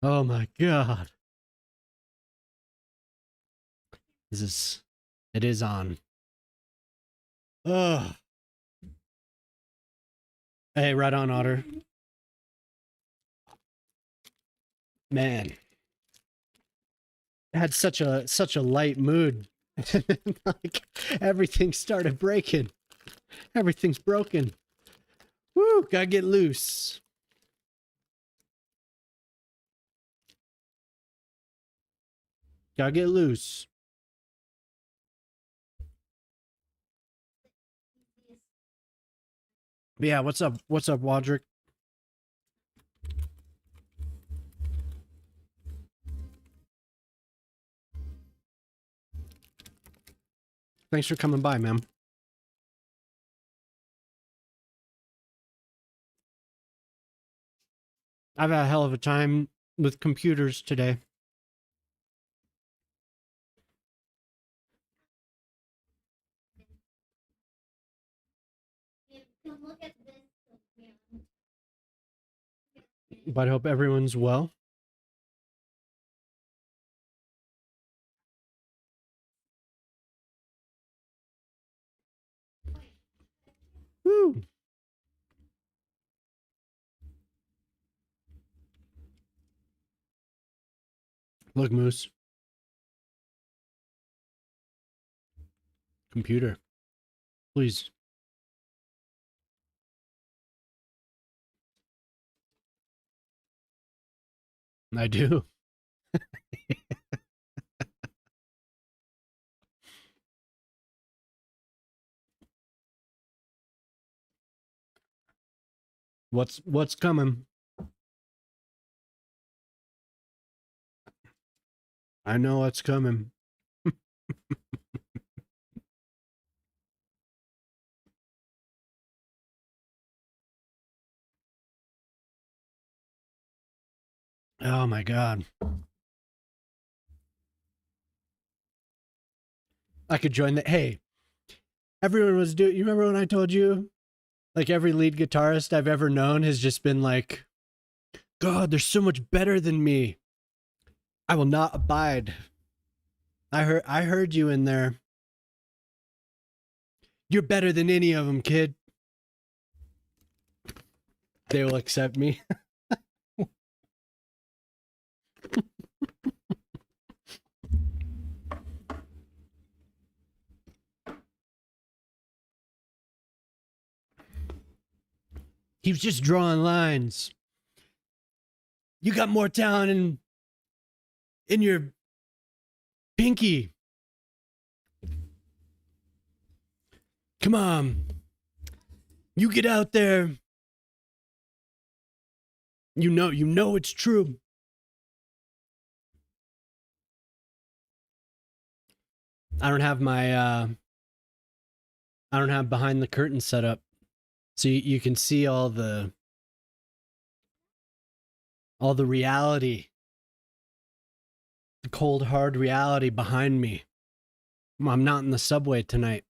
Oh my god. It is on. Ugh. Hey, right on, Otter. Man. I had such a light mood. Like everything started breaking. Everything's broken. Woo, gotta get loose. Gotta get loose. But yeah, what's up? What's up, Wadrick? Thanks for coming by, ma'am. I've had a hell of a time with computers today. But I hope everyone's well. Woo! Look, Moose. Computer. Please. I do. What's coming? I know what's coming. Oh my god. I could join the hey. Everyone was doing you remember when I told you? Like every lead guitarist I've ever known has just been like, God, they're so much better than me. I will not abide. I heard you in there. You're better than any of them, kid. They will accept me. He was just drawing lines. You got more talent in your pinky. Come on. You get out there. You know it's true. I don't have my I don't have behind the curtain set up. So you can see all the reality. The cold hard reality behind me. I'm not in the subway tonight.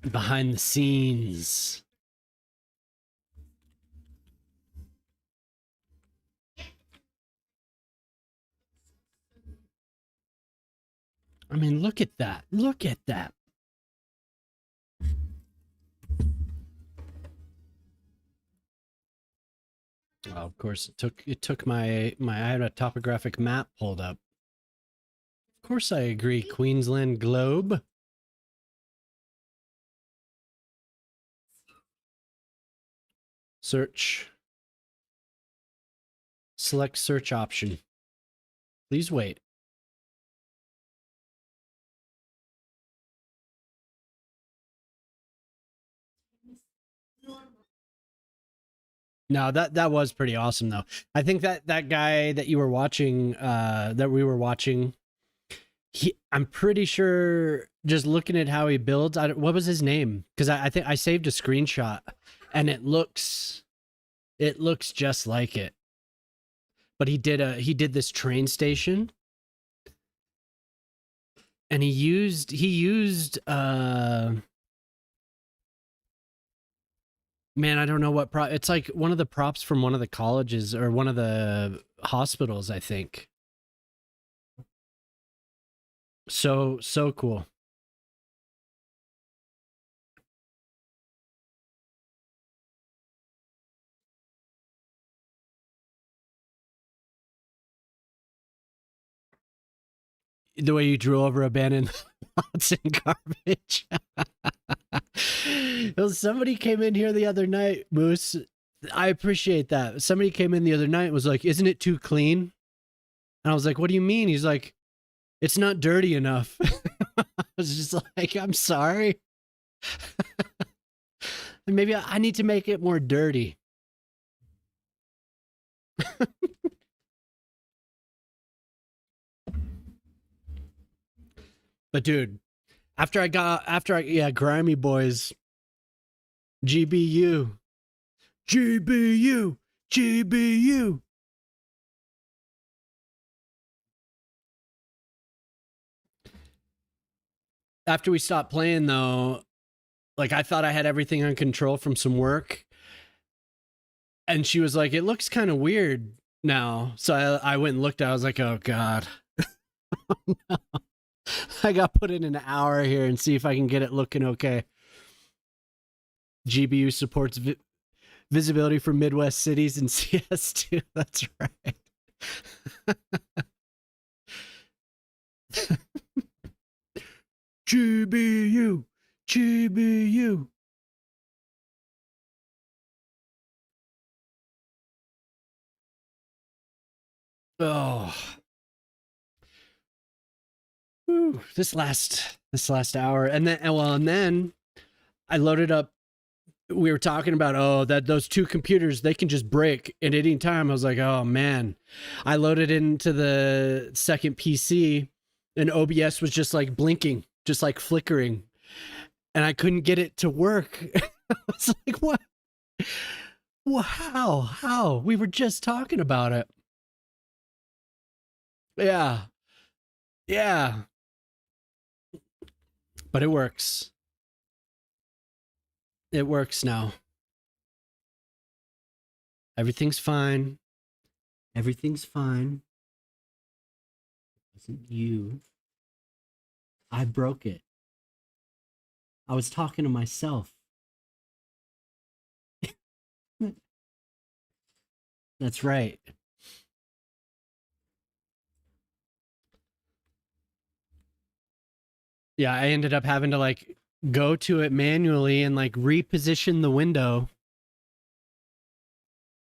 Behind the scenes. I mean, look at that. Look at that. Well, of course, it took my I had a topographic map pulled up. Of course, I agree. Queensland globe. Search. Select search option. Please wait. No, that was pretty awesome though. I think that guy that you were watching, that we were watching, I'm pretty sure just looking at how he builds. What was his name? Because I think I saved a screenshot, and it looks just like it. But he did this train station, and he used Man, I don't know what it's like one of the props from one of the colleges or one of the hospitals, I think. So cool. The way you drew over abandoned lots and garbage. Well, somebody came in here the other night, Moose. I appreciate that. Somebody came in the other night and was like, "Isn't it too clean?" And I was like, "What do you mean?" He's like, "It's not dirty enough." I was just like, "I'm sorry." Maybe I need to make it more dirty. But dude, yeah, grimy boys, GBU, GBU, GBU. After we stopped playing though, like I thought I had everything on control from some work. And she was like, "It looks kind of weird now." So I went and looked at it. I was like, "Oh God." No. I got put in an hour here and see if I can get it looking okay. GBU supports visibility for Midwest cities and CS2. That's right. GBU, GBU. Oh, whew, this last hour, and then I loaded up. We were talking about that those two computers, they can just break at any time. I was like, oh man. I loaded into the second PC and OBS was just like blinking, just like flickering, and I couldn't get it to work. I was like, what? How? We were just talking about it. Yeah. Yeah. But it works. It works now. Everything's fine. Everything's fine. It wasn't you. I broke it. I was talking to myself. That's right. Yeah, I ended up having to like go to it manually and like reposition the window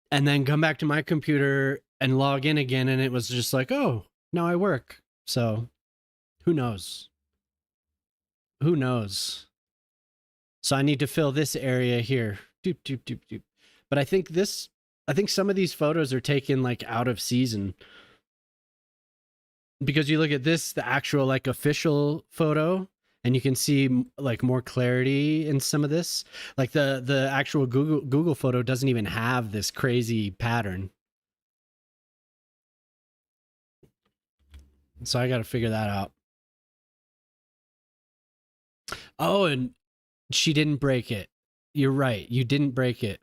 and then come back to my computer and log in again, and it was just like, oh, now I work. So who knows? Who knows? So I need to fill this area here. Doop, doop, doop, doop. But I think some of these photos are taken like out of season. Because you look at this, the actual like official photo, and you can see like more clarity in some of this. Like the actual Google photo doesn't even have this crazy pattern. So I got to figure that out. Oh, and she didn't break it. You're right. You didn't break it.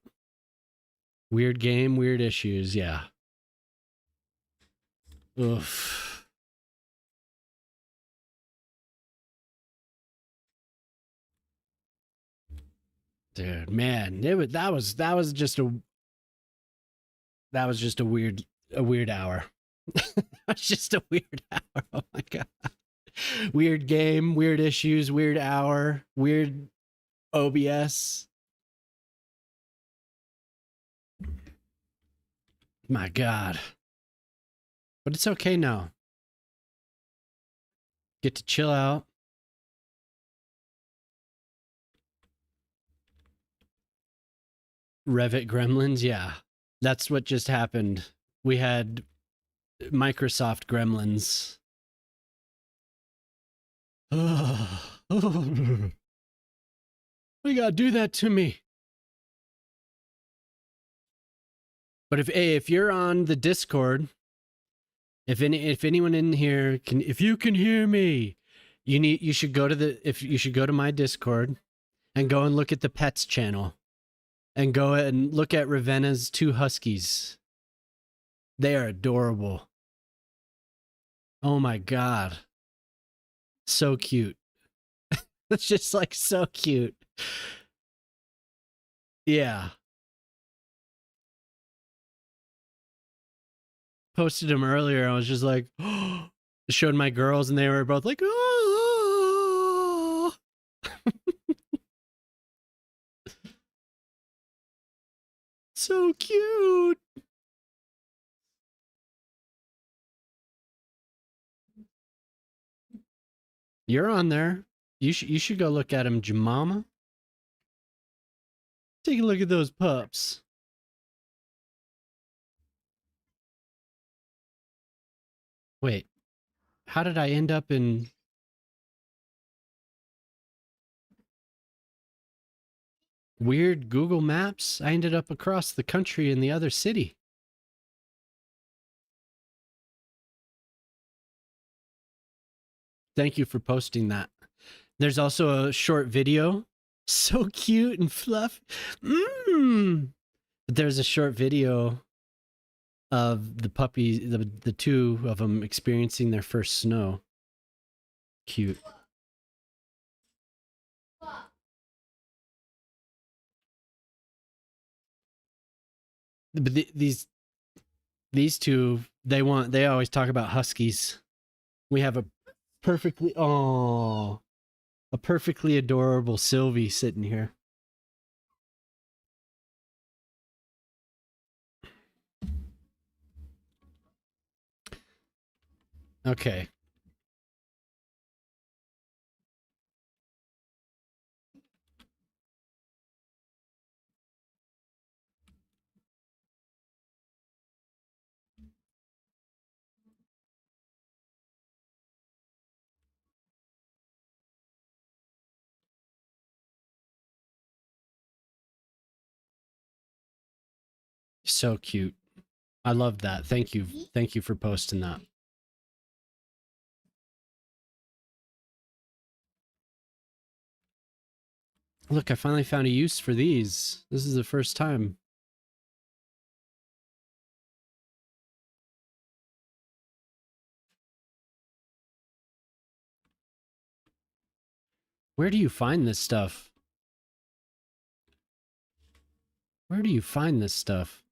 Weird game, weird issues. Yeah. Oof. Dude, man, that was just a weird hour. That's just a weird hour. Oh my god. Weird game, weird issues, weird hour, weird OBS. My god. But it's okay now. Get to chill out. Revit Gremlins, yeah. That's what just happened. We had Microsoft Gremlins. Oh, you gotta do that to me. But if you're on the Discord, if anyone in here if you can hear me, you should go to my Discord and go and look at the pets channel. and go and look at Ravenna's 2 huskies. They are adorable. Oh my god. So cute. It's just like so cute. Yeah. Posted them earlier. I was just like, oh, showed my girls and they were both like, oh. So cute. You're on there. You should go look at them, Jamama. Take a look at those pups. Wait, how did I end up in weird Google Maps? I ended up across the country in the other city. Thank you for posting that. There's also a short video. So cute and fluff. But there's a short video of the puppies, the 2 of them experiencing their first snow. Cute. But these 2, they always talk about huskies. We have a perfectly adorable Sylvie sitting here. Okay. So cute. I love that. Thank you. Thank you for posting that. Look, I finally found a use for these. This is the first time. Where do you find this stuff? Where do you find this stuff?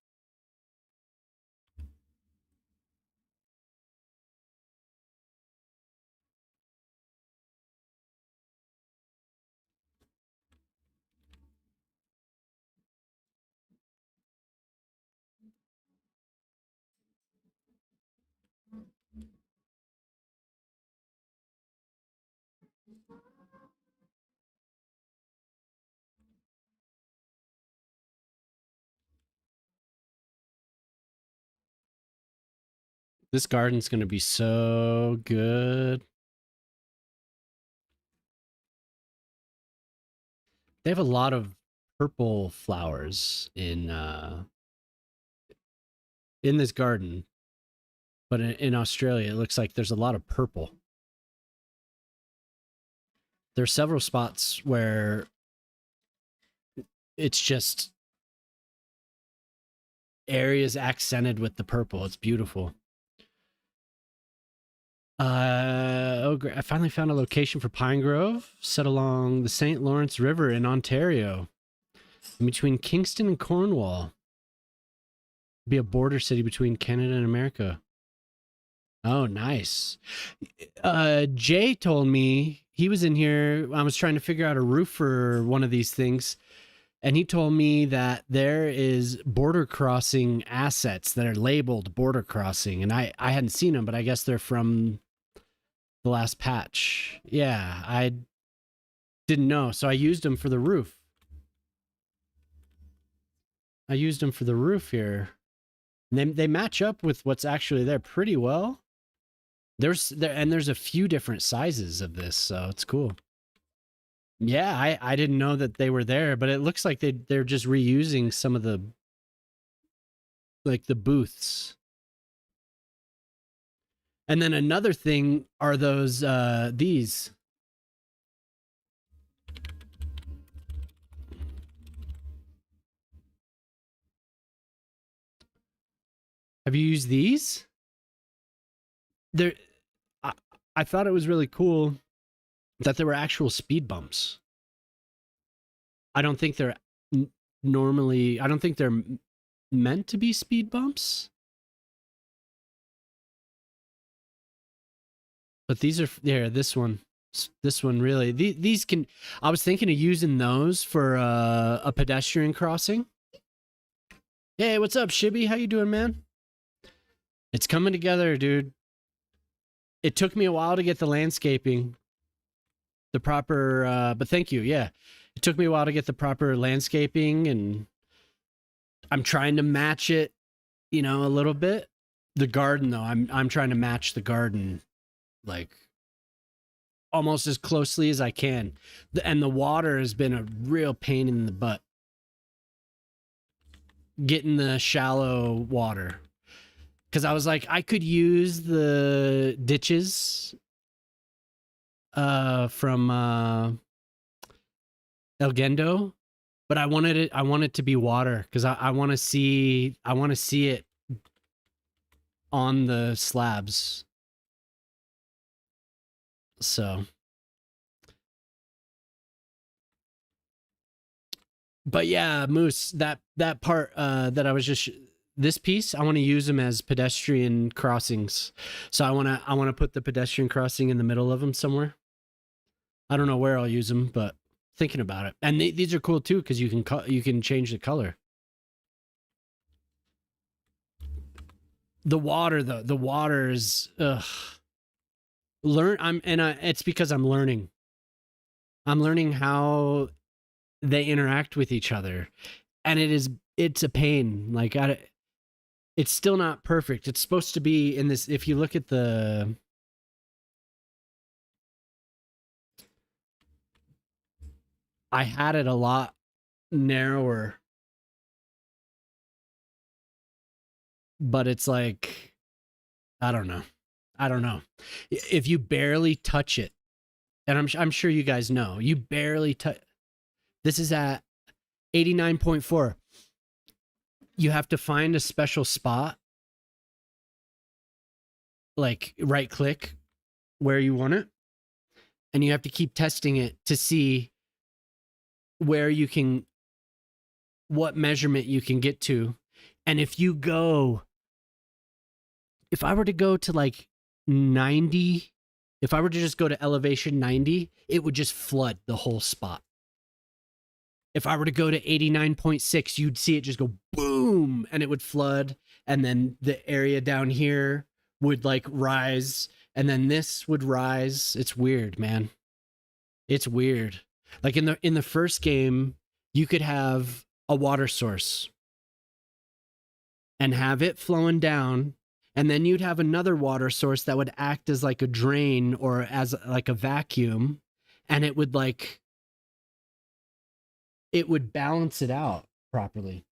This garden's going to be so good. They have a lot of purple flowers in this garden. But in Australia, it looks like there's a lot of purple. There's several spots where it's just areas accented with the purple. It's beautiful. I finally found a location for Pine Grove, set along the St. Lawrence River in Ontario, in between Kingston and Cornwall. Be a border city between Canada and America. Oh, nice. Jay told me he was in here. I was trying to figure out a roof for one of these things. And he told me that there is border crossing assets that are labeled border crossing. And I hadn't seen them, but I guess they're from the last patch. Yeah, I didn't know. So I used them for the roof. I used them for the roof here. And they match up with what's actually there pretty well. There's a few different sizes of this, so it's cool. Yeah, I didn't know that they were there, but it looks like they're just reusing some of the like the booths. And then another thing are those these. Have you used these? There, I, I thought it was really cool that there were actual speed bumps. I don't think they're normally. I don't think they're meant to be speed bumps. But these are there. This one really. These can. I was thinking of using those for a pedestrian crossing. Hey, what's up, Shibby? How you doing, man? It's coming together, dude. It took me a while to get the landscaping, the proper. But thank you. Yeah, it took me a while to get the proper landscaping, and I'm trying to match it. You know, a little bit. The garden, though, I'm trying to match the garden, like almost as closely as I can. And the water has been a real pain in the butt. Getting the shallow water. Because I was like, I could use the ditches from El Gendo, but I want it to be water because I want to see it on the slabs. So, but yeah, Moose, that part that I was just this piece, I want to use them as pedestrian crossings. So I want to put the pedestrian crossing in the middle of them somewhere. I don't know where I'll use them, but thinking about it. And these are cool too because you can change the color. The water though, the water is it's because I'm learning. I'm learning how they interact with each other, and it's a pain. Like it's still not perfect. It's supposed to be in this. If you look at I had it a lot narrower, but it's like, I don't know. If you barely touch it, and I'm sure you guys know, you barely touch. This is at 89.4. You have to find a special spot, like right click where you want it, and you have to keep testing it to see where you can, what measurement you can get to. And if I were to go to like 90, if I were to just go to elevation 90, it would just flood the whole spot. If I were to go to 89.6, you'd see it just go boom and it would flood. And then the area down here would like rise. And then this would rise. It's weird, man. It's weird. Like in the first game, you could have a water source and have it flowing down. And then you'd have another water source that would act as like a drain or as like a vacuum. And it would balance it out properly.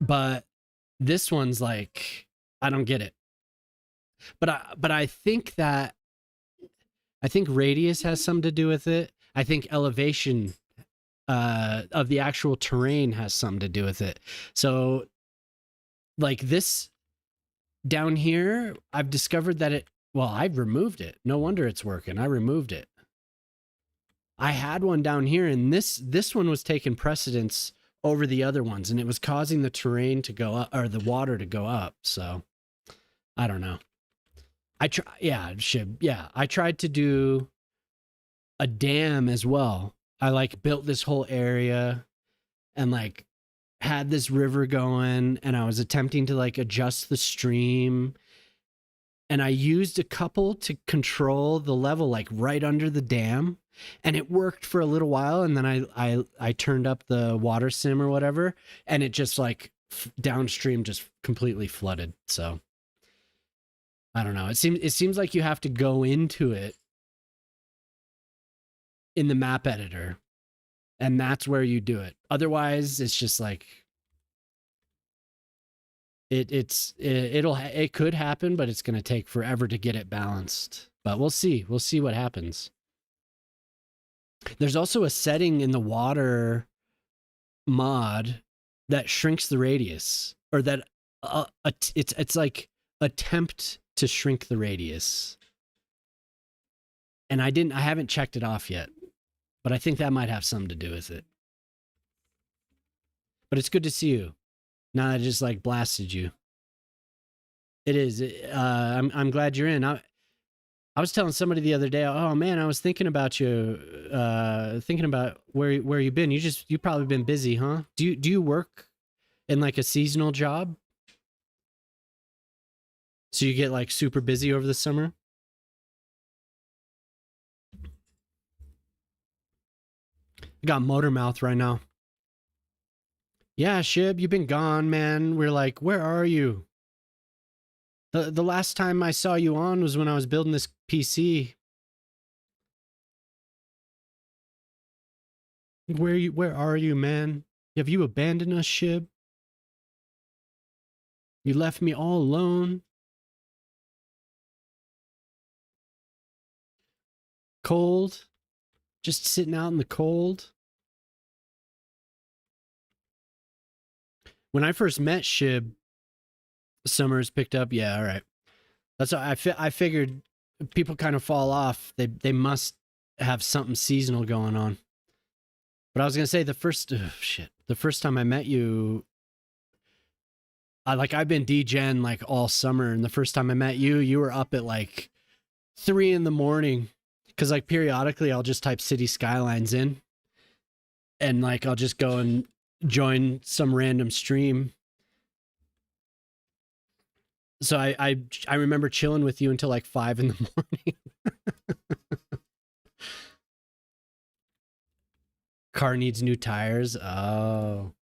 But this one's like, I don't get it. But I think radius has something to do with it. I think elevation of the actual terrain has something to do with it. So like this down here, I've discovered that I've removed it. No wonder it's working. I removed it. I had one down here, and this one was taking precedence over the other ones, and it was causing the terrain to go up, or the water to go up. So I don't know. I tried to do a dam as well. I like built this whole area and like had this river going, and I was attempting to like adjust the stream, and I used a couple to control the level like right under the dam, and it worked for a little while, and then I turned up the water sim or whatever, and it just like downstream just completely flooded. So I don't know. It seems like you have to go into it in the map editor, and that's where you do it. Otherwise, it's just like it could happen, but it's going to take forever to get it balanced. But we'll see. We'll see what happens. There's also a setting in the water mod that shrinks the radius, or that it's like attempt to shrink the radius. And I haven't checked it off yet, but I think that might have something to do with it. But it's good to see you. Now that I just like blasted you. It is. I'm glad you're in. I was telling somebody the other day, oh man, I was thinking about you, thinking about where you've been. You've probably been busy, huh? Do you work in like a seasonal job? So you get like super busy over the summer? I got motor mouth right now. Yeah, Shib, you've been gone, man. We're like, where are you? The last time I saw you on was when I was building this PC. Where are you, man? Have you abandoned us, Shib? You left me all alone. Cold. Just sitting out in the cold. When I first met Shib, summers picked up. Yeah, all right. That's what I figured people kind of fall off. They must have something seasonal going on. But I was gonna say the first time I met you, I've been degen like all summer, and the first time I met you, you were up at like 3 a.m. because like periodically I'll just type Cities Skylines in, and like I'll just go and join some random stream. So I remember chilling with you until like 5 a.m. Car needs new tires. Oh.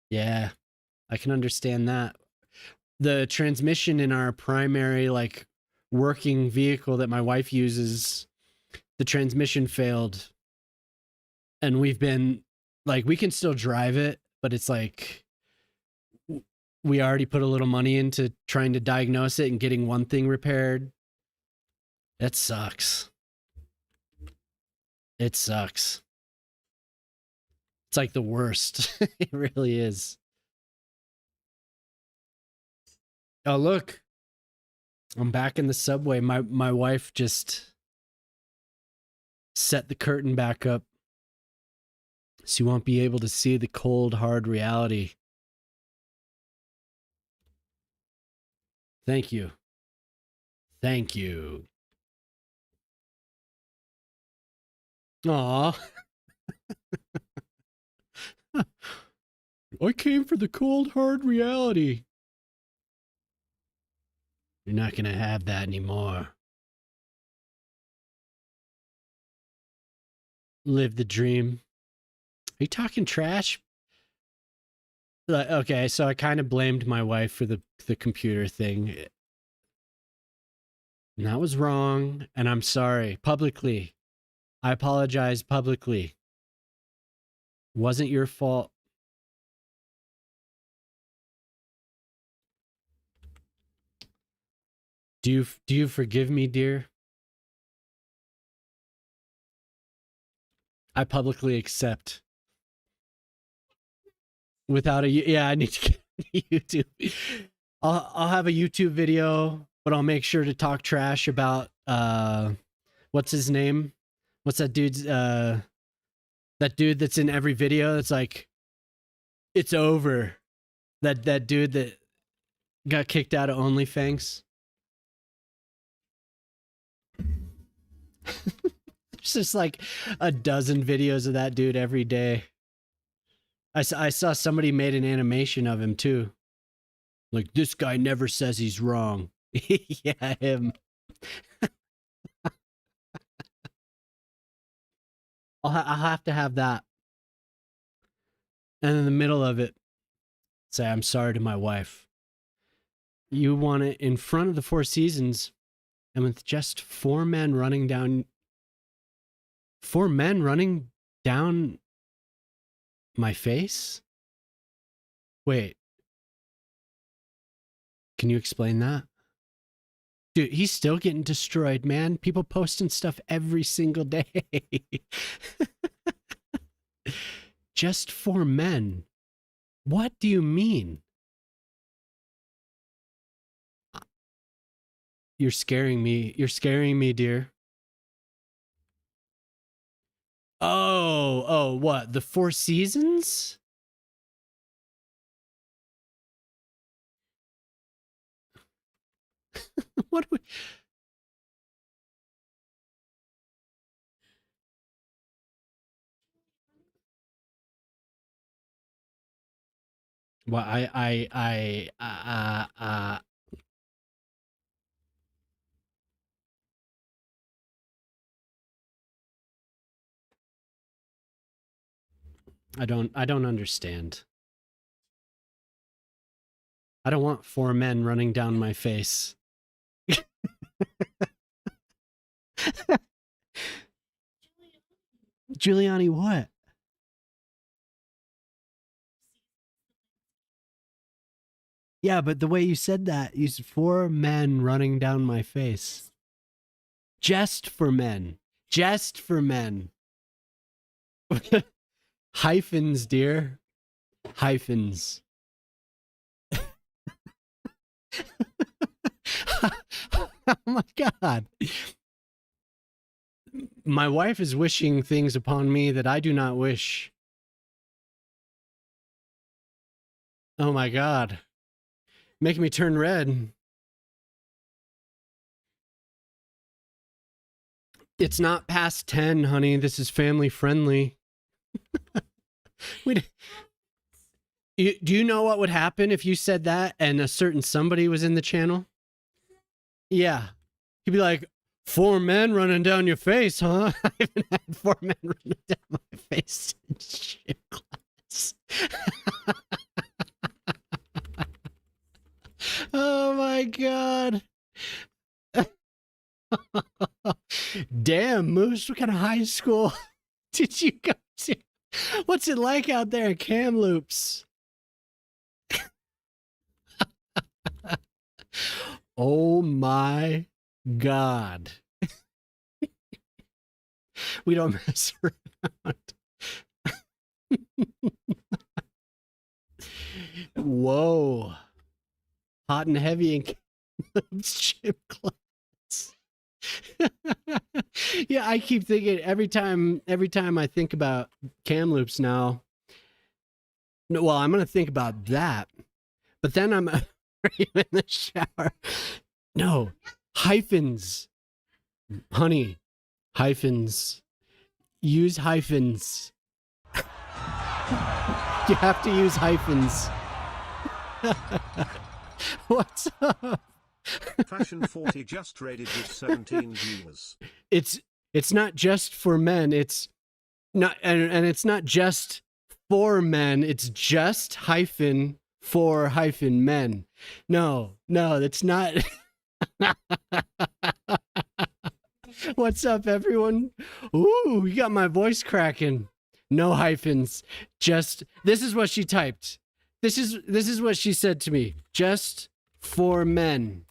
Yeah, I can understand that. The transmission in our primary like working vehicle that my wife uses, the transmission failed. And we've been like, we can still drive it, but it's like we already put a little money into trying to diagnose it and getting one thing repaired. That sucks. It sucks. It's like the worst. It really is. Oh, look. I'm back in the subway. My wife just set the curtain back up so you won't be able to see the cold, hard reality. Thank you. Thank you. Aw. I came for the cold, hard reality. You're not going to have that anymore. Live the dream. Are you talking trash? Okay, so I kind of blamed my wife for the computer thing. And that was wrong, and I'm sorry. Publicly. I apologize publicly. Wasn't your fault. Do you forgive me, dear? I publicly accept. Without I need to get YouTube. I'll have a YouTube video, but I'll make sure to talk trash about what's his name? What's that dude's that dude that's in every video that's like, it's over. That dude that got kicked out of OnlyFans. There's just like a dozen videos of that dude every day. I saw somebody made an animation of him too. Like, this guy never says he's wrong. Yeah, him. I'll have to have that. And in the middle of it, say, I'm sorry to my wife. You want it in front of the Four Seasons, and with just 4 men running down my face? Wait. Can you explain that? Dude, he's still getting destroyed, man. People posting stuff every single day. Just for men. What do you mean? You're scaring me. You're scaring me, dear. Oh, what? The Four Seasons? What do we... Well, I don't understand. I don't want four men running down my face. Giuliani, what? Yeah, but the way you said that, you said four men running down my face. Just for men. Just for men. Hyphens, dear. Hyphens. Oh my God. My wife is wishing things upon me that I do not wish. Oh my God. Making me turn red. It's not past 10, honey. This is family friendly. Do you know what would happen if you said that and a certain somebody was in the channel? Yeah. He'd be like, four men running down your face, huh? I haven't had four men running down my face in shit class. Oh my God. Damn, Moose, what kind of high school did you go to? What's it like out there in Kamloops? Oh my God. We don't mess around. Whoa. Hot and heavy in Kamloops gym class. Yeah, I keep thinking every time I think about Kamloops now. No, well, I'm gonna think about that, but then I'm in the shower. No, hyphens, honey, hyphens. Use hyphens. You have to use hyphens. What's up? Fashion 40 just raided with 17 viewers. It's not just for men. It's not, and it's not just for men. It's just hyphen for hyphen men. No, that's not. What's up, everyone? Ooh, you got my voice cracking. No hyphens. Just this is what she typed. This is what she said to me. Just for men.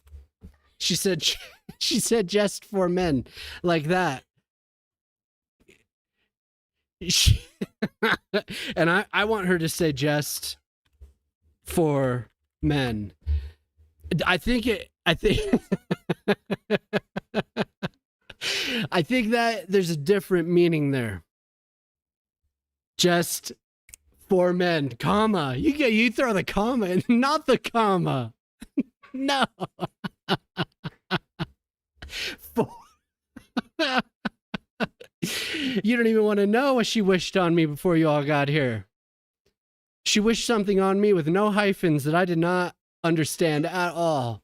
She said just for men, like that. And I want her to say just for men. I think I think that there's a different meaning there. Just for men, comma. You throw the comma in, not the comma. No. You don't even want to know what she wished on me before you all got here. She wished something on me with no hyphens that I did not understand at all.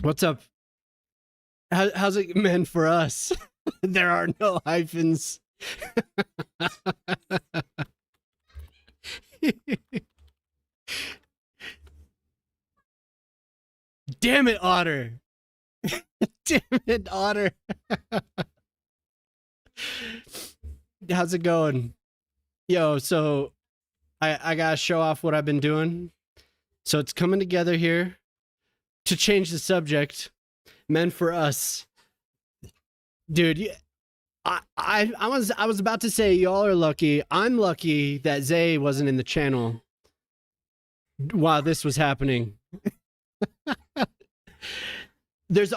What's up? How's it meant for us? There are no hyphens. Damn it, Otter. Damn it, Otter. How's it going? Yo, so I gotta show off what I've been doing. So it's coming together here to change the subject. Men for us. Dude, I was about to say y'all are lucky. I'm lucky that Zay wasn't in the channel while this was happening. There's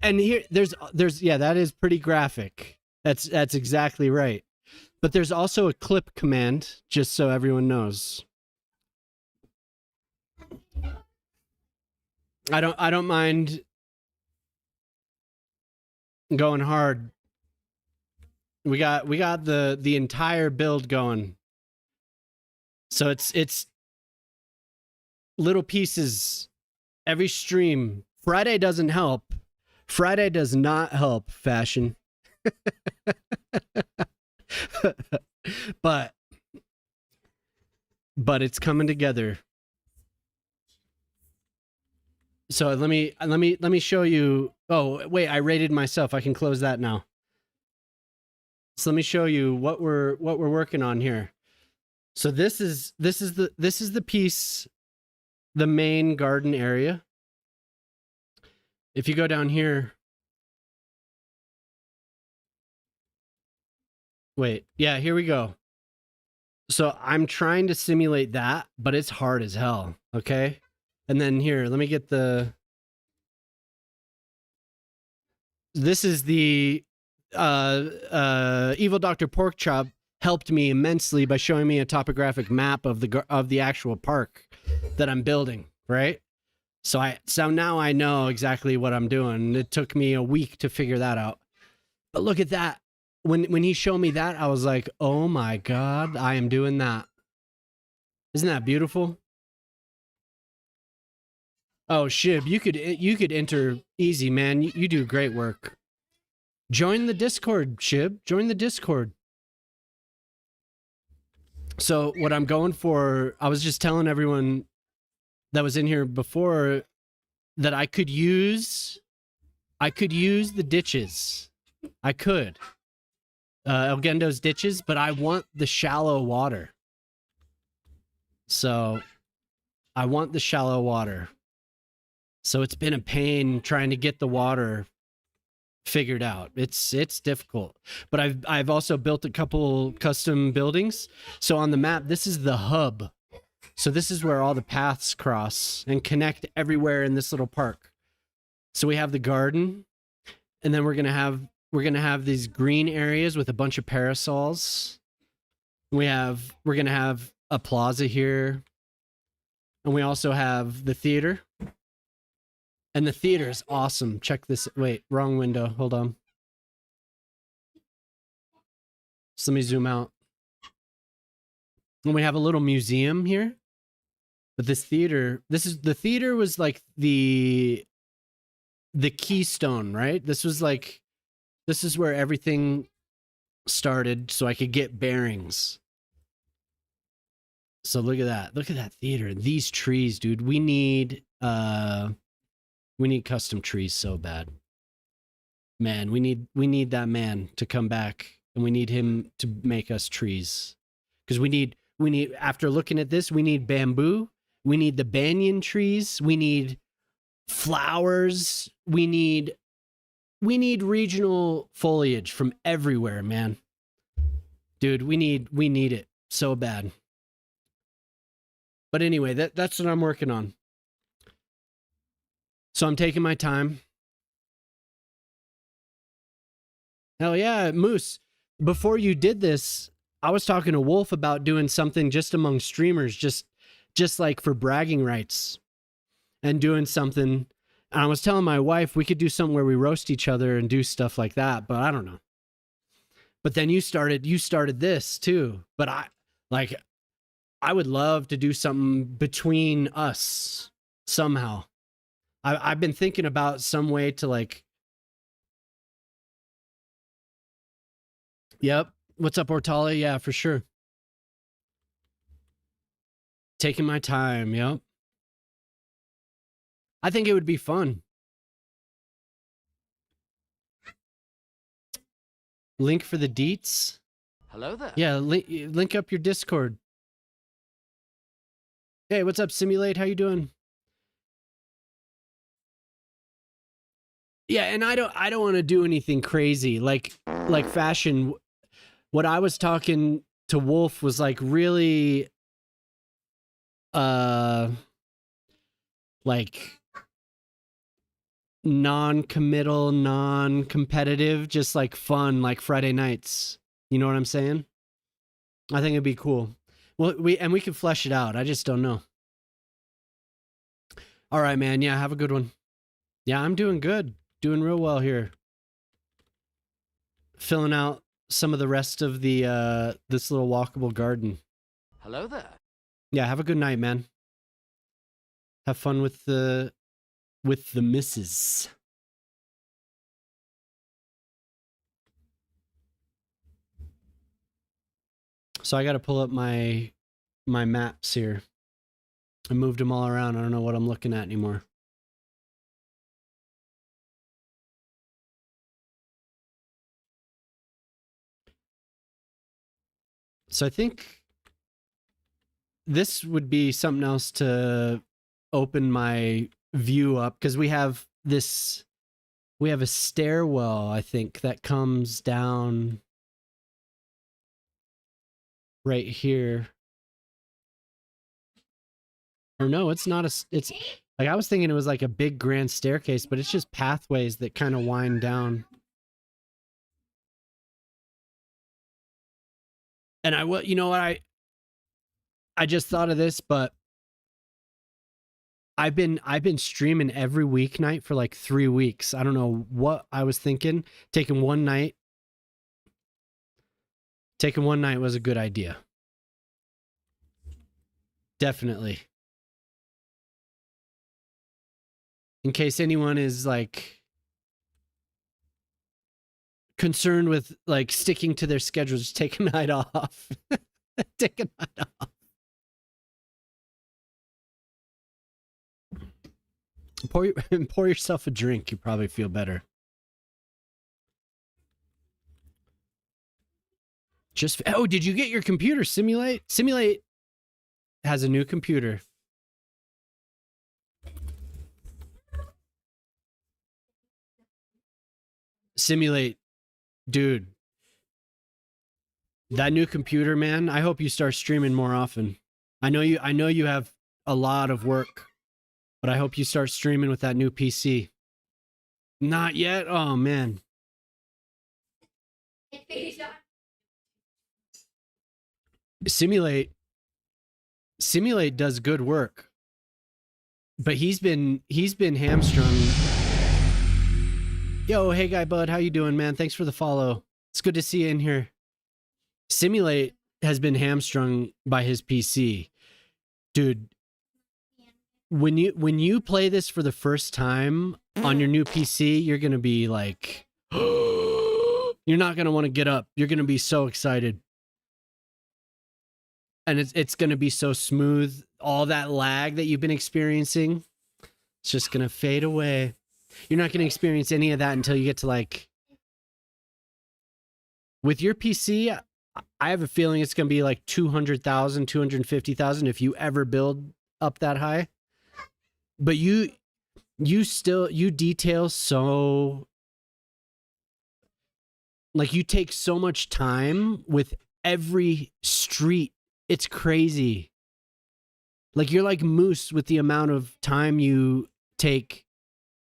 and here there's yeah, that is pretty graphic. That's exactly right. But there's also a clip command, just so everyone knows. I don't mind going hard. We got the entire build going. So it's little pieces every stream. Friday doesn't help. Friday does not help fashion. but it's coming together. So let me show you. Oh, wait, I rated myself. I can close that now. So let me show you what we're working on here. So this is the piece, the main garden area. If you go down here, wait, yeah, here we go. So I'm trying to simulate that, but it's hard as hell, okay? And then here, let me get this is the Evil Dr. Porkchop helped me immensely by showing me a topographic map of the actual park that I'm building, right? So now I know exactly what I'm doing. It took me a week to figure that out. But look at that. When he showed me that, I was like, "Oh my god, I am doing that." Isn't that beautiful? Oh, Shib, you could enter easy, man. You do great work. Join the Discord, Shib. Join the Discord. So what I'm going for, I was just telling everyone that was in here before that I could use the ditches. I could. El Gendo's ditches, but I want the shallow water. So I want the shallow water. So it's been a pain trying to get the water figured out. It's difficult. But I've also built a couple custom buildings. So on the map, this is the hub. So this is where all the paths cross and connect everywhere in this little park. So we have the garden, and then we're gonna have these green areas with a bunch of parasols. We're gonna have a plaza here, and we also have the theater. And the theater is awesome. Check this. Wait, wrong window. Hold on. So let me zoom out. And we have a little museum here. But the theater was like the keystone, right? This is where everything started so I could get bearings. So look at that. Look at that theater. These trees, dude. We need custom trees so bad. Man, we need that man to come back, and we need him to make us trees. Because we need after looking at this, we need bamboo, we need the banyan trees, we need flowers, we need regional foliage from everywhere, man. Dude, we need it so bad. But anyway, that's what I'm working on. So I'm taking my time. Hell yeah, Moose. Before you did this, I was talking to Wolf about doing something just among streamers, just like for bragging rights, and doing something. And I was telling my wife we could do something where we roast each other and do stuff like that, but I don't know. But then you started this too. But I would love to do something between us somehow. I've been thinking about some way to like. Yep. What's up, Ortala? Yeah, for sure. Taking my time. Yep. I think it would be fun. Link for the deets. Hello there. Yeah, link up your Discord. Hey, what's up, Simulate? How you doing? Yeah, and I don't want to do anything crazy like fashion. What I was talking to Wolf was like really uh like non-committal, non-competitive, just like fun, like Friday nights. You know what I'm saying? I think it'd be cool. Well, we can flesh it out. I just don't know. All right, man. Yeah, have a good one. Yeah, I'm doing good. Doing real well here. Filling out some of the rest of the this little walkable garden. Hello there. Yeah, have a good night, man. Have fun with the missus. So I got to pull up my maps here. I moved them all around. I don't know what I'm looking at anymore. So I think this would be something else to open my view up, because we have a stairwell, I think, that comes down right here. Or no, it's not it's like I was thinking it was like a big grand staircase, but it's just pathways that kind of wind down. And you know what, I just thought of this, but I've been streaming every weeknight for like 3 weeks. I don't know what I was thinking. Taking one night was a good idea. Definitely. In case anyone is like concerned with like sticking to their schedule, just take a night off. Take a night off. Pour yourself a drink. You probably feel better. Did you get your computer? Simulate has a new computer. Simulate, dude. That new computer, man. I hope you start streaming more often. I know you have a lot of work, but I hope you start streaming with that new PC. Not yet? Oh man. Simulate does good work. But he's been hamstrung. Yo, hey guy bud, how you doing, man? Thanks for the follow. It's good to see you in here. Simulate has been hamstrung by his PC. Dude, when you play this for the first time on your new PC, you're going to be like you're not going to want to get up. You're going to be so excited. And it's going to be so smooth. All that lag that you've been experiencing, it's just going to fade away. You're not going to experience any of that until you get to like with your PC. I have a feeling it's going to be like 200,000, 250,000 if you ever build up that high. But you detail so, like, you take so much time with every street. It's crazy. Like, you're like Moose with the amount of time you take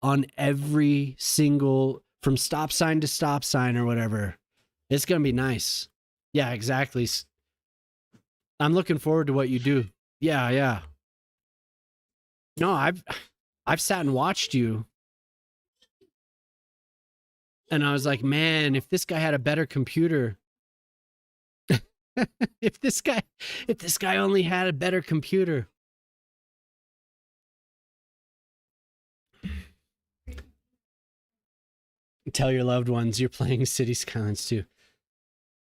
on every single, from stop sign to stop sign or whatever. It's going to be nice. Yeah, exactly. I'm looking forward to what you do. Yeah, yeah. No, I've sat and watched you. And I was like, man, if this guy had a better computer. if this guy only had a better computer. Tell your loved ones you're playing Cities Skylines too.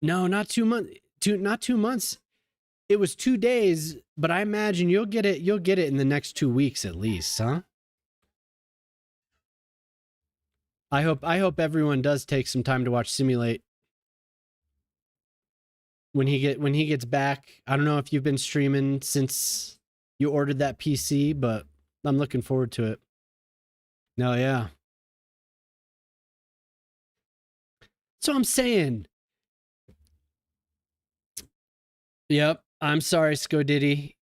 No, not 2 months. Not 2 months. It was 2 days, but I imagine you'll get it in the next 2 weeks at least, huh? I hope everyone does take some time to watch Simulate. When he gets back. I don't know if you've been streaming since you ordered that PC, but I'm looking forward to it. No, yeah. That's what I'm saying. Yep. I'm sorry, Scodiddy.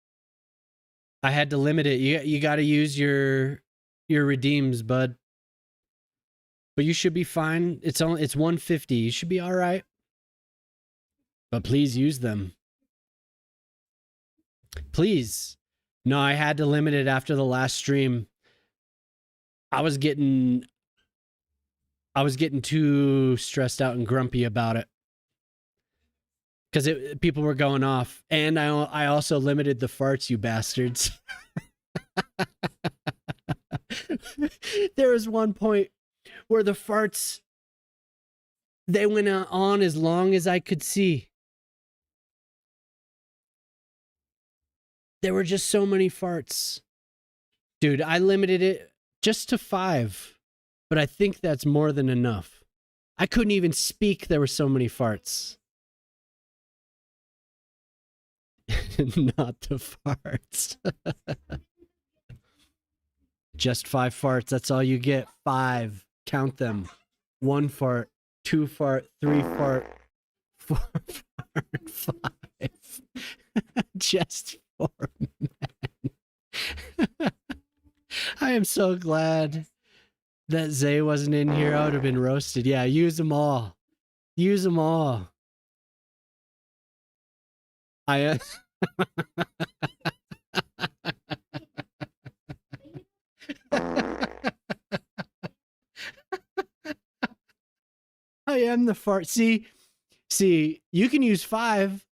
I had to limit it. You got to use your redeems, bud. But you should be fine. It's 150. You should be all right. But please use them. Please. No, I had to limit it after the last stream. I was getting too stressed out and grumpy about it. Cuz people were going off, and I also limited the farts, you bastards. There was one point where the farts, they went on as long as I could see. There were just so many farts. Dude, I limited it just to 5, but I think that's more than enough. I couldn't even speak. There were so many farts. Not the farts. Just 5 farts. That's all you get. 5. Count them. 1 fart, 2 fart, 3 fart, 4 fart, 5. Just 4 men. I am so glad that Zay wasn't in here. I would have been roasted. Yeah, use them all. Use them all. I am the fart. See, you can use 5,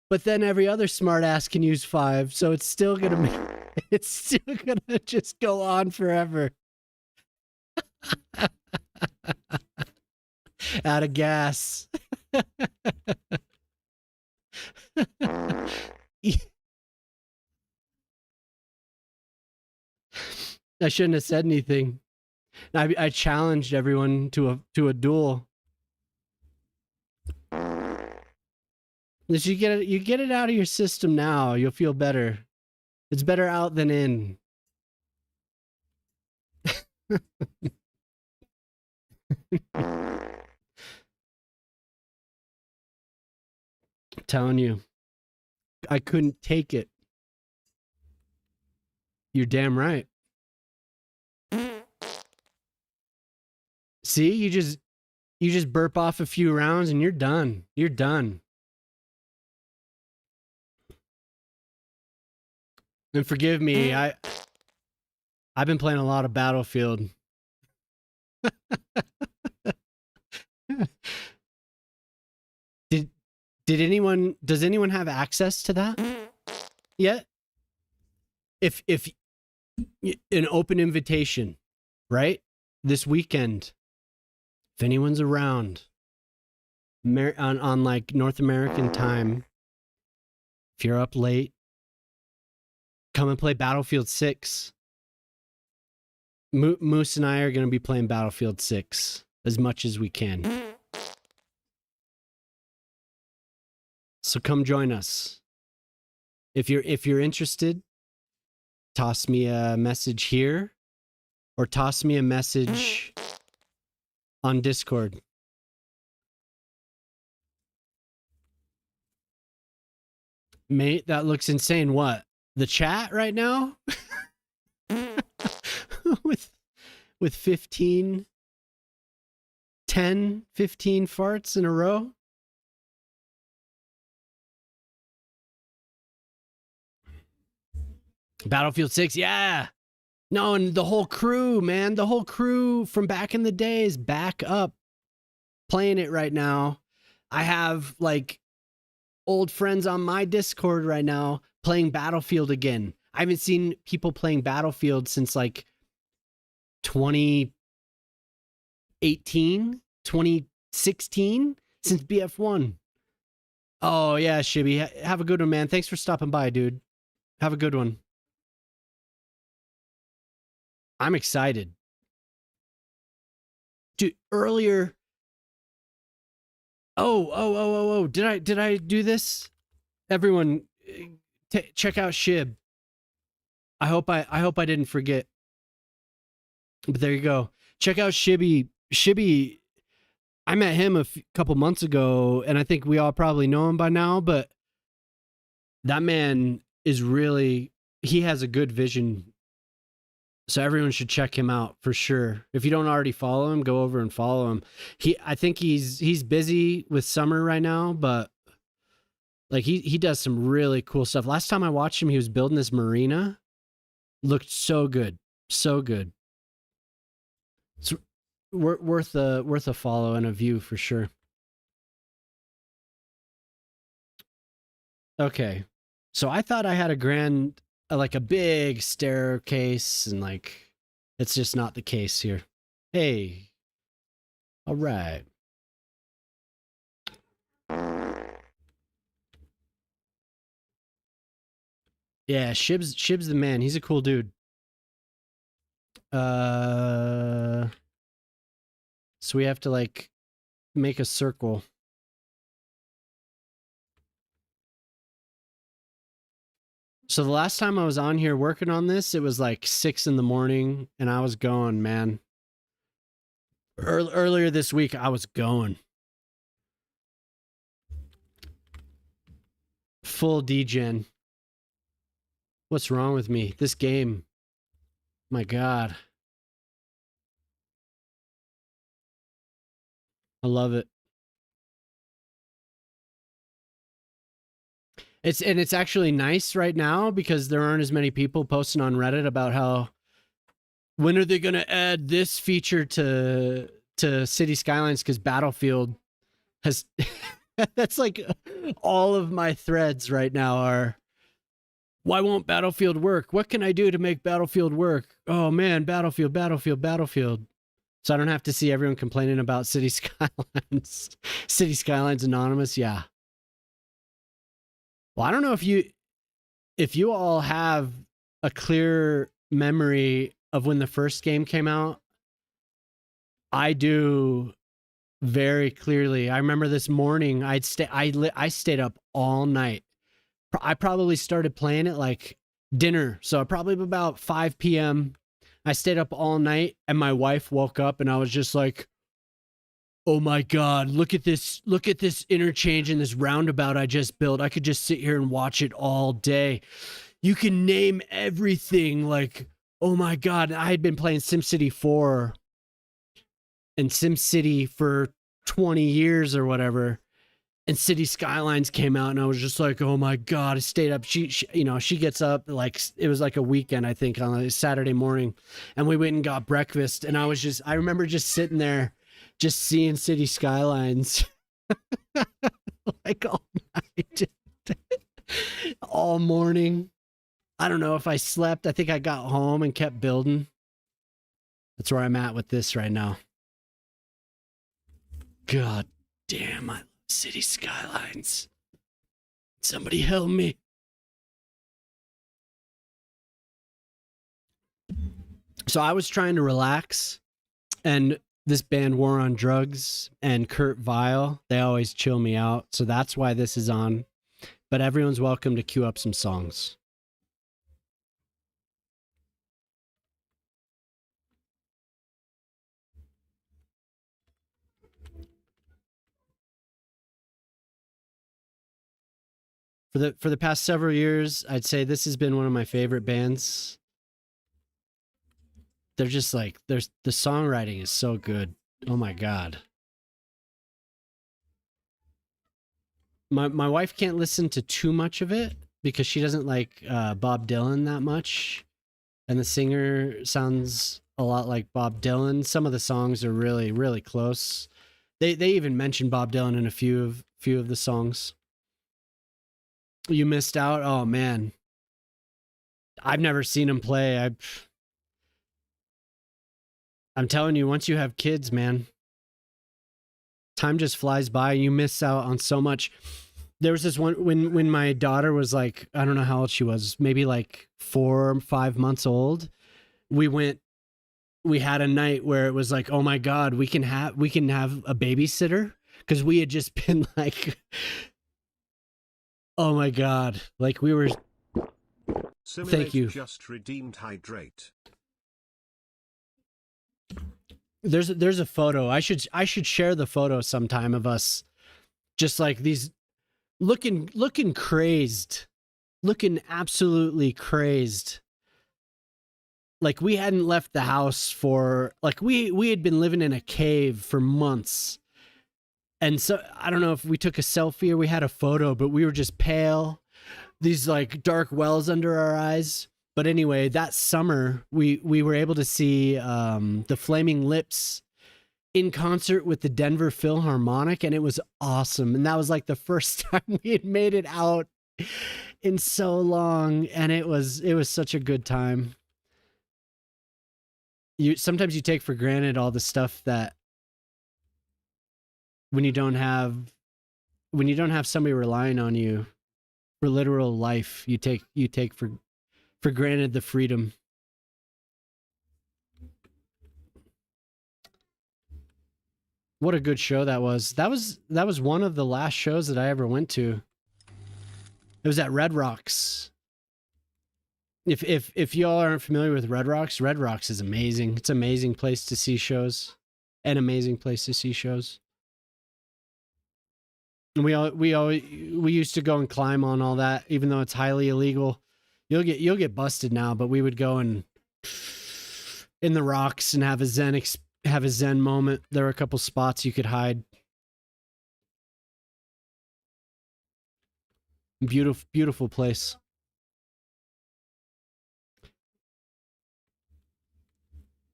but then every other smartass can use 5, so it's still gonna just go on forever. Out of gas. I shouldn't have said anything. I challenged everyone to a duel. You get it out of your system now, you'll feel better. It's better out than in. I'm telling you, I couldn't take it. You're damn right. See, you just burp off a few rounds and you're done. You're done. And forgive me, I've been playing a lot of Battlefield. Does anyone have access to that yet? If an open invitation, right? This weekend, if anyone's around on like North American time, if you're up late, come and play Battlefield 6. Moose and I are going to be playing Battlefield 6 as much as we can. So come join us. If you're interested, toss me a message here or toss me a message on Discord. Mate, that looks insane. What? The chat right now? with 15 farts in a row? Battlefield 6, yeah. No, and the whole crew, man, the whole crew from back in the day is back up playing it right now. I have like old friends on my Discord right now playing Battlefield again. I haven't seen people playing Battlefield since like 2018, 2016, since BF1. Oh, yeah, Shibby. Have a good one, man. Thanks for stopping by, dude. Have a good one. I'm excited. Dude, earlier... Oh. Did I do this? Everyone, check out Shib. I hope I didn't forget. But there you go. Check out Shibby. Shibby I met him a couple months ago, and I think we all probably know him by now, but that man is really, he has a good vision. So everyone should check him out for sure. If you don't already follow him, go over and follow him. I think he's busy with summer right now, but like he does some really cool stuff. Last time I watched him, he was building this marina. Looked so good. So good. It's worth a follow and a view for sure. Okay. So I thought I had like a big staircase, and like it's just not the case here. Hey. All right. Yeah, Shib's the man. He's a cool dude. So we have to like make a circle. So the last time I was on here working on this, it was like 6 a.m, and I was going, man. Earlier this week, I was going. Full degen. What's wrong with me? This game. My God. I love it. It's actually nice right now because there aren't as many people posting on Reddit about how when are they going to add this feature to City Skylines, because Battlefield has that's like all of my threads right now are, why won't Battlefield work? What can I do to make Battlefield work? Oh man, Battlefield. So I don't have to see everyone complaining about City Skylines. City Skylines Anonymous, yeah. Well, I don't know if you all have a clear memory of when the first game came out. I do very clearly. I remember this morning I stayed up all night. I probably started playing it like dinner. So probably about 5 p.m. I stayed up all night, and my wife woke up, and I was just like, oh my God, look at this interchange and this roundabout I just built. I could just sit here and watch it all day. You can name everything. Like, oh my God. I had been playing SimCity 4 and SimCity for 20 years or whatever. And City Skylines came out, and I was just like, oh my God. I stayed up. She gets up, like, it was like a weekend, I think, on a Saturday morning. And we went and got breakfast. And I remember just sitting there, just seeing City Skylines like all night, all morning. I don't know if I slept. I think I got home and kept building. That's where I'm at with this right now. God damn, I love City Skylines. Somebody help me. So I was trying to relax, and this band War on Drugs and Kurt Vile, they always chill me out. So that's why this is on. But everyone's welcome to queue up some songs. For the past several years, I'd say this has been one of my favorite bands. They're just like, the songwriting is so good. Oh my God. My wife can't listen to too much of it because she doesn't like Bob Dylan that much, and the singer sounds a lot like Bob Dylan. Some of the songs are really, really close. They even mention Bob Dylan in a few of the songs. You missed out. Oh man, I've never seen him play. I'm telling you, once you have kids, man, time just flies by. You miss out on so much. There was this one when my daughter was like, I don't know how old she was, maybe like 4 or 5 months old. We had a night where it was like, oh my God, we can have a babysitter, because we had just been like, oh my God, like we were. Simulate Thank you. just redeemed hydrate. There's a photo. I should share the photo sometime of us just like these looking crazed, looking absolutely crazed. Like we hadn't left the house for like we had been living in a cave for months. And so I don't know if we took a selfie or we had a photo, but we were just pale, these like dark wells under our eyes. But anyway, that summer we were able to see the Flaming Lips in concert with the Denver Philharmonic, and it was awesome. And that was like the first time we had made it out in so long, and it was such a good time. You sometimes you take for granted all the stuff that when you don't have somebody relying on you for literal life, you take for granted the freedom. What a good show that was. That was one of the last shows that I ever went to. It was at Red Rocks. If y'all aren't familiar with Red Rocks is amazing. It's an amazing place to see shows. An amazing place to see shows. And we used to go and climb on all that, even though it's highly illegal. You'll get busted now, but we would go and in the rocks and have a zen moment. There were a couple spots you could hide. Beautiful place.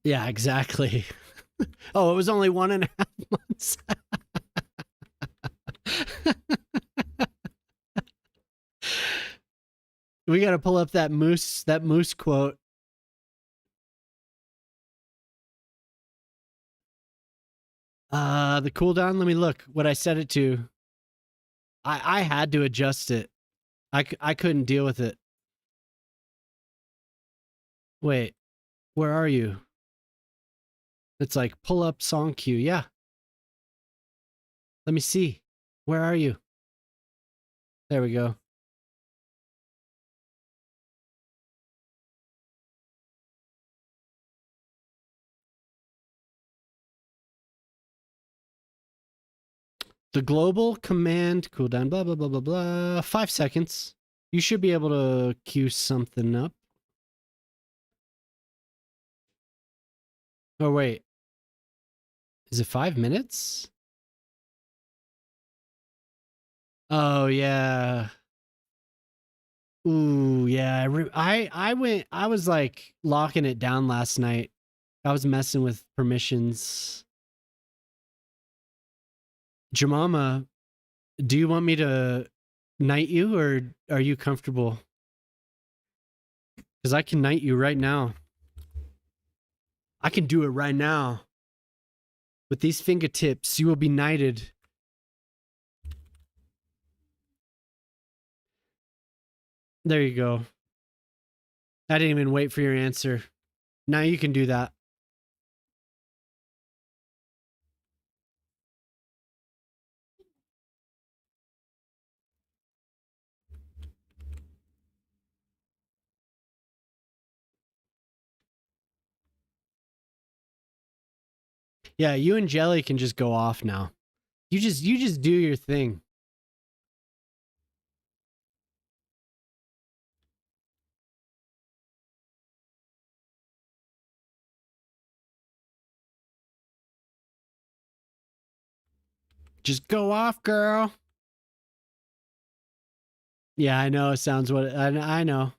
Yeah, exactly. Oh, it was only 1.5 months. We got to pull up that moose quote. The cooldown, let me look what I set it to. I had to adjust it. I couldn't deal with it. Wait, where are you? It's like pull up song queue. Yeah. Let me see. Where are you? There we go. The global command cooldown, blah, blah, blah, blah, blah. 5 seconds. You should be able to queue something up. Oh, wait. Is it 5 minutes? Oh, yeah. Ooh, yeah. I was like locking it down last night. I was messing with permissions. Jemama, do you want me to knight you or are you comfortable? Because I can knight you right now. I can do it right now. With these fingertips, you will be knighted. There you go. I didn't even wait for your answer. Now you can do that. Yeah, you and Jelly can just go off now. You just do your thing. Just go off, girl. Yeah, I know. It sounds what I know.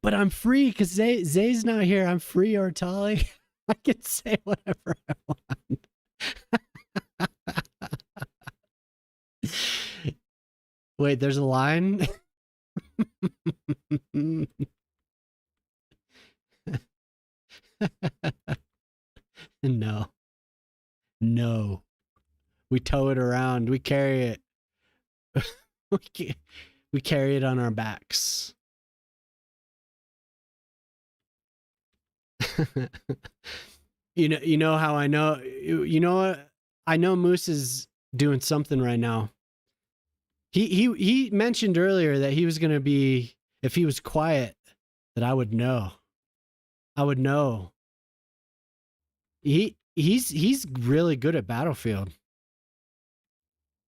But I'm free because Zay's not here. I'm free, Ortali. I can say whatever I want. Wait, there's a line? No. No. We tow it around. We carry it. We carry it on our backs. You know how I know, you know what? I know Moose is doing something right now. He mentioned earlier that he was going to be, if he was quiet, that I would know. I would know. He's really good at Battlefield.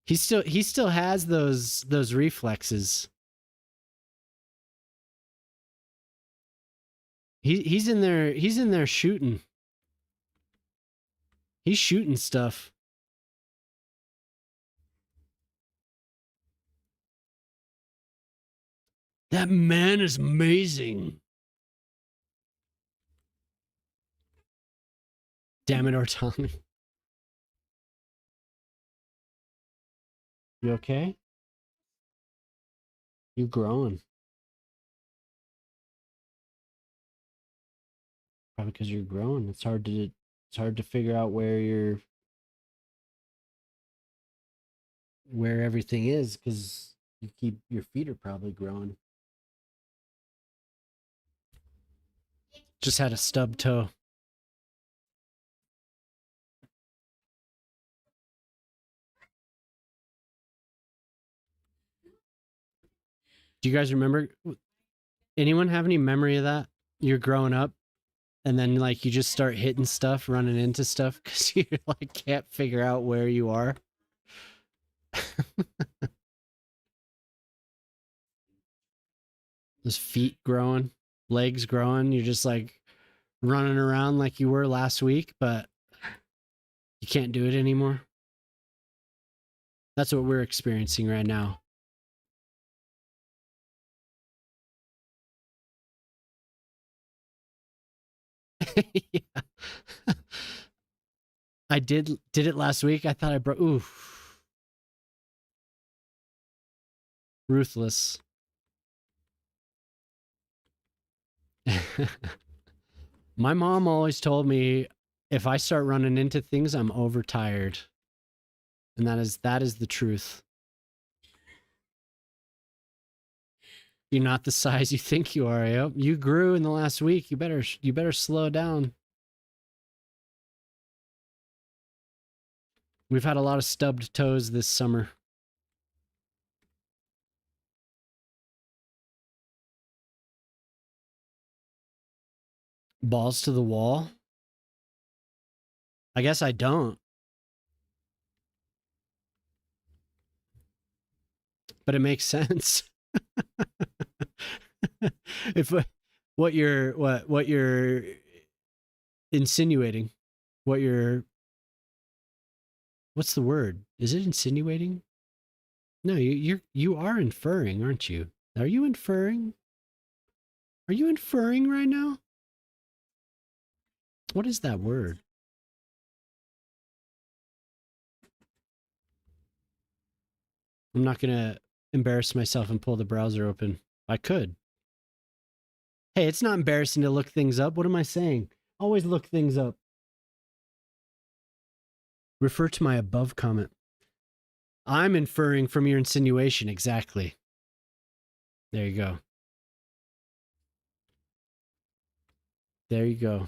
He still has those reflexes. He's in there shooting. He's shooting stuff. That man is amazing. Damn it, Ortami. You okay? You growing. Probably because you're growing. It's hard to figure out where everything is because your feet are probably growing. Just had a stub toe. Do you guys remember? Anyone have any memory of that? You're growing up, and then like you just start hitting stuff, running into stuff because you like can't figure out where you are. Those feet growing, legs growing. You're just like running around like you were last week, but you can't do it anymore. That's what we're experiencing right now. Yeah. I did it last week. I thought I broke. Ooh, ruthless. My mom always told me if I start running into things, I'm overtired, and that is the truth. You're not the size you think you are. Yep. You grew in the last week. You better slow down. We've had a lot of stubbed toes this summer. Balls to the wall? I guess I don't. But it makes sense. If what you're insinuating, what's the word? Is it insinuating? No, you are inferring, aren't you? Are you inferring? Are you inferring right now? What is that word? I'm not gonna embarrass myself and pull the browser open. I could. Hey, it's not embarrassing to look things up. What am I saying? Always look things up. Refer to my above comment. I'm inferring from your insinuation. Exactly. There you go. There you go.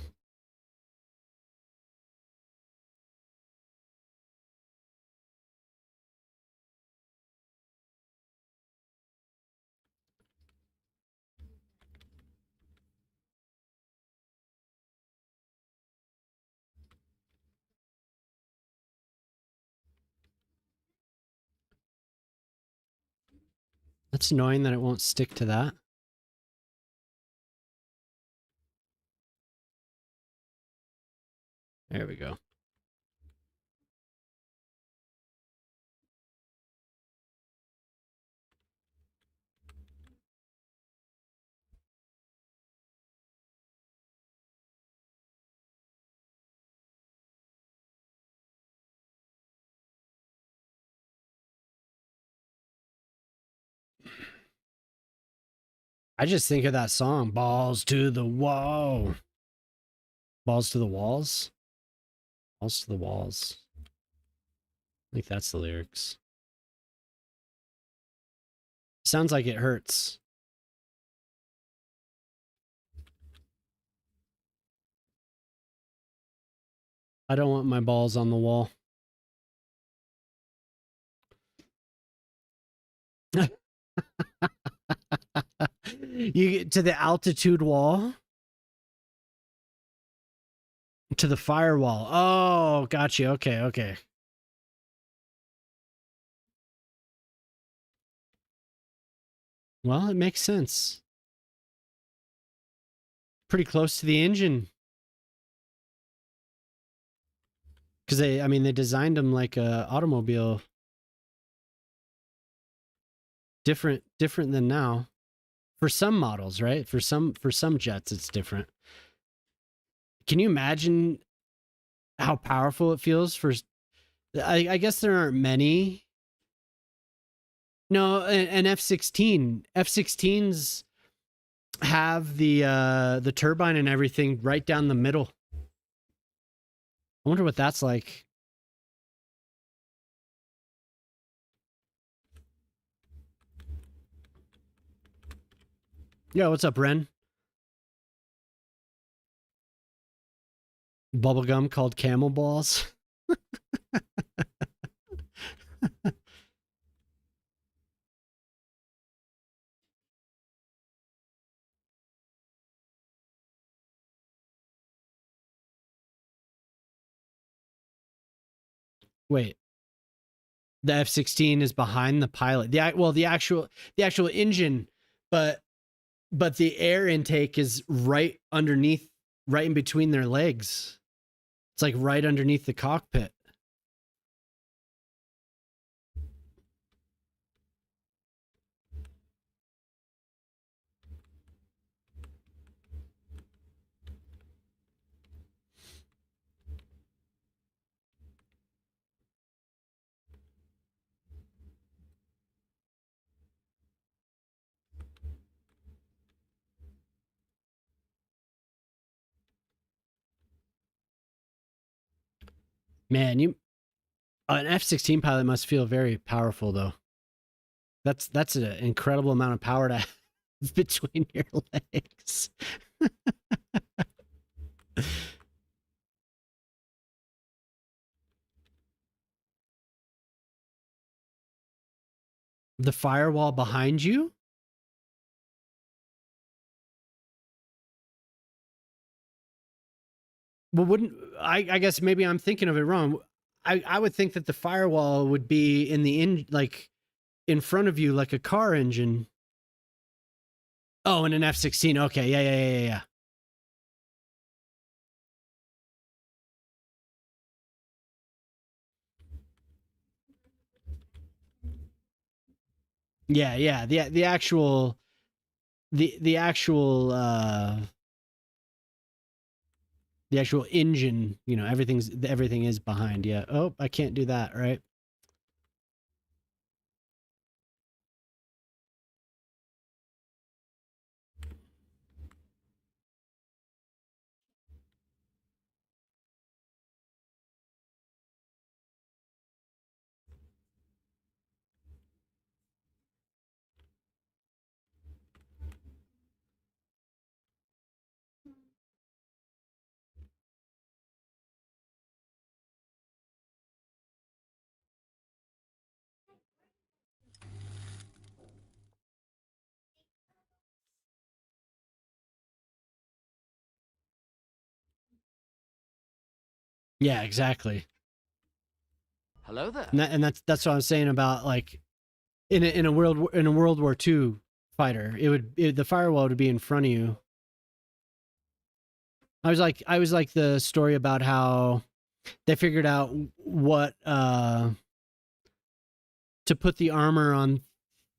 That's annoying that it won't stick to that. There we go. I just think of that song, Balls to the Wall. Balls to the Walls? Balls to the Walls. I think that's the lyrics. Sounds like it hurts. I don't want my balls on the wall. You get to the altitude wall. To the firewall. Oh, gotcha. Okay, okay. Well, it makes sense. Pretty close to the engine. Because I mean, they designed them like a automobile. Different than now. For some models, right? For some jets, it's different. Can you imagine how powerful it feels for? I guess there aren't many. No, an F-16. F-16s have the turbine and everything right down the middle. I wonder what that's like. Yo, what's up, Ren? Bubblegum called camel balls. Wait, the F-16 is behind the pilot. The actual engine, but the air intake is right underneath, right in between their legs. It's like right underneath the cockpit. Man, you an F-16 pilot must feel very powerful though. That's an incredible amount of power to have between your legs. The firewall behind you? Well, wouldn't I guess maybe I'm thinking of it wrong. I would think that the firewall would be in the like in front of you like a car engine. Oh, in an F-16. Okay. Yeah, yeah, yeah, yeah. Yeah, yeah. The actual engine, everything is behind. Yeah. Oh, I can't do that, right? Yeah, exactly. Hello And, there. that's what I'm saying about like in a World War II fighter, the firewall would be in front of you. I was like the story about how they figured out what to put the armor on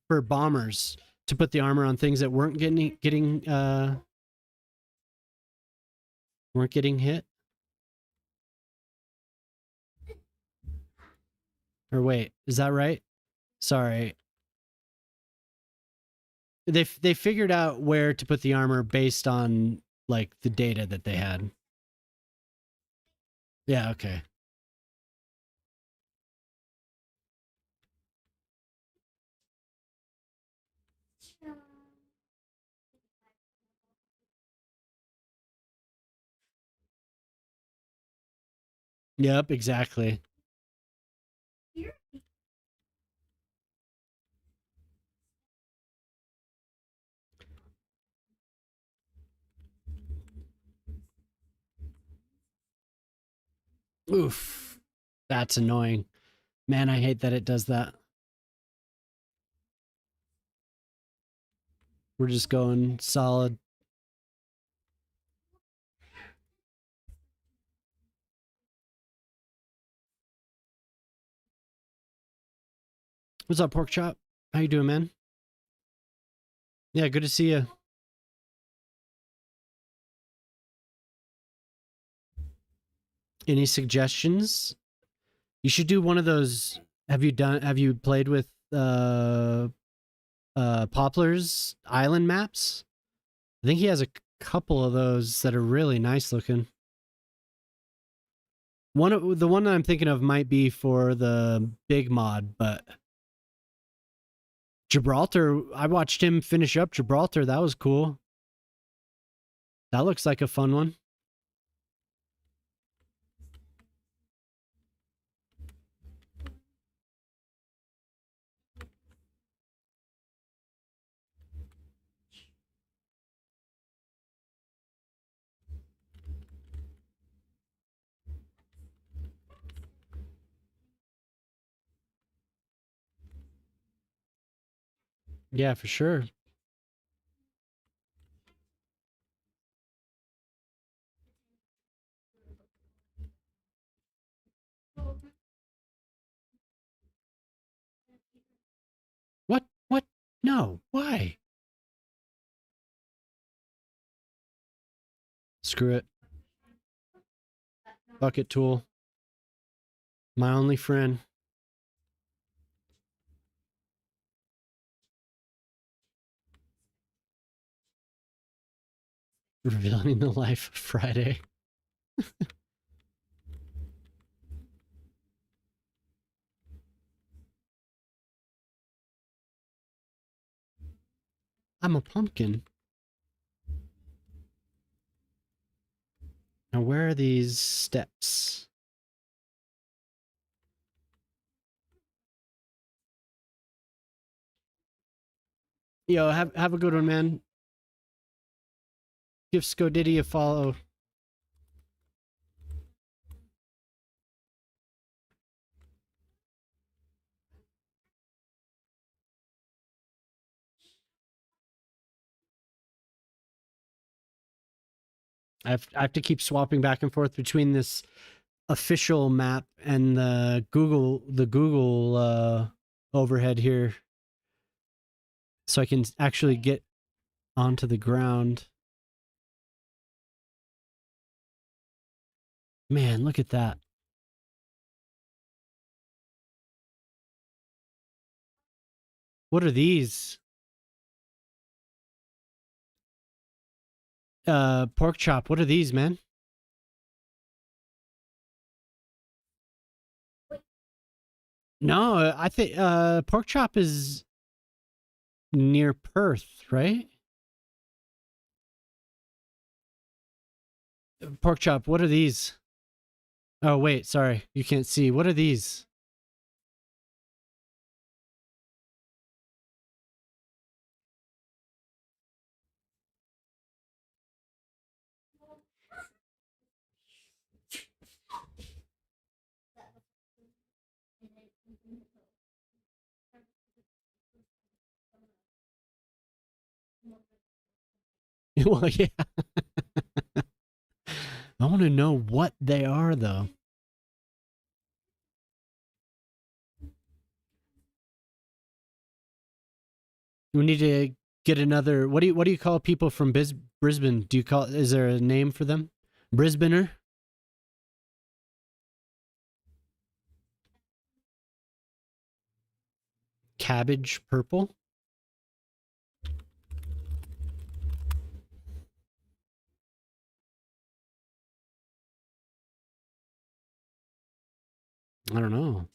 for bombers, to put the armor on things that weren't getting hit. Or wait, is that right? Sorry. They figured out where to put the armor based on like the data that they had. Yeah, okay. Yep, exactly. Oof. That's annoying. Man, I hate that it does that. We're just going solid. What's up, Pork Chop? How you doing, man? Yeah, good to see you. Any suggestions? You should do one of those. Have you played with Poplar's island maps? I think he has a couple of those that are really nice looking. The one that I'm thinking of might be for the big mod, but Gibraltar, I watched him finish up Gibraltar. That was cool. That looks like a fun one. Yeah, for sure. What? What? No. Why? Screw it. Bucket tool. My only friend. Revealing the life of Friday. I'm a pumpkin. Now, where are these steps? Yo, have a good one, man. Give Scodiddy a follow. I have to keep swapping back and forth between this official map and the Google overhead here, so I can actually get onto the ground. Man, look at that. What are these? Pork chop. What are these, man? No, I think pork chop is near Perth, right? Pork chop. What are these? Oh, wait, sorry. You can't see. What are these? Well, yeah. I want to know what they are, though. We need to get another. What do you call people from Brisbane? Do you call? Is there a name for them? Brisbaner? Cabbage purple? I don't know.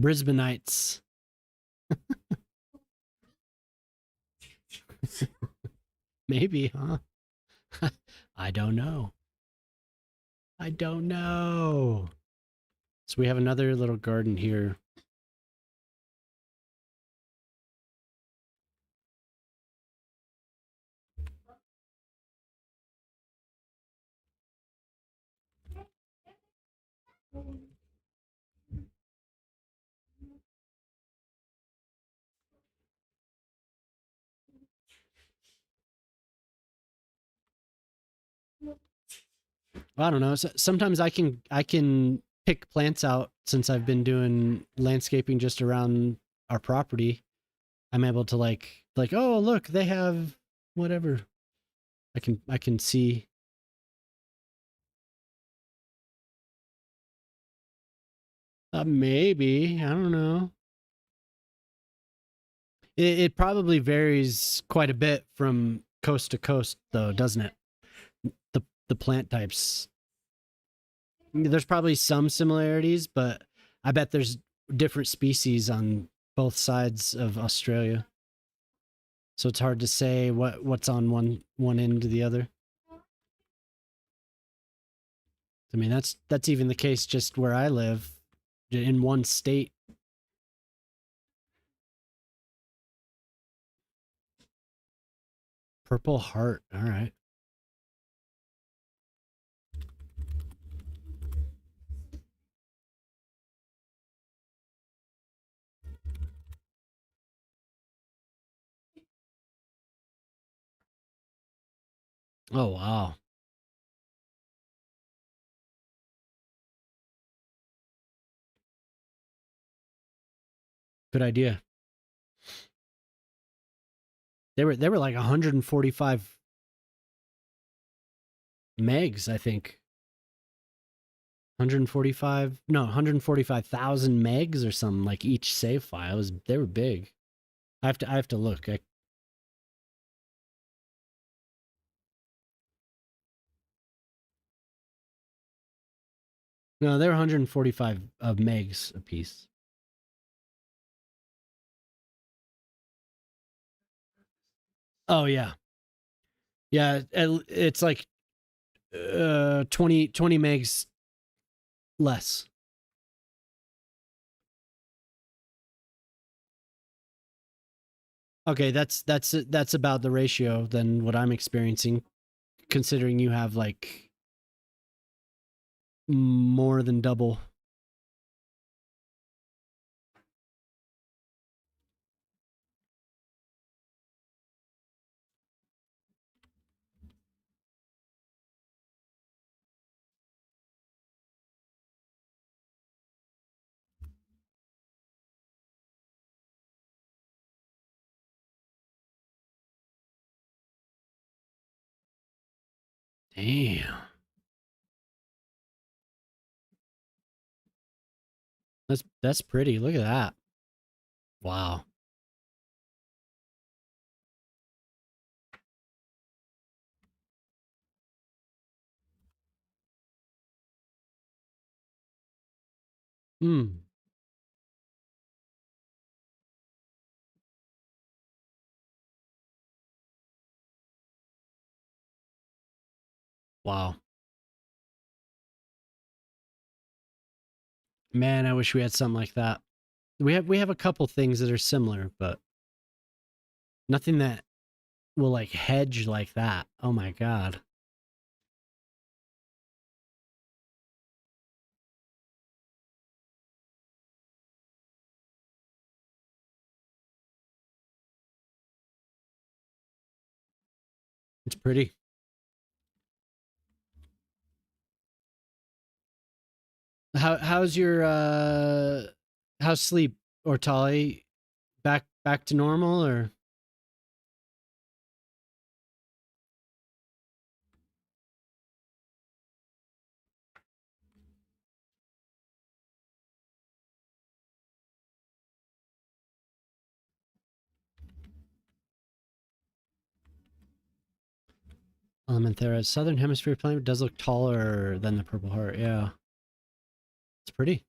Brisbaneites. Maybe, huh? I don't know. I don't know. So we have another little garden here. I don't know. Sometimes I can pick plants out since I've been doing landscaping just around our property. I'm able to like oh look they have whatever. I can see. Maybe I don't know. It probably varies quite a bit from coast to coast, though, doesn't it? The plant types. There's probably some similarities, but I bet there's different species on both sides of Australia. So it's hard to say what's on one end to the other. I mean, that's even the case just where I live, in one state. Purple heart. All right. Oh wow. Good idea. They were like 145 megs, I think. 145 no 145,000 megs or something, like each save file. They were big. I have to look. No, they were 145 of megs a piece. Oh yeah. Yeah, it's like 20 megs less. Okay, that's about the ratio than what I'm experiencing, considering you have like more than double. Damn. That's pretty. Look at that. Wow. Hmm. Wow. Man, I wish we had something like that. We have a couple things that are similar, but nothing that will like hedge like that. Oh my god. It's pretty. How's your how's sleep, or Tolly? Back to normal, or Elementhera? Southern Hemisphere planet does look taller than the Purple Heart. Yeah, it's pretty.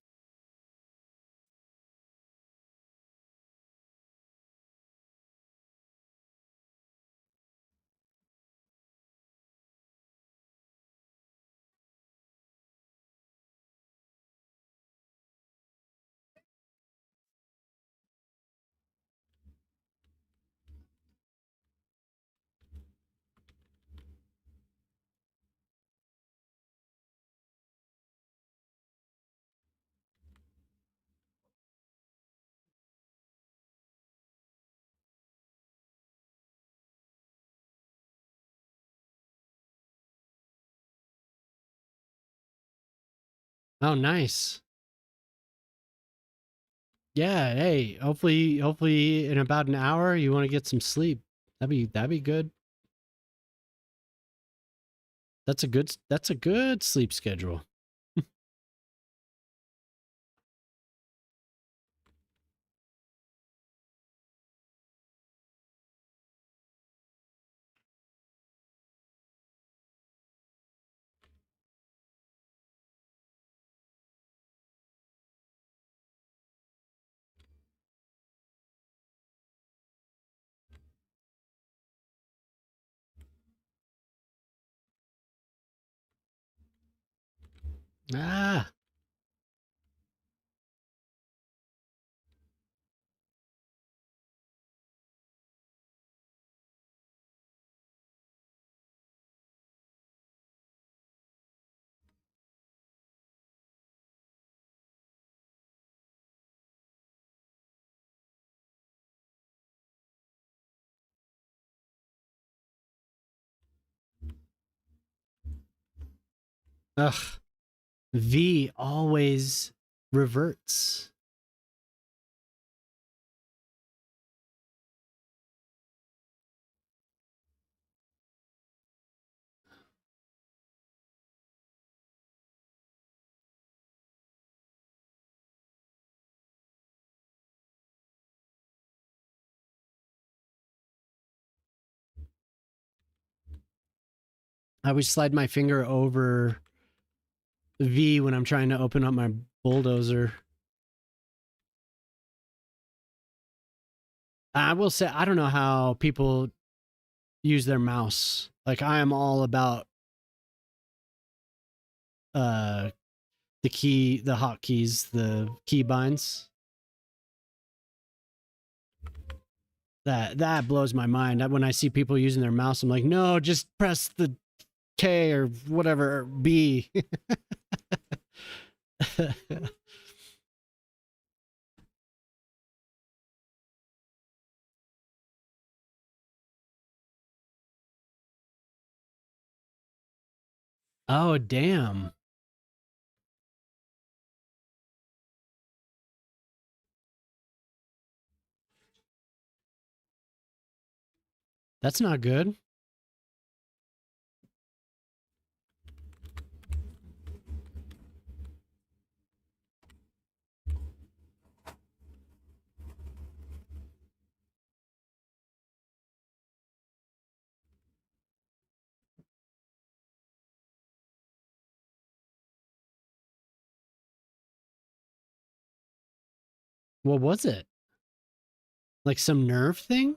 Oh, nice. Yeah, hey, hopefully in about an hour you want to get some sleep. That'd be good. That's a good sleep schedule. Ah. Ugh. V always reverts. I always slide my finger over V when I'm trying to open up my bulldozer. I will say I don't know how people use their mouse. Like I am all about uh the hotkeys, the key binds. That blows my mind. When I see people using their mouse, I'm like, no, just press the K or whatever, or B. Oh, damn. That's not good. What was it? Like some nerve thing?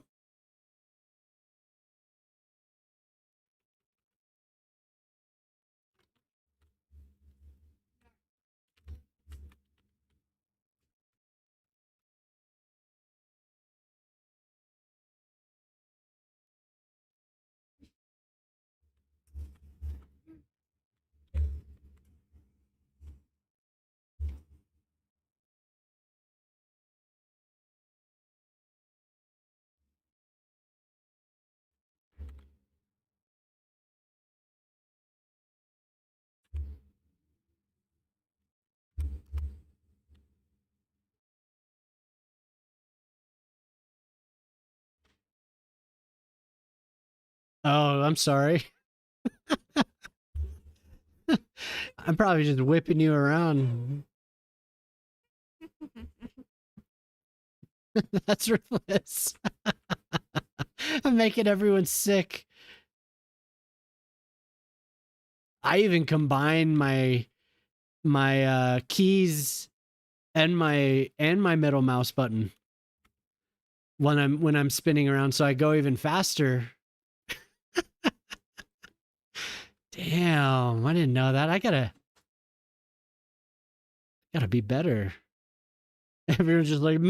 Oh, I'm sorry. I'm probably just whipping you around. That's ruthless. I'm making everyone sick. I even combine my keys and my middle mouse button when I'm spinning around, so I go even faster. Damn, I didn't know that. I gotta be better. Everyone's just like, I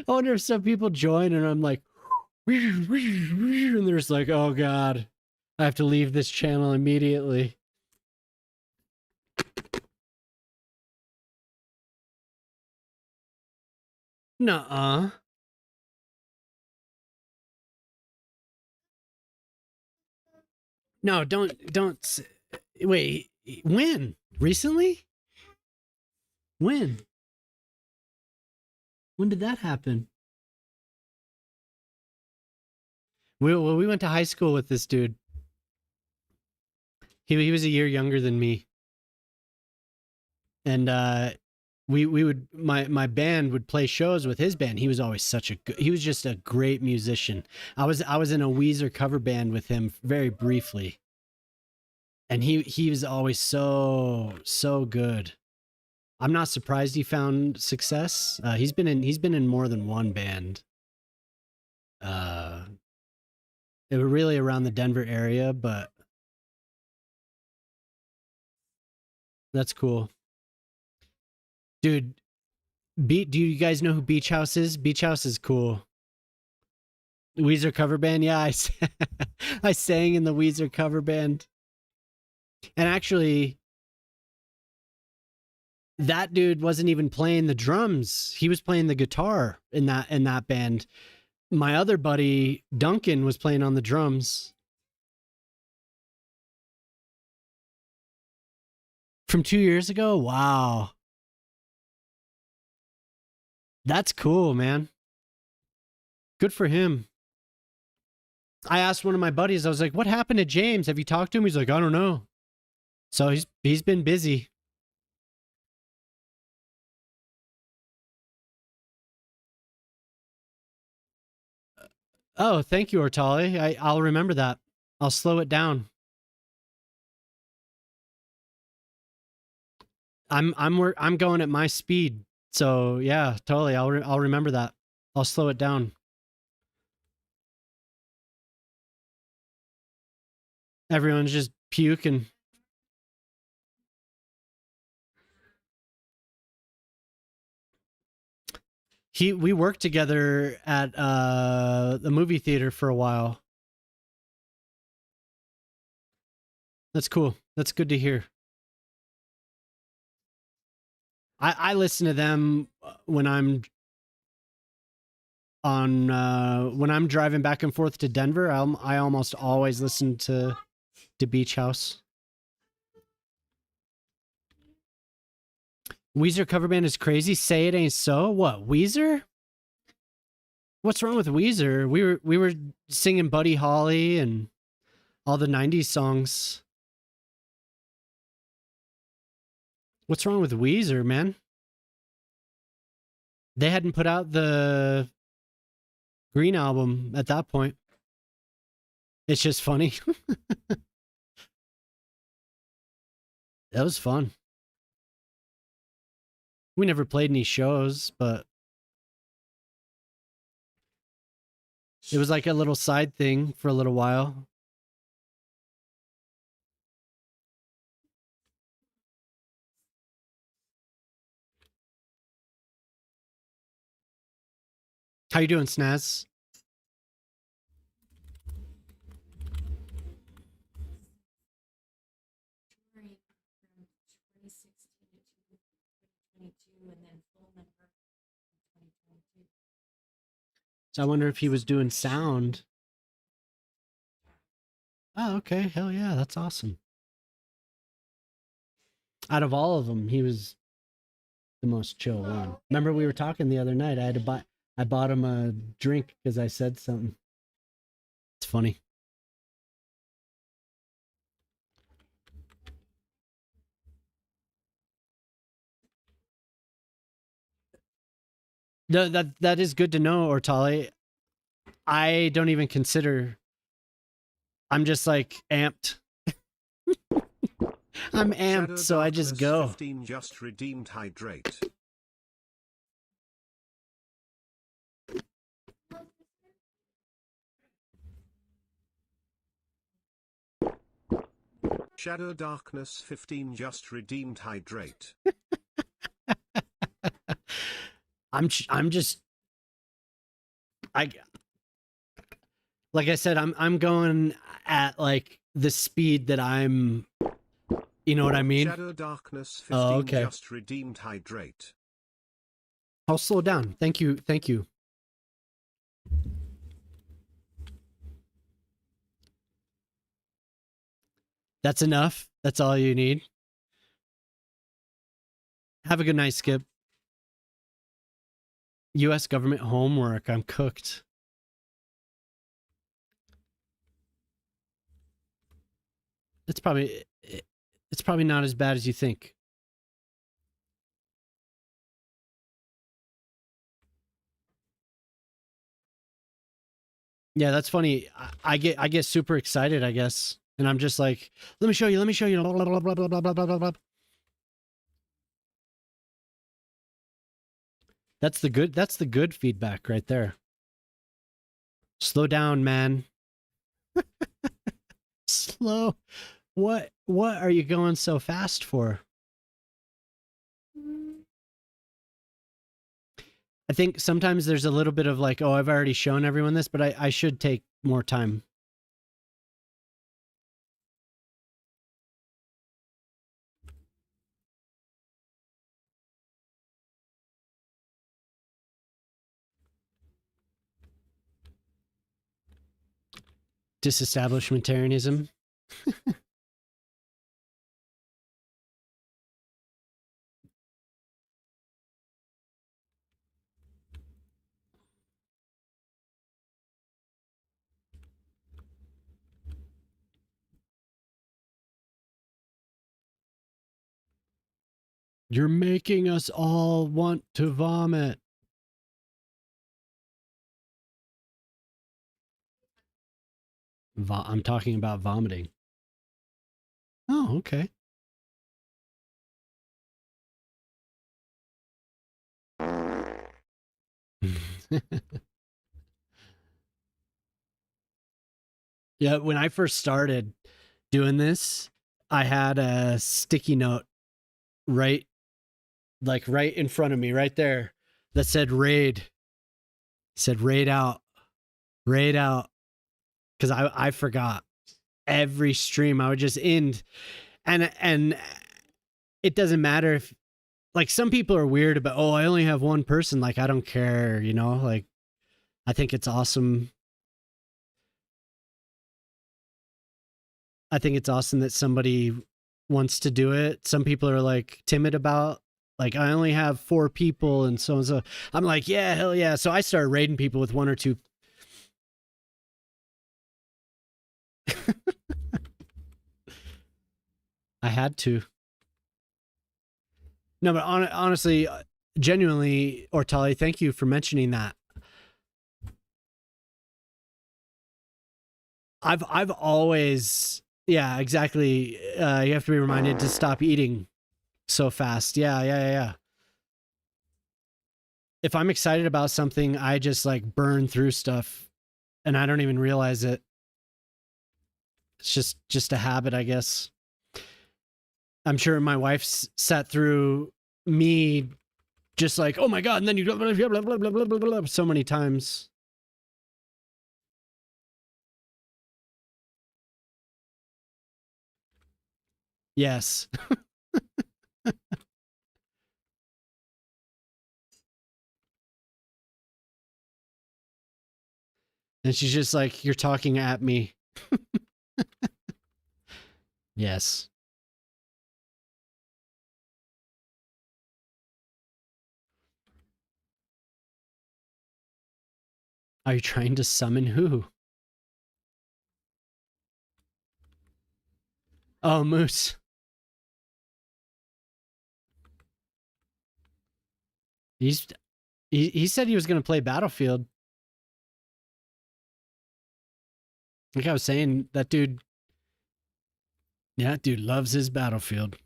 wonder if some people join and I'm like, and they're just like, oh god, I have to leave this channel immediately. Nuh-uh. No, don't. Wait, when? Recently? When? When did that happen? We went to high school with this dude. He was a year younger than me, and we would my band would play shows with his band. He was always such a good. He was just a great musician. I was in a Weezer cover band with him very briefly, and he was always so good. I'm not surprised he found success. He's been in more than one band. Uh, they were really around the Denver area, but that's cool, dude. Do you guys know who Beach House is? Beach House is cool. Weezer cover band, yeah. I sang in the Weezer cover band, and actually, that dude wasn't even playing the drums. He was playing the guitar in that band. My other buddy Duncan was playing on the drums. From 2 years ago? Wow. That's cool, man. Good for him. I asked one of my buddies, I was like, what happened to James? Have you talked to him? He's like, I don't know. So he's been busy. Oh, thank you, Ortali. I'll remember that. I'll slow it down. I'm going at my speed. So yeah, totally. I'll remember that. I'll slow it down. Everyone's just puking. We worked together at the movie theater for a while. That's cool. That's good to hear. I listen to them when I'm driving back and forth to Denver. I almost always listen to Beach House. Weezer cover band is crazy. Say it ain't so. What, Weezer? What's wrong with Weezer? We were singing Buddy Holly and all the 90s songs. What's wrong with Weezer, man? They hadn't put out the Green album at that point. It's just funny. That was fun. We never played any shows, but it was like a little side thing for a little while. How you doing, Snaz? So I wonder if he was doing sound. Oh, okay. Hell yeah, that's awesome. Out of all of them, he was the most chill one. Remember we were talking the other night. I bought him a drink because I said something. It's funny. No, that is good to know, Ortali. I don't even consider. I'm just like amped. I'm amped, Shadow so I just Darkness go. 15 just redeemed hydrate. Shadow Darkness 15 just redeemed hydrate. I'm just I like I said, I'm going at like the speed that I'm, you know what I mean? Shadow Darkness 15 Oh, okay. just redeemed hydrate. I'll slow down. Thank you. Thank you. That's enough. That's all you need. Have a good night, Skip. U.S. government homework. I'm cooked. It's probably not as bad as you think. Yeah, that's funny. I get super excited, I guess, and I'm just like, let me show you. Let me show you. Blah, blah, blah, blah, blah, blah, blah, blah. That's the good. That's the good feedback right there. Slow down, man. Slow. What are you going so fast for? I think sometimes there's a little bit of like, oh, I've already shown everyone this, but I should take more time. Disestablishmentarianism. You're making us all want to vomit. I'm talking about vomiting. Oh, okay. Yeah, when I first started doing this, I had a sticky note right right in front of me, right there, that said raid. It said raid out. Raid out. Because I forgot. Every stream I would just end. And it doesn't matter if like some people are weird about, oh, I only have one person. Like I don't care, you know? Like I think it's awesome. I think it's awesome that somebody wants to do it. Some people are like timid about like I only have 4 people and so and so. I'm like, yeah, hell yeah. So I started raiding people with 1 or 2. I had to. No, but honestly, genuinely, Ortali, thank you for mentioning that. I've always, yeah, exactly. You have to be reminded to stop eating so fast. Yeah, yeah, yeah, yeah. If I'm excited about something, I just like burn through stuff and I don't even realize it. It's just a habit, I guess. I'm sure my wife's sat through me just like, oh my god, and then you blah, blah, blah, blah, blah, blah, blah, blah, so many times. Yes. And she's just like, you're talking at me. Yes. Are you trying to summon who? Oh, Moose. He's he said he was going to play Battlefield. Like I was saying, that dude, yeah, that dude loves his Battlefield.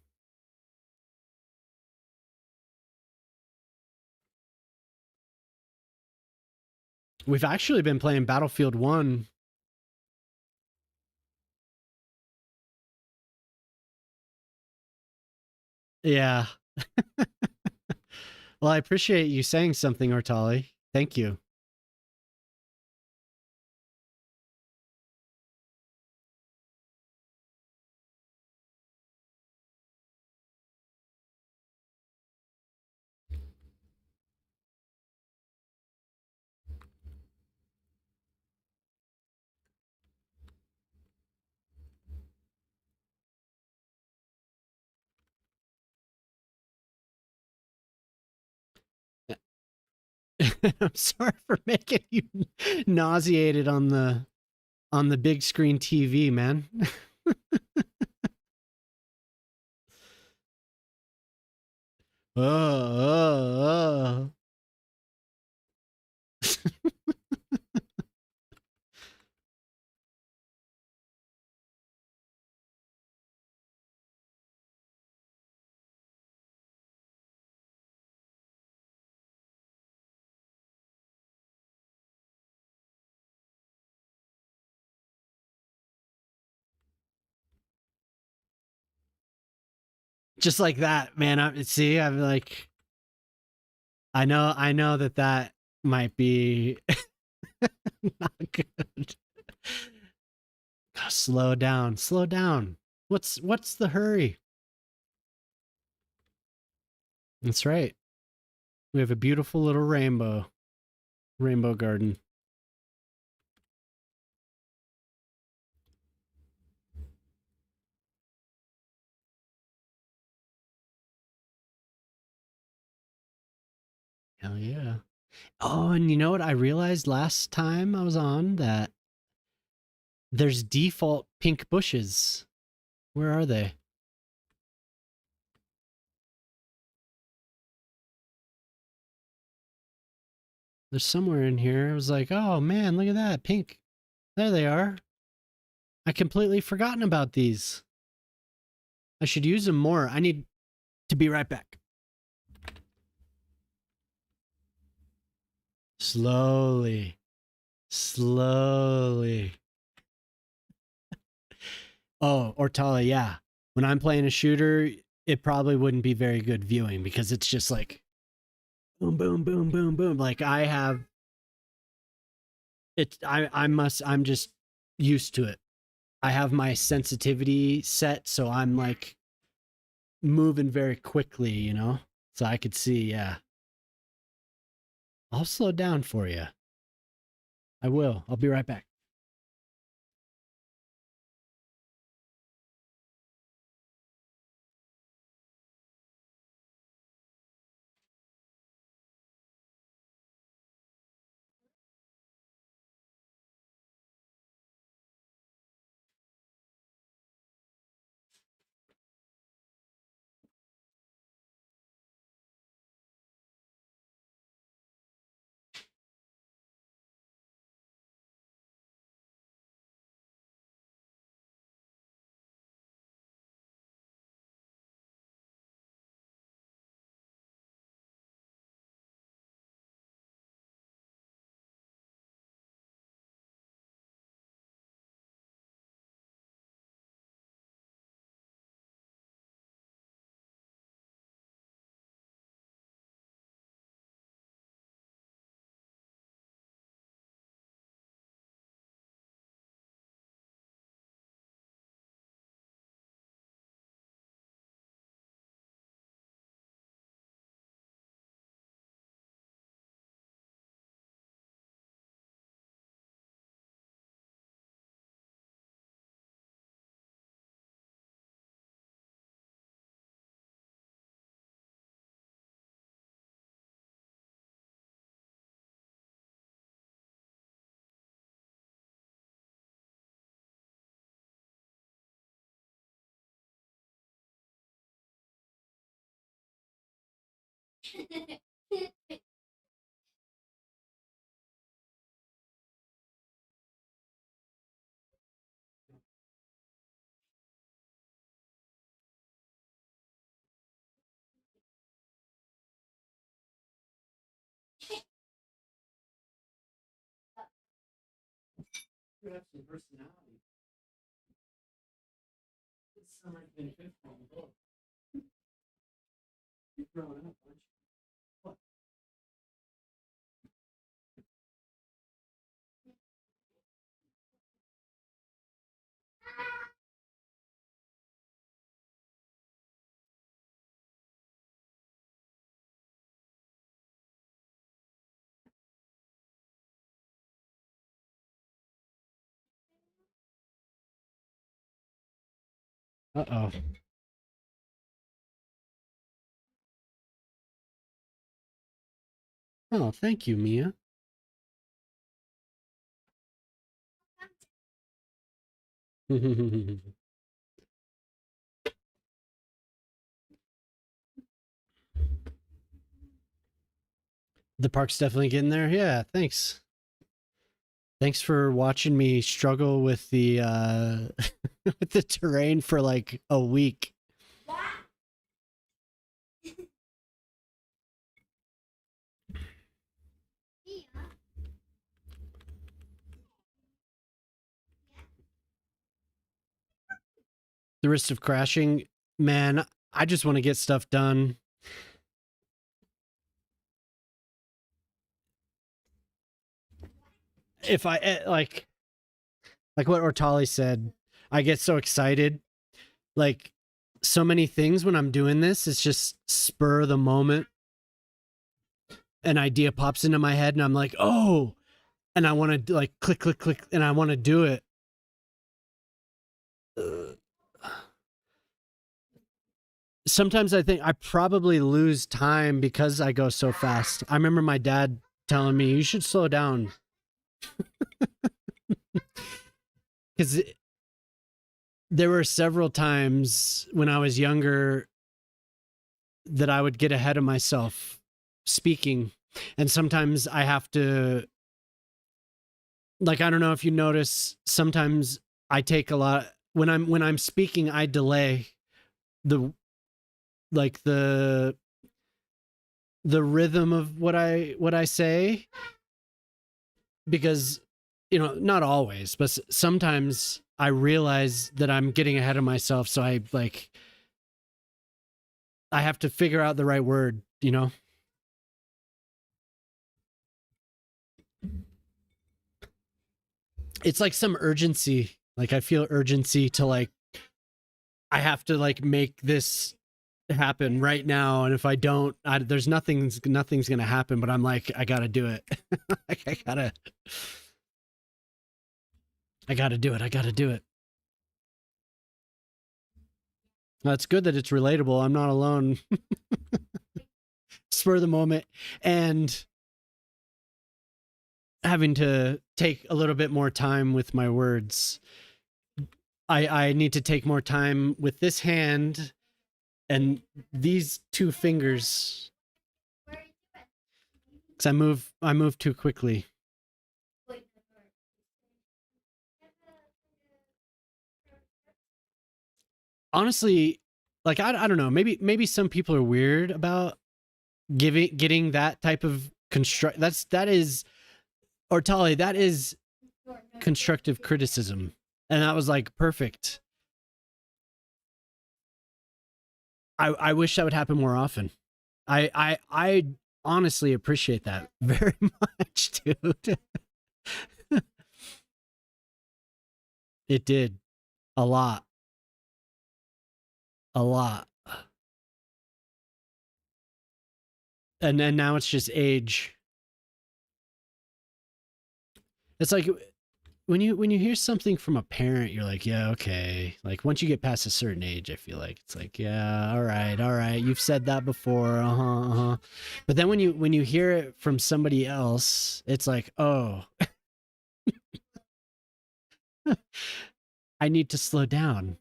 We've actually been playing Battlefield 1. Yeah. Well, I appreciate you saying something, Ortali. Thank you. I'm sorry for making you nauseated on the big screen TV, man. Oh. Just like that, man. I'm like, I know that that might be not good. Slow down, slow down. What's the hurry? That's right. We have a beautiful little rainbow garden. Hell yeah. Oh, and you know what? I realized last time I was on that there's default pink bushes. Where are they? They're somewhere in here. I was like, oh man, look at that. Pink. There they are. I completely forgotten about these. I should use them more. I need to be right back. Slowly. Slowly. Oh, Ortala, yeah. When I'm playing a shooter, it probably wouldn't be very good viewing because it's just like boom, boom, boom, boom, boom. Like I have it. I'm just used to it. I have my sensitivity set, so I'm like moving very quickly, you know? So I could see, yeah. I'll slow down for you. I will. I'll be right back. You have some personality. It's so much been good for you both. You're growing up, aren't you? What? Uh-oh. Oh, thank you, Mia. The park's definitely getting there. Yeah, thanks. Thanks for watching me struggle with the with the terrain for like a week. The risk of crashing, man, I just want to get stuff done. If I like what Ortali said, I get so excited. Like so many things when I'm doing this, it's just spur of the moment. An idea pops into my head and I'm like, "Oh," and I want to like click click click and I want to do it. Sometimes I think I probably lose time because I go so fast. I remember my dad telling me, "You should slow down." Cuz there were several times when I was younger that I would get ahead of myself speaking. And sometimes I have to, like, I don't know if you notice, sometimes I take a lot when I'm speaking, I delay the like the rhythm of what I say, because not always, but sometimes I realize that I'm getting ahead of myself, so I have to figure out the right word. It's like some urgency. Like I feel urgency to like I have to like make this happen right now, and if I don't, there's nothing's gonna happen. But I'm like, I gotta do it. Like, I gotta do it. I gotta do it. That's good that it's relatable. I'm not alone. Spur of the moment, and having to take a little bit more time with my words. I need to take more time with this hand and these two fingers, because I move too quickly. Honestly, like I don't know, maybe some people are weird about getting that type of construct. That is, or Tali, that is constructive criticism, and that was like perfect. I wish that would happen more often. I honestly appreciate that very much, dude. It did a lot, a lot, and then now it's just age. It's like when you hear something from a parent, you're like, yeah, okay. Like once you get past a certain age, I feel like it's like, yeah, all right. You've said that before, uh huh. But then when you hear it from somebody else, it's like, oh, I need to slow down.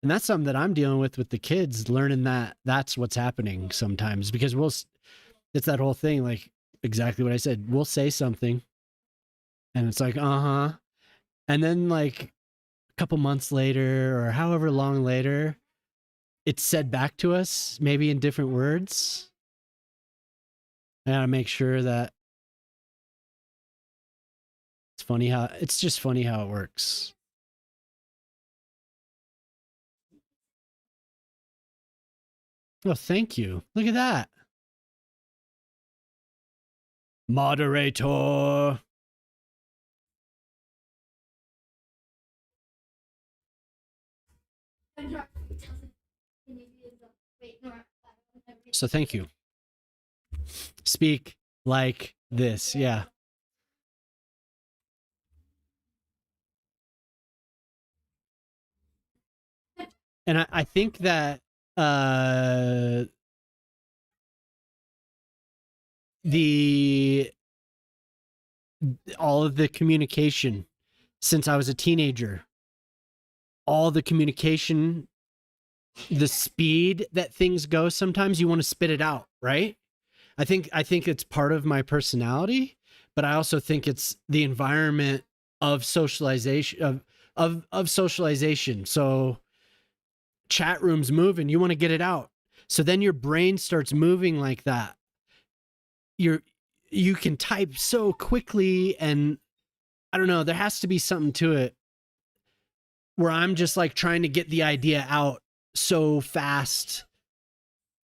And that's something that I'm dealing with the kids, learning that that's what's happening sometimes, because it's that whole thing, like exactly what I said. We'll say something, and it's like, uh huh, and then like a couple months later or however long later, it's said back to us, maybe in different words. I gotta make sure that it's just funny how it works. Oh, thank you. Look at that. Moderator. So thank you. Speak like this. Yeah. And I think that uh the all of the communication since I was a teenager, all the communication, the speed that things go, sometimes you want to spit it out, right? I think it's part of my personality, but I also think it's the environment of socialization of socialization. So chat rooms moving, you want to get it out. So then your brain starts moving like that. You can type so quickly, and I don't know, there has to be something to it where I'm just like trying to get the idea out so fast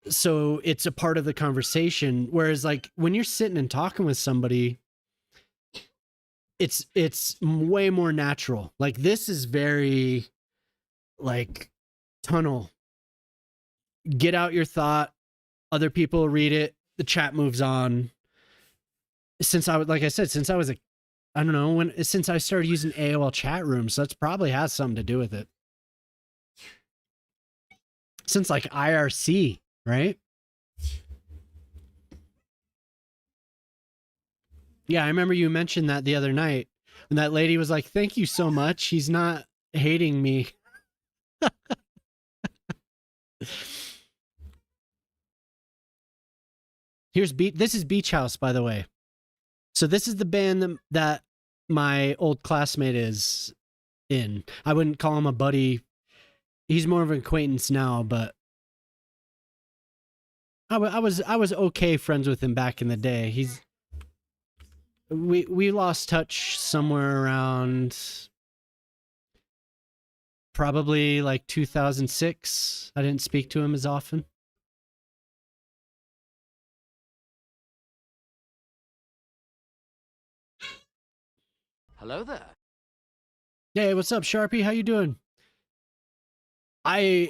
so it's a part of the conversation, whereas like when you're sitting and talking with somebody, it's way more natural. Like this is very like tunnel. Get out your thought, other people read it, the chat moves on. Since I was, like I said, since I was a, I don't know, since I started using AOL chat rooms, that's probably has something to do with it. Since like IRC, right? Yeah, I remember you mentioned that the other night. And that lady was like, "Thank you so much. He's not hating me." This is Beach House, by the way. So this is the band that my old classmate is in. I wouldn't call him a buddy. He's more of an acquaintance now, but I was okay friends with him back in the day. We lost touch somewhere around probably like 2006. I didn't speak to him as often. Hello there. Hey, what's up, Sharpie? How you doing? I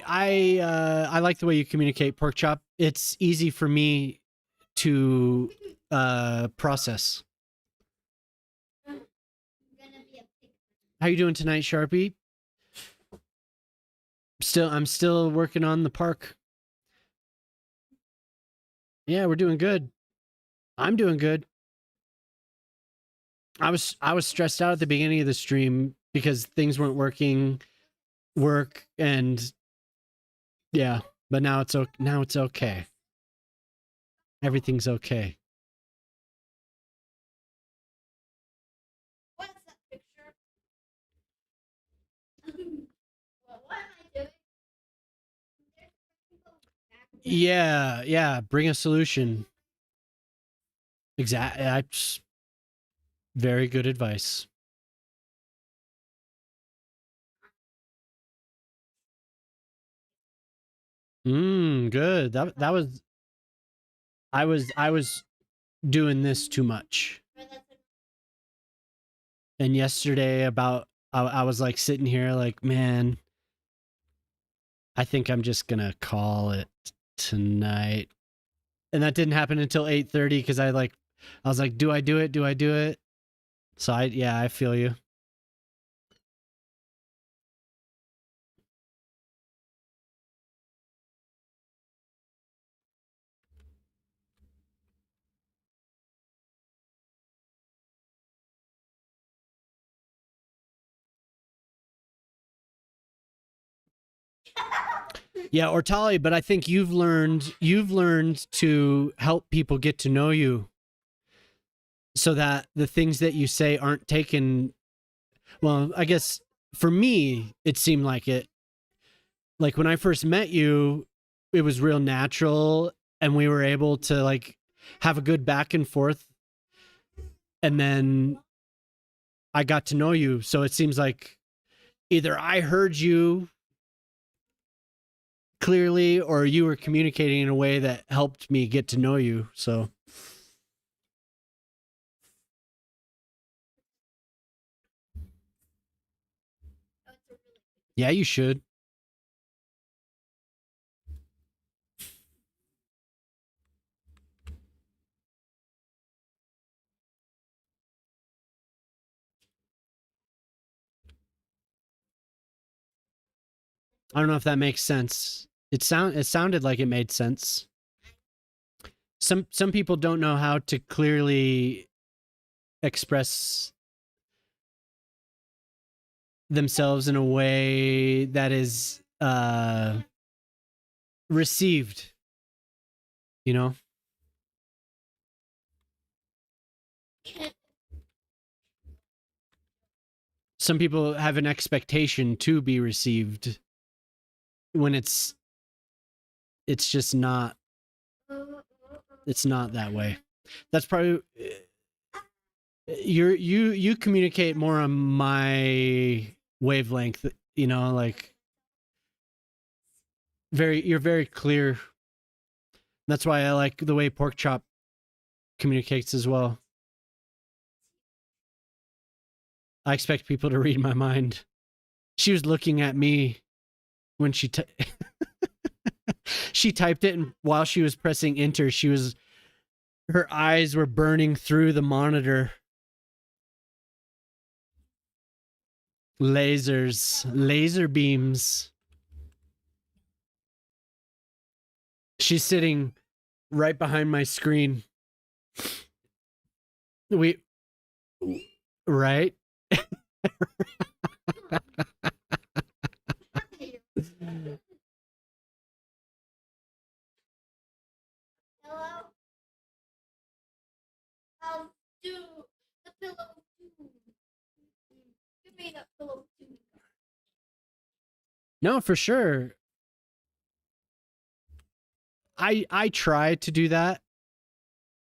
like the way you communicate, Pork Chop. It's easy for me to process. How you doing tonight, Sharpie? I'm still working on the park. Yeah, we're doing good. I'm doing good. I was stressed out at the beginning of the stream because things weren't working, work, and yeah, but now it's okay. Everything's okay. Yeah, yeah, bring a solution. Exactly. Very good advice. Good. That was I was doing this too much. And yesterday I was like sitting here like, man, I think I'm just gonna call it tonight. And that didn't happen until 8:30 because I was like, do I do it? Do I do it? So I feel you. Yeah, Ortali, but I think you've learned to help people get to know you so that the things that you say aren't taken, well, I guess for me it seemed like it. Like when I first met you, it was real natural and we were able to like have a good back and forth, and then I got to know you. So it seems like either I heard you clearly or you were communicating in a way that helped me get to know you. So yeah, you should. I don't know if that makes sense. It sounded like it made sense. some people don't know how to clearly express themselves in a way that is received, you know. Some people have an expectation to be received when it's just not, it's not that way. That's probably you communicate more on my wavelength, you know, like you're very clear. That's why I like the way Pork Chop communicates as well. I expect people to read my mind. She was looking at me when she she typed it, and while she was pressing enter, her eyes were burning through the monitor. Lasers, laser beams. She's sitting right behind my screen. Right? Hello? I'll do the pillow too. Give me that pillow too. No, for sure. I try to do that.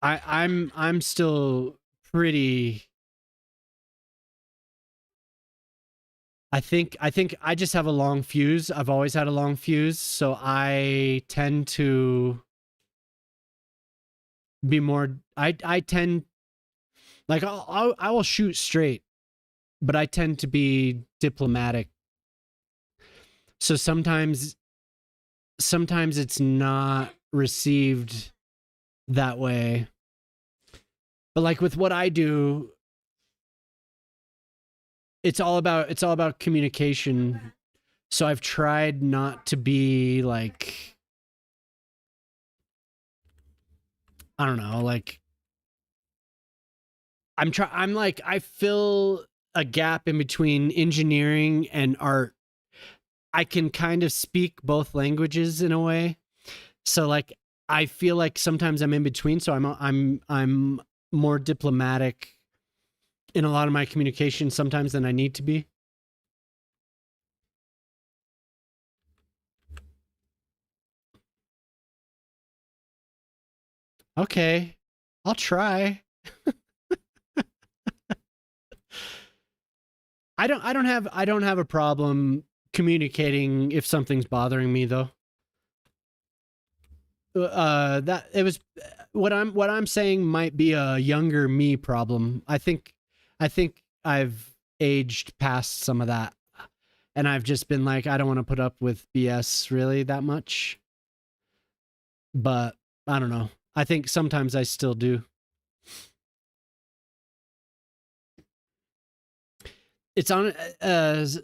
I'm still pretty. I think I just have a long fuse. I've always had a long fuse, so I tend to be more. I tend, like, I will shoot straight, but I tend to be diplomatic. So sometimes it's not received that way. But like with what I do, it's all about communication. So I've tried not to be like, I don't know, like I'm like, I fill a gap in between engineering and art. I can kind of speak both languages in a way. So like I feel like sometimes I'm in between, so I'm more diplomatic in a lot of my communication sometimes than I need to be. Okay. I'll try. I don't have a problem communicating if something's bothering me though. That it was what I'm saying might be a younger me problem. I think I've aged past some of that, and I've just been like, I don't want to put up with BS really that much. But I don't know. I think sometimes I still do. It's on.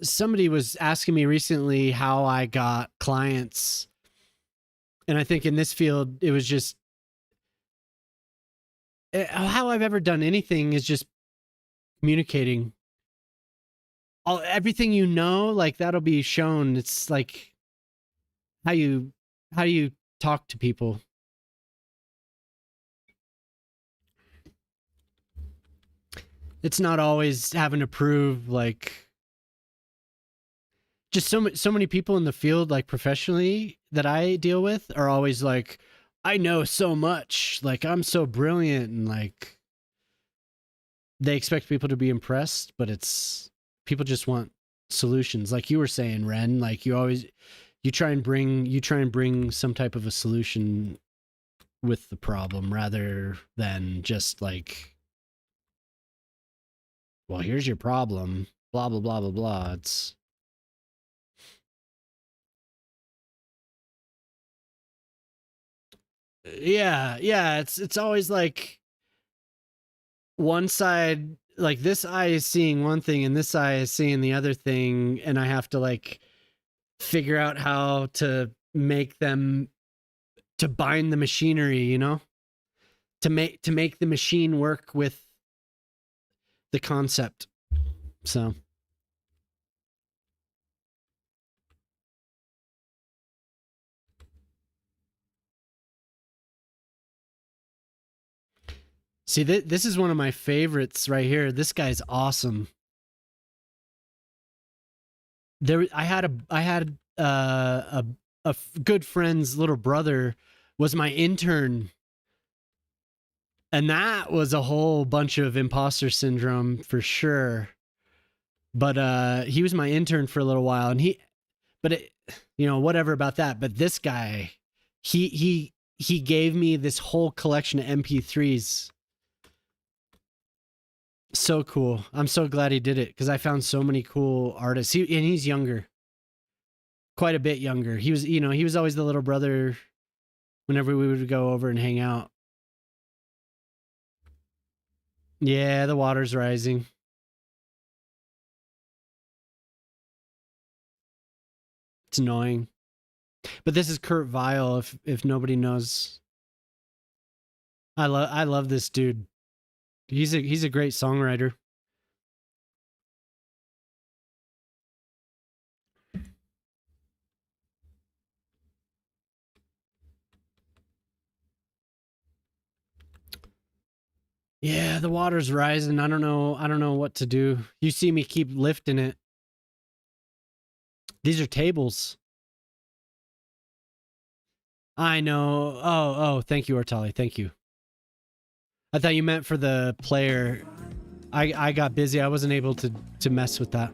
Somebody was asking me recently how I got clients, and I think in this field it was just how I've ever done anything is just communicating. Everything you know, like that'll be shown. It's like how you talk to people. It's not always having to prove, like, just so many people in the field, like professionally that I deal with, are always like, I know so much, like I'm so brilliant, and like they expect people to be impressed, but it's people just want solutions. Like you were saying, Ren, like you try and bring some type of a solution with the problem rather than just like, well, here's your problem, blah blah blah blah blah. It's yeah, it's always like one side, like this eye is seeing one thing and this eye is seeing the other thing, and I have to like figure out how to make them to bind the machinery, you know? to make the machine work with the concept. So see, this is one of my favorites right here. This guy's awesome. I had a good friend's little brother was my intern, and that was a whole bunch of imposter syndrome for sure. But he was my intern for a little while, and whatever about that. But this guy, he gave me this whole collection of MP3s. So cool. I'm so glad he did it, because I found so many cool artists. And he's younger. Quite a bit younger. He was always the little brother whenever we would go over and hang out. Yeah, the water's rising. It's annoying. But this is Kurt Vile, if nobody knows. I love this dude. He's a great songwriter. Yeah, the water's rising. I don't know what to do. You see me keep lifting it. These are tables. I know. Oh, thank you, Ortali. Thank you. I thought you meant for the player. I got busy. I wasn't able to mess with that.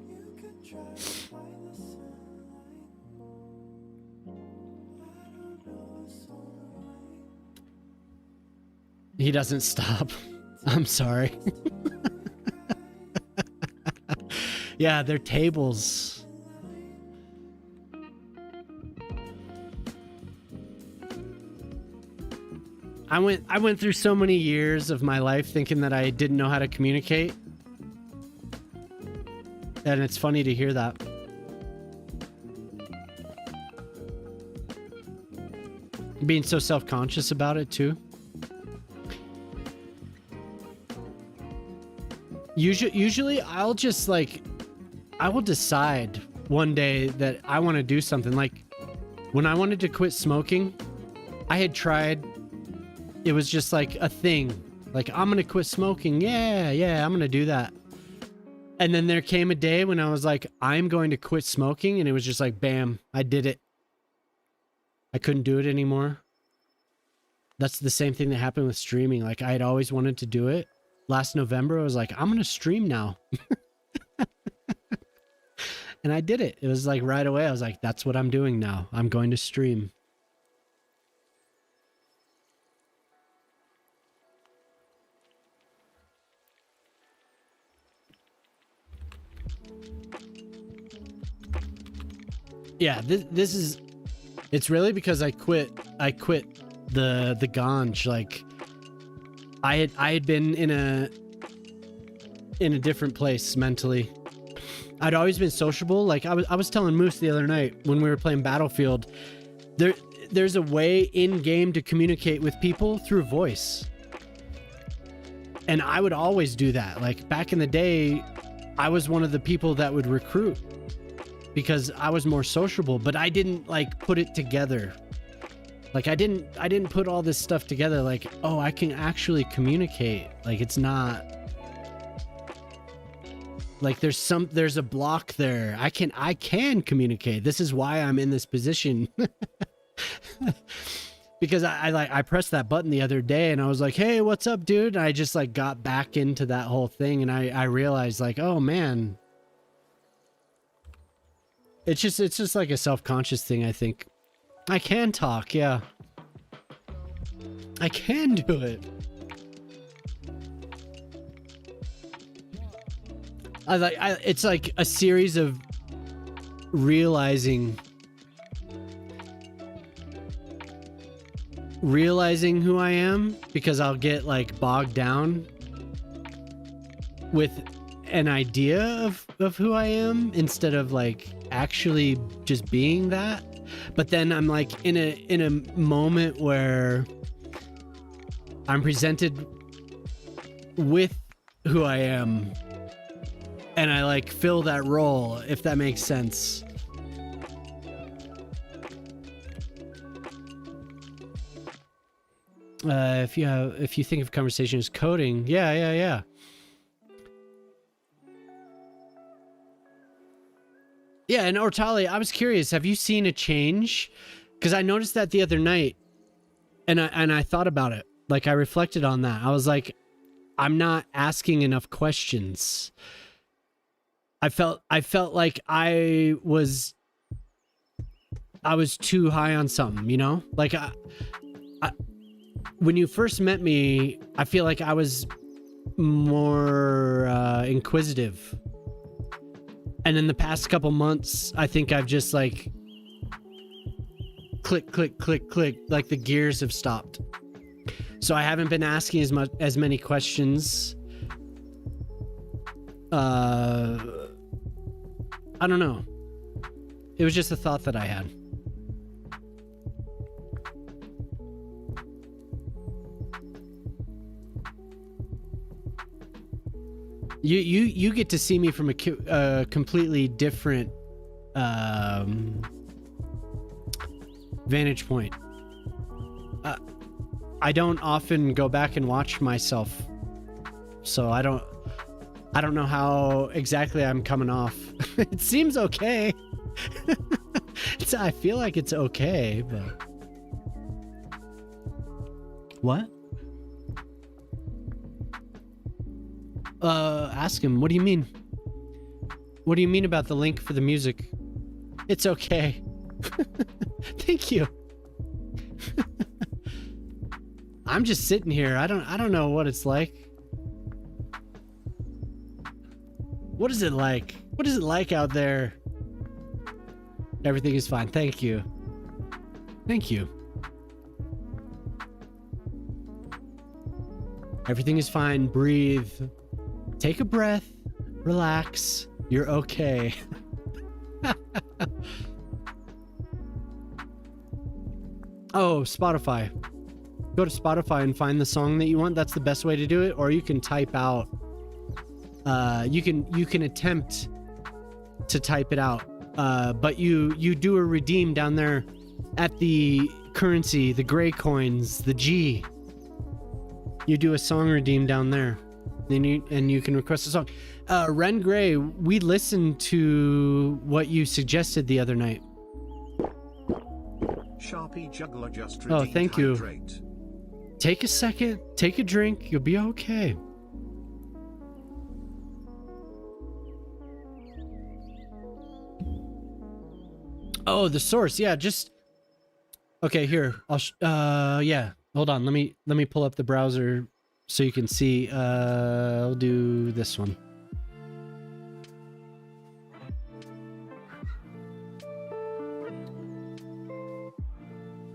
He doesn't stop. I'm sorry. Yeah, they're tables. I went through so many years of my life thinking that I didn't know how to communicate. And it's funny to hear that. Being so self-conscious about it too. Usually I'll just I will decide one day that I want to do something. Like when I wanted to quit smoking, I had tried. It was just like a thing. Like, I'm going to quit smoking. Yeah, I'm going to do that. And then there came a day when I was like, I'm going to quit smoking. And it was just like, bam, I did it. I couldn't do it anymore. That's the same thing that happened with streaming. Like, I had always wanted to do it. Last November, I was like, I'm going to stream now. And I did it. It was like right away. I was like, that's what I'm doing now. I'm going to stream. Yeah, this is, it's really because I quit the ganj. Like I had been in a different place mentally. I'd always been sociable. Like I was telling Moose the other night when we were playing Battlefield, there's a way in game to communicate with people through voice. And I would always do that. Like back in the day, I was one of the people that would recruit because I was more sociable, but I didn't like put it together. Like I didn't put all this stuff together. Like, oh, I can actually communicate. Like it's not like there's a block there. I can communicate. This is why I'm in this position. Because I pressed that button the other day and I was like, hey, what's up, dude? And I just like got back into that whole thing and I realized like, oh man. It's just like a self-conscious thing, I think. I can talk, yeah. I can do it. It's like a series of realizing who I am, because I'll get like bogged down with an idea of who I am instead of like actually just being that. But then I'm like in a moment where I'm presented with who I am, and I like fill that role, if that makes sense. If you think of conversation as coding, yeah. Yeah, and Ortali, I was curious, have you seen a change? Because I noticed that the other night, and I thought about it. Like, I reflected on that. I was like, I'm not asking enough questions. I felt like I was too high on something, you know? Like, when you first met me, I feel like I was more inquisitive. And in the past couple months, I think I've just like click, like the gears have stopped. So I haven't been asking as many questions. I don't know. It was just a thought that I had. You get to see me from a completely different vantage point. I don't often go back and watch myself, so I don't know how exactly I'm coming off. It seems okay. I feel like it's okay, but what? Ask him. What do you mean? What do you mean about the link for the music? It's okay. Thank you. I'm just sitting here. I don't know what it's like. What is it like? What is it like out there? Everything is fine. Thank you. Thank you. Everything is fine. Breathe. Take a breath. Relax. You're okay. Oh, Spotify. Go to Spotify and find the song that you want. That's the best way to do it. Or you can type out. You can attempt to type it out. But you do a redeem down there at the currency, the gray coins, the G. You do a song redeem down there. And you can request a song. Ren Gray, we listened to what you suggested the other night. Sharpie Juggler just Oh, redeemed thank you. hydrate. Take a second, take a drink, you'll be okay. Oh, the source, yeah, just okay. Here, yeah. Hold on, let me pull up the browser so you can see. I'll do this one.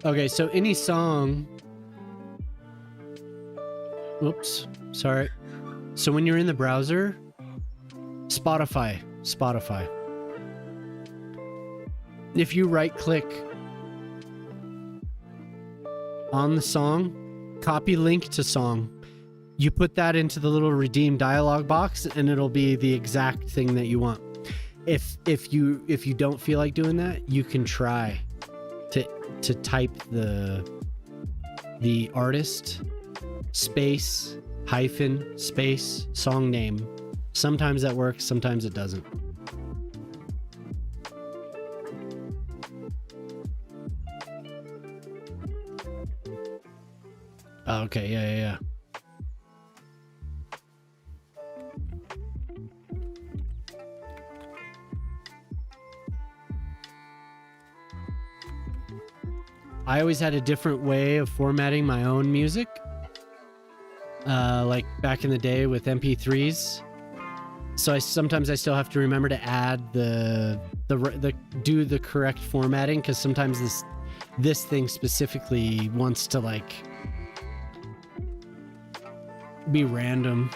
Okay, so any song. Oops, sorry. So when you're in the browser, Spotify. If you right click on the song, copy link to song, you put that into the little redeem dialog box and it'll be the exact thing that you want. If you don't feel like doing that, you can try to type the artist space hyphen space song name. Sometimes that works, sometimes it doesn't. Okay, yeah. I always had a different way of formatting my own music. Like back in the day with MP3s. So sometimes I still have to remember to add the do the correct formatting, because sometimes this thing specifically wants to like be random.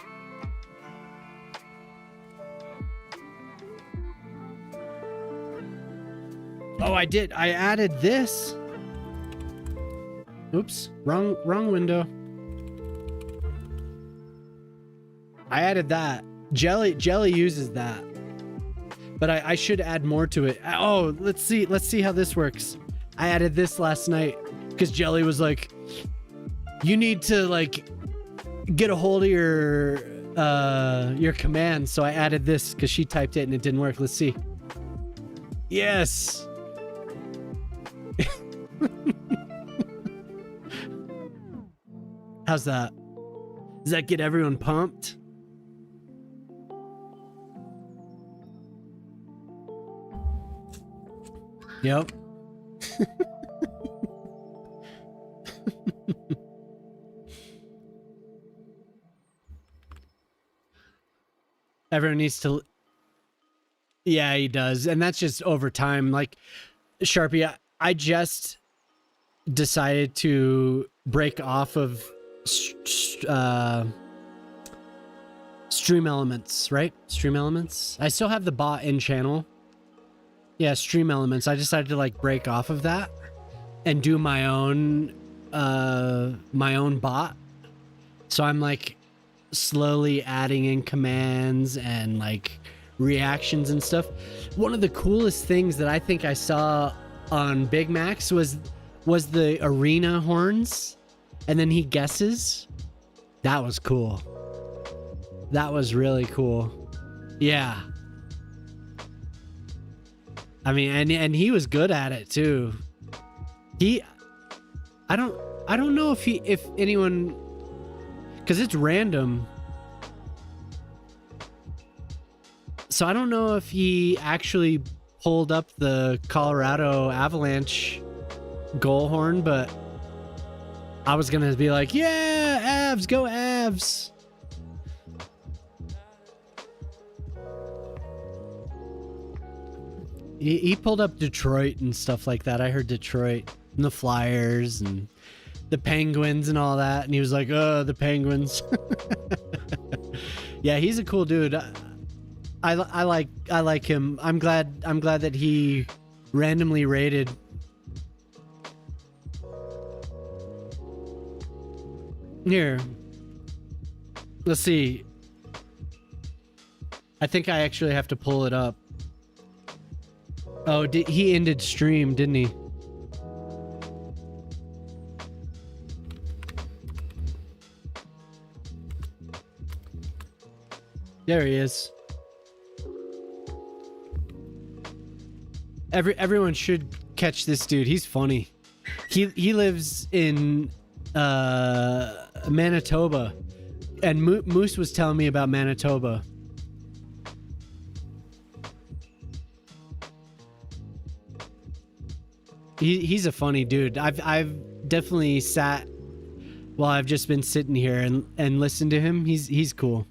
Oh, I added this. Oops, wrong window. I added that. Jelly uses that. But I should add more to it. Oh, let's see how this works. I added this last night because Jelly was like, you need to like get a hold of your command. So I added this because she typed it and it didn't work. Let's see. Yes. How's that? Does that get everyone pumped? Yep. Everyone needs to. Yeah, he does. And that's just over time. Like, Sharpie, I just decided to break off of Stream Elements, right? Stream Elements. I still have the bot in channel. Yeah, Stream Elements. I decided to like break off of that and do my own bot. So I'm like slowly adding in commands and like reactions and stuff. One of the coolest things that I think I saw on Big Max was the arena horns, and then he guesses. That was cool. That was really cool. Yeah. I mean, and he was good at it too. I don't know if anyone, because it's random. So I don't know if he actually pulled up the Colorado Avalanche goal horn, but I was gonna be like, yeah, Avs, go Avs. He pulled up Detroit and stuff like that. I heard Detroit and the Flyers and the Penguins and all that, and he was like, "Oh, the Penguins." Yeah, he's a cool dude. I like him. I'm glad that he randomly rated. Here, let's see. I think I actually have to pull it up. Oh, he ended stream, didn't he? There he is. Everyone should catch this dude. He's funny. He lives in Manitoba, and Moose was telling me about Manitoba. He's a funny dude. I've definitely sat while I've just been sitting here and listened to him. He's cool.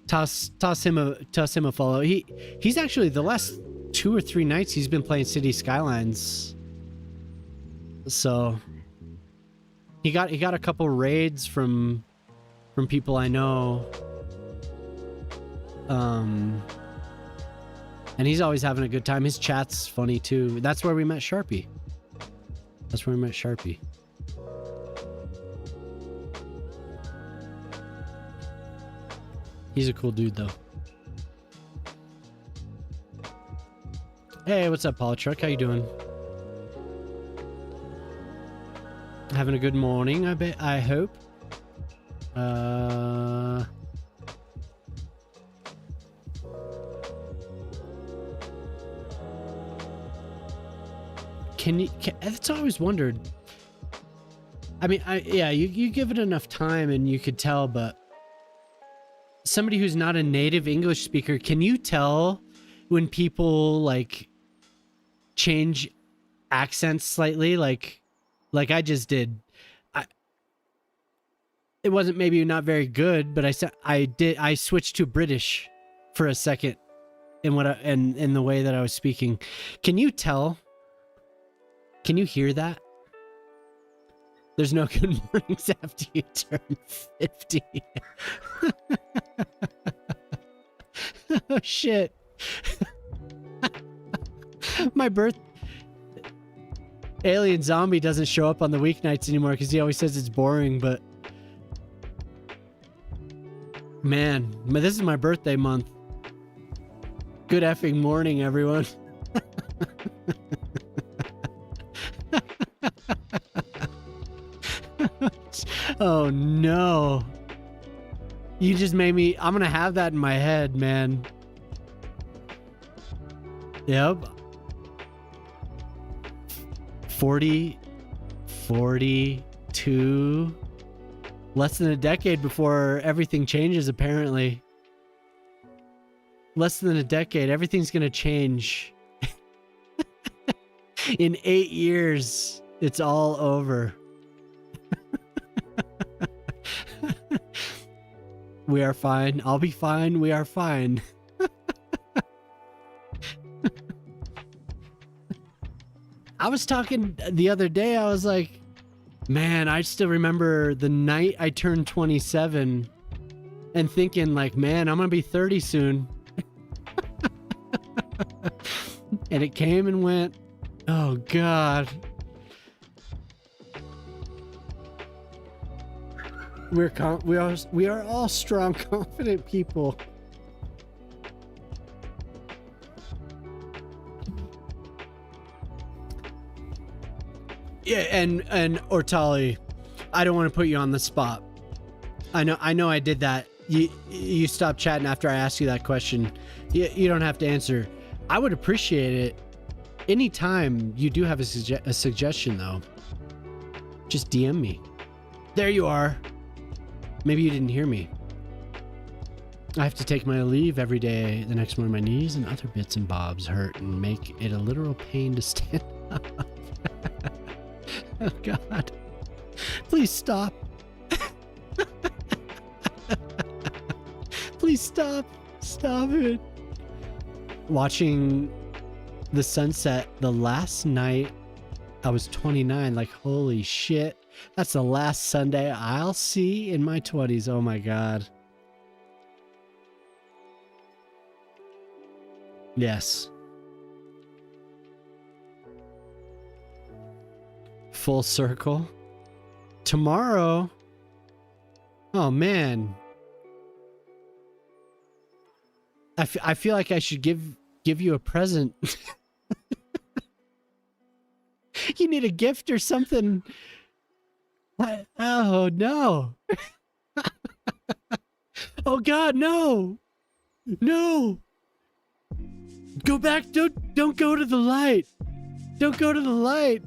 Toss him a follow. He's actually the last 2 or 3 nights he's been playing Cities Skylines. So he got a couple raids from people I know. And he's always having a good time. His chat's funny too. That's where we met Sharpie. He's a cool dude though. Hey, what's up, Polytruck? How you doing? Having a good morning, I hope. That's always wondered. I mean, you give it enough time and you could tell, but somebody who's not a native English speaker, can you tell when people like change accents slightly? Like I just did. It wasn't maybe not very good, but I switched to British for a second in the way that I was speaking. Can you tell? Can you hear that? There's no good mornings after you turn 50. Oh shit. My Alien Zombie doesn't show up on the weeknights anymore because he always says it's boring, but Man, this is my birthday month. Good effing morning, everyone. Oh no. You just made me, I'm gonna have that in my head, man. Yep. 42. Less than a decade before everything changes, apparently. Less than a decade, everything's gonna change. In 8 years, it's all over. We are fine. I'll be fine. We are fine. I was talking the other day, I was like, man, I still remember the night I turned 27 and thinking like, man, I'm gonna be 30 soon. And it came and went. Oh God. We are all strong, confident people. Yeah, and Ortali, I don't want to put you on the spot. I know I did that. You stopped chatting after I asked you that question. You don't have to answer. I would appreciate it. Anytime you do have a suggestion, though, just DM me. There you are. Maybe you didn't hear me. I have to take my leave every day. The next morning, my knees and other bits and bobs hurt and make it a literal pain to stand up. Oh, God. Please stop. Please stop. Stop it. Watching the sunset the last night I was 29, like, holy shit. That's the last Sunday I'll see in my 20s. Oh my God. Yes. Full circle. Tomorrow. Oh man. I feel like I should give you a present. You need a gift or something. Oh no. Oh God, no. No. Go back. Don't go to the light. Don't go to the light.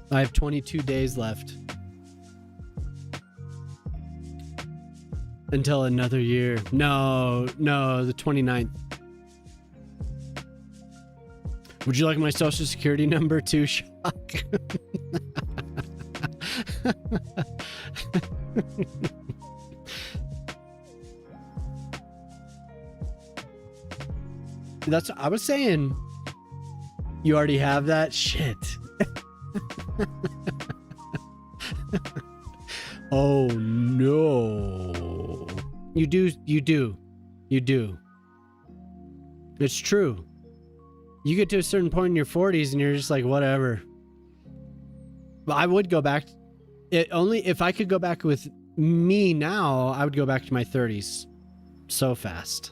I have 22 days left. Until another year. No, the 29th. Would you like my social security number too, Shock? That's what I was saying. You already have that? Shit. Oh no. You do. It's true. You get to a certain point in your 40s and you're just like, whatever. But I would go back. Only if I could go back with me now, I would go back to my 30s so fast.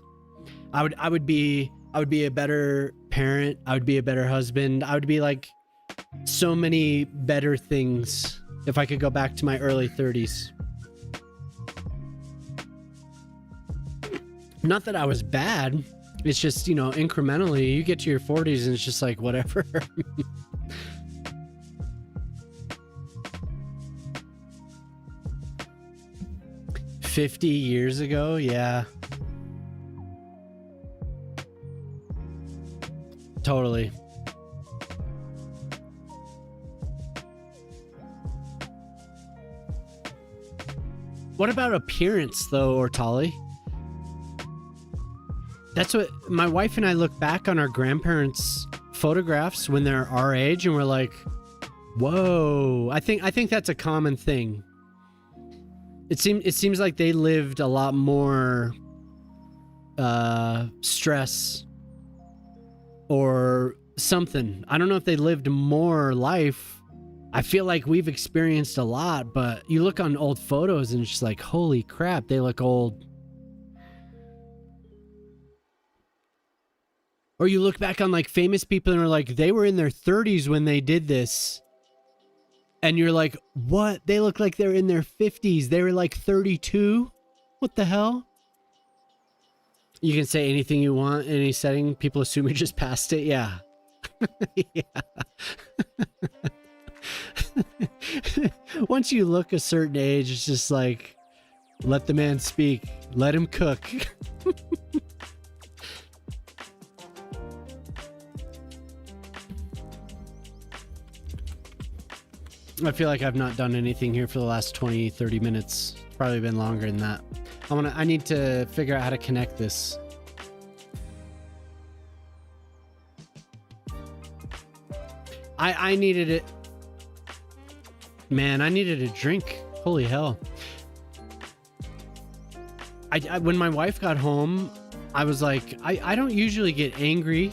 I would be a better parent. I would be a better husband. I would be like so many better things if I could go back to my early 30s. Not that I was bad. It's just, incrementally, you get to your 40s and it's just like, whatever. 50 years ago, yeah. Totally. What about appearance, though, Ortali? That's what my wife and I look back on our grandparents' photographs when they're our age, and we're like, "Whoa!" I think that's a common thing. It seems like they lived a lot more stress or something. I don't know if they lived more life. I feel like we've experienced a lot, but you look on old photos and it's just like, holy crap, they look old. Or you look back on like famous people and are like, they were in their 30s when they did this. And you're like, what? They look like they're in their 50s. They were like 32? What the hell? You can say anything you want in any setting. People assume you just passed it. Yeah. Yeah. Once you look a certain age, it's just like, let the man speak. Let him cook. I feel like I've not done anything here for the last 20, 30 minutes. It's probably been longer than that. I need to figure out how to connect this. I needed it. Man, I needed a drink. Holy hell. When my wife got home, I was like, I don't usually get angry.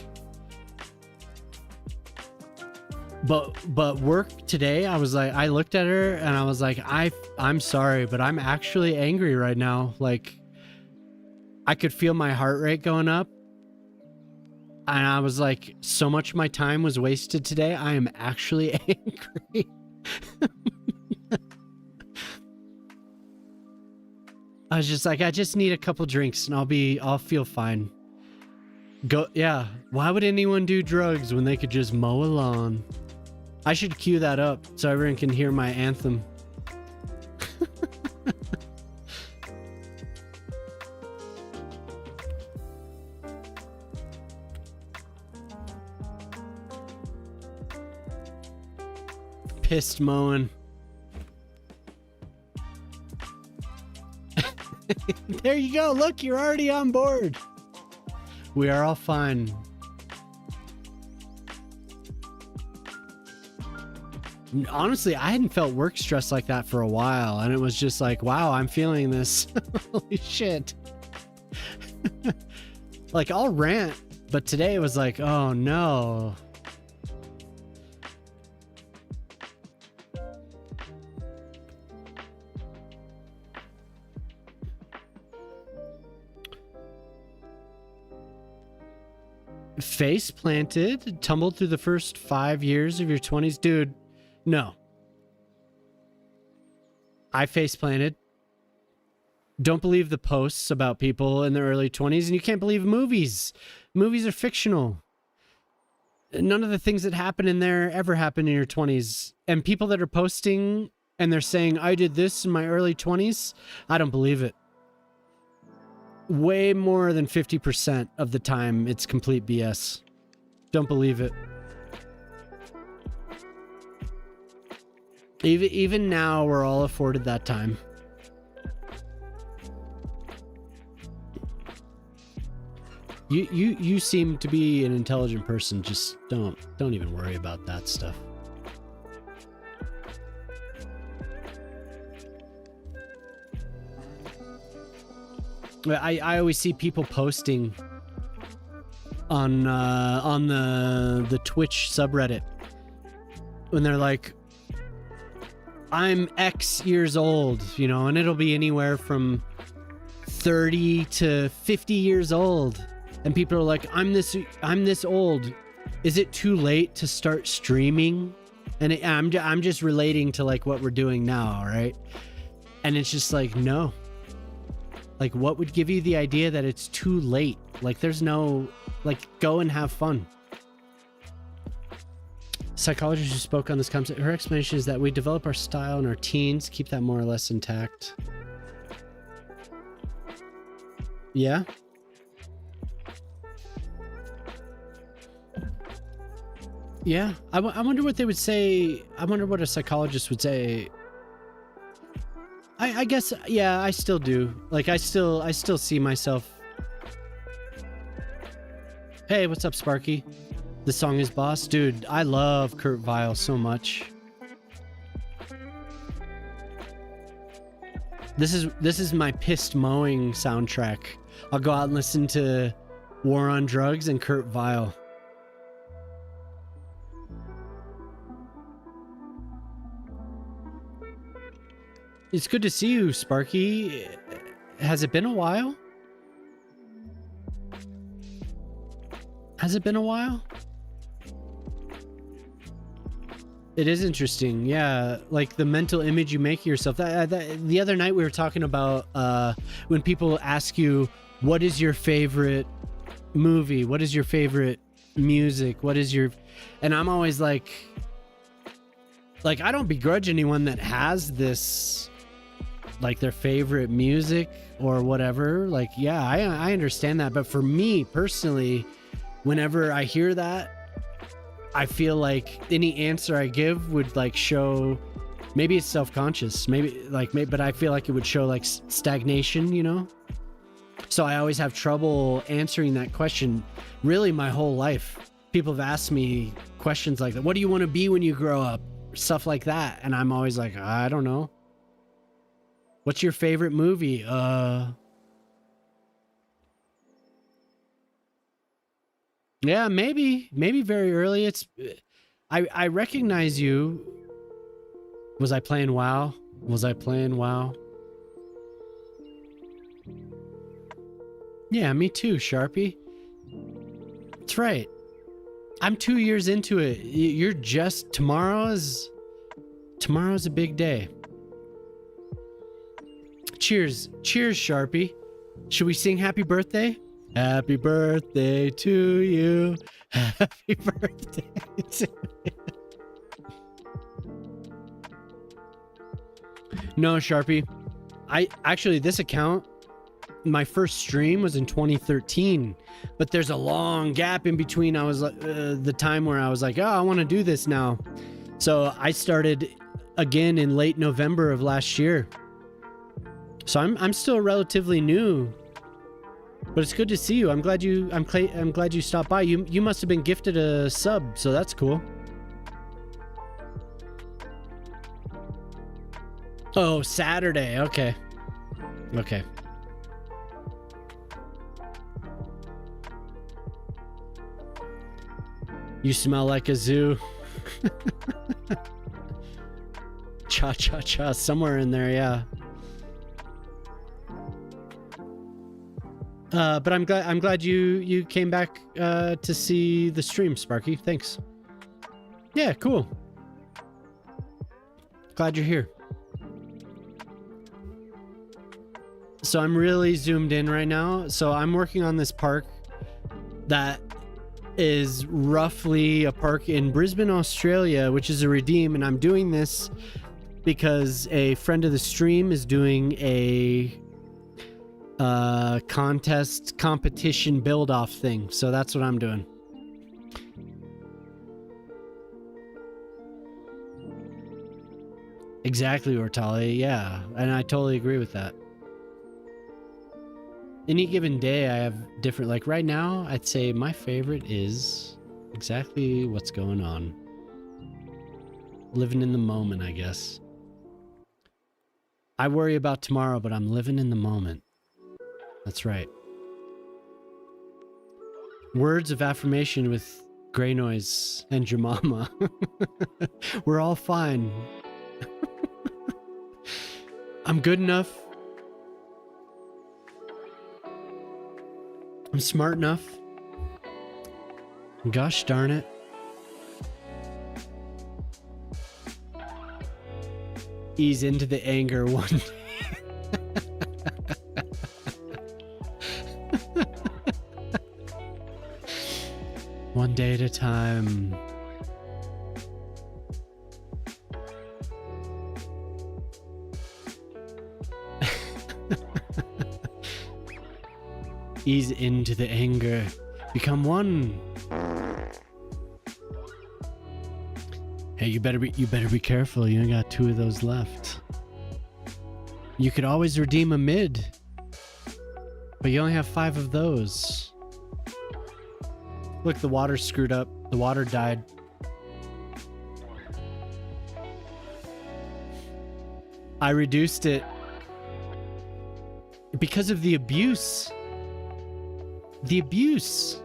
But work today, I was like, I looked at her and I was like, I'm sorry, but I'm actually angry right now. Like, I could feel my heart rate going up. And I was like, so much of my time was wasted today. I am actually angry. I was just like, I just need a couple drinks and I'll feel fine. Yeah. Why would anyone do drugs when they could just mow a lawn? I should cue that up so everyone can hear my anthem. Pissed mowing. There you go. Look, you're already on board. We are all fine. Honestly, I hadn't felt work stress like that for a while, and it was just like, wow, I'm feeling this. Holy shit. Like, I'll rant, but today it was like, oh no. Face planted, tumbled through the first 5 years of your 20s. Dude, no. I face planted. Don't believe the posts about people in their early 20s, and you can't believe movies. Movies are fictional. None of the things that happen in there ever happen in your 20s. And people that are posting and they're saying, I did this in my early 20s, I don't believe it. Way more than 50% of the time, it's complete BS. Don't believe it. Even now, we're all afforded that time. You seem to be an intelligent person. Just don't even worry about that stuff. I always see people posting on the Twitch subreddit when they're like, I'm X years old, you know, and it'll be anywhere from 30 to 50 years old. And people are like, I'm this old. Is it too late to start streaming? And I'm just relating to like what we're doing now, right? And it's just like, no. Like, what would give you the idea that it's too late? Like, there's no, like, go and have fun. Psychologist who spoke on this concept, her explanation is that we develop our style in our teens, keep that more or less intact. Yeah? Yeah. I wonder what they would say. I wonder what a psychologist would say. I guess, yeah, I still do. Like, I still see myself. Hey, what's up, Sparky? The song is Boss. Dude, I love Kurt Vile so much. This is my pissed mowing soundtrack. I'll go out and listen to War on Drugs and Kurt Vile. It's good to see you, Sparky. Has it been a while? Has it been a while? It is interesting, yeah. Like the mental image you make of yourself. The other night we were talking about when people ask you, what is your favorite movie? What is your favorite music? What is your... And I'm always like I don't begrudge anyone that has this, like their favorite music or whatever. Like, yeah, I understand that. But for me personally, whenever I hear that, I feel like any answer I give would like show, maybe it's self-conscious, but I feel like it would show like stagnation, you know? So I always have trouble answering that question really my whole life. People have asked me questions like that. What do you want to be when you grow up? Stuff like that. And I'm always like, I don't know. What's your favorite movie? Yeah, maybe very early. I recognize you. Was I playing WoW? Yeah, me too, Sharpie. That's right. I'm 2 years into it. You're just... Tomorrow's a big day. Cheers, Sharpie. Should we sing happy birthday? Happy birthday to you. Happy birthday to you. No, Sharpie. This account, my first stream was in 2013, but there's a long gap in between. I was the time where I was like, oh, I want to do this now. So I started again in late November of last year. So I'm still relatively new, but it's good to see you. I'm glad you stopped by. You must have been gifted a sub, so that's cool. Oh, Saturday. Okay. You smell like a zoo. Cha cha cha, somewhere in there, yeah. But I'm glad you came back to see the stream, Sparky. Thanks. Yeah, cool. Glad you're here. So I'm really zoomed in right now. So I'm working on this park that is roughly a park in Brisbane, Australia, which is a redeem, and I'm doing this because a friend of the stream is doing a competition build-off thing. So that's what I'm doing. Exactly, Ortali. Yeah, and I totally agree with that. Any given day I have different, like right now I'd say my favorite is exactly what's going on. Living in the moment, I guess. I worry about tomorrow, but I'm living in the moment. That's right. Words of affirmation with Grey Noise and Jamama. We're all fine. I'm good enough. I'm smart enough. Gosh darn it. Ease into the anger one day. One day at a time. Ease into the anger. Become one. Hey, you better be careful. You only got 2 of those left. You could always redeem a mid, but you only have 5 of those. Look, the water's screwed up. The water died. I reduced it because of the abuse. The abuse.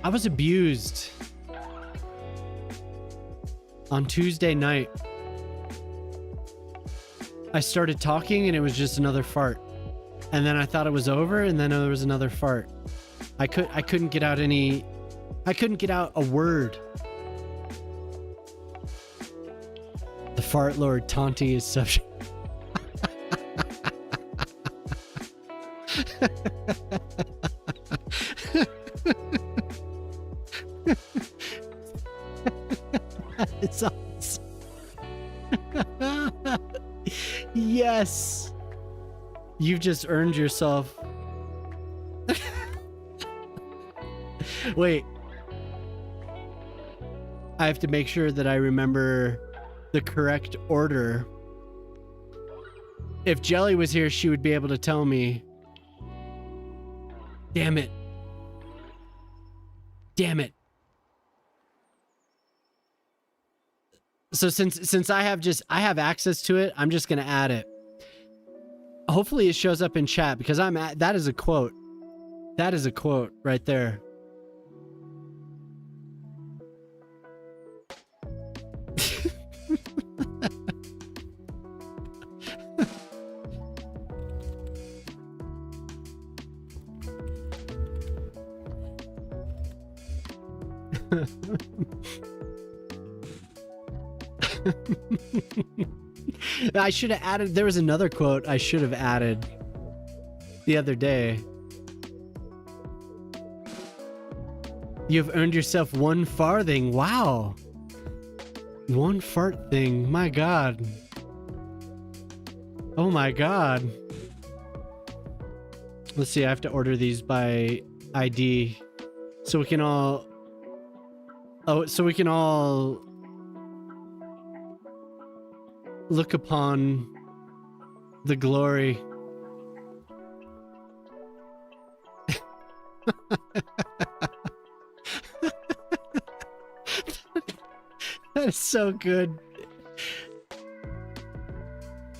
I was abused. On Tuesday night, I started talking and it was just another fart. And then I thought it was over and then there was another fart. I couldn't get out a word. The fart lord taunting his subject. It's awesome. Yes. You've just earned yourself. Wait. I have to make sure that I remember the correct order. If Jelly was here, she would be able to tell me. Damn it. Damn it. So since I have access to it, I'm just going to add it. Hopefully it shows up in chat because that is a quote. That is a quote right there. I should have added, there was another quote I should have added the other day. You've earned yourself 1 farthing. Wow. 1 fart thing. My God. Oh my God. Let's see, I have to order these by ID so we can all look upon the glory. That is so good.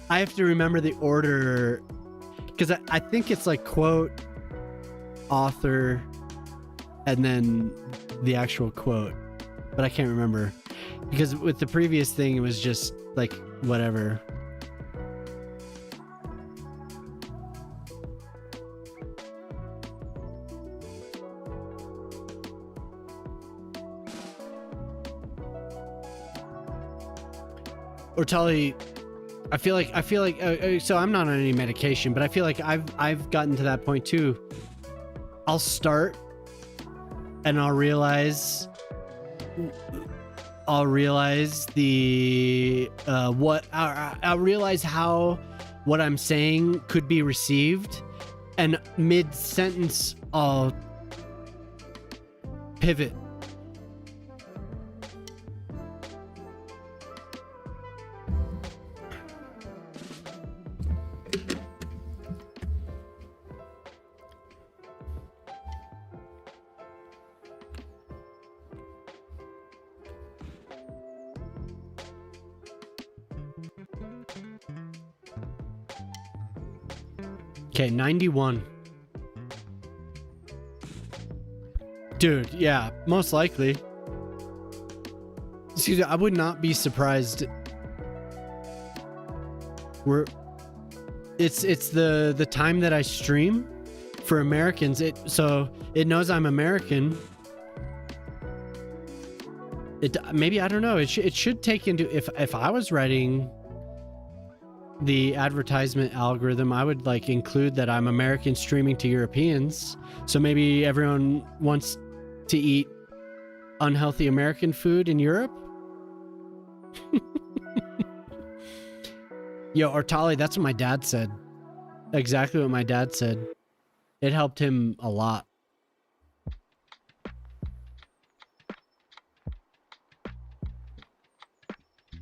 I have to remember the order because I think it's like quote, author, and then the actual quote, but I can't remember because with the previous thing it was just like whatever. Or Tully, I feel like so I'm not on any medication, but I feel like I've gotten to that point too. I'll start and I'll realize the I'll realize how what I'm saying could be received, and mid-sentence I'll pivot. Okay, 91. Dude, yeah, most likely. Excuse me, I would not be surprised. It's the time that I stream for Americans. So it knows I'm American. Maybe, I don't know. It should take into, if I was writing the advertisement algorithm, I would like include that I'm American streaming to Europeans. So maybe everyone wants to eat unhealthy American food in Europe. Yo, Ortali, that's what my dad said. Exactly what my dad said. It helped him a lot.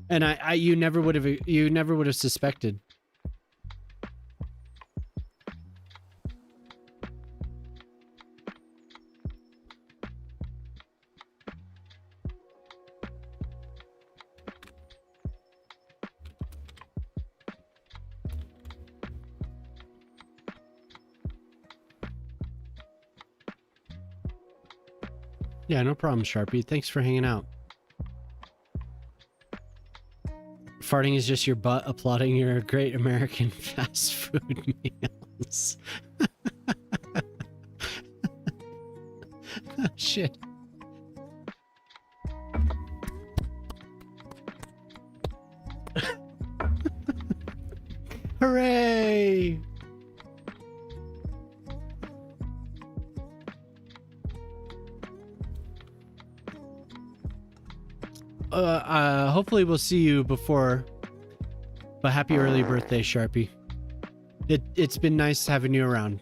And you never would have suspected. Yeah, no problem, Sharpie. Thanks for hanging out. Farting is just your butt applauding your great American fast food meals. Shit. Hooray! Hopefully we'll see you before. But happy early birthday, Sharpie. It's been nice having you around.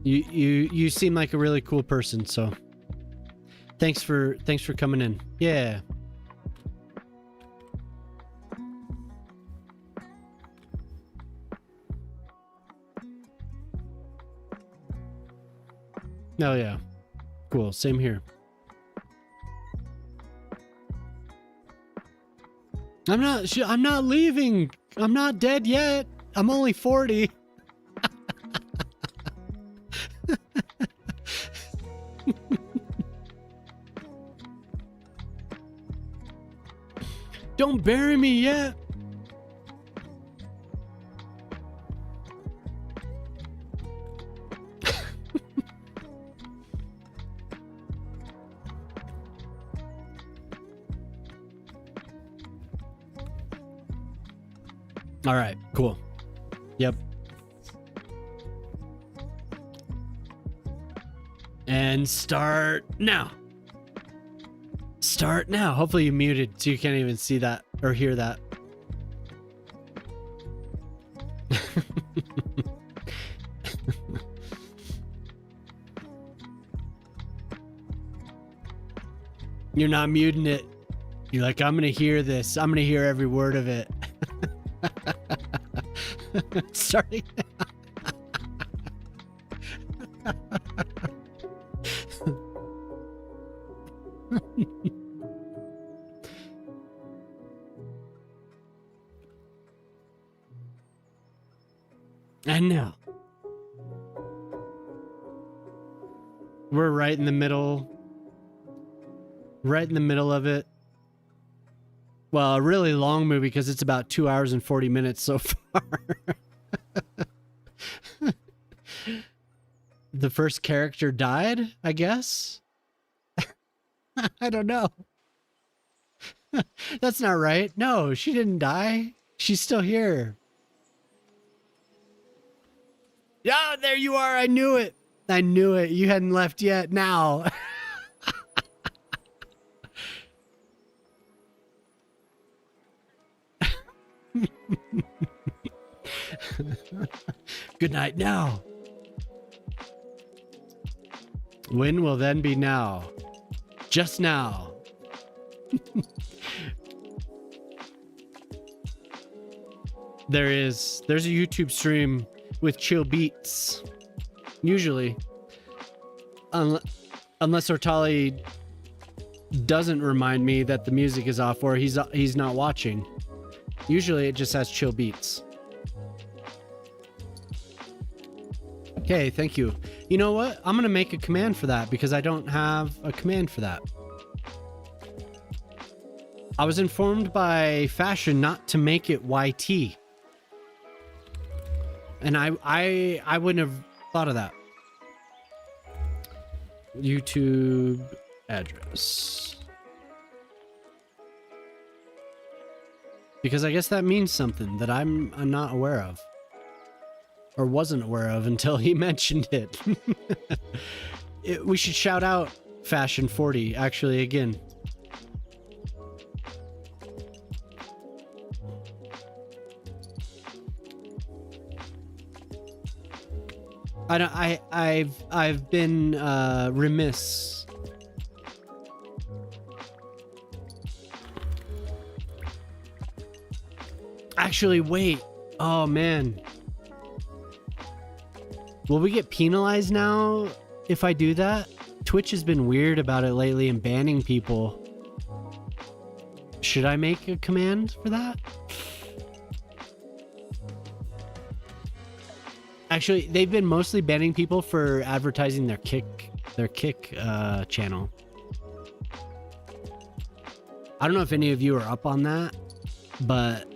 You seem like a really cool person, so thanks for coming in. Yeah. Oh yeah. Cool. Same here. I'm not leaving. I'm not dead yet. I'm only 40. Don't bury me yet. All right, cool. Yep. And start now. Start now. Hopefully you muted so you can't even see that or hear that. You're not muting it. You're like, I'm gonna hear this. I'm gonna hear every word of it. Starting and now we're right in the middle of it. Well, a really long movie because it's about 2 hours and 40 minutes so far. The first character died, I guess. I don't know. That's not right. No, she didn't die. She's still here. Yeah, there you are. I knew it. I knew it. You hadn't left yet. Now. Good night now. When will then be now? Just now. There's a YouTube stream with chill beats. Usually. Unless Ortali doesn't remind me that the music is off or he's not watching. Usually it just has chill beats. Okay, thank you. You know what? I'm gonna make a command for that because I don't have a command for that. I was informed by Fashion not to make it YT. And I wouldn't have thought of that. YouTube address. Because I guess that means something that I'm not aware of. Or wasn't aware of until he mentioned it. We should shout out Fashion 40, actually, again. I've been remiss. Actually, wait. Oh man. Will we get penalized now if I do that? Twitch has been weird about it lately and banning people. Should I make a command for that? Actually, they've been mostly banning people for advertising their Kick channel. I don't know if any of you are up on that, but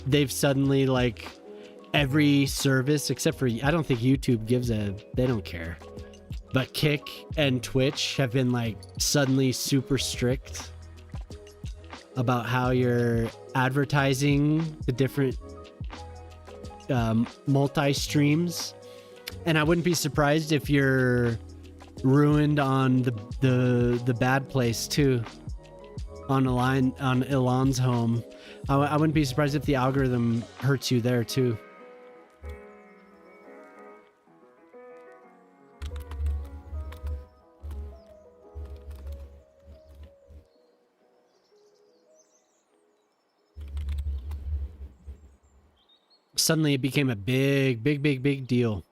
they've suddenly like every service except for, I don't think YouTube they don't care. But Kick and Twitch have been like suddenly super strict about how you're advertising the different multi-streams. And I wouldn't be surprised if you're ruined on the bad place too, on Elon's home. I wouldn't be surprised if the algorithm hurts you there too. Suddenly it became a big deal.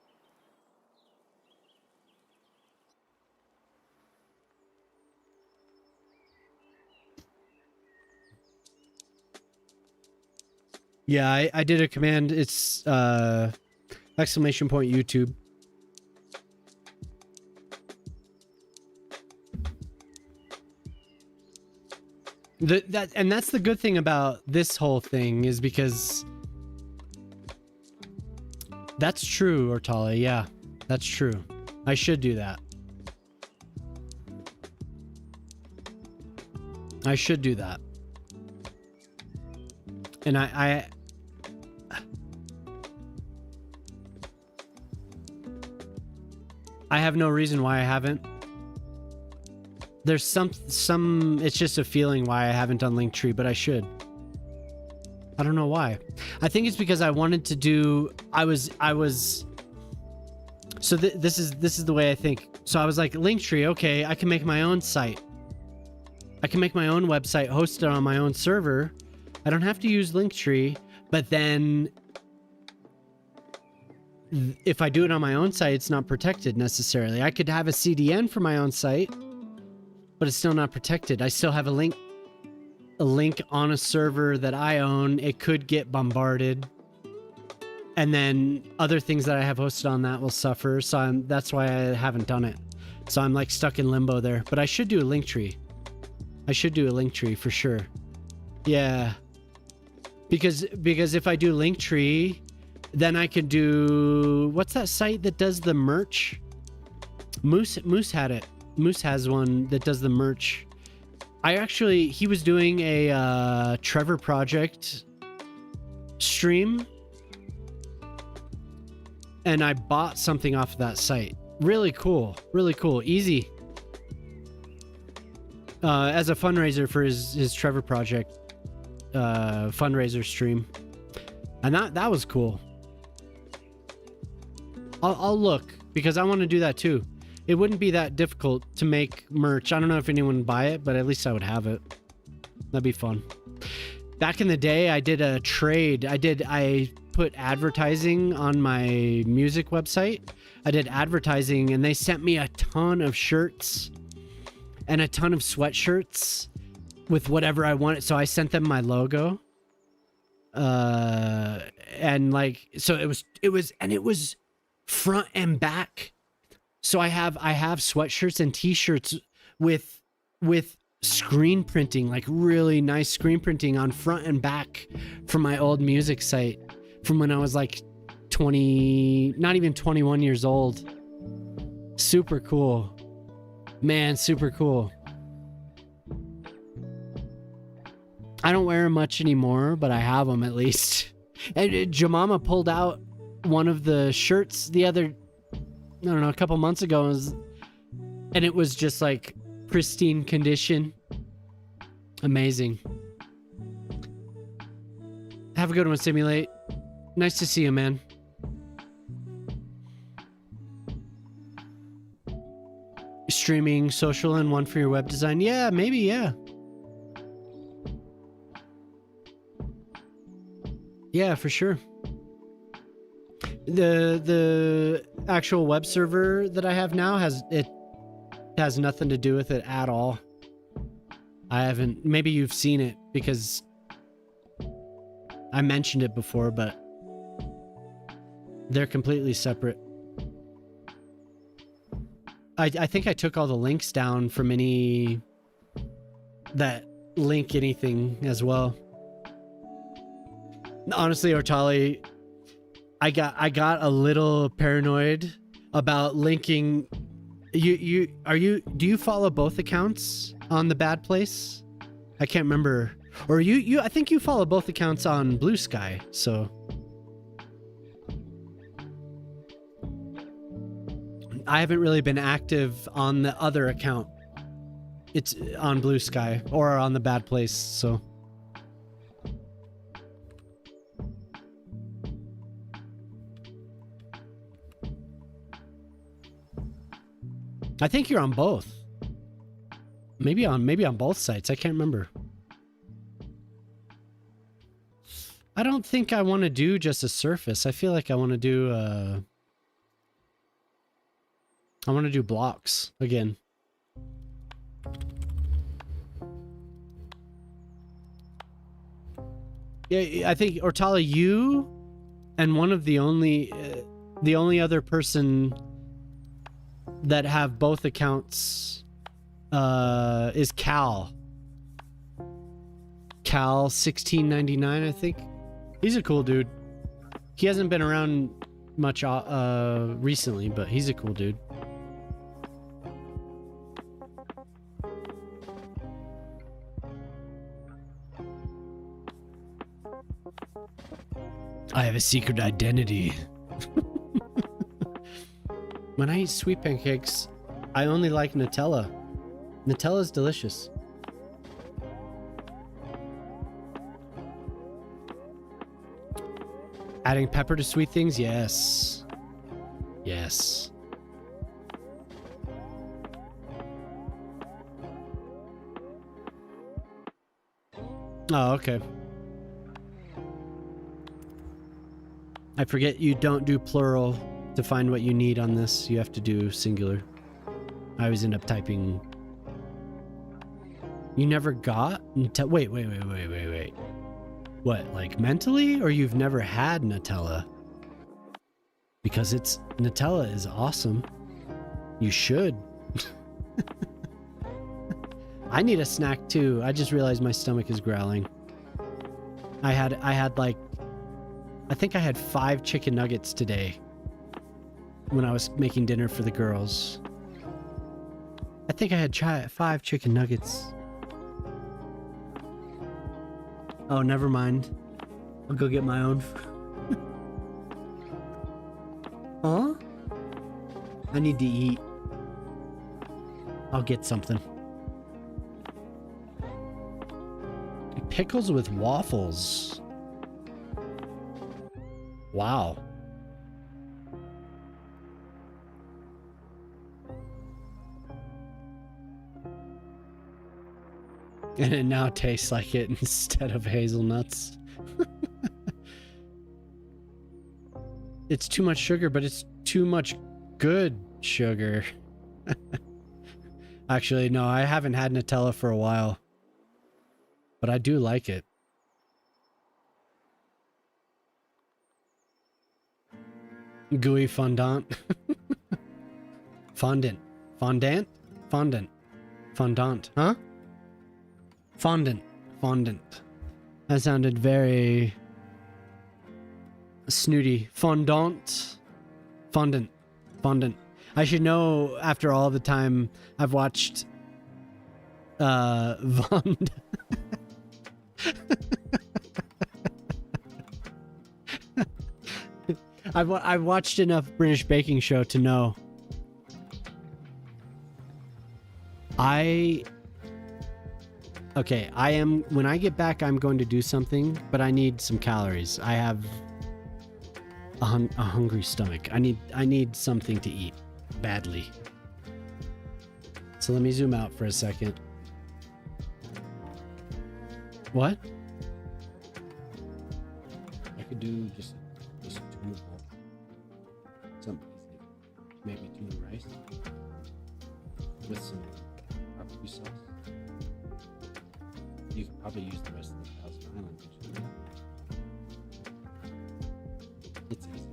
Yeah, I did a command. It's exclamation point YouTube. And that's the good thing about this whole thing, is because that's true, Ortala. Yeah, that's true. I should do that. I should do that. And I have no reason why I haven't. There's some it's just a feeling why I haven't done Linktree, but I should. I don't know why. I think it's because I wanted to do, so this is the way I think. So I was like, Linktree, okay, I can make my own site. I can make my own website, host it on my own server. I don't have to use Linktree, but then if I do it on my own site, it's not protected necessarily. I could have a CDN for my own site, but it's still not protected. I still have a link on a server that I own. It could get bombarded, and then other things that I have hosted on that will suffer. So that's why I haven't done it. So I'm like stuck in limbo there, but I should do a Linktree. I should do a Linktree for sure. Yeah. Because if I do Linktree, then I can do, what's that site that does the merch? Moose had it. Moose has one that does the merch. He was doing a Trevor Project stream, and I bought something off of that site. Really cool. Really cool. Easy. As a fundraiser for his Trevor Project fundraiser stream. And that was cool. I'll look, because I want to do that too. It wouldn't be that difficult to make merch. I don't know if anyone would buy it, but at least I would have it. That'd be fun. Back in the day, I did a trade. I put advertising on my music website. I did advertising, and they sent me a ton of shirts and a ton of sweatshirts with whatever I wanted. So I sent them my logo. And like, so it was front and back. So I have sweatshirts and t-shirts with screen printing, like really nice screen printing on front and back from my old music site from when I was like 20, not even 21 years old. Super cool. Man, super cool. I don't wear them much anymore, but I have them at least. And Jamama pulled out one of the shirts a couple months ago, and it was just like pristine condition. Amazing. Have a good one, Simulate. Nice to see you, man. Streaming, social, and one for your web design. Yeah, maybe, yeah. Yeah, for sure. The actual web server that I have now has nothing to do with it at all. I haven't, maybe you've seen it because I mentioned it before, but they're completely separate. I think I took all the links down from any that link anything as well. Honestly, Ortali, I got a little paranoid about linking. Do you follow both accounts on the Bad Place? I can't remember. Or I think you follow both accounts on Blue Sky. So I haven't really been active on the other account. It's on Blue Sky or on the Bad Place. So I think you're on both. Maybe on both sites. I can't remember. I don't think I want to do just a surface. I feel like I want to do blocks again. Yeah, I think Ortala, you and one of the only other person that have both accounts is Cal 1699, I think. He's a cool dude. He hasn't been around much recently, but he's a cool dude. I have a secret identity. When I eat sweet pancakes, I only like Nutella. Nutella's delicious. Adding pepper to sweet things? Yes. Yes. Oh, okay. I forget you don't do plural to find what you need on this. You have to do singular. I always end up typing. You never got Nutella? Wait. What, like mentally? Or you've never had Nutella? Because Nutella is awesome. You should. I need a snack too. I just realized my stomach is growling. I had like, I think I had 5 chicken nuggets today when I was making dinner for the girls. I think I had 5 chicken nuggets. Oh, never mind. I'll go get my own. Huh? I need to eat. I'll get something. Pickles with waffles. Wow. And it now tastes like it instead of hazelnuts. It's too much sugar, but it's too much good sugar. Actually, no, I haven't had Nutella for a while. But I do like it. Gooey fondant. Fondant. Fondant? Fondant. Fondant. Huh? Fondant. Fondant. That sounded very snooty. Fondant. Fondant. Fondant. I should know after all the time I've watched Vond. I've watched enough British baking show to know. Okay, when I get back, I'm going to do something, but I need some calories. I have a hungry stomach. I need something to eat badly. So let me zoom out for a second. What? I could do just tuna bowl. Something easy. Maybe tuna rice with some barbecue sauce. You could probably use the rest of the Thousand Island. It's easy.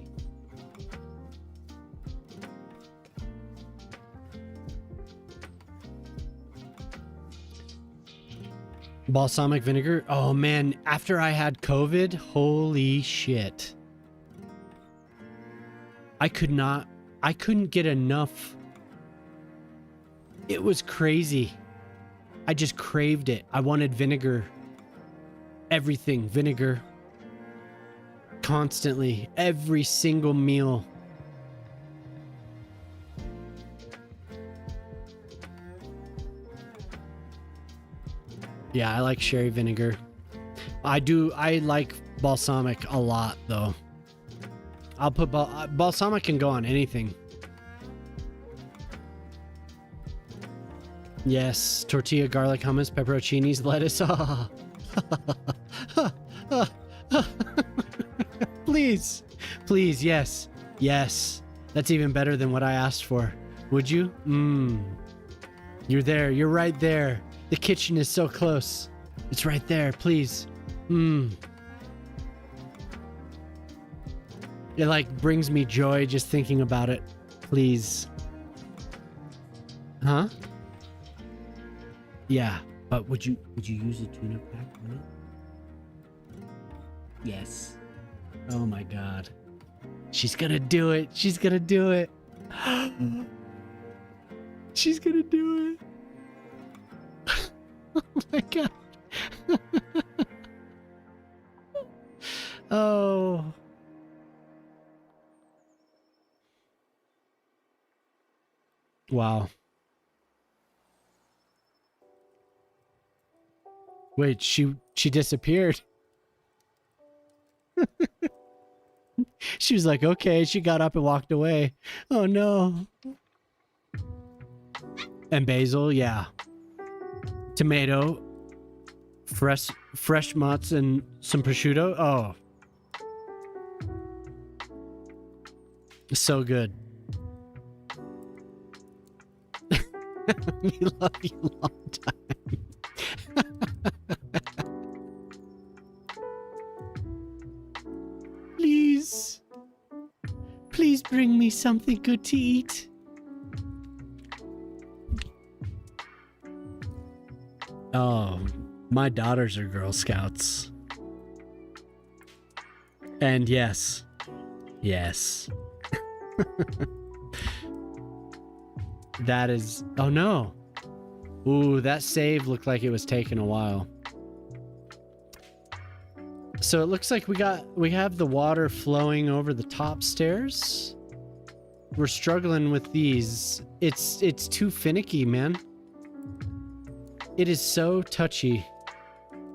Balsamic vinegar. Oh man, after I had COVID, holy shit. I couldn't get enough. It was crazy. I just craved it. I wanted vinegar. Everything, vinegar. Constantly, every single meal. Yeah, I like sherry vinegar. I like balsamic a lot though. I'll put balsamic can go on anything. Yes, tortilla, garlic, hummus, pepperoncinis, lettuce. Please, please, yes, yes. That's even better than what I asked for. Would you? You're there. You're right there. The kitchen is so close. It's right there. Please. It like brings me joy just thinking about it. Please. Huh? Yeah, but would you use a tuna pack on it? Yes. Oh my god. She's gonna do it. She's gonna do it. She's gonna do it. Oh my god. Oh. Wow. Wait, she disappeared. She was like, okay. She got up and walked away. Oh no. And basil, yeah. Tomato, fresh mozz, and some prosciutto. Oh. So good. We love you long time. Please. Please bring me something good to eat. Oh, my daughters are Girl Scouts. And yes. Yes. That is... Oh no. Ooh, that save looked like it was taking a while. So it looks like we have the water flowing over the top stairs. We're struggling with these. It's too finicky, man. It is so touchy.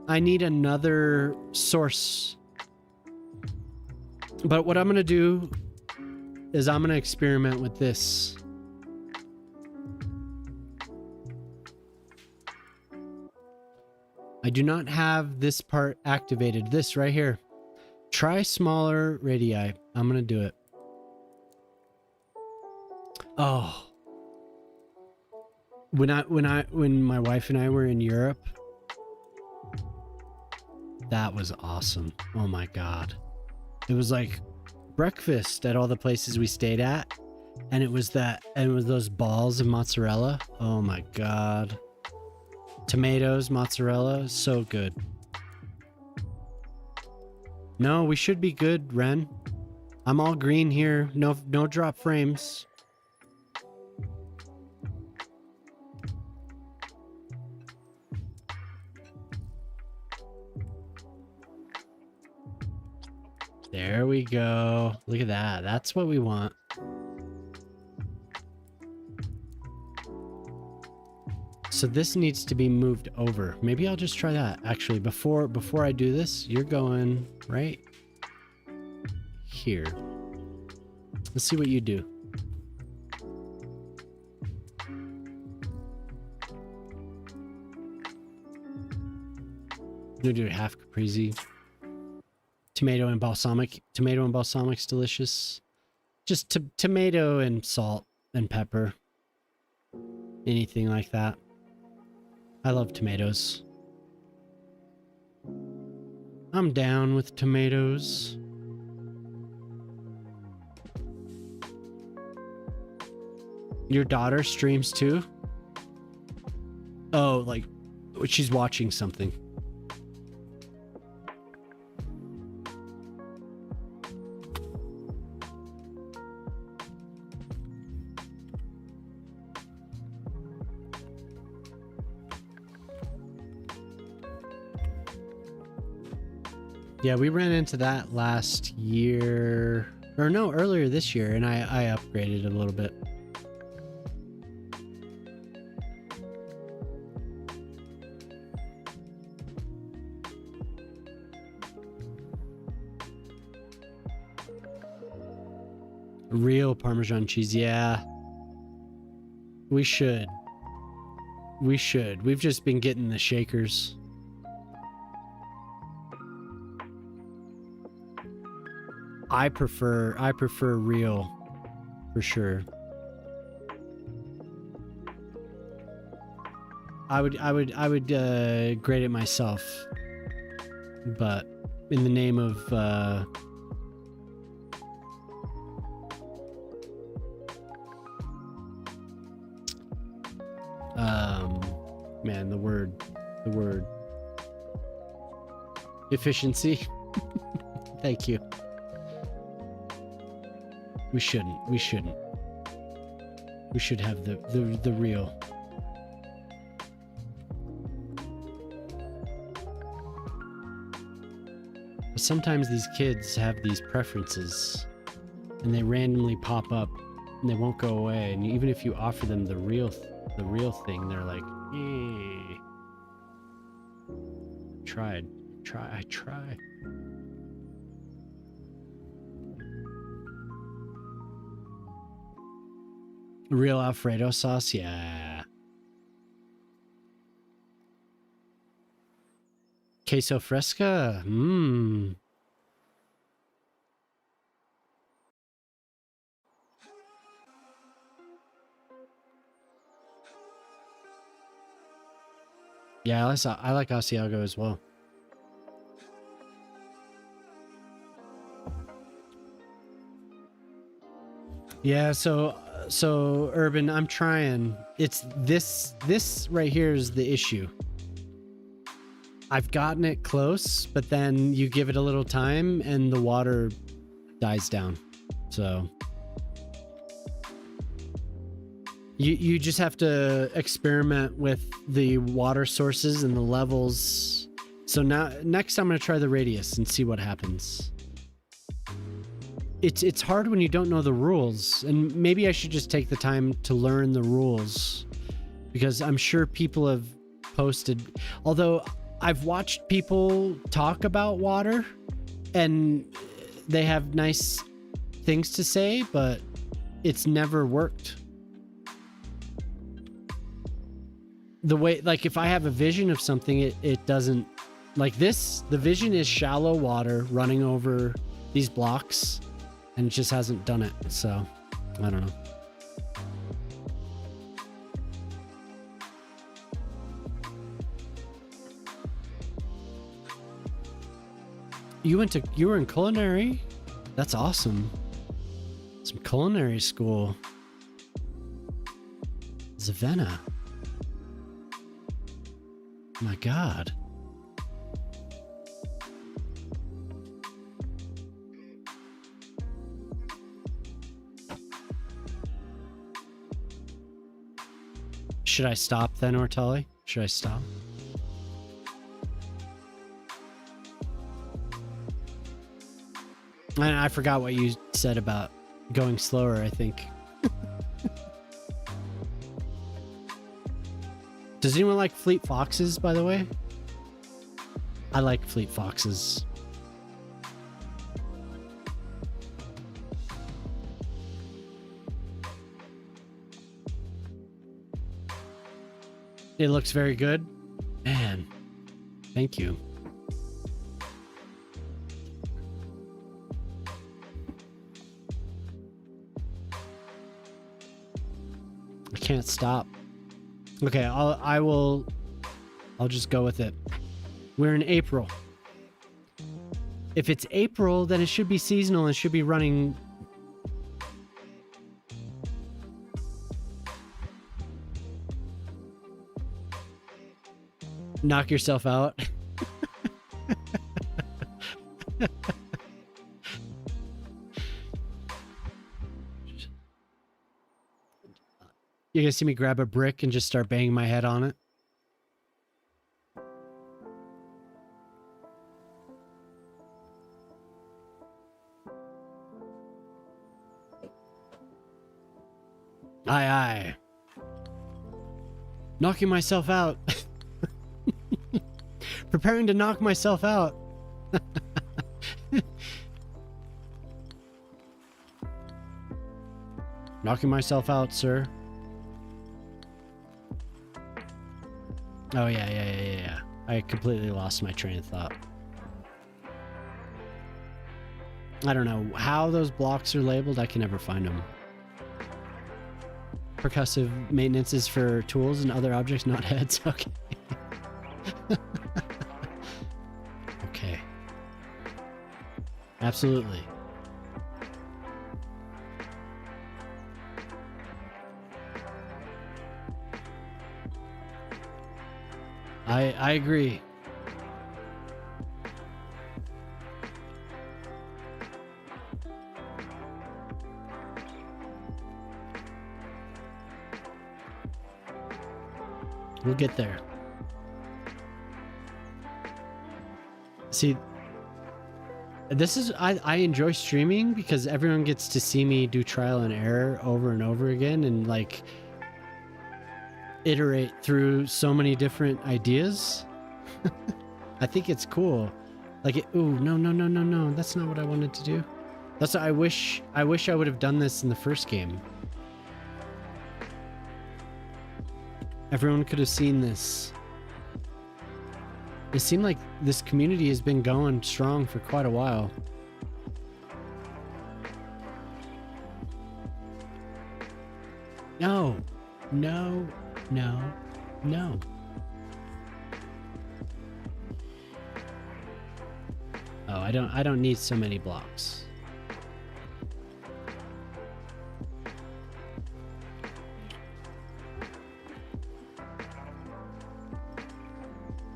I need another source. But what I'm going to do is I'm going to experiment with this. I do not have this part activated. This right here. Try smaller radii. I'm going to do it. Oh. When my wife and I were in Europe, that was awesome. Oh my god. It was like breakfast at all the places we stayed at, and it was those balls of mozzarella. Oh my god. Tomatoes, mozzarella, so good. No, we should be good, Ren. I'm all green here. No drop frames. There we go. Look at that. That's what we want. So this needs to be moved over. Maybe I'll just try that. Actually, before I do this, you're going right here. Let's see what you do. I'm gonna do it half caprese. Tomato and balsamic. Tomato and balsamic's delicious. Just tomato and salt and pepper. Anything like that. I love tomatoes. I'm down with tomatoes. Your daughter streams too? Oh, like She's watching something. Yeah, we ran into that last year, or no, earlier this year, and I upgraded a little bit. Real Parmesan cheese, yeah. We should. We should. We've just been getting the shakers. I prefer real, for sure. I would grade it myself, but in the name of man, the word efficiency. Thank you. We shouldn't. We should have the real. But sometimes these kids have these preferences and they randomly pop up and they won't go away, and even if you offer them the real thing, they're like, eh. I tried. Real Alfredo sauce, yeah. Queso fresca, mmm. Yeah, I like Asiago as well. Yeah, so Urban, I'm trying. It's this right here is the issue. I've gotten it close, but then you give it a little time and the water dies down. So you just have to experiment with the water sources and the levels. So now next I'm going to try the radius and see what happens. It's hard when you don't know the rules, and maybe I should just take the time to learn the rules, because I'm sure people have posted, although I've watched people talk about water and they have nice things to say, but it's never worked. The way, like, if I have a vision of something, it doesn't, like this, the vision is shallow water running over these blocks, and it just hasn't done it. So I don't know. You were in culinary? That's awesome. Some culinary school. Savannah. My God. Should I stop then, Ortelli? Should I stop? And I forgot what you said about going slower, I think. Does anyone like Fleet Foxes, by the way? I like Fleet Foxes. It looks very good. Man, thank you. I can't stop. Okay, I'll just go with it. We're in April. If it's April, then it should be seasonal and should be running. Knock yourself out. You're gonna see me grab a brick and just start banging my head on it. Aye, aye. Knocking myself out. Preparing to knock myself out. Knocking myself out, sir. Oh, yeah. I completely lost my train of thought. I don't know how those blocks are labeled. I can never find them. Percussive maintenance is for tools and other objects, not heads. Okay. Okay. Absolutely. I agree. We'll get there. See, this is I enjoy streaming because everyone gets to see me do trial and error over and over again and like iterate through so many different ideas. I think it's cool. Like, ooh, no, that's not what I wanted to do. That's what I wish I would have done this in the first game. Everyone could have seen this. It seemed like this community has been going strong for quite a while. No. Oh, I don't need so many blocks.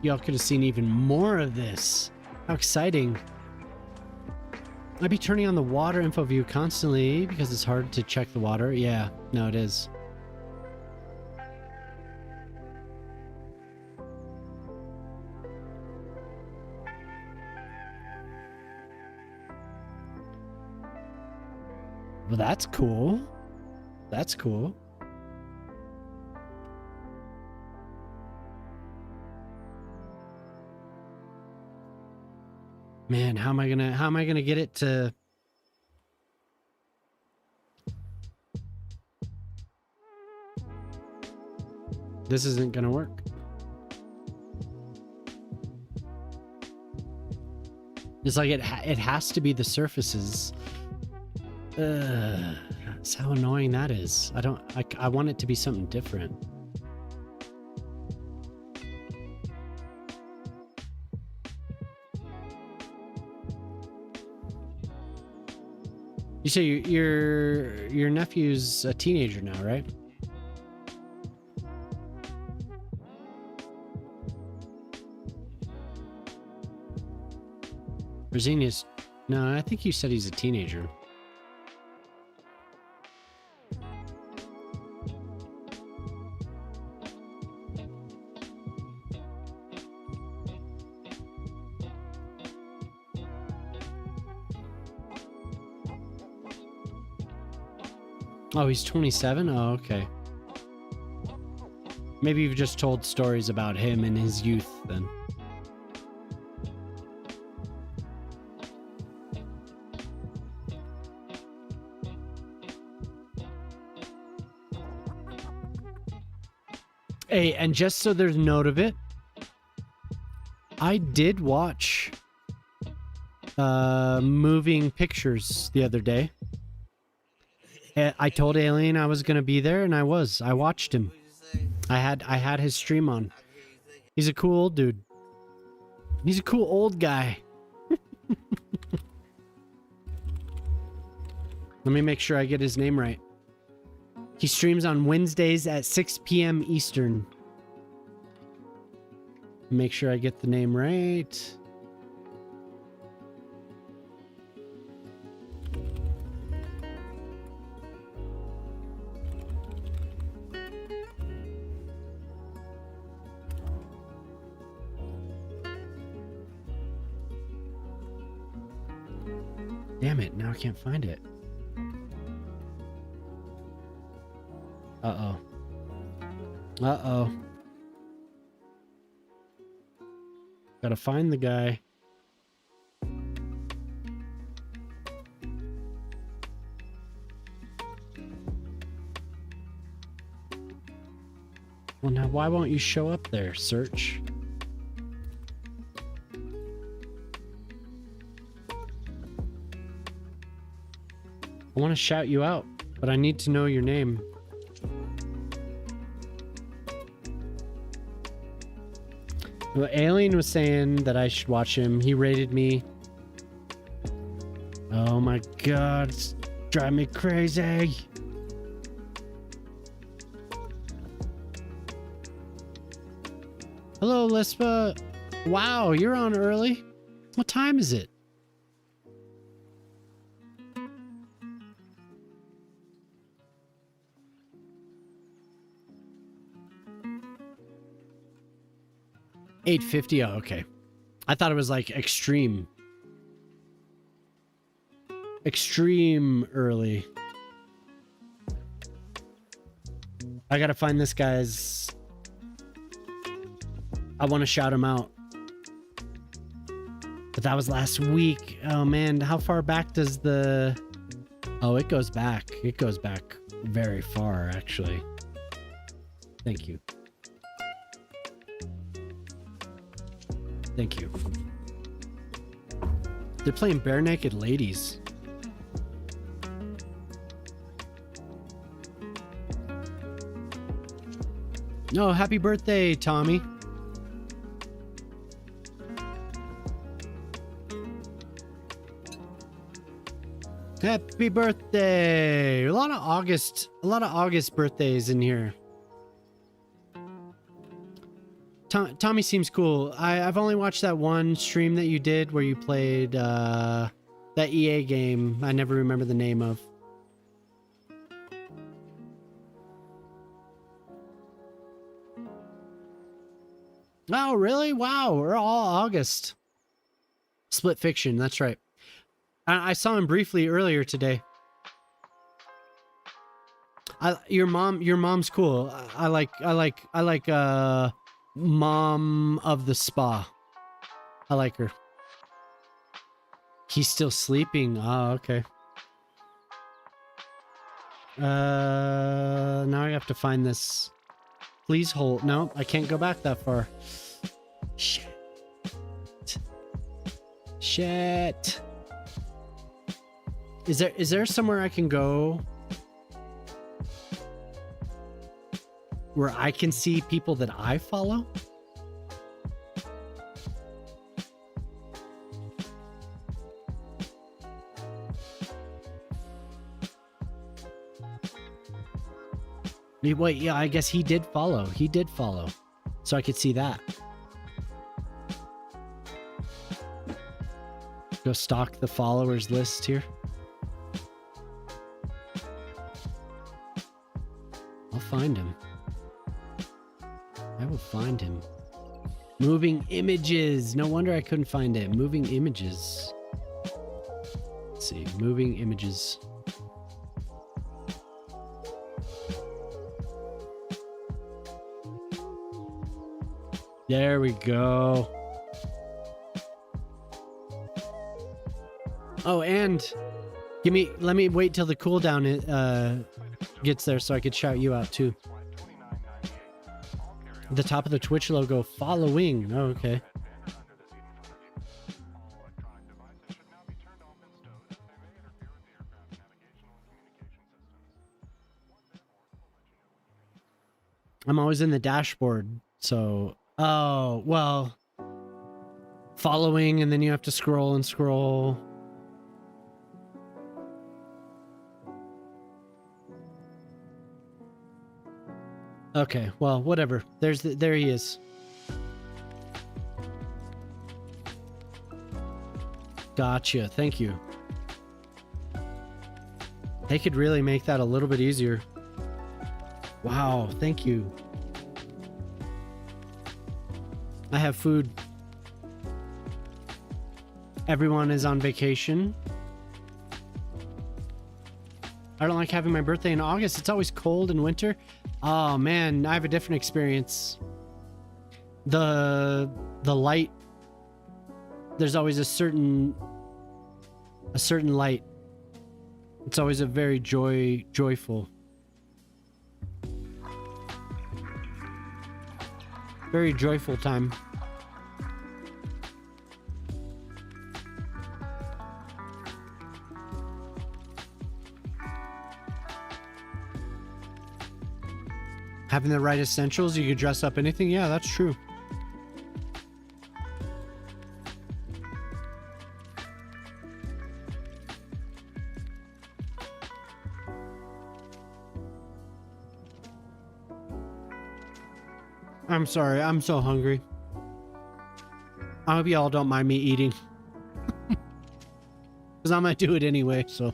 Y'all could have seen even more of this. How exciting. I'd be turning on the water info view constantly because it's hard to check the water. Yeah, no, it is. Well, that's cool. That's cool. Man, how am I gonna get it to... This isn't gonna work. It's like it has to be the surfaces. That's how annoying that is. I want it to be something different. You say your nephew's a teenager now, right? Brazinius, no, I think you said he's a teenager. Oh, he's 27? Oh, okay. Maybe you've just told stories about him in his youth, then. Hey, and just so there's note of it, I did watch Moving Pictures the other day. I told Alien I was gonna be there, and I was. I watched him. I had his stream on. He's a cool old dude. He's a cool old guy. Let me make sure I get his name right. He streams on Wednesdays at 6 p.m. Eastern. Make sure I get the name right. Damn it, now I can't find it. Uh-oh. Uh-oh. Gotta find the guy. Well, now why won't you show up there, search? I want to shout you out, but I need to know your name. Well, Alien was saying that I should watch him. He rated me. Oh my god, it's driving me crazy. Hello, Lispa. Wow, you're on early. What time is it? $8:50. Oh, okay. I thought it was like extreme early. I gotta find this guy's. I want to shout him out. But that was last week. Oh man, how far back does the... Oh, it goes back. It goes back very far, actually. Thank you. Thank you. They're playing Bare Naked Ladies. No, happy birthday, Tommy. Happy birthday. A lot of August birthdays in here. Tommy seems cool. I've only watched that one stream that you did where you played that EA game I never remember the name of. Oh, really? Wow, we're all August. Split Fiction, that's right. I saw him briefly earlier today. Your mom's cool. I like Mom of the Spa. I like her. He's still sleeping. Oh, okay. Now I have to find this. Please hold. No, I can't go back that far. Shit. Shit. Is there somewhere I can go where I can see people that I follow? Wait, yeah, I guess he did follow. He did follow. So I could see that. Go stalk the followers list here. I'll find him. I will find him. Moving images. No wonder I couldn't find it. Moving images. Let's see. Moving images. There we go. Oh, and let me wait till the cooldown gets there so I could shout you out too. The top of the Twitch logo, following. Oh, okay. I'm always in the dashboard, so... Oh, well... Following, and then you have to scroll and scroll. Okay, well, whatever. There he is. Gotcha. Thank you. They could really make that a little bit easier. Wow. Thank you. I have food. Everyone is on vacation. I don't like having my birthday in August. It's always cold in winter. Oh man, I have a different experience. The light, there's always a certain light. It's always a very joyful. Very joyful time. Having the right essentials, you could dress up anything. Yeah, that's true. I'm sorry, I'm so hungry. I hope y'all don't mind me eating. Because I might do it anyway, so.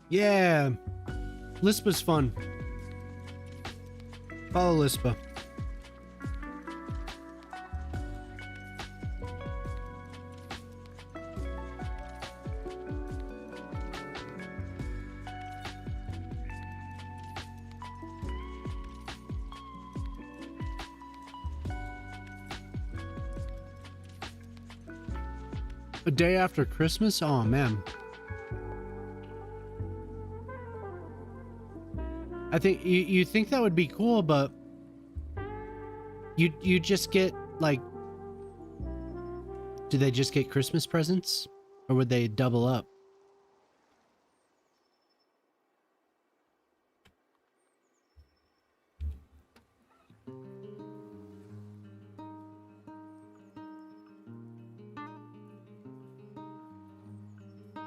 Yeah, Lispa's fun. Follow Lispa. A day after Christmas? Oh man. I think you think that would be cool, but you just get like, do they just get Christmas presents or would they double up?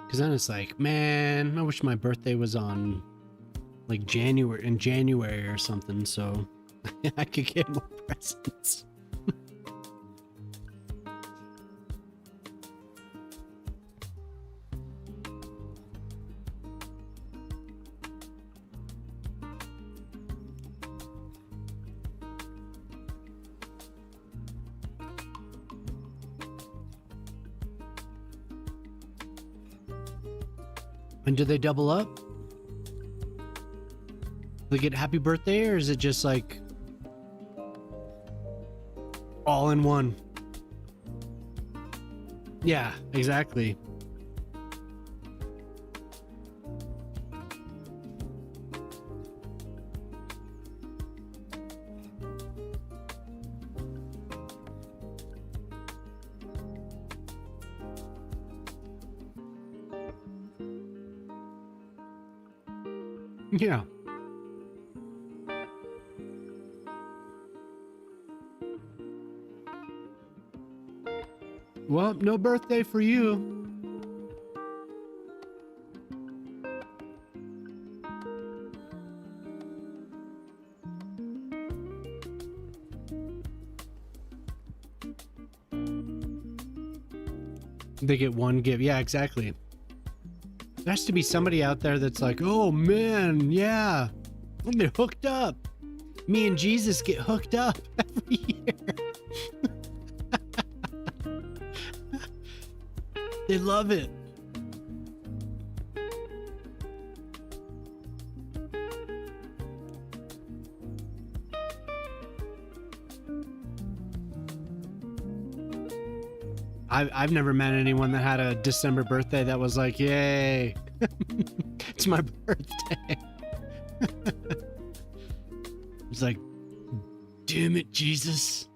Because then it's like, man, I wish my birthday was on like in January or something, so I could get more presents. And do they double up? They get happy birthday, or is it just like all in one? Yeah, exactly. Yeah. Well, no birthday for you. They get one gift. Yeah, exactly. There has to be somebody out there that's like, oh man, yeah, I'm gonna get hooked up. Me and Jesus get hooked up every year. They love it. I've never met anyone that had a December birthday that was like, yay, it's my birthday. It's like, damn it, Jesus.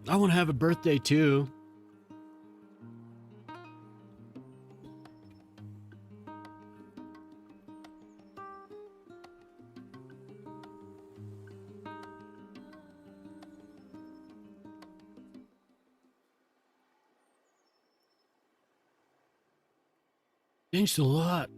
I want to have a birthday too. Thanks a lot.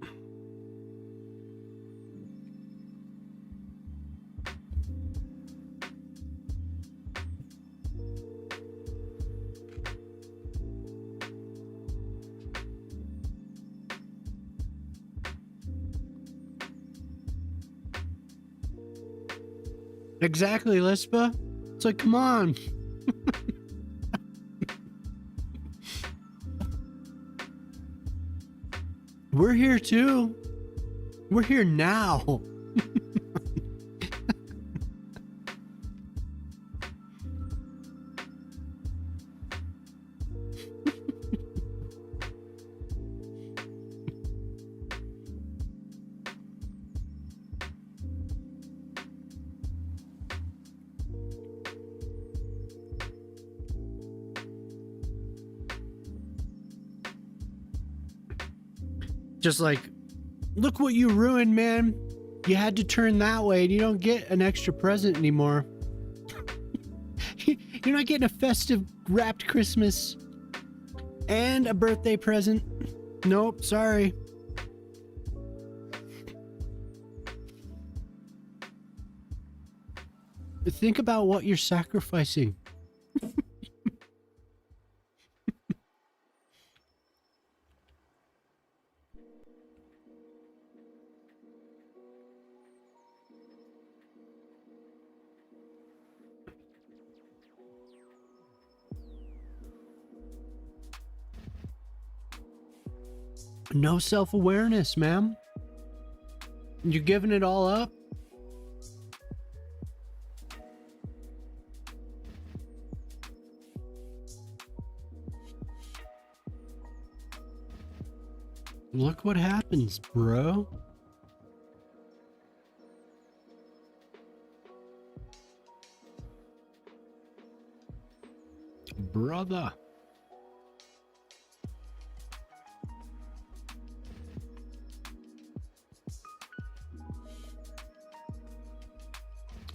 Exactly, Lispa. It's like, come on. We're here too. We're here now. Just like, look what you ruined, man. You had to turn that way and you don't get an extra present anymore. You're not getting a festive wrapped Christmas and a birthday present. Nope, sorry. Think about what you're sacrificing. No self-awareness, ma'am. You're giving it all up. Look what happens, bro. Brother.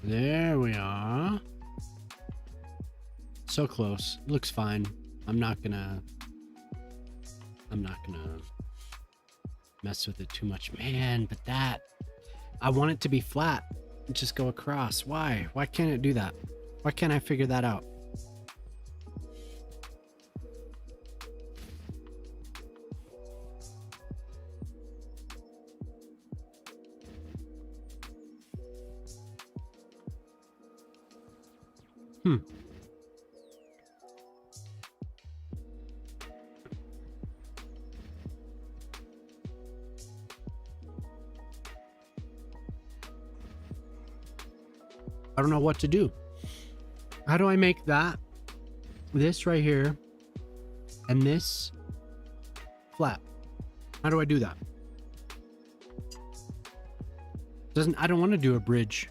There we are. So close. Looks fine. I'm not gonna mess with it too much. Man, but that, I want it to be flat. Just go across. Why? Why can't it do that? Why can't I figure that out? I don't know what to do. How do I make that, this right here, and this flat? How do I do that? I don't want to do a bridge.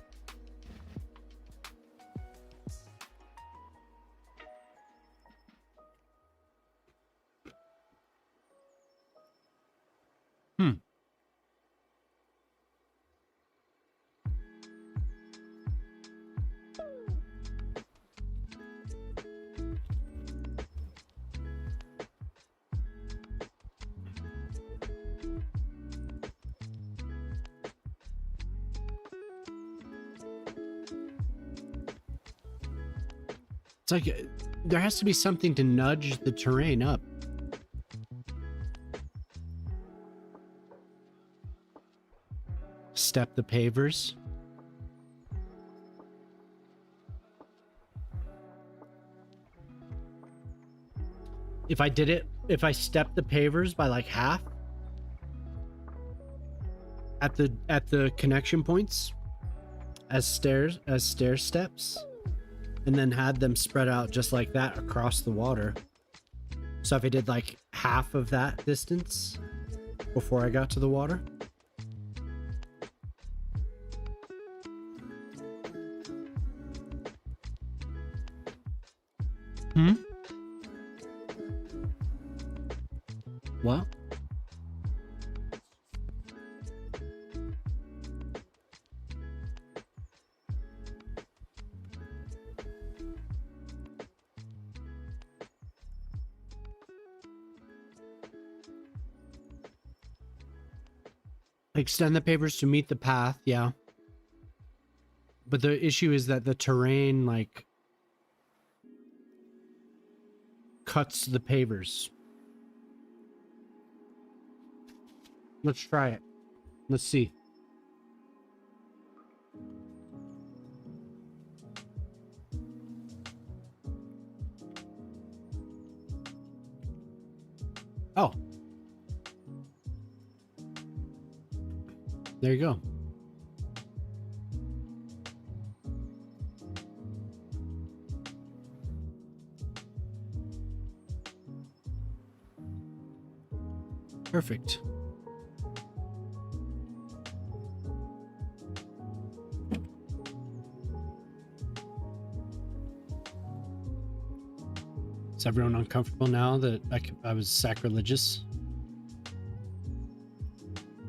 It's like there has to be something to nudge the terrain up. Step the pavers. If I step the pavers by like half at the connection points as stair steps, and then had them spread out just like that across the water. So if I did like half of that distance, before I got to the water. What? Extend the papers to meet the path, yeah. But the issue is that the terrain, like, cuts the pavers. Let's try it. Let's see. Oh. There you go. Perfect. Is everyone uncomfortable now that I was sacrilegious?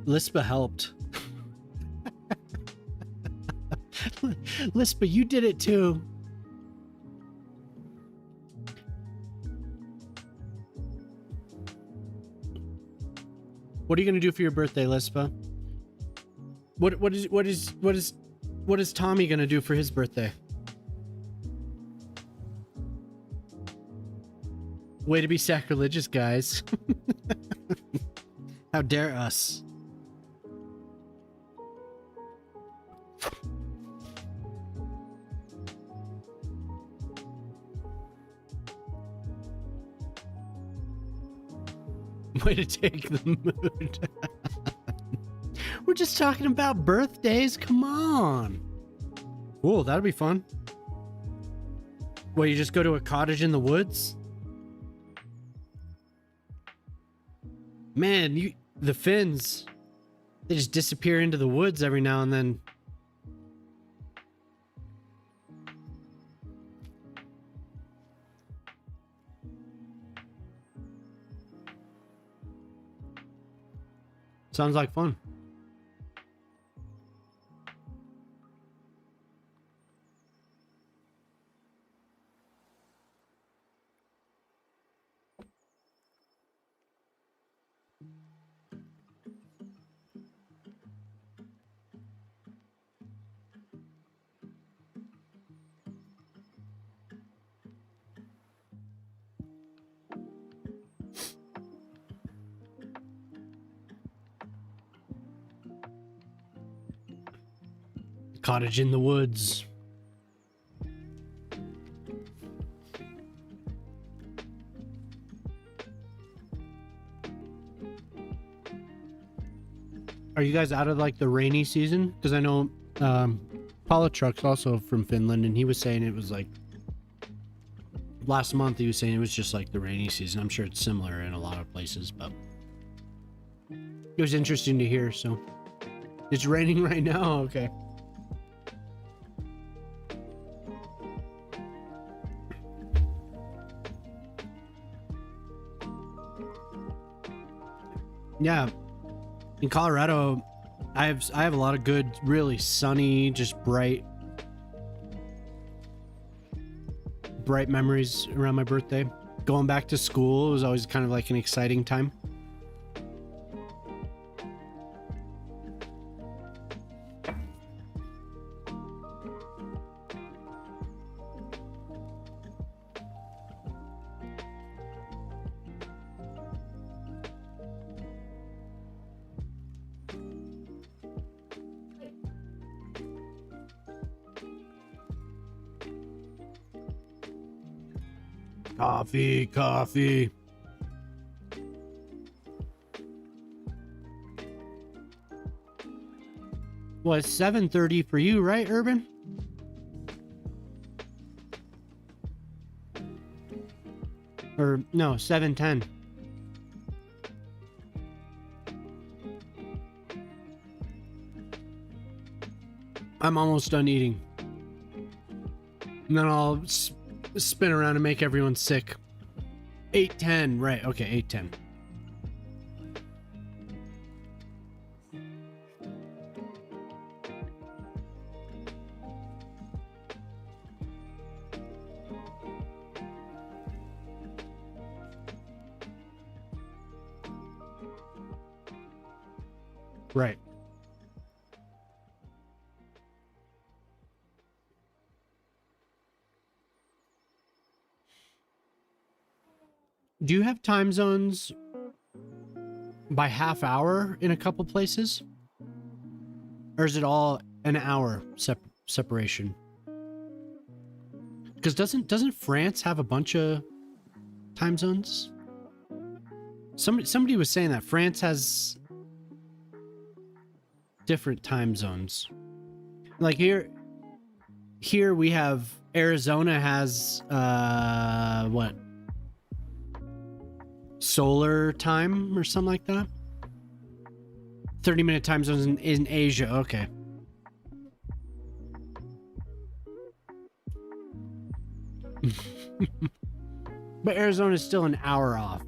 Lispa helped. Lispa, you did it too. What are you gonna do for your birthday, Lispa? What is Tommy gonna do for his birthday? Way to be sacrilegious, guys. How dare us? Way to take the mood. We're just talking about birthdays. Come on. Cool, that'll be fun. Well, you just go to a cottage in the woods? Man, the Finns, they just disappear into the woods every now and then. Sounds like fun. Cottage in the woods. Are you guys out of like the rainy season? Because I know Truck's also from Finland, and he was saying it was like last month. He was saying it was just like the rainy season. I'm sure it's similar in a lot of places, but it was interesting to hear. So it's raining right now. Okay. Yeah, in Colorado, I have a lot of good, really sunny, just bright memories around my birthday. Going back to school, it was always kind of like an exciting time. Coffee. Well, it's 7:30 for you, right, Urban? Or no, 7:10. I'm almost done eating. And then I'll spin around and make everyone sick. 8:10, right? Okay, 8:10. Right. Do you have time zones by half hour in a couple places? Or is it all an hour separation? Because doesn't France have a bunch of time zones? Somebody was saying that France has different time zones. Like here we have Arizona has what? Solar time or something like that. 30-minute time zones in Asia. Okay. But Arizona is still an hour off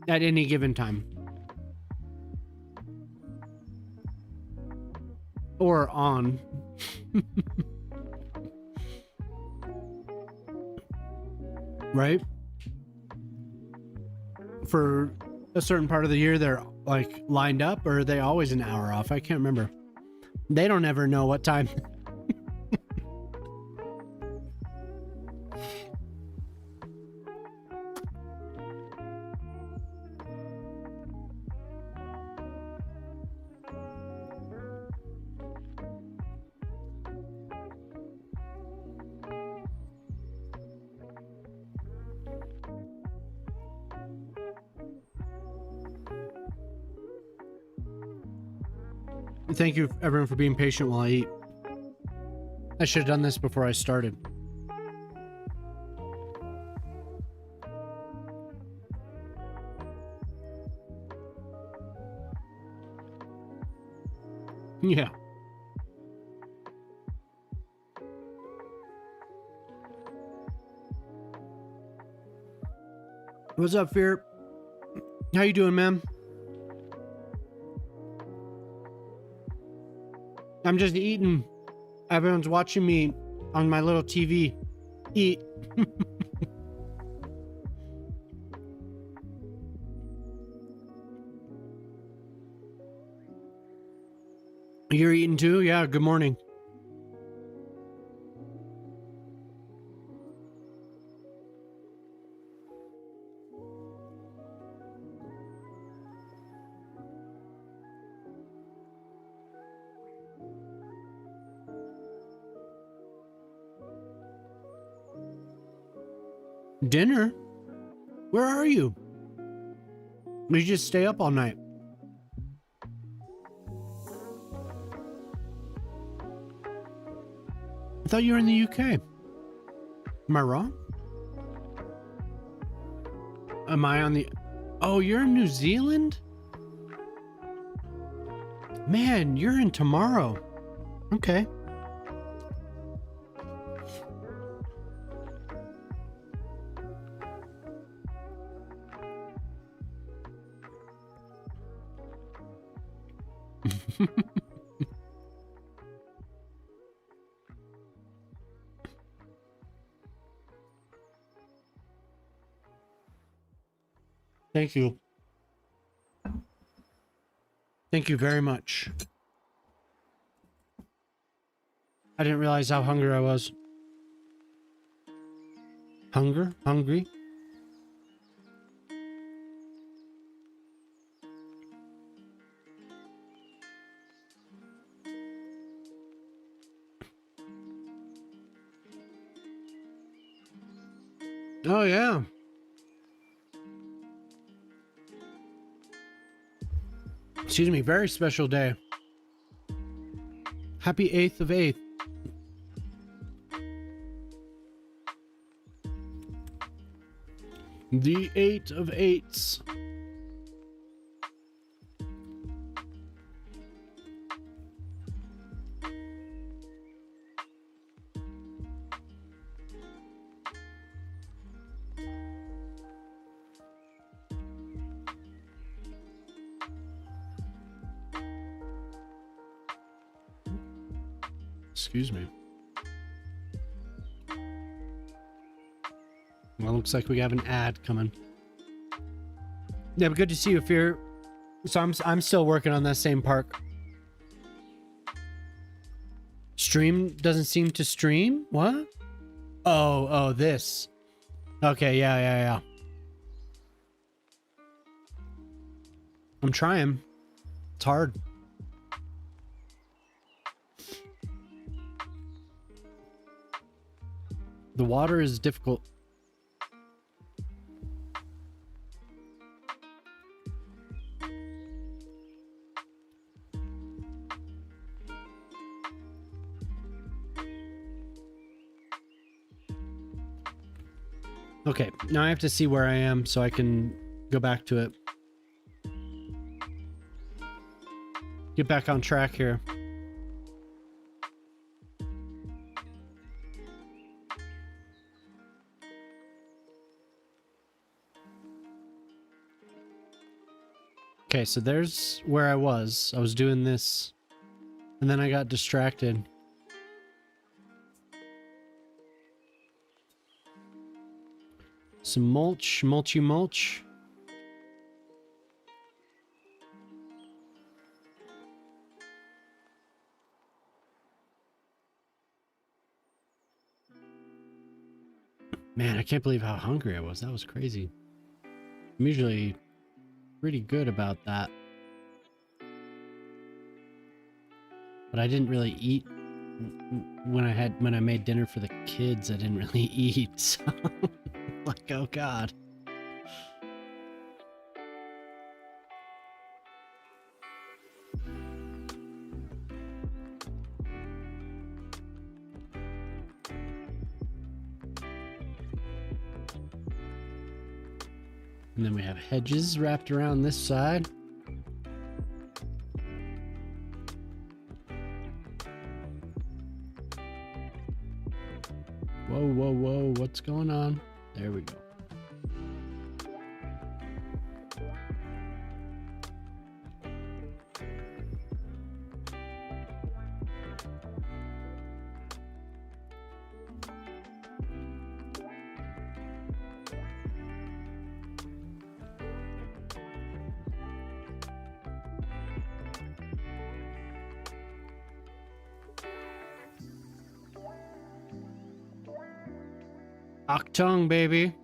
at any given time. Or on. Right? For a certain part of the year, they're like lined up, or are they always an hour off? I can't remember. They don't ever know what time. Thank you, everyone, for being patient while I eat. I should have done this before I started. Yeah. What's up, Fear? How you doing, man? I'm just eating. Everyone's watching me on my little TV eat. You're eating too? Yeah, good morning. Dinner? Where are you? Did you just stay up all night? I thought you were in the UK. Am I wrong? Am I on the... Oh, you're in New Zealand? Man, you're in tomorrow. Okay. Thank you. Thank you very much. I didn't realize how hungry I was. Hungry? Oh, yeah. Excuse me, very special day. Happy 8th of 8th. The 8 of 8s. Excuse me. Well, looks like we have an ad coming. Yeah, but good to see you, Fear. So I'm still working on that same park. Stream doesn't seem to stream? What? Oh, this. Okay, yeah. I'm trying. It's hard. The water is difficult. Okay, now I have to see where I am so I can go back to it. Get back on track here. Okay, so there's where I was. I was doing this, and then I got distracted. Some mulch. Man, I can't believe how hungry I was. That was crazy. I'm usually pretty good about that. But I didn't really eat when I made dinner for the kids. I didn't really eat. So like, oh God. And then we have hedges wrapped around this side. Whoa, what's going on? There we go. Octung, baby.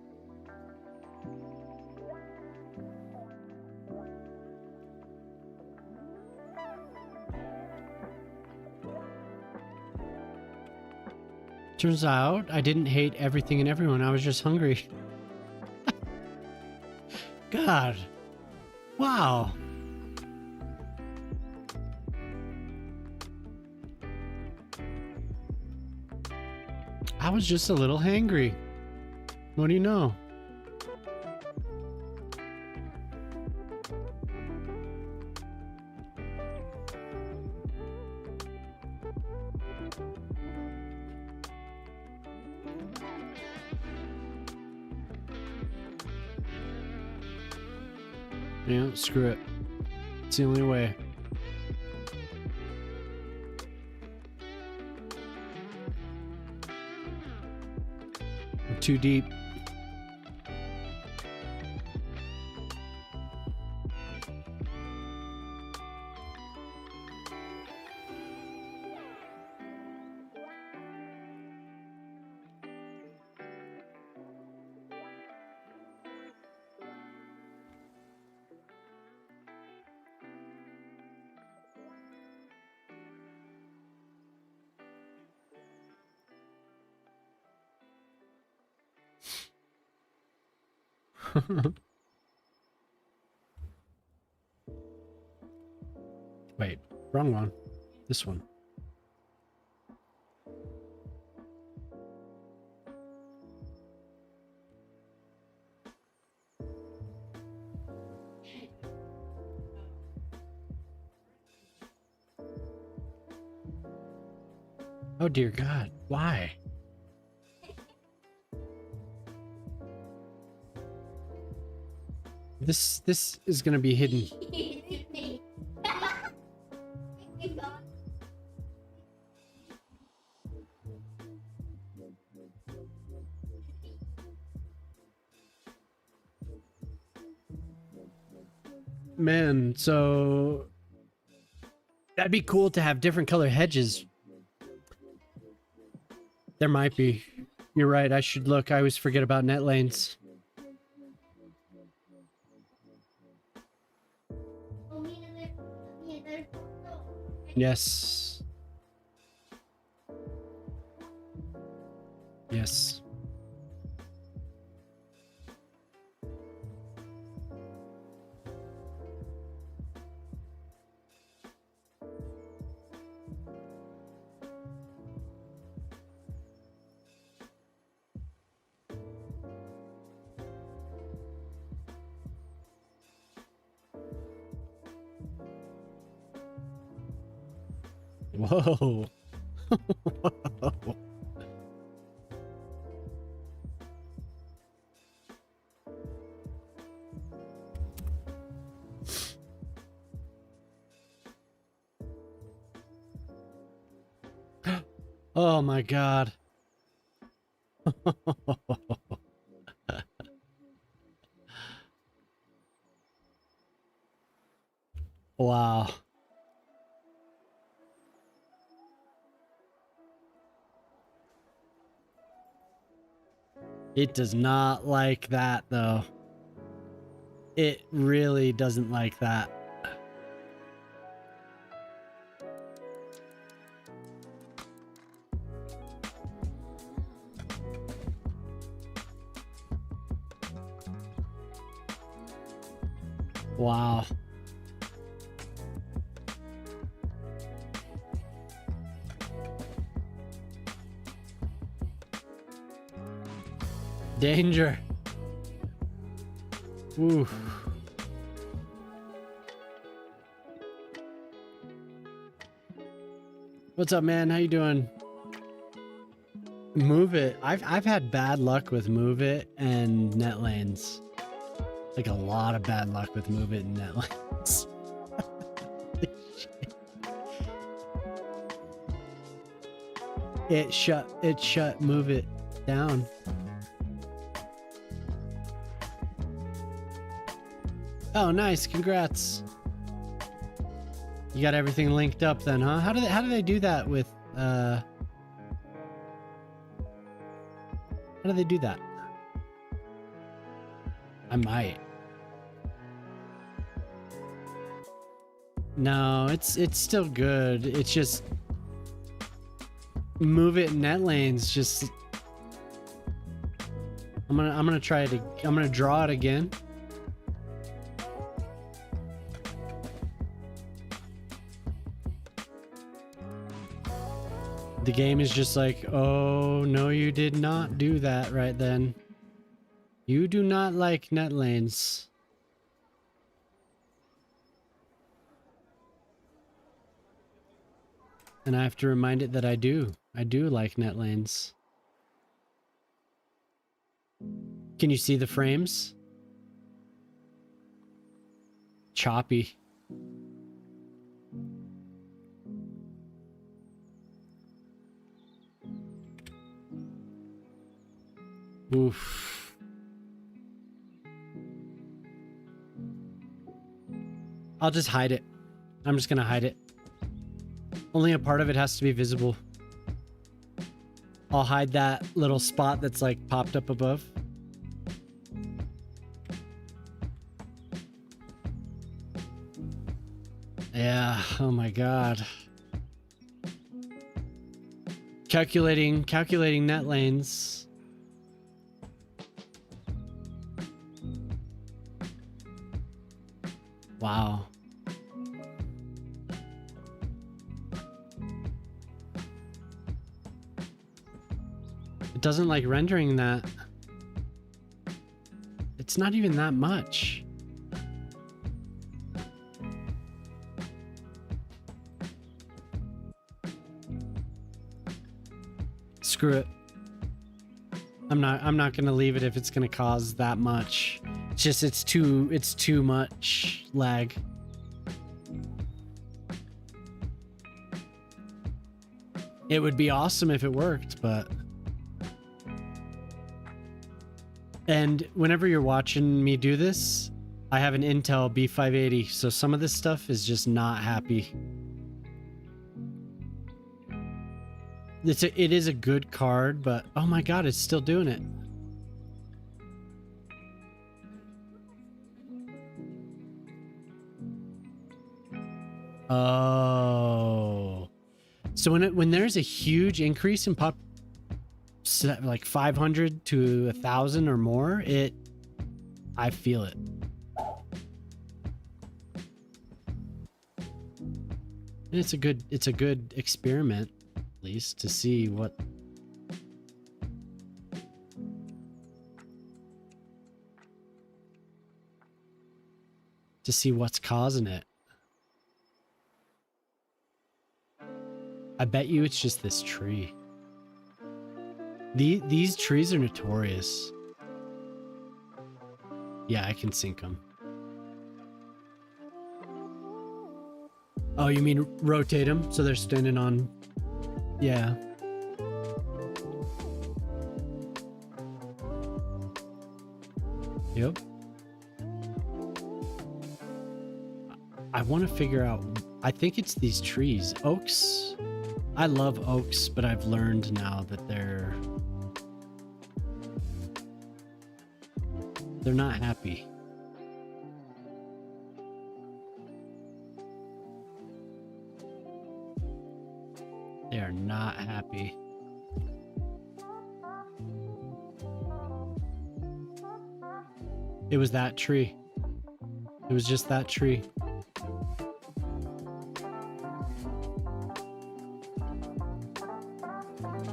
Turns out I didn't hate everything and everyone. I was just hungry. God. Wow. I was just a little hangry. What do you know? Yeah, screw it. It's the only way. We're too deep. Wait, wrong one. This one. Oh dear God, why? This is gonna be hidden. Man, so that'd be cool to have different color hedges. There might be. You're right, I should look. I always forget about net lanes. Oh, mira, there's no. Yes. Yes. Whoa. Whoa. Oh my god. Wow. It does not like that though. It really doesn't like that. Wow. Danger. Ooh. What's up, man? How you doing? Move it. I've had bad luck with move it and net lanes. Like a lot of bad luck with move it and net lanes. It shut move it down. Oh, nice. Congrats. You got everything linked up then, huh? How do they do that with how do they do that? I might. No, it's still good. It's just move it net lanes just I'm gonna try it. I'm gonna draw it again. The game is just like, oh, no, you did not do that right then. You do not like net lanes. And I have to remind it that I do. I do like net lanes. Can you see the frames? Choppy. Oof. I'll just hide it. I'm just gonna hide it. Only a part of it has to be visible. I'll hide that little spot that's like popped up above. Yeah, oh my god. Calculating net lanes. Wow. It doesn't like rendering that. It's not even that much. Screw it. I'm not gonna leave it if it's gonna cause that much. It's just it's too much lag. It would be awesome if it worked, but and whenever you're watching me do this, I have an Intel B580, so some of this stuff is just not happy. It is a good card, but oh my god, it's still doing it. Oh. So when there's a huge increase in pop, like 500 to 1,000 or more, I feel it. And it's a good experiment, at least, to see what. To see what's causing it. I bet you it's just this tree. These trees are notorious. Yeah, I can sync them. Oh, you mean rotate them so they're standing on? Yeah. Yep. I want to figure out. I think it's these trees. Oaks. I love oaks, but I've learned now that they're not happy. They are not happy. It was that tree. It was just that tree.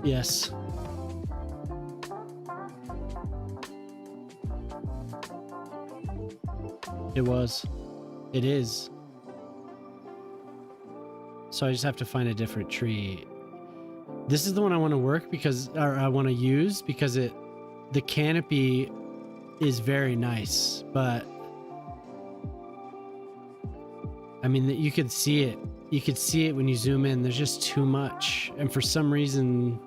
Yes. It was. It is. So I just have to find a different tree. This is the one I want to work because, or I want to use because the canopy is very nice, but I mean, you could see it. You could see it when you zoom in. There's just too much. And for some reason,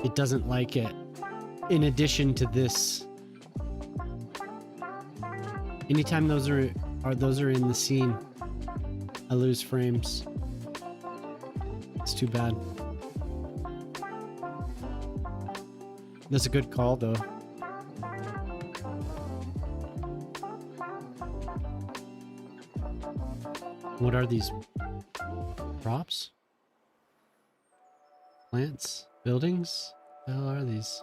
it doesn't like it. In addition to this, anytime those are in the scene, I lose frames. It's too bad. That's a good call, though. What are these? Props? Plants? Buildings? What the hell are these?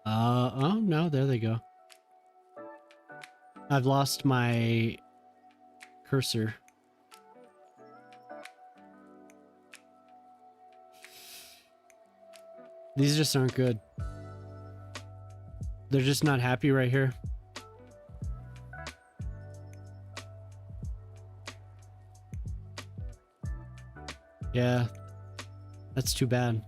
Oh no, there they go. I've lost my cursor. These just aren't good. They're just not happy right here. Yeah, that's too bad.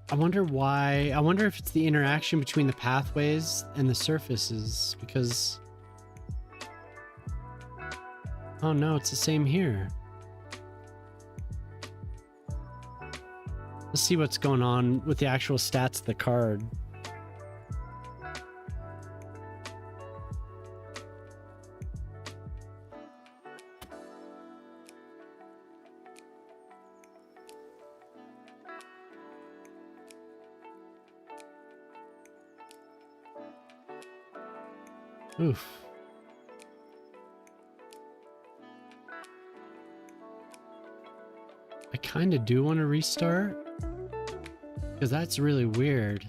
I wonder why. I wonder if it's the interaction between the pathways and the surfaces, because... Oh no, it's the same here. Let's see what's going on with the actual stats of the card. Oof. I kind of do want to restart, because that's really weird.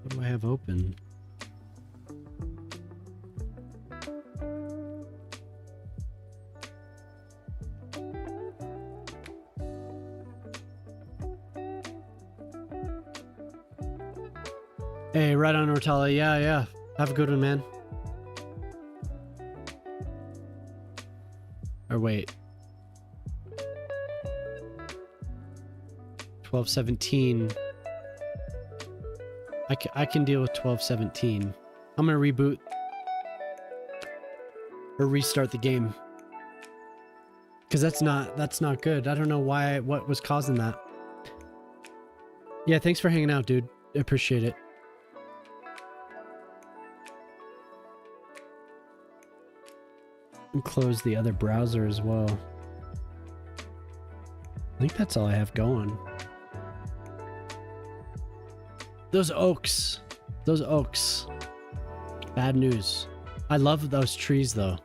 What do I have open? Hey, right on, Ortala. Yeah. Have a good one, man. Or wait. 1217. I can deal with 1217. I'm gonna reboot or restart the game because that's not good. I don't know what was causing that. Yeah, thanks for hanging out, dude. I appreciate it. And close the other browser as well. I think that's all I have going. Those oaks. Those oaks. Bad news. I love those trees though.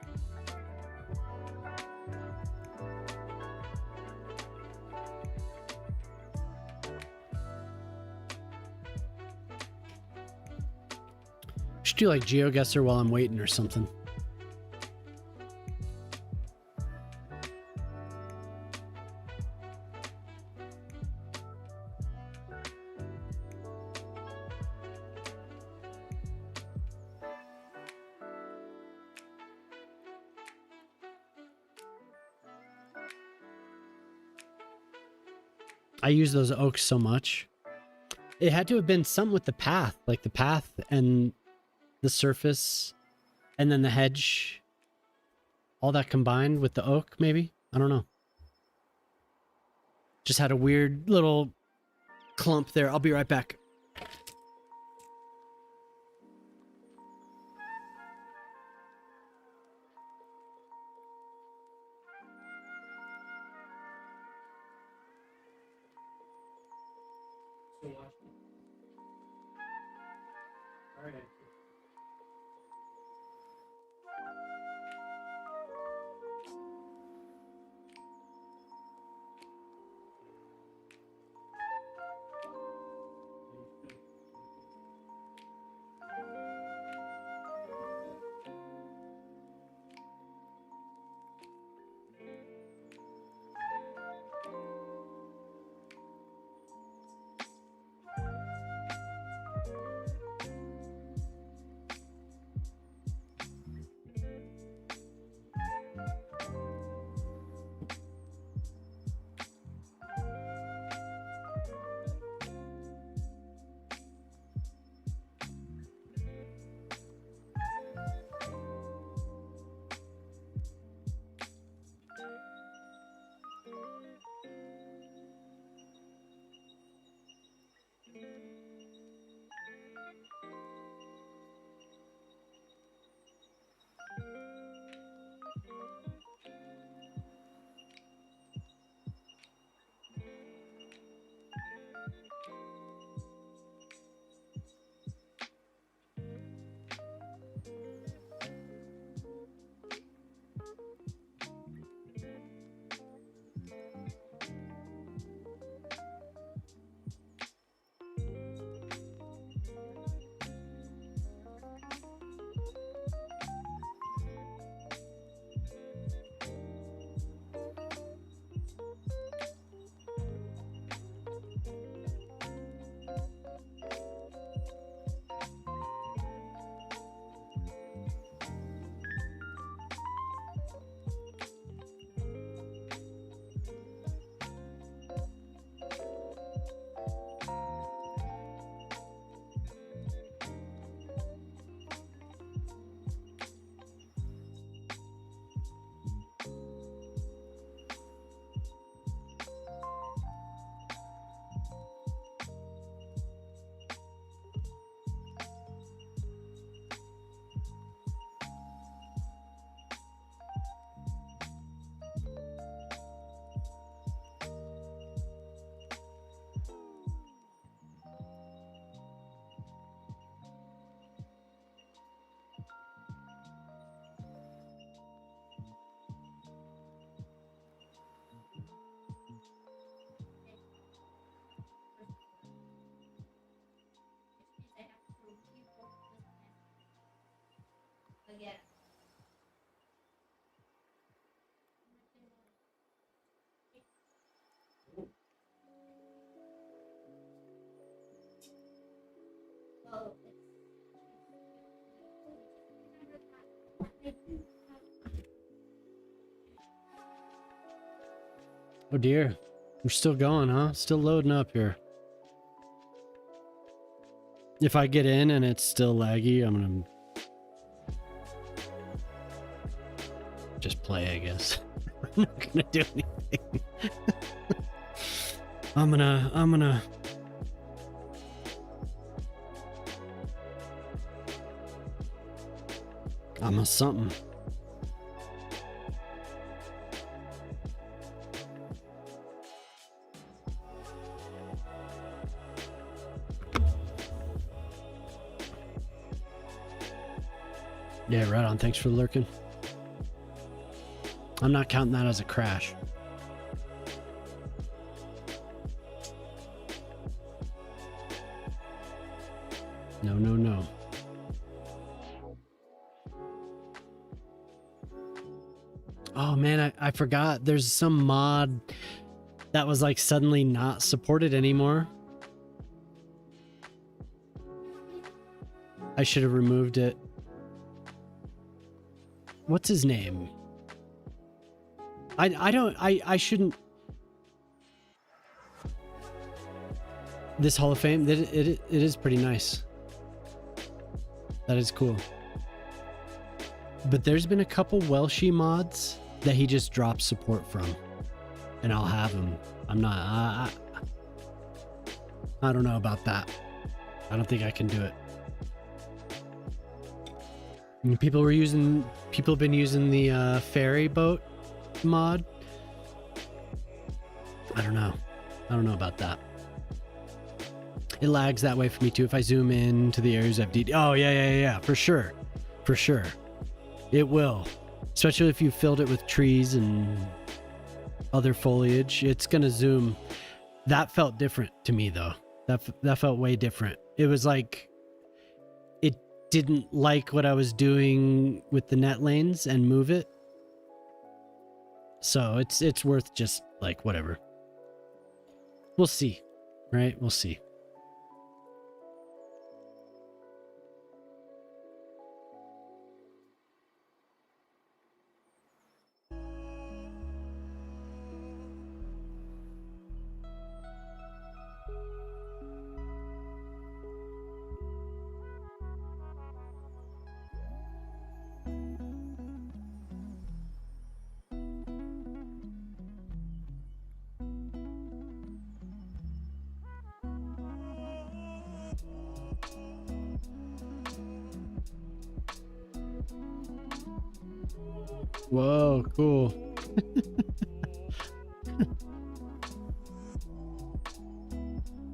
Should do like GeoGuessr while I'm waiting or something. I use those oaks so much. It had to have been something with the path, like the path and the surface and then the hedge. All that combined with the oak, maybe? I don't know. Just had a weird little clump there. I'll be right back. Again. Well, Oh dear. We're still going, huh? Still loading up here. If I get in and it's still laggy, I'm gonna just play, I guess. I'm not gonna do anything. I'm a something. Yeah, right on. Thanks for lurking. I'm not counting that as a crash. No, no, no. Oh man, I forgot. There's some mod that was like suddenly not supported anymore. I should have removed it. What's his name? I shouldn't. This Hall of Fame, it is pretty nice. That is cool. But there's been a couple Welshie mods that he just drops support from, and I'll have them. I'm not. I don't know about that. I don't think I can do it. I mean, people have been using the ferry boat mod. I don't know about that. It lags that way for me too if I zoom in to the areas I've oh yeah, for sure, it will, especially if you filled it with trees and other foliage. It's gonna zoom. That felt different to me though. That felt way different. It was like it didn't like what I was doing with the net lanes and move it. So it's worth just like whatever. We'll see, right? We'll see. Whoa, cool.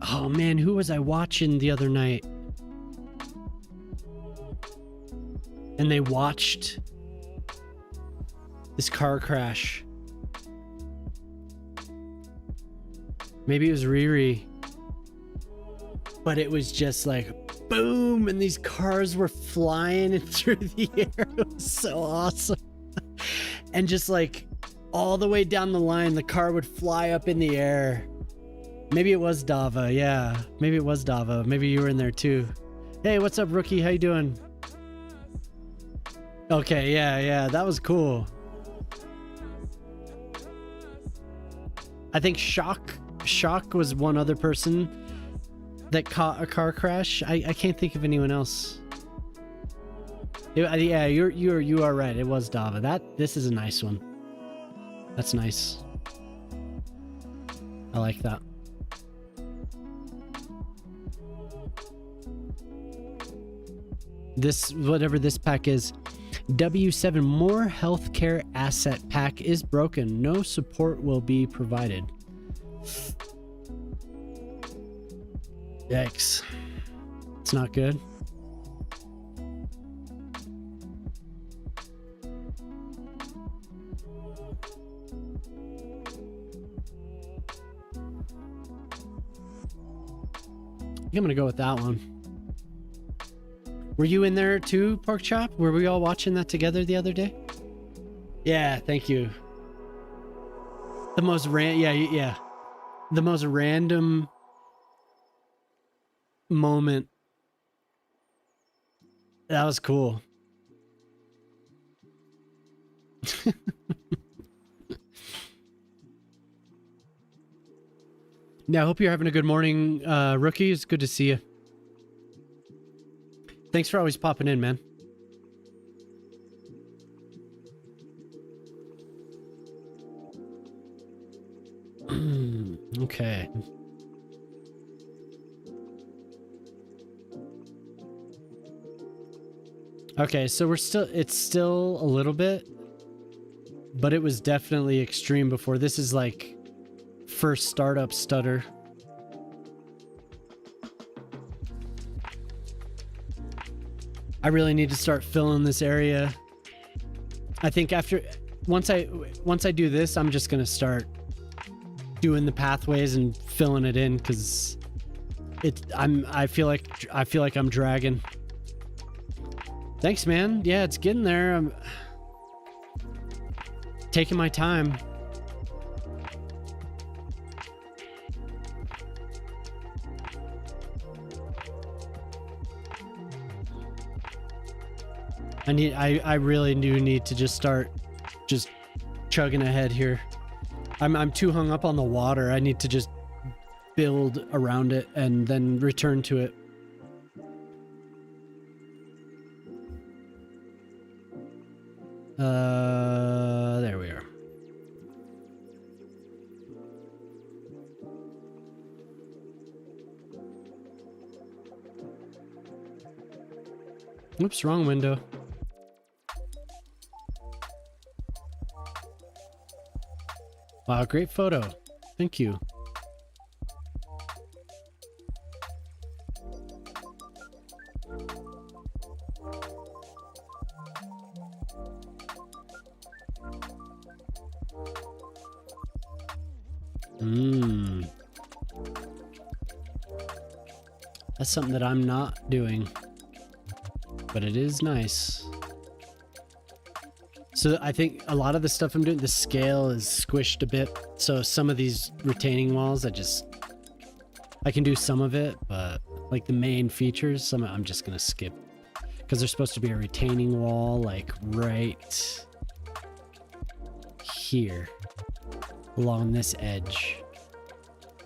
Oh man, who was I watching the other night? And they watched this car crash. Maybe it was Riri. But it was just like boom, and these cars were flying through the air. It was so awesome. And just like all the way down the line, the car would fly up in the air. Maybe it was Dava. Yeah, maybe it was Dava. Maybe you were in there too. Hey, what's up, rookie? How you doing? Okay, yeah, that was cool. I think Shock was one other person that caught a car crash. I can't think of anyone else. Yeah, you are right. It was Dava. This is a nice one. That's nice. I like that. This, whatever this pack is, W7 More Healthcare Asset Pack is broken. No support will be provided. Yikes. It's not good. I think I'm gonna go with that one. Were you in there too, Pork Chop? Were we all watching that together the other day? Yeah, thank you. The most yeah. The most random moment. That was cool. Yeah, I hope you're having a good morning, Rookie. It's good to see you. Thanks for always popping in, man. Okay. Okay, so it's still a little bit, but it was definitely extreme before. This is like first startup stutter. I really need to start filling this area. I think once I do this, I'm just gonna start doing the pathways and filling it in because I feel like I'm dragging. Thanks, man. Yeah, it's getting there. I'm taking my time. I really do need to just start just chugging ahead here. I'm too hung up on the water. I need to just build around it and then return to it. There we are. Oops, wrong window. Wow, great photo. Thank you. That's something that I'm not doing, but it is nice. So I think a lot of the stuff I'm doing, the scale is squished a bit. So some of these retaining walls, I can do some of it, but like the main features, I'm just gonna skip because there's supposed to be a retaining wall like right here along this edge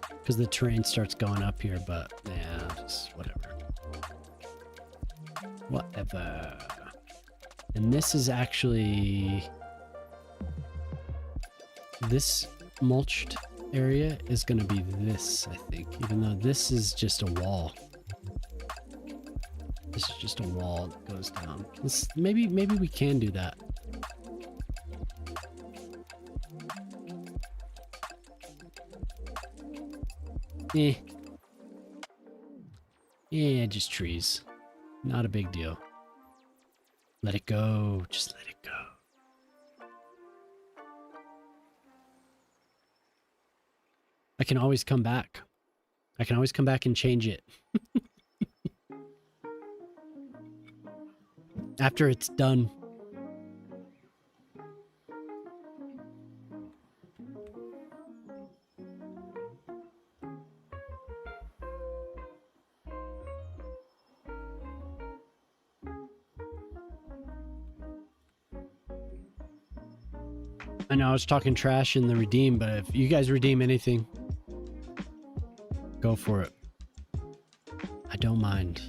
because the terrain starts going up here, but yeah, just whatever. And this is actually, this mulched area is going to be this, I think, even though this is just a wall. This is just a wall that goes down. Maybe we can do that. Yeah, just trees. Not a big deal. Let it go. Just let it go. I can always come back. I can always come back and change it. After it's done. I know I was talking trash in the redeem, but if you guys redeem anything, go for it. I don't mind.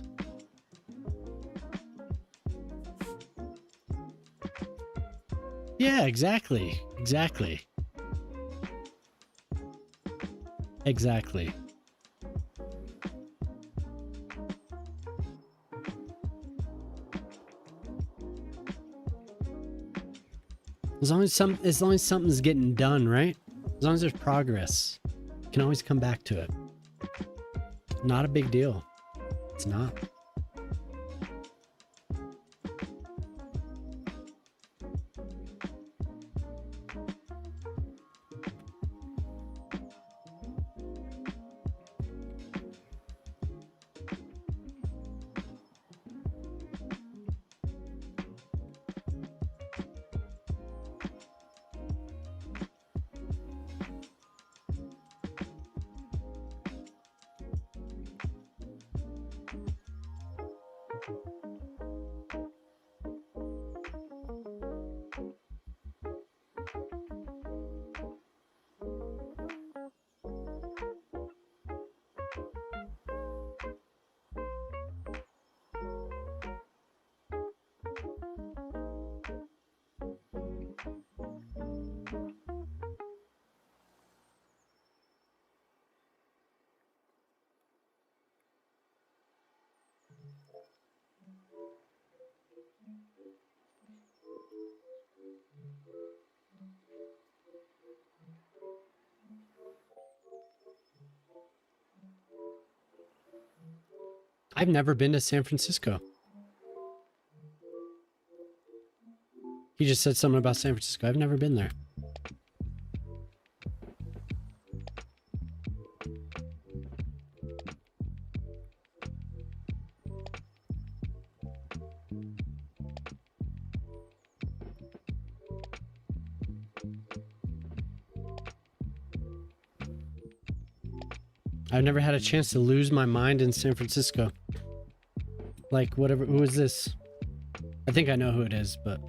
Yeah, exactly. Exactly. Exactly. As long as something's getting done, right? As long as there's progress, you can always come back to it. Not a big deal. It's not. I've never been to San Francisco. He just said something about San Francisco. I've never been there. I've never had a chance to lose my mind in San Francisco. Like, whatever. Who is this? I think I know who it is, but...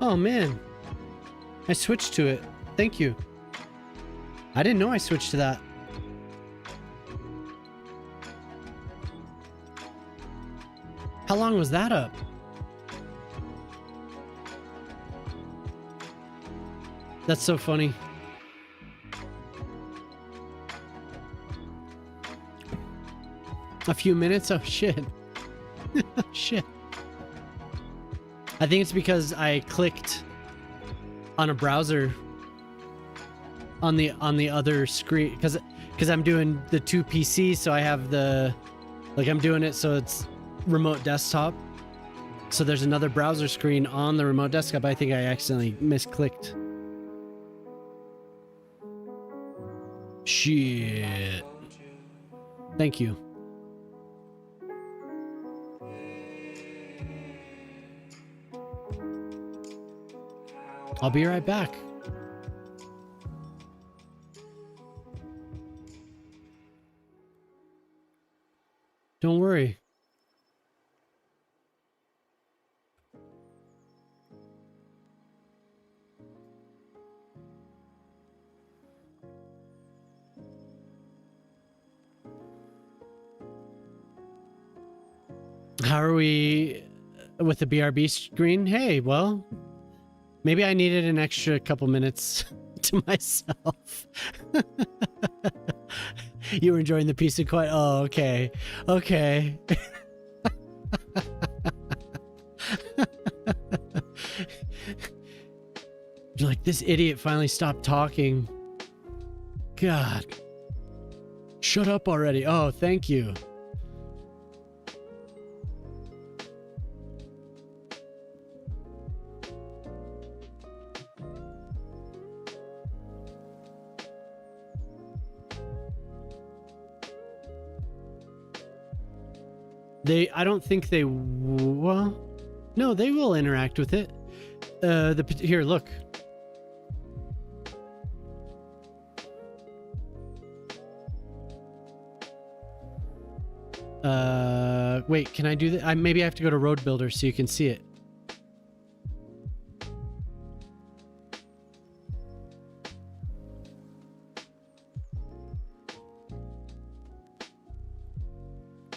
Oh man, I switched to it. Thank you. I didn't know I switched to that. How long was that up? That's so funny. A few minutes? Oh shit. Shit. I think it's because I clicked on a browser on the other screen because I'm doing the two PCs, so I have the I'm doing it so it's remote desktop. So there's another browser screen on the remote desktop. I think I accidentally misclicked. Shit. Thank you. I'll be right back. Don't worry. How are we with the BRB screen? Hey, well, maybe I needed an extra couple minutes to myself. You were enjoying the peace and quiet? Oh, okay. Okay. You're like, this idiot finally stopped talking. God. Shut up already. Oh, thank you. I don't think they, well, no, they will interact with it. Here, look. Wait, can I do that? Maybe I have to go to Road Builder so you can see it.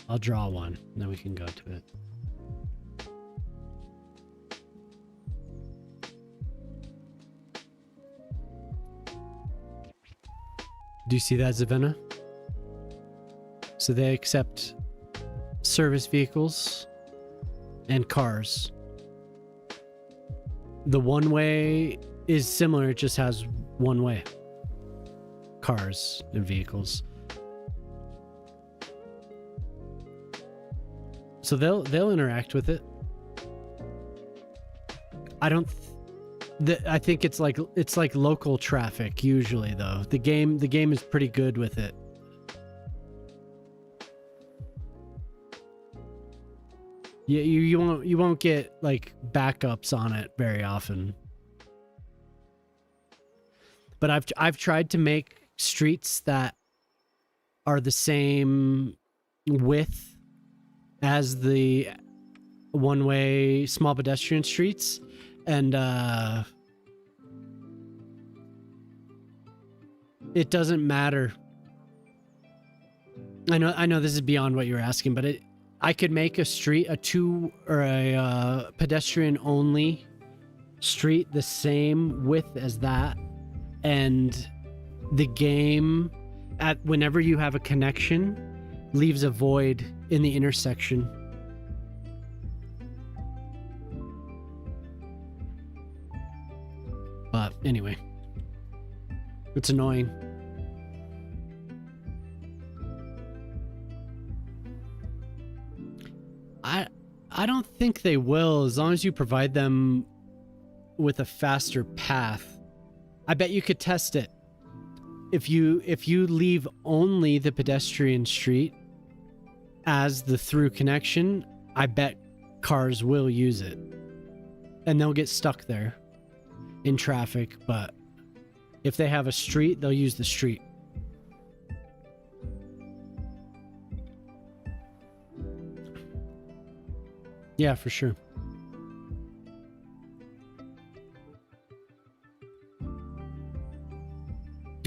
I'll draw one, and then we can go to it. Do you see that, Zavenna? So they accept service vehicles and cars. The one-way is similar, it just has one way. Cars and vehicles. So they'll interact with it. I think it's like local traffic usually though. The game is pretty good with it. Yeah, you won't get like backups on it very often. But I've tried to make streets that are the same width as the one-way small pedestrian streets, and it doesn't matter. I know this is beyond what you were asking, but I could make a street, a pedestrian only street the same width as that, and the game whenever you have a connection leaves a void in the intersection. But anyway, it's annoying. I don't think they will, as long as you provide them with a faster path. I bet you could test it. If you leave only the pedestrian street as the through connection, I bet cars will use it. And they'll get stuck there in traffic, but if they have a street, they'll use the street. Yeah, for sure.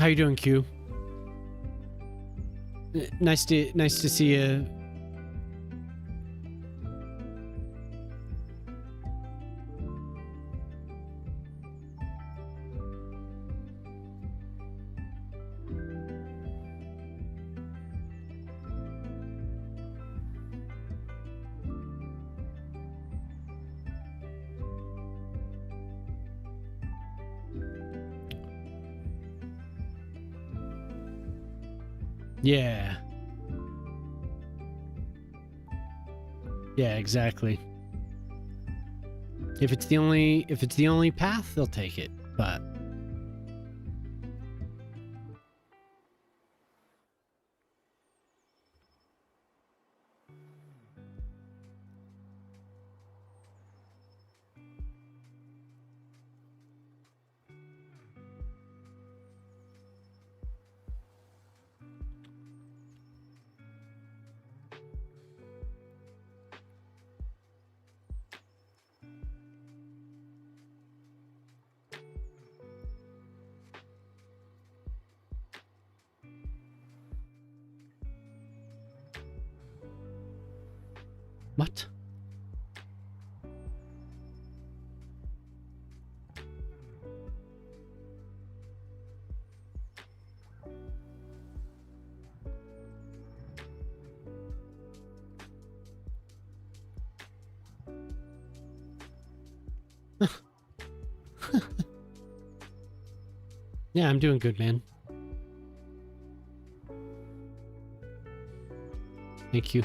How you doing, Q? Nice to see you. Yeah. Yeah, exactly. If it's the only path, they'll take it. But what? Yeah, I'm doing good, man. Thank you.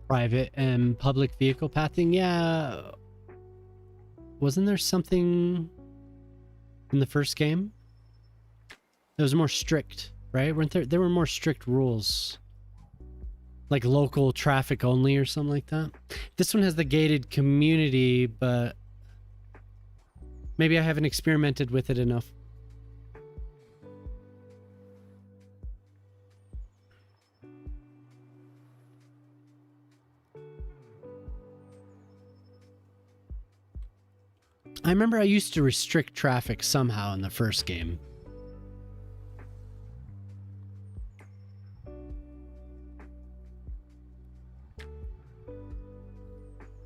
Private and public vehicle pathing. Yeah. Wasn't there something in the first game that was more strict, right? Weren't there were more strict rules? Like local traffic only or something like that. This one has the gated community, but maybe I haven't experimented with it enough. I remember I used to restrict traffic somehow in the first game.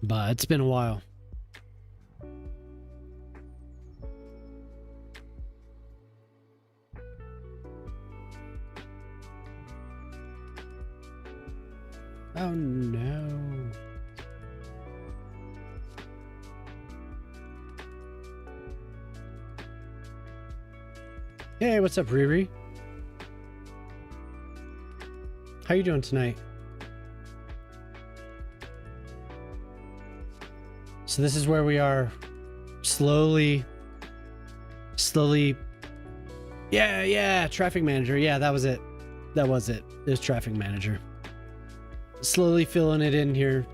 But it's been a while. Oh no. Hey, what's up, Riri? How you doing tonight? So this is where we are, slowly. Yeah, traffic manager. Yeah, that was it. It was traffic manager. Slowly filling it in here.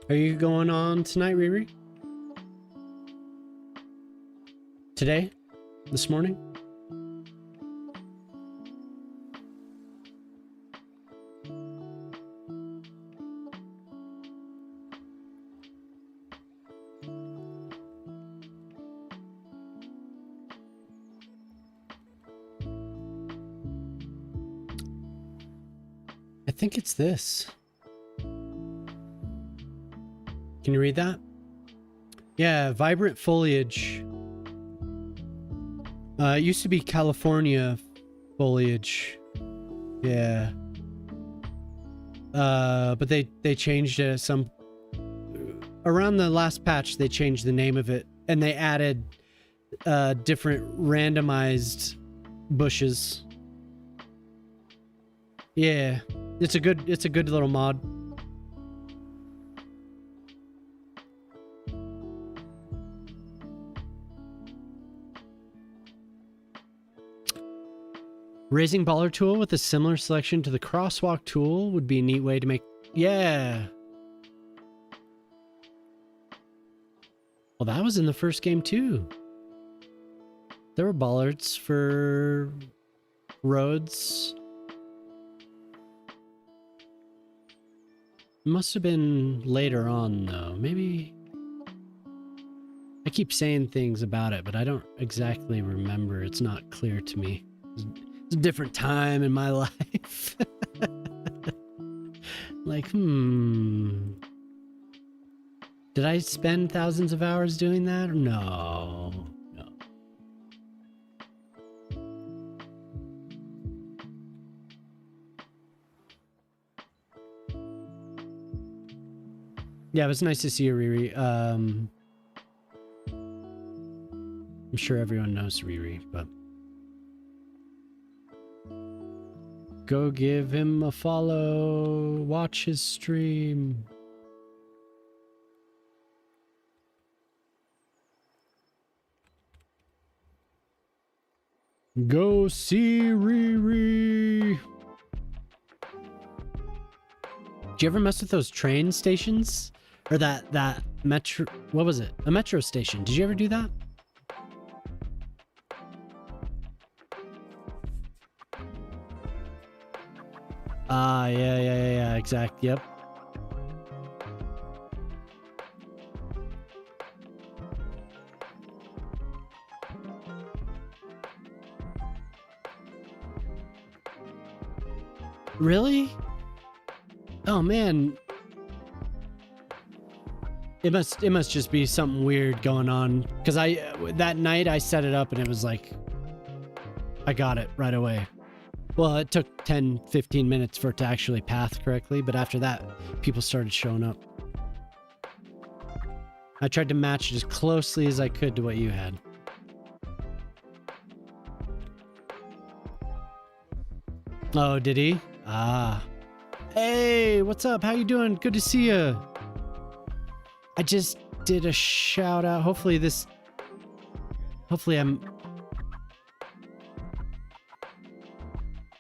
Are you going on tonight, Riri? Today? This morning? I think it's this. Can you read that? Yeah, vibrant foliage. It used to be California foliage. Yeah. But they changed it some around the last patch. They changed the name of it and they added different randomized bushes. Yeah, it's a good little mod. Raising baller tool with a similar selection to the crosswalk tool would be a neat way to make. Yeah. Well, that was in the first game too. There were bollards for roads. Must have been later on though. Maybe I keep saying things about it, but I don't exactly remember. It's not clear to me. It's a different time in my life. Like, did I spend thousands of hours doing that? No. No. Yeah, it was nice to see you, Riri. I'm sure everyone knows Riri, but go give him a follow. Watch his stream. Go see Riri. Did you ever mess with those train stations? Or that metro, what was it? A metro station. Did you ever do that? Ah, yeah, exact, yep. Really? Oh man. It must just be something weird going on, because that night I set it up and it was like I got it right away. Well, it took 10-15 minutes for it to actually path correctly, but after that people started showing up. I tried to match it as closely as I could to what you had. Oh, did he? Ah. Hey, what's up? How you doing? Good to see you. I just did a shout out. Hopefully I'm...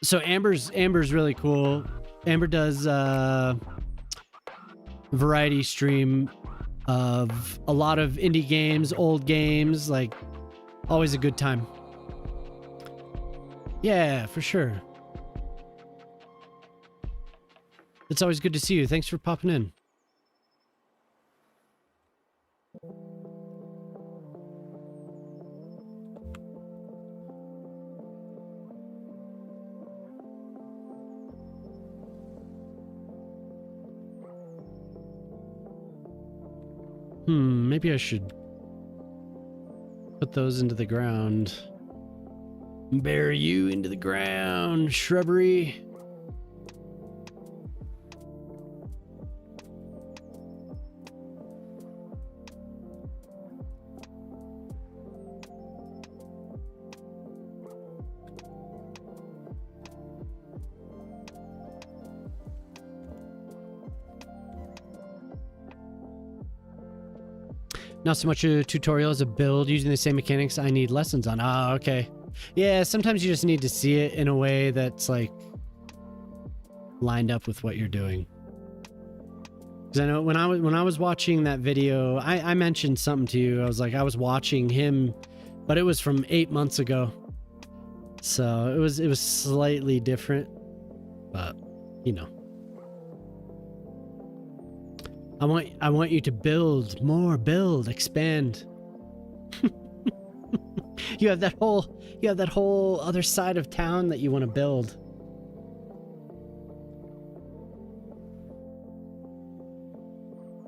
So Amber's really cool. Amber does variety stream of a lot of indie games, old games, like always a good time. Yeah, for sure. It's always good to see you. Thanks for popping in. Maybe I should put those into the ground. Bury you into the ground, shrubbery. Not so much a tutorial as a build using the same mechanics I need lessons on. Ah, okay. Yeah, sometimes you just need to see it in a way that's like lined up with what you're doing. Because I know when I was watching that video, I mentioned something to you. I was like, I was watching him, but it was from 8 months ago. So it was slightly different, but you know. I want you to build more, expand. You have that whole other side of town that you want to build.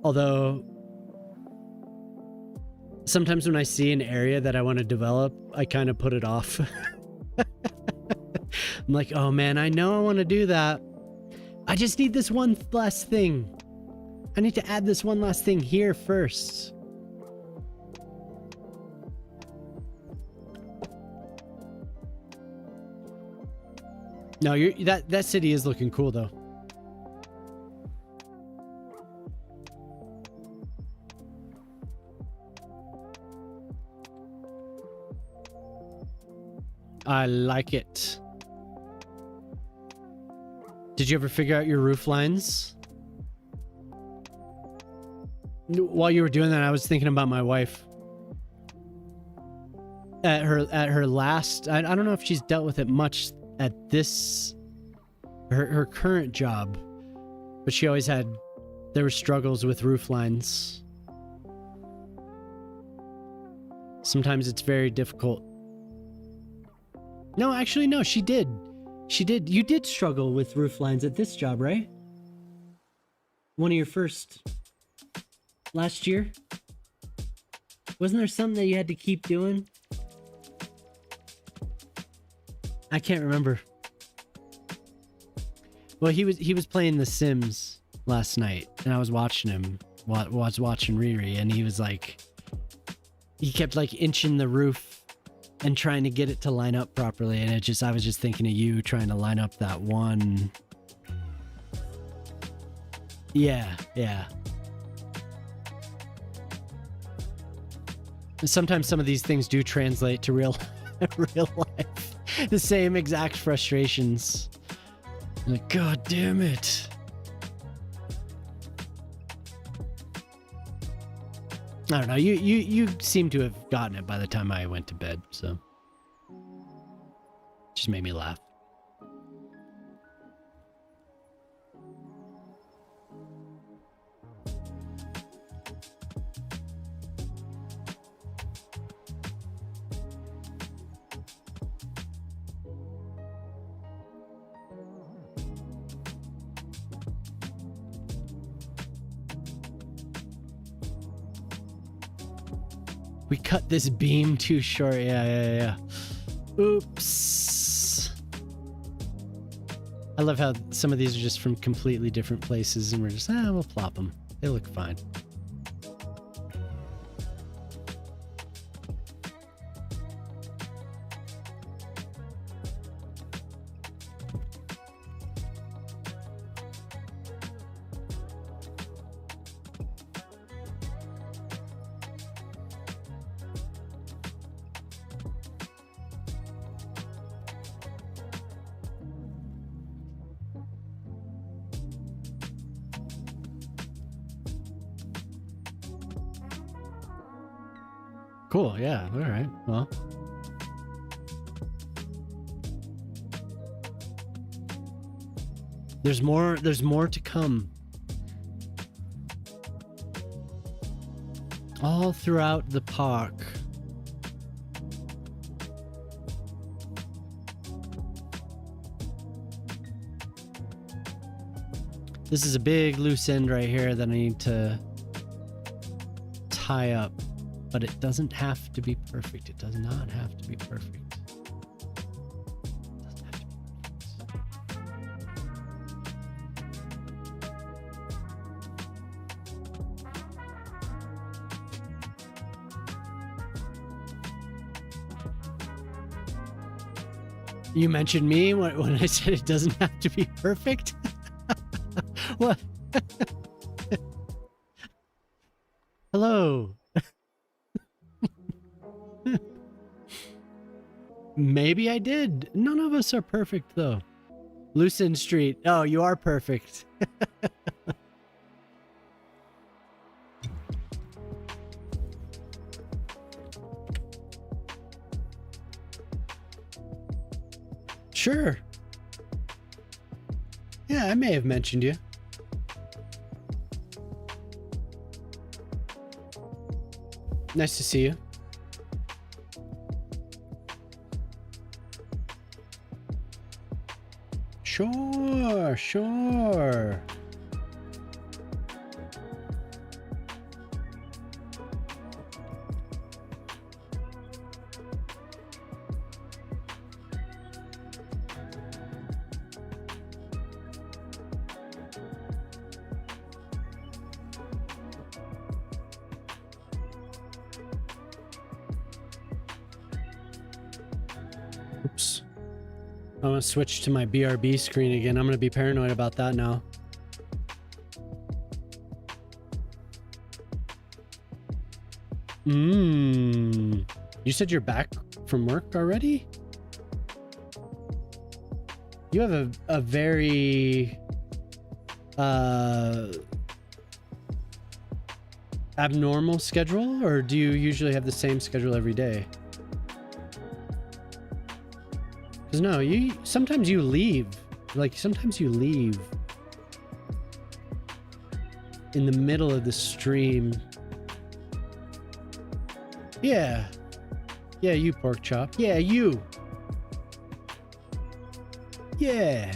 Although Sometimes when I see an area that I want to develop, I kind of put it off. I'm like, oh man, I know I want to do that. I just need this one last thing. I need to add this one last thing here first. No, that city is looking cool though. I like it. Did you ever figure out your roof lines? While you were doing that, I was thinking about my wife. At her last, I don't know if she's dealt with it much at this, her current job, but she always had, there were struggles with roof lines. Sometimes it's very difficult. No, actually, no, she did. She did. You did struggle with roof lines at this job, right? One of your first, last year? Wasn't there something that you had to keep doing? I can't remember. Well, he was playing The Sims last night, and I was watching him. Was watching Riri, and he was like, he kept like inching the roof and trying to get it to line up properly, and I was just thinking of you trying to line up that one. Yeah. Sometimes some of these things do translate to real life. The same exact frustrations. Like, God damn it. I don't know. You seem to have gotten it by the time I went to bed, so just made me laugh. We cut this beam too short. Yeah. Oops. I love how some of these are just from completely different places, and we're just, we'll plop them. They look fine. Cool, yeah, all right, well. There's more to come. All throughout the park. This is a big loose end right here that I need to tie up. But it doesn't have to be perfect. It does not have to be perfect. It doesn't have to be perfect. You mentioned me when I said it doesn't have to be perfect? What? Hello. Maybe I did. None of us are perfect, though. Lucin Street. Oh, you are perfect. Sure. Yeah, I may have mentioned you. Nice to see you. Sure. Oops. I'm gonna switch to my BRB screen again. I'm gonna be paranoid about that now. You said you're back from work already? You have a very abnormal schedule, or do you usually have the same schedule every day? Because no, sometimes you leave. Like, sometimes you leave in the middle of the stream. Yeah. Yeah, you pork chop. Yeah, you. Yeah.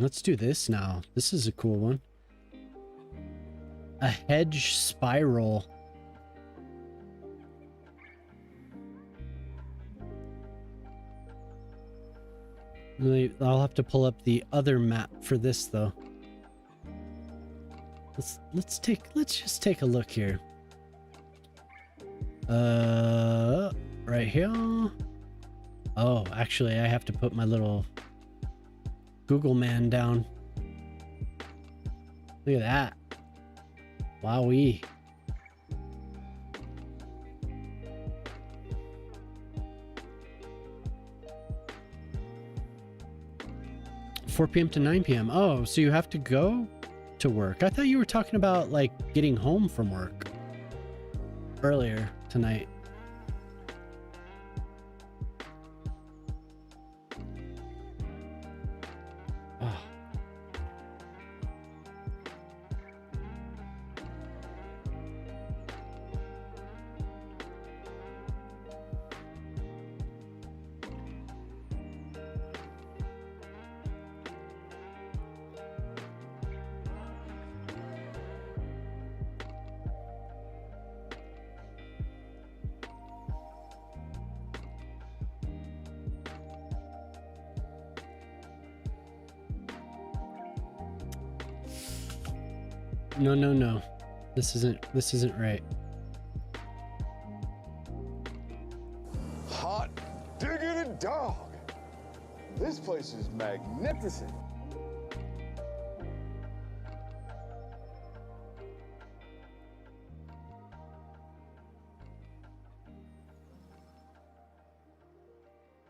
Let's do this now. This is a cool one. A hedge spiral. I'll have to pull up the other map for this though. Let's just take a look here. Right here. Oh, actually I have to put my little Google man down. Look at that. Wowee. $4 p.m. to 9 p.m. Oh, so you have to go to work. I thought you were talking about like getting home from work earlier tonight. Oh. No, no, no. This isn't right. Hot diggity dog. This place is magnificent.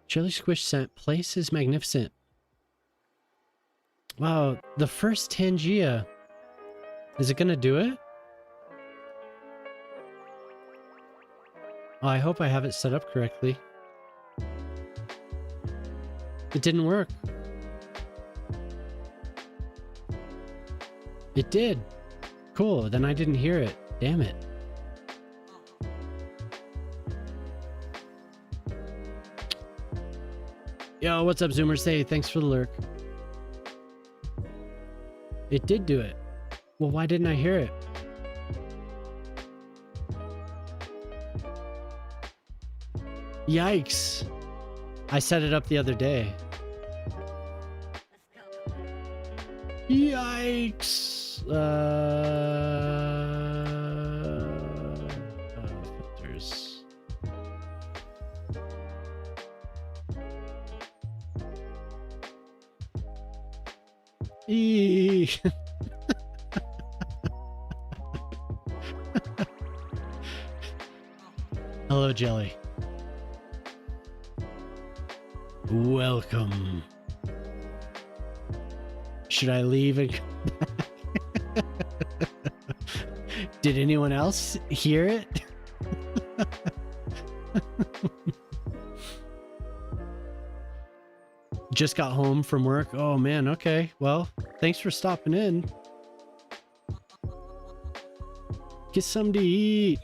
Jelly Squish sent place is magnificent. Wow, the first Tangia. Is it gonna do it? Oh, I hope I have it set up correctly. It didn't work. It did. Cool, then I didn't hear it. Damn it. Yo, what's up, Zoomers? Hey, thanks for the lurk. It did do it. Well, why didn't I hear it? Yikes. I set it up the other day. Yikes. Filters. Eee. Hello, Jelly. Welcome. Should I leave and come back? Did anyone else hear it? Just got home from work. Oh man, okay. Well, thanks for stopping in. Get something to eat.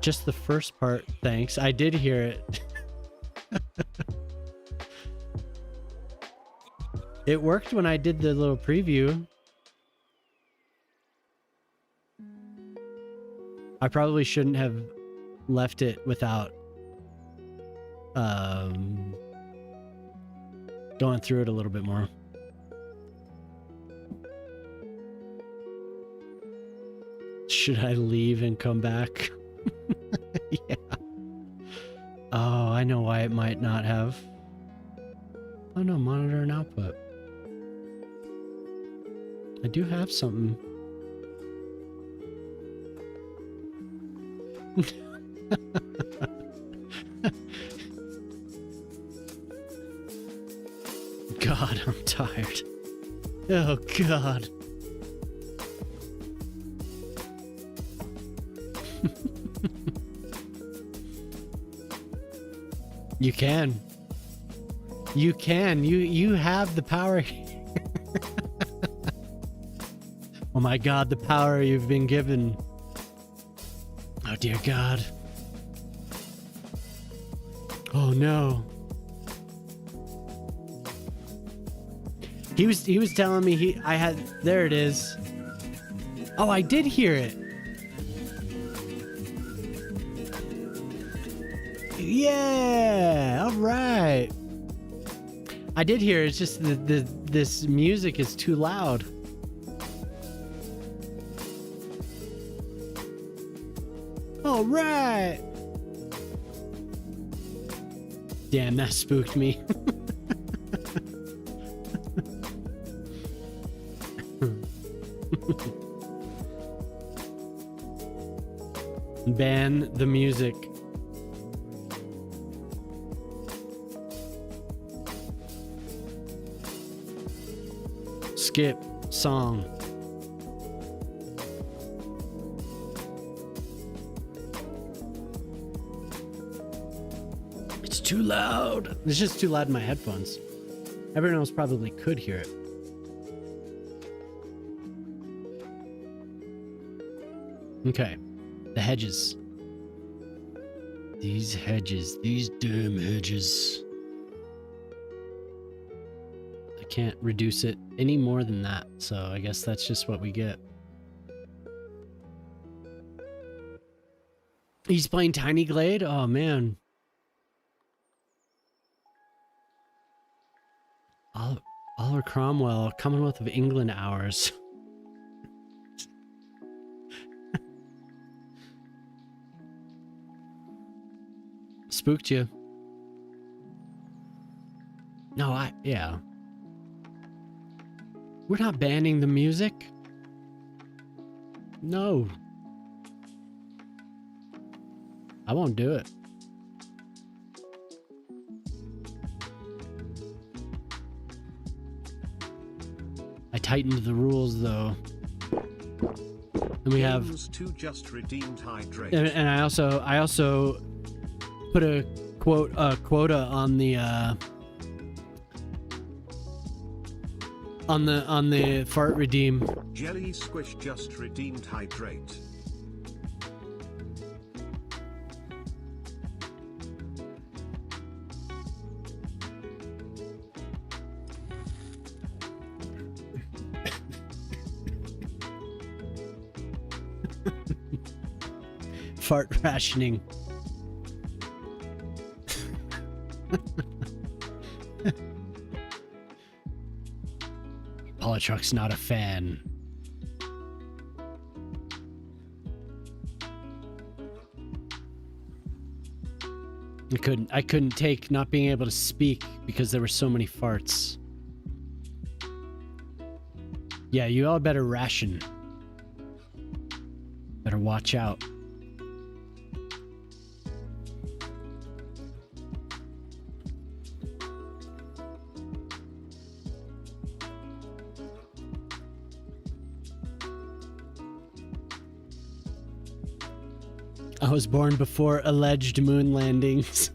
Just the first part, thanks. I did hear it. It worked when I did the little preview. I probably shouldn't have left it without going through it a little bit more. Should I leave and come back? Yeah. Oh, I know why it might not have. Oh no, monitor and output. I do have something. God, I'm tired. Oh God. You can. You can. You have the power. Oh my God, the power you've been given. Oh dear God. Oh no. He was telling me I had, there it is. Oh, I did hear it. Yeah, all right. I did hear it. It's just this music is too loud. All right. Damn, that spooked me. Ban the music. Skip song. It's too loud. It's just too loud in my headphones. Everyone else probably could hear it. Okay. The hedges. These hedges. These damn hedges. I can't reduce it any more than that, so I guess that's just what we get. He's playing Tiny Glade? Oh, man. Oliver Cromwell, Commonwealth of England hours. Spooked you. No, yeah. We're not banning the music. No. I won't do it. I tightened the rules though. And we have to just redeemed hydrate. and I also put a quota on the on the fart redeem. Jelly squish just redeemed hydrate. Fart rationing. Polytruck's not a fan. I couldn't take not being able to speak because there were so many farts. Yeah, you all better ration. Better watch out. I was born before alleged moon landings.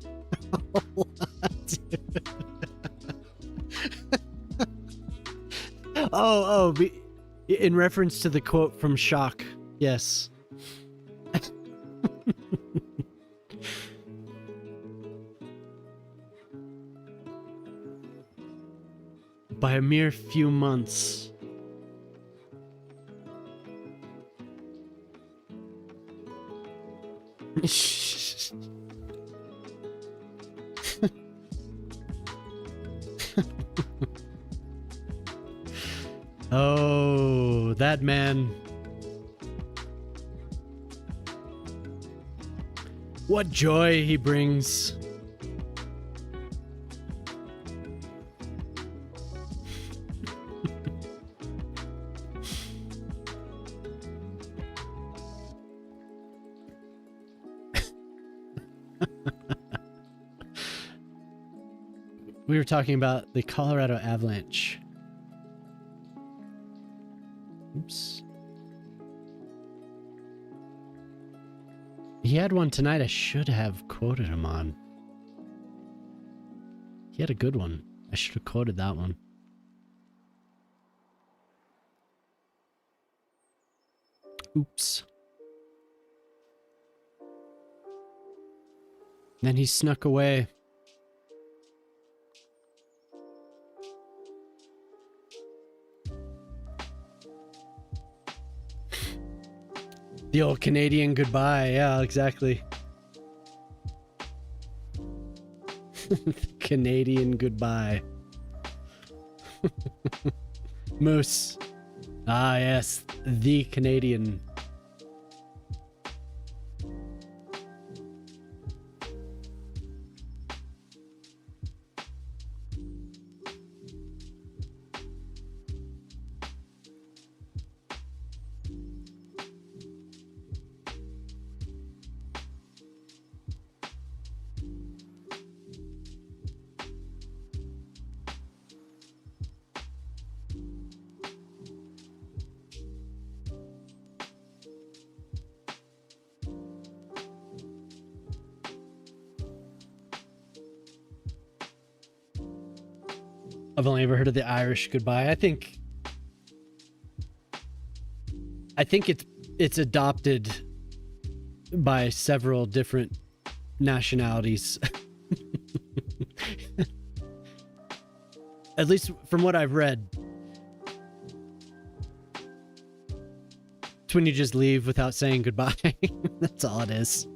In reference to the quote from Shock. Yes. By a mere few months. Oh, that man. What joy he brings. We were talking about the Colorado Avalanche. Oops. He had one tonight I should have quoted him on. He had a good one. I should have quoted that one. Oops. Then he snuck away. The old Canadian goodbye. Yeah, exactly. Canadian goodbye. Moose. Ah, yes. The Canadian. I've only ever heard of the Irish goodbye. I think it's adopted by several different nationalities. At least from what I've read. It's when you just leave without saying goodbye. That's all it is.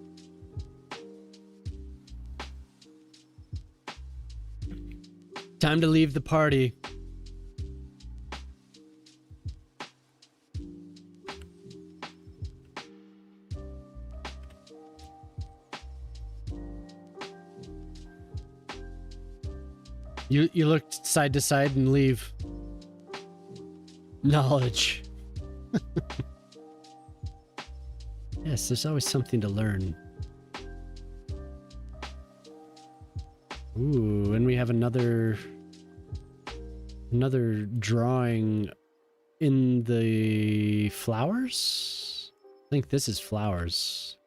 Time to leave the party. You look side to side and leave. Knowledge. Yes, there's always something to learn. Ooh, and we have another drawing in the flowers? I think this is flowers.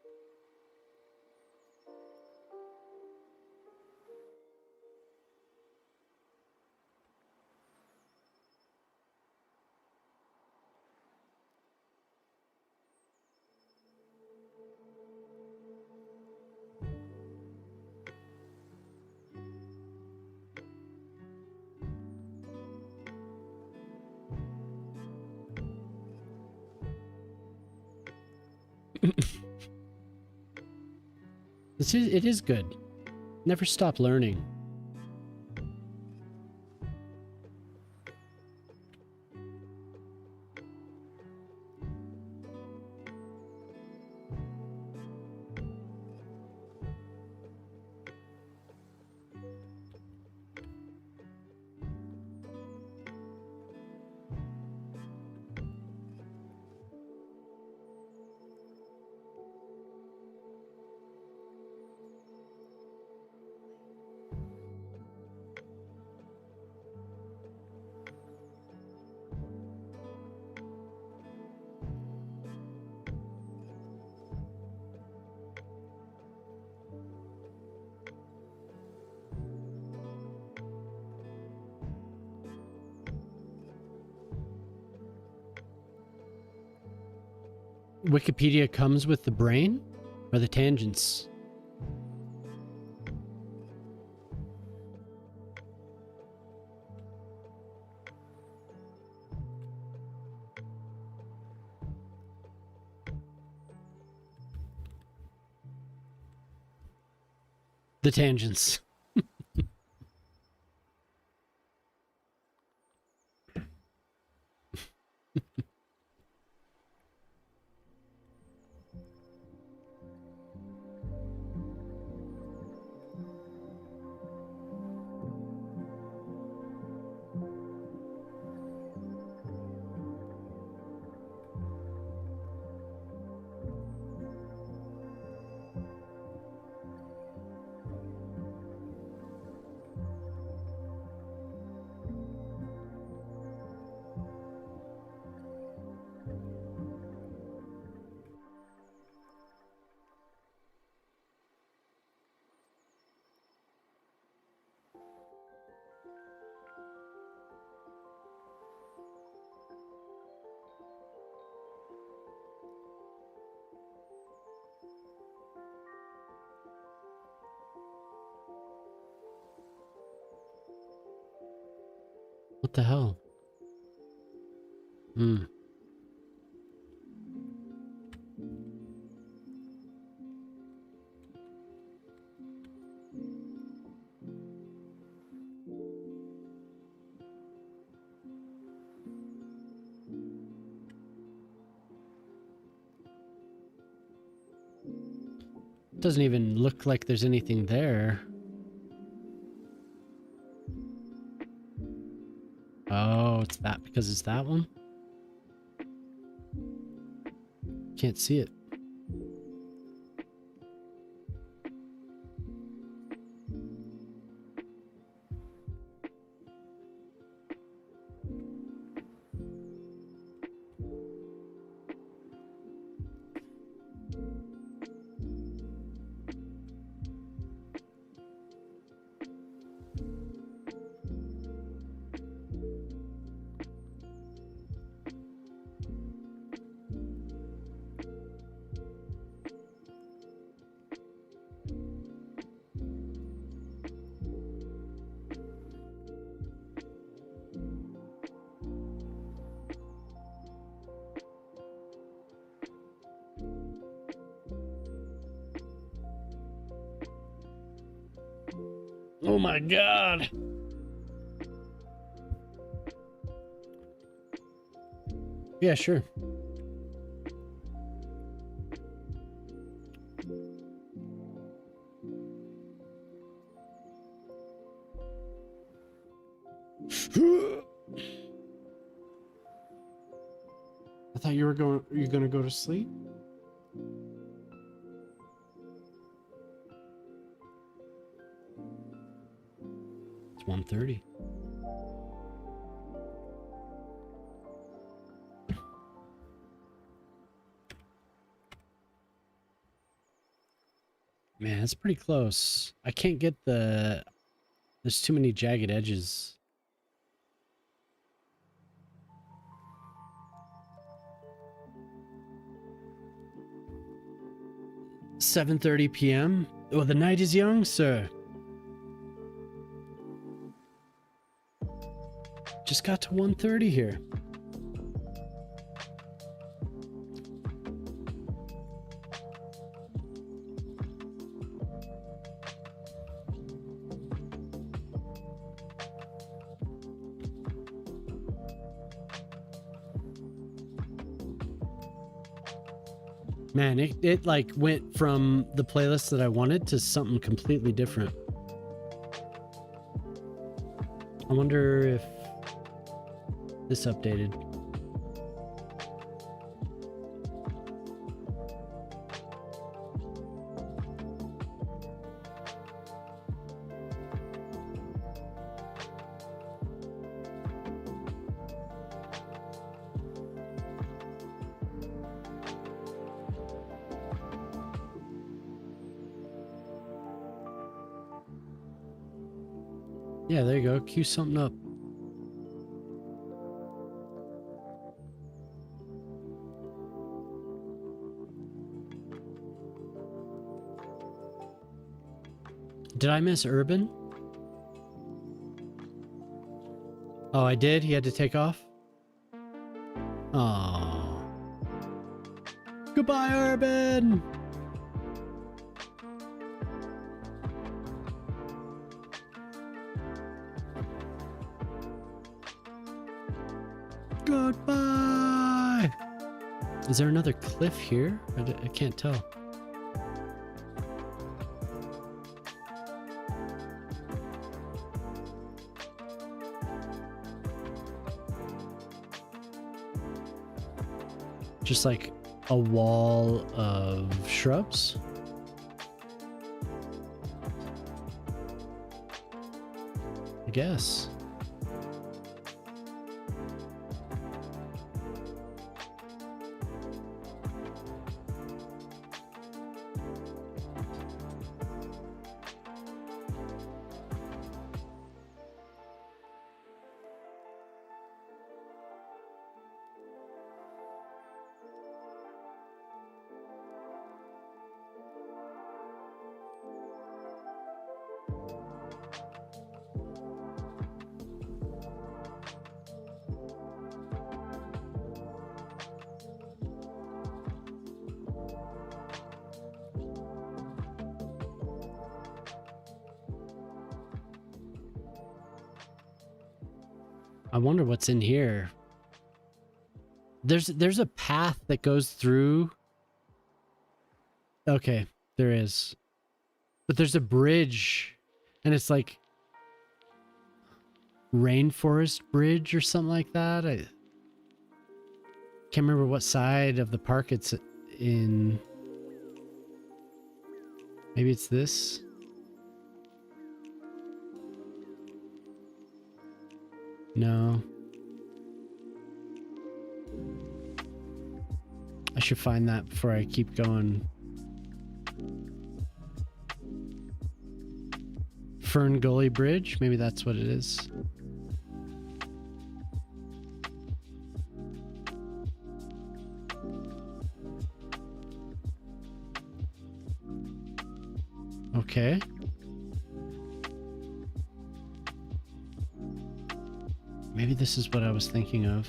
It is good. Never stop learning. Wikipedia comes with the brain or the tangents? The tangents. What the hell? Hmm. Doesn't even look like there's anything there. Oh, it's that because it's that one? Can't see it. Oh my god. Yeah, sure. I thought you were gonna go to sleep? It's 1:30. Man, that's pretty close. I can't get the... There's too many jagged edges. "7:30 p.m. Oh, the night is young, sir. Just got to 1:30 here. Man, it like went from the playlist that I wanted to something completely different. I wonder if this updated. Yeah, there you go. Cue something up. Did I miss Urban? Oh, I did? He had to take off? Oh. Goodbye, Urban! Goodbye! Is there another cliff here? I can't tell. Just like a wall of shrubs? I guess. I wonder what's in here. There's a path that goes through. Okay, there is. But there's a bridge, and it's like rainforest bridge or something like that. I can't remember what side of the park it's in. Maybe it's this. No. I should find that before I keep going. Fern Gully Bridge? Maybe that's what it is. Okay. Maybe this is what I was thinking of.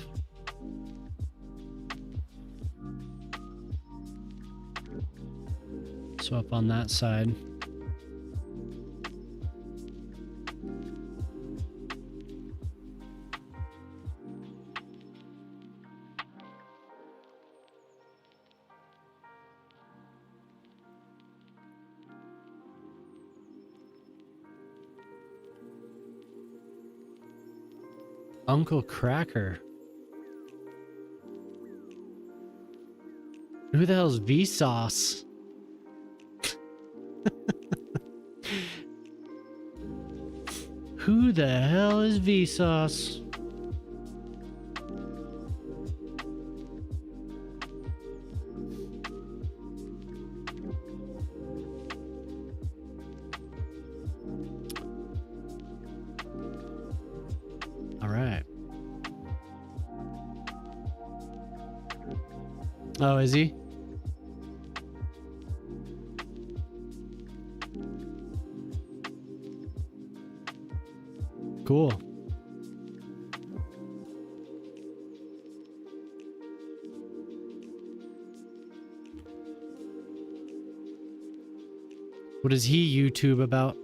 So up on that side. Uncle Cracker. Who the hell's Vsauce? Who the hell is Vsauce? All right. Oh, is he? Cool. What does he YouTube about?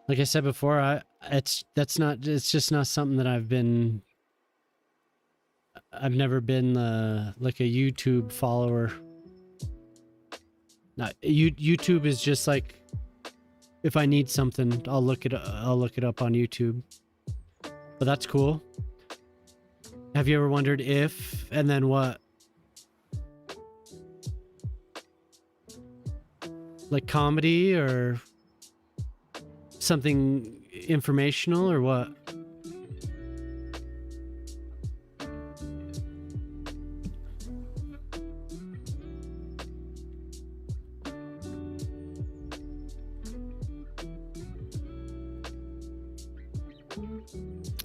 Like I said before, it's just not something that I've never been like a YouTube follower. Not YouTube is just like, if I need something, I'll look it up on YouTube. But that's cool. Have you ever wondered if and then what? Like comedy or something informational or what?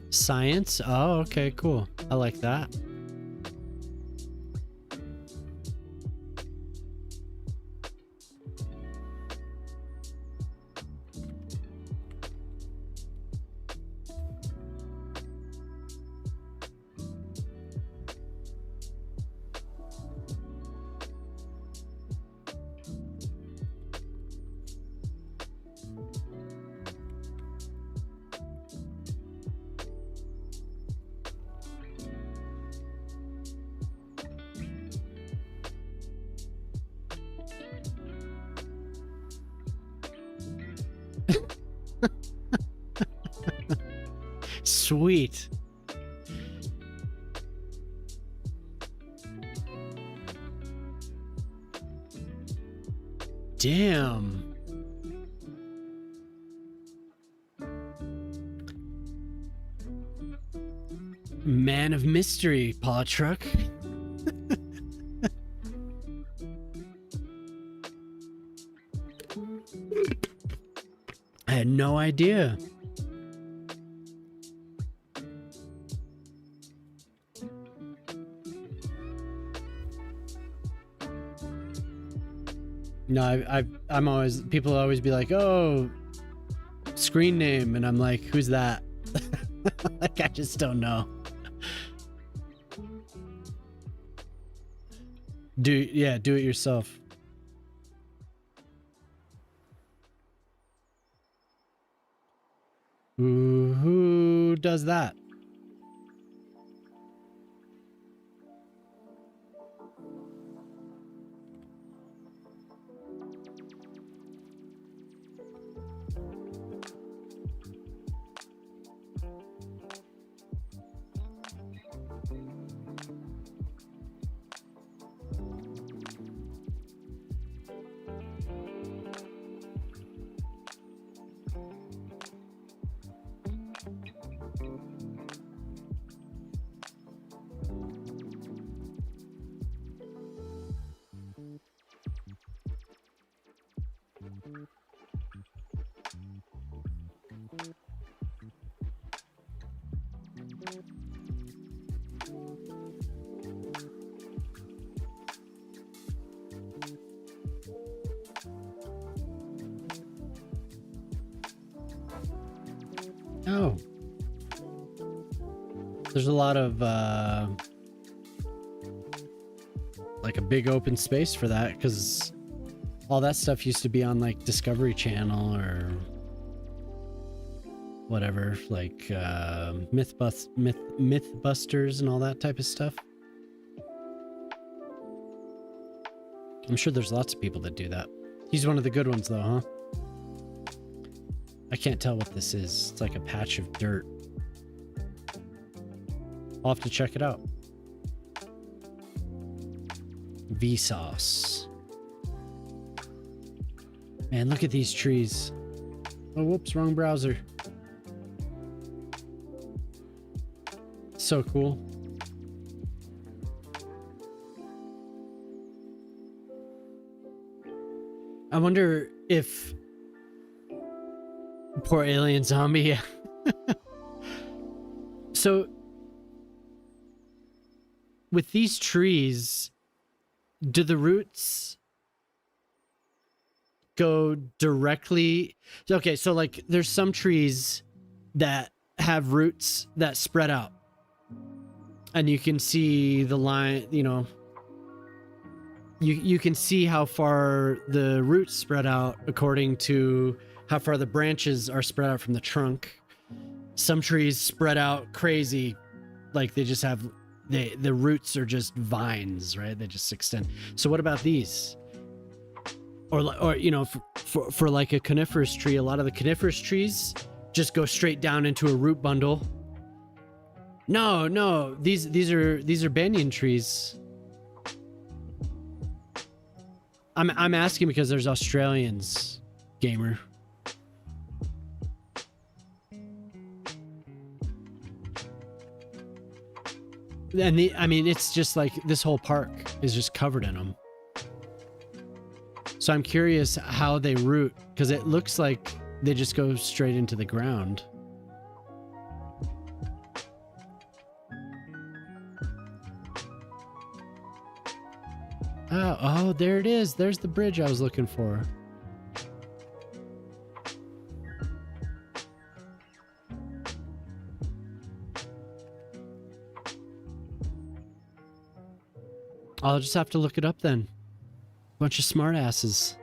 Science? Oh, okay, cool. I like that. Sweet. Damn. Man of mystery, paw truck. I had no idea. No, I'm always, people always be like, oh, screen name. And I'm like, who's that? Like, I just don't know. Do it yourself. Who does that? Oh. There's a lot of like a big open space for that, because all that stuff used to be on like Discovery Channel or whatever, like Mythbusters and all that type of stuff. I'm sure there's lots of people that do that. He's one of the good ones though, huh? I can't tell what this is. It's like a patch of dirt. I'll have to check it out. Vsauce. Man, look at these trees. Oh, whoops, wrong browser. So cool. I wonder if poor alien zombie. So with these trees, do the roots go directly? Okay, so like there's some trees that have roots that spread out, and you can see the line, you know, you can see how far the roots spread out according to how far the branches are spread out from the trunk. Some trees spread out crazy, like they just have the roots are just vines, right? They just extend. So what about these? Or you know, for like a coniferous tree, a lot of the coniferous trees just go straight down into a root bundle. No, these are banyan trees. I'm asking because there's Australians, gamer. And I mean, it's just like this whole park is just covered in them. So I'm curious how they root, because it looks like they just go straight into the ground. Oh, there it is. There's the bridge I was looking for. I'll just have to look it up then. Bunch of smart asses.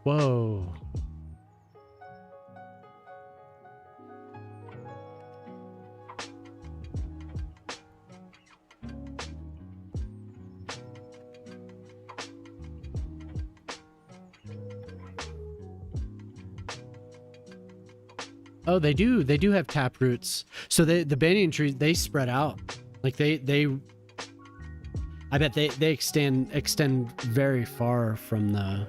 Whoa. Oh, they do. They do have tap roots. So the banyan trees, they spread out. Like they I bet they extend very far from the.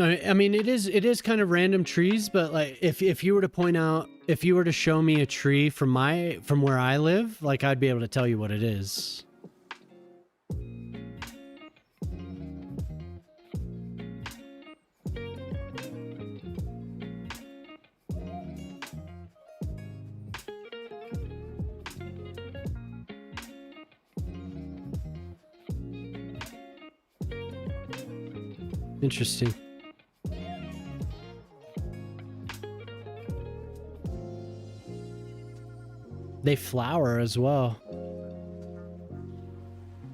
No, I mean it is kind of random trees, but like if you were to point out, if you were to show me a tree from where I live, like I'd be able to tell you what it is. Interesting. They flower as well.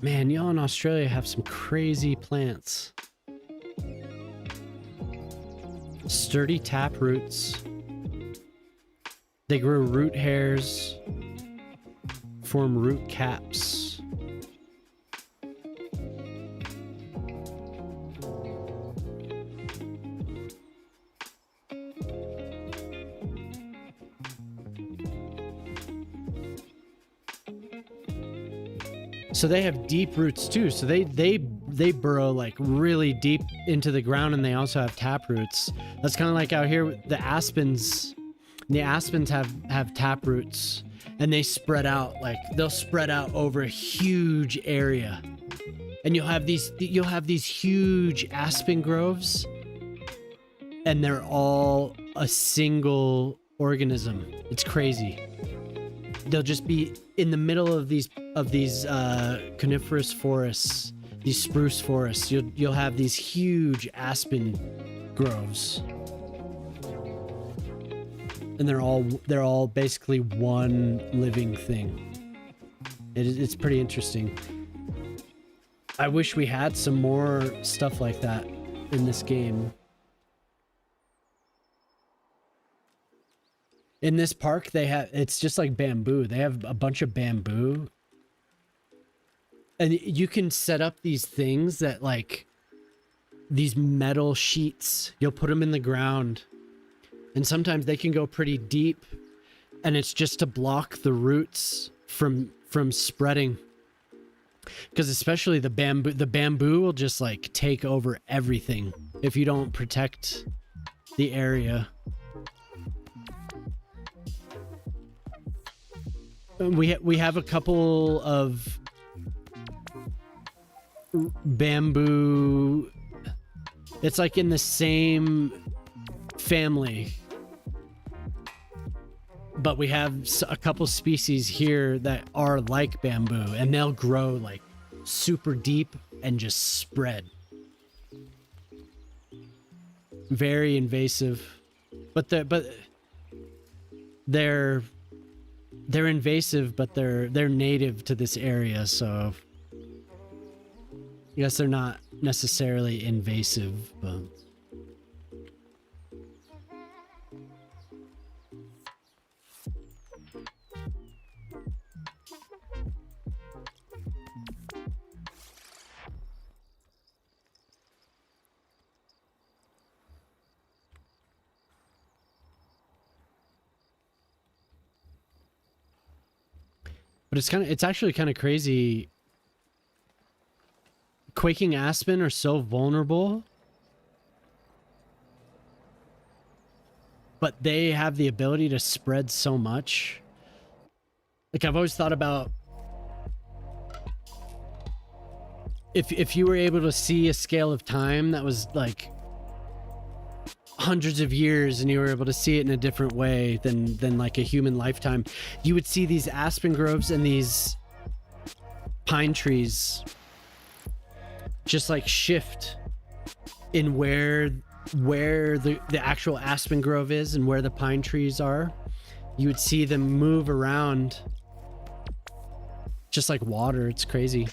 Man, y'all in Australia have some crazy plants. Sturdy tap roots. They grow root hairs, form root caps. So they have deep roots too. So they burrow like really deep into the ground, and they also have tap roots. That's kind of like out here, the aspens. The aspens have tap roots, and they spread out, like they'll spread out over a huge area. And you'll have these huge aspen groves, and they're all a single organism. It's crazy. They'll just be in the middle of these coniferous forests, these spruce forests. You'll have these huge aspen groves, and they're all basically one living thing. It's pretty interesting. I wish we had some more stuff like that in this game. In this park, it's just like bamboo. They have a bunch of bamboo. And you can set up these things that, like, these metal sheets. You'll put them in the ground. And sometimes they can go pretty deep. And it's just to block the roots from spreading. Because especially the bamboo will just, like, take over everything if you don't protect the area. We have a couple of bamboo. It's like in the same family, but we have a couple species here that are like bamboo, and they'll grow like super deep and just spread. Very invasive, but they're invasive, but they're native to this area, so I guess they're not necessarily invasive, but it's actually kind of crazy. Quaking aspen are so vulnerable, but they have the ability to spread so much. Like, I've always thought about if you were able to see a scale of time that was like hundreds of years, and you were able to see it in a different way than like a human lifetime, you would see these aspen groves and these pine trees just like shift in where the actual aspen grove is and where the pine trees are. You would see them move around just like water. It's crazy.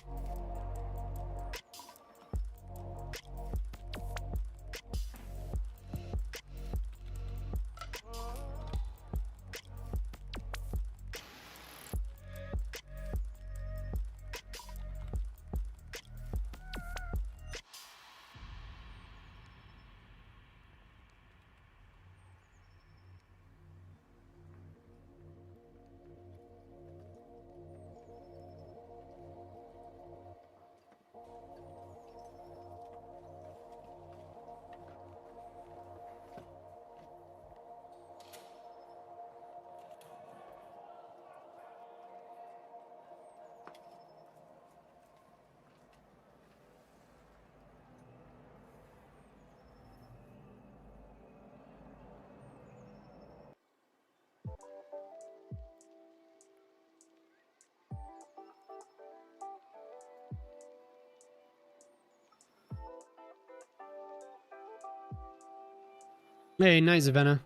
Hey, nice, Savannah.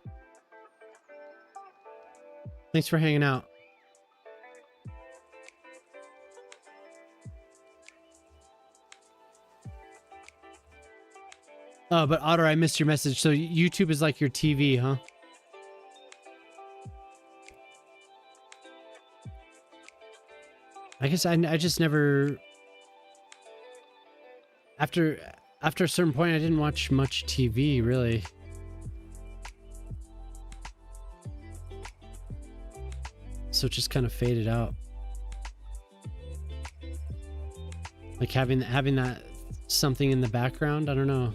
Thanks for hanging out. Oh, but Otter, I missed your message. So YouTube is like your TV, huh? I guess I just never... After a certain point, I didn't watch much TV, really. So it just kind of faded out. Like having that something in the background, I don't know.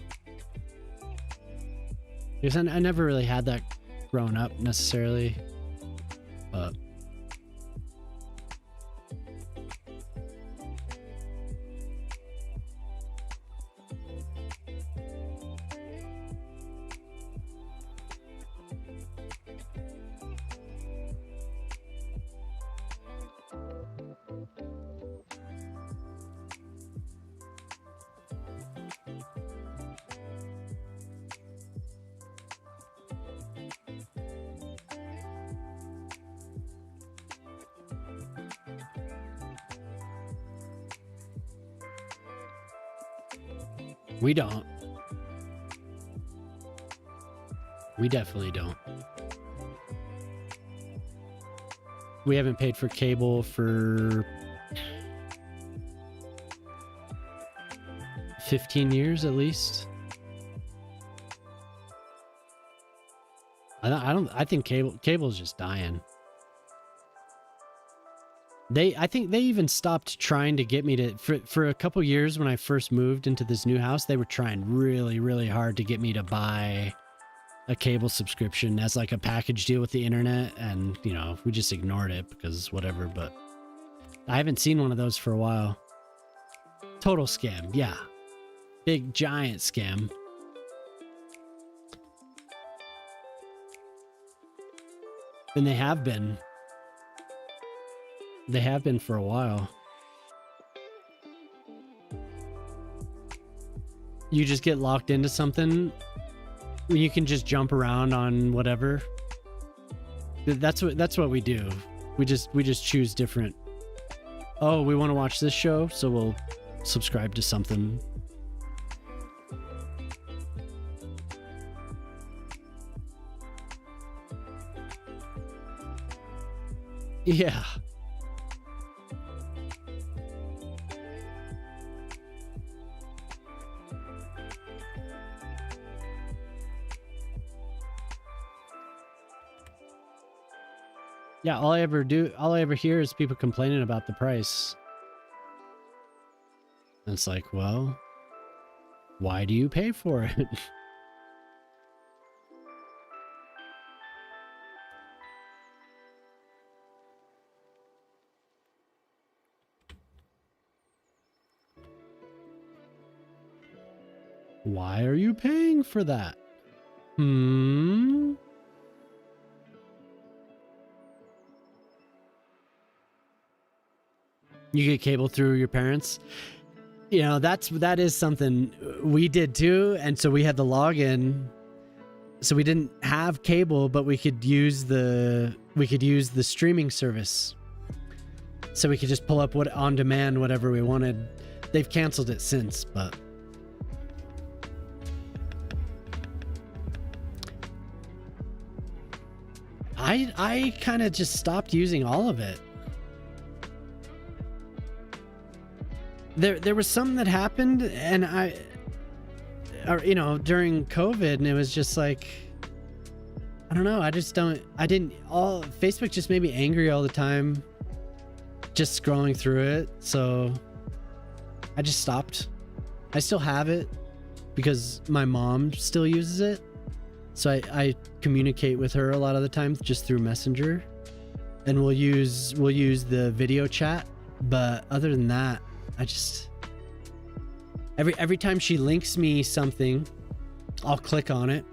Because I never really had that growing up necessarily, but we don't. We definitely don't. We haven't paid for cable for 15 years at least. I think cable's just dying. I think they even stopped trying to get me to, for a couple years when I first moved into this new house, they were trying really, really hard to get me to buy a cable subscription as like a package deal with the internet. And, you know, we just ignored it because whatever, but I haven't seen one of those for a while. Total scam. Yeah. Big giant scam. And they have been. They have been for a while. You just get locked into something. You can just jump around on whatever. That's what we do. We just choose different. Oh, we want to watch this show, so we'll subscribe to something. Yeah. Yeah, all I ever hear is people complaining about the price. And it's like, well, why do you pay for it? Why are you paying for that? You get cable through your parents? You know, that is something we did too, and so we had the login. So we didn't have cable, but we could use the streaming service. So we could just pull up on demand whatever we wanted. They've canceled it since, but I kind of just stopped using all of it. There was some that happened, and during COVID, and it was just like, I don't know. Facebook just made me angry all the time, just scrolling through it. So I just stopped. I still have it because my mom still uses it. So I communicate with her a lot of the time just through Messenger, and we'll use the video chat. But other than that, I just every time she links me something, I'll click on it,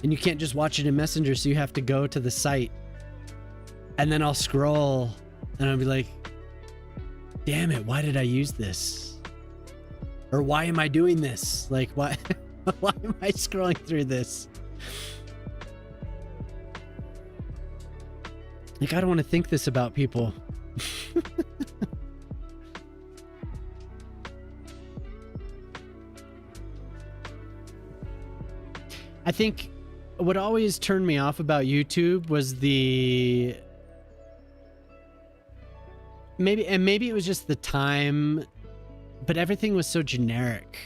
and you can't just watch it in Messenger, so you have to go to the site, and then I'll scroll, and I'll be like, damn it, why did I use this? Or why am I doing this? Like, why why am I scrolling through this? Like, I don't want to think this about people. I think what always turned me off about YouTube was maybe it was just the time, but everything was so generic.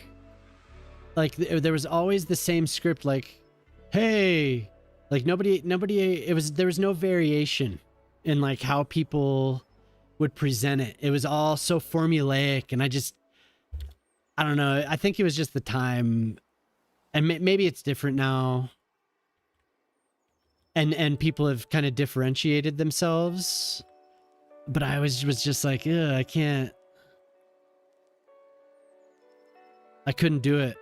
Like there was always the same script, like, hey, like nobody, there was no variation in like how people would present it. It was all so formulaic, and I don't know. I think it was just the time, and maybe it's different now. And people have kind of differentiated themselves, but I was just like, ugh, I couldn't do it.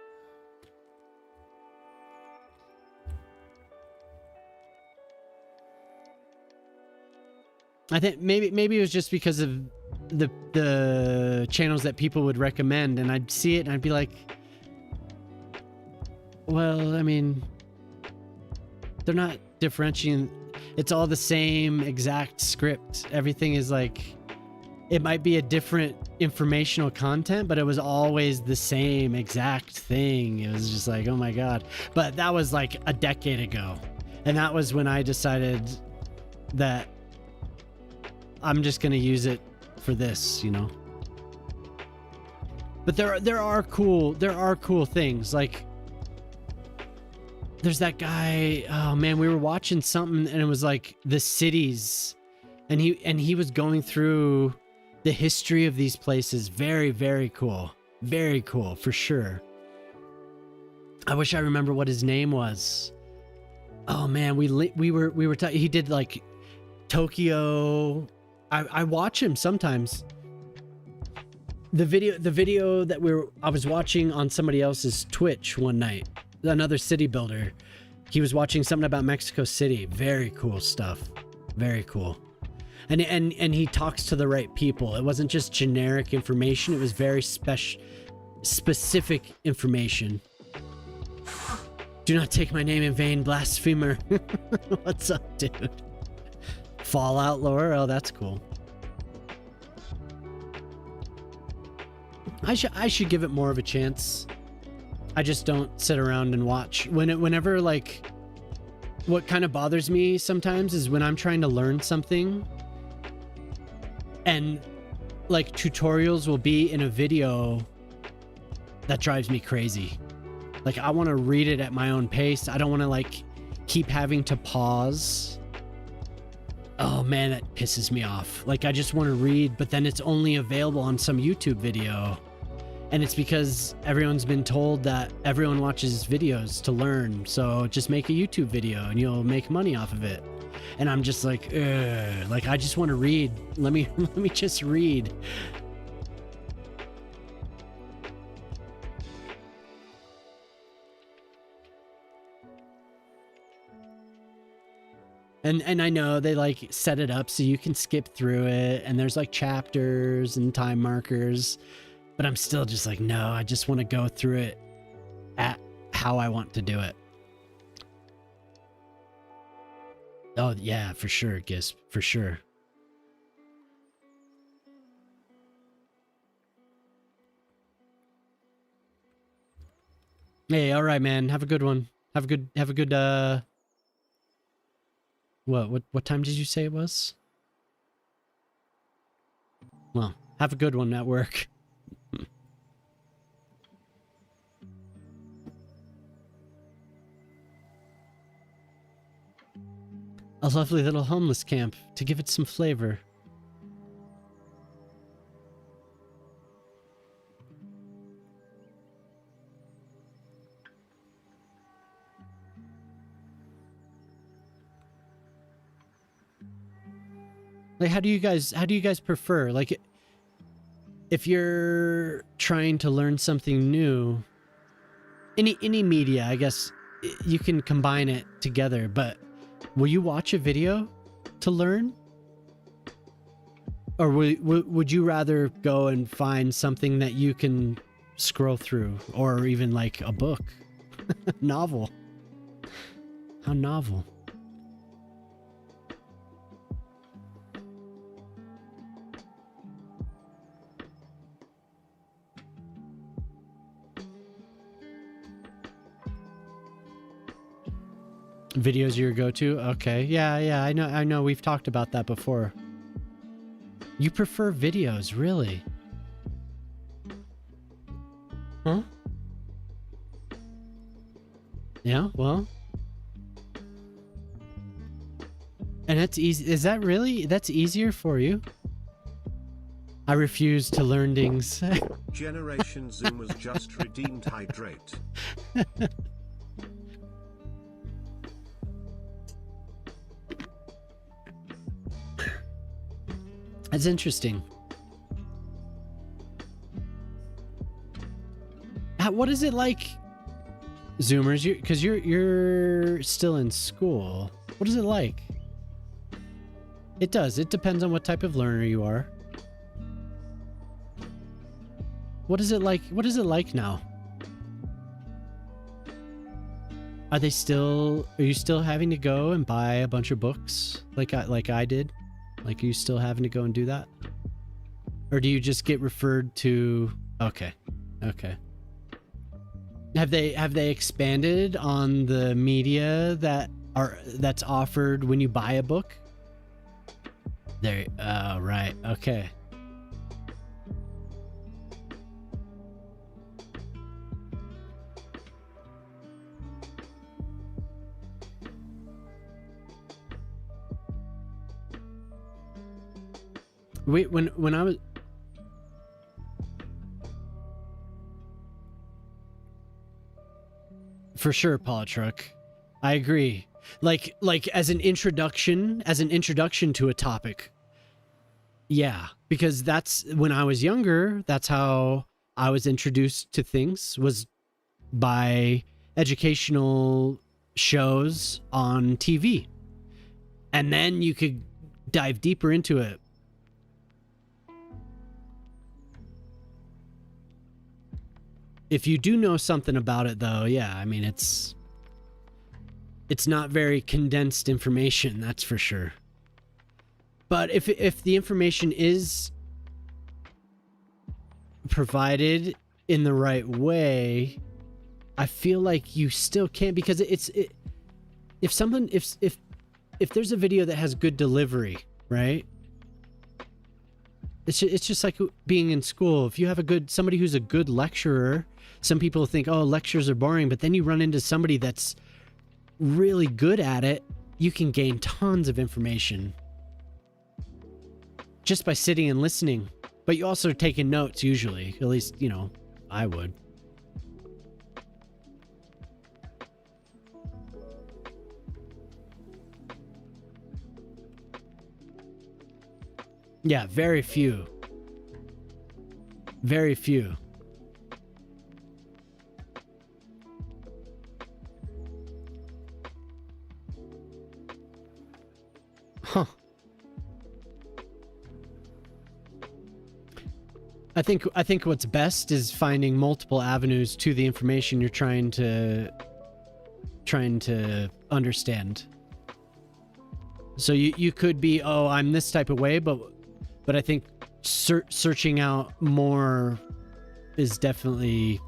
I think maybe it was just because of the channels that people would recommend, and I'd see it and I'd be like, well, I mean, they're not differentiating. It's all the same exact script. Everything is like, it might be a different informational content, but it was always the same exact thing. It was just like, oh my God. But that was like a decade ago. And that was when I decided that I'm just going to use it for this, you know? But there are cool things. Like, there's that guy, oh man, we were watching something and it was like the cities, and he was going through the history of these places. Very, very cool. Very cool, for sure. I wish I remember what his name was. Oh man, we were talking, he did like Tokyo. I watch him sometimes. The video that I was watching on somebody else's Twitch one night, another city builder, he was watching something about Mexico City. Very cool stuff. Very cool. And he talks to the right people. It wasn't just generic information. It was very specific information. Do not take my name in vain, blasphemer. What's up, dude? Fallout lore? Oh, that's cool. I should give it more of a chance. I just don't sit around and watch. Whenever, like, what kind of bothers me sometimes is when I'm trying to learn something and like tutorials will be in a video. That drives me crazy. Like, I want to read it at my own pace. I don't want to like keep having to pause. Oh man, that pisses me off. Like, I just want to read, but then it's only available on some YouTube video. And it's because everyone's been told that everyone watches videos to learn. So just make a YouTube video and you'll make money off of it. And I'm just like, ugh. Like, I just want to read. Let me just read. And I know they like set it up so you can skip through it, and there's like chapters and time markers, but I'm still just like, no, I just want to go through it at how I want to do it. Oh yeah, for sure, Gisp, for sure. Hey, all right, man. Have a good one. Have a good what time did you say it was? Well, have a good one at work. A lovely little homeless camp to give it some flavor. Like, how do you guys prefer? Like, if you're trying to learn something new, any media, I guess you can combine it together, but will you watch a video to learn? Or would you rather go and find something that you can scroll through, or even like a book? Novel. How novel. Videos your go-to? Okay. Yeah, I know we've talked about that before. You prefer videos, really? Huh? Yeah, well. And that's easy. Is that really? That's easier for you? I refuse to learn things. Generation Zoomers just redeemed hydrate. That's interesting. What is it like, Zoomers? Because you're still in school. What is it like? It does. It depends on what type of learner you are. What is it like? What is it like now? Are you still having to go and buy a bunch of books like I did? Like, are you still having to go and do that? Or do you just get referred to? Okay. Have they expanded on the media that's offered when you buy a book? Oh, right. Okay. Wait, when I was for sure, Polytruck, I agree. Like as an introduction to a topic. Yeah, because that's when I was younger, that's how I was introduced to things, was by educational shows on TV. And then you could dive deeper into it. If you do know something about it, though, yeah, I mean, it's not very condensed information, that's for sure. But if the information is provided in the right way, I feel like you still can't, because if there's a video that has good delivery, right? It's just like being in school. If you have somebody who's a good lecturer, some people think, oh, lectures are boring, but then you run into somebody that's really good at it, you can gain tons of information just by sitting and listening. But you also taking notes usually, at least, I would. Yeah, very few. Very few. Huh. I think what's best is finding multiple avenues to the information you're trying to understand. So you could be, oh, I'm this type of way, but I think searching out more is definitely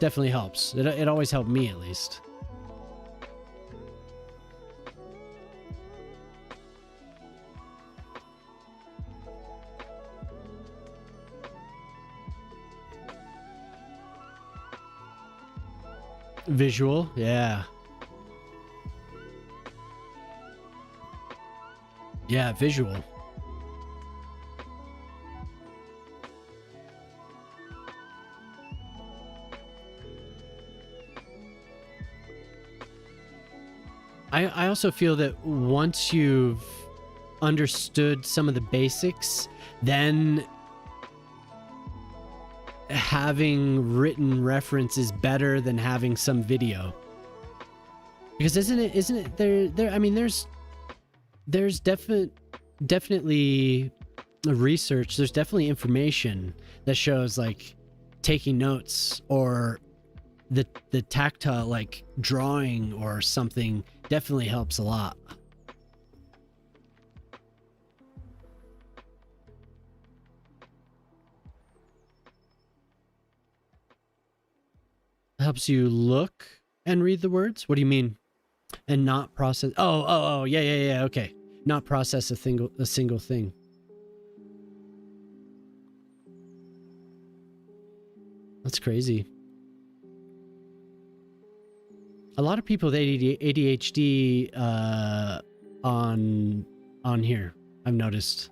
helps. It always helped me, at least. Visual, yeah. Yeah, visual. I also feel that once you've understood some of the basics, then having written reference is better than having some video. Because isn't it there I mean, there's definitely research, there's definitely information that shows, like, taking notes or the tactile, like drawing or something, definitely helps a lot. Helps you look and read the words? What do you mean? And not process. Oh, yeah. Okay. Not process a single thing. That's crazy. A lot of people with ADHD on here, I've noticed.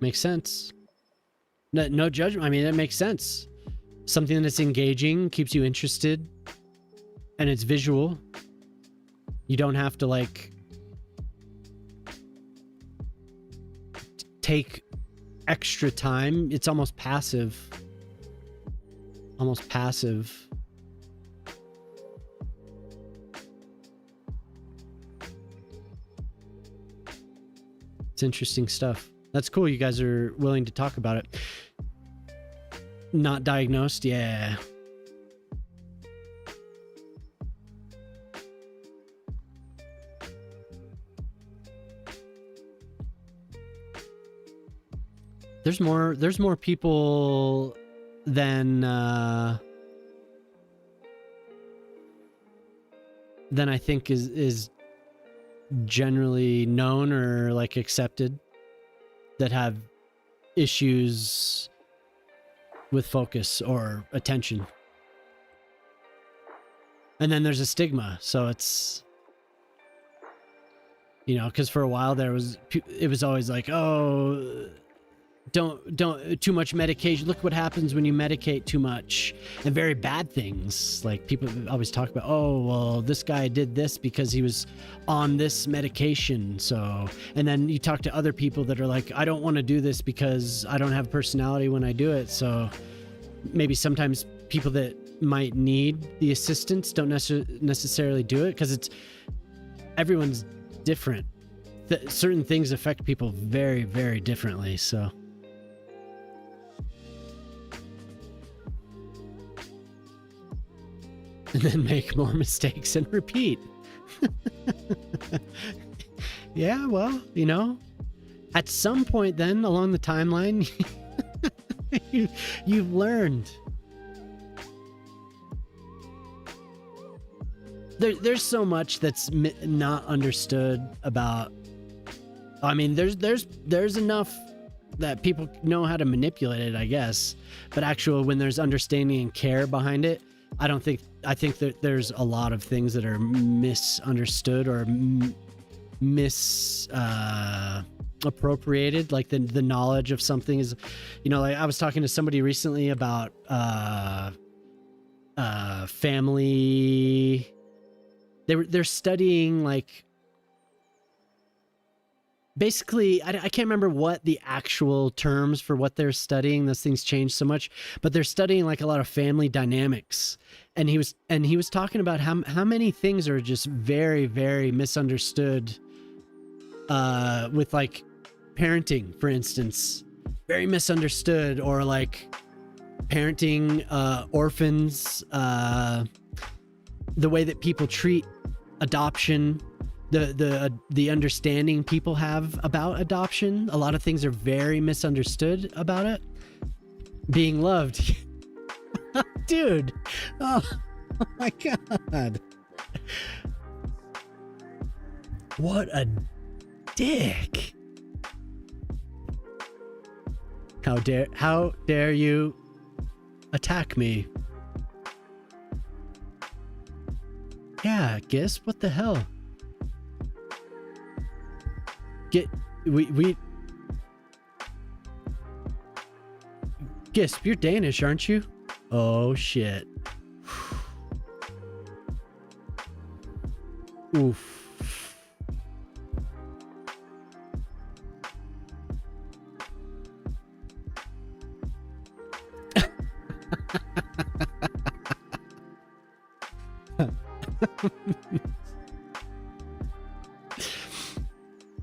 Makes sense. No judgment. I mean, that makes sense. Something that's engaging, keeps you interested, and it's visual. You don't have to like take extra time. It's almost passive. Almost passive. It's interesting stuff. That's cool. You guys are willing to talk about it. Not diagnosed? Yeah. There's more people than I think is generally known or like accepted that have issues with focus or attention. And then there's a stigma. So it's, you know, because for a while it was always like, oh, don't too much medication. Look what happens when you medicate too much, and very bad things. Like people always talk about, oh, well, this guy did this because he was on this medication. So, and then you talk to other people that are like, I don't want to do this because I don't have personality when I do it. So maybe sometimes people that might need the assistance don't necessarily do it because everyone's different. Certain things affect people very, very differently. So. And then make more mistakes and repeat. Yeah, well, you know, at some point then along the timeline, you've learned. There's so much that's not understood about. I mean, there's enough that people know how to manipulate it, I guess. But when there's understanding and care behind it, I think that there's a lot of things that are misunderstood or misappropriated. Like the knowledge of something is, you know, like I was talking to somebody recently about family. They're studying like basically, I can't remember what the actual terms for what they're studying. Those things change so much, but they're studying like a lot of family dynamics. And he was talking about how many things are just very, very misunderstood with like parenting, for instance, very misunderstood, or like parenting orphans, the way that people treat adoption, the understanding people have about adoption. A lot of things are very misunderstood about it. Being loved. Dude. Oh my God. What a dick. How dare you attack me? Yeah, Gis, what the hell? We Gisp, you're Danish, aren't you? Oh shit. Oof.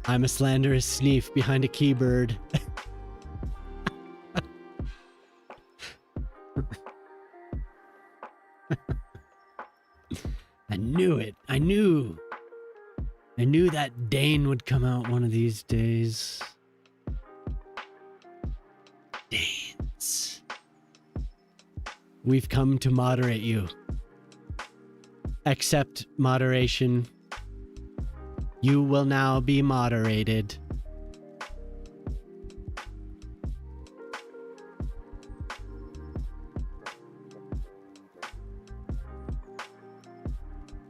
I'm a slanderous sneef behind a keybird. I knew it. I knew that Dane would come out one of these days. dance. We've come to moderate you. Accept moderation. You will now be moderated.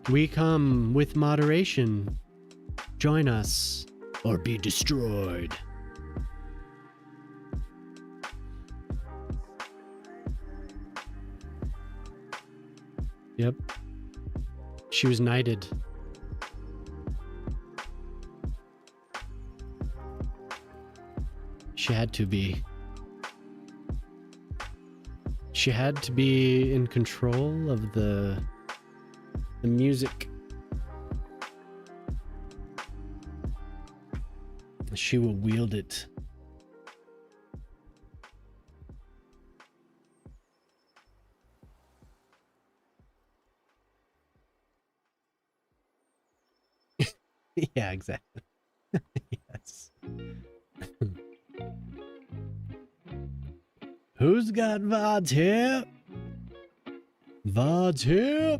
We come with moderation. Join us or be destroyed. Yep. She was knighted. She had to be. She had to be in control of the music. She will wield it. Yeah, exactly. Yes. Who's got VODs here? VODs here?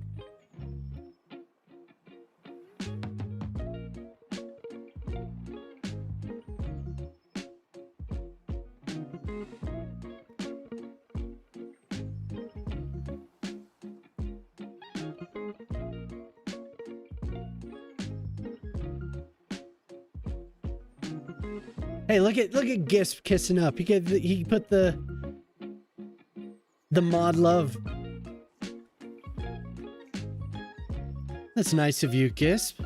Hey, look at Gisp kissing up. He put the mod love. That's nice of you, Gisp.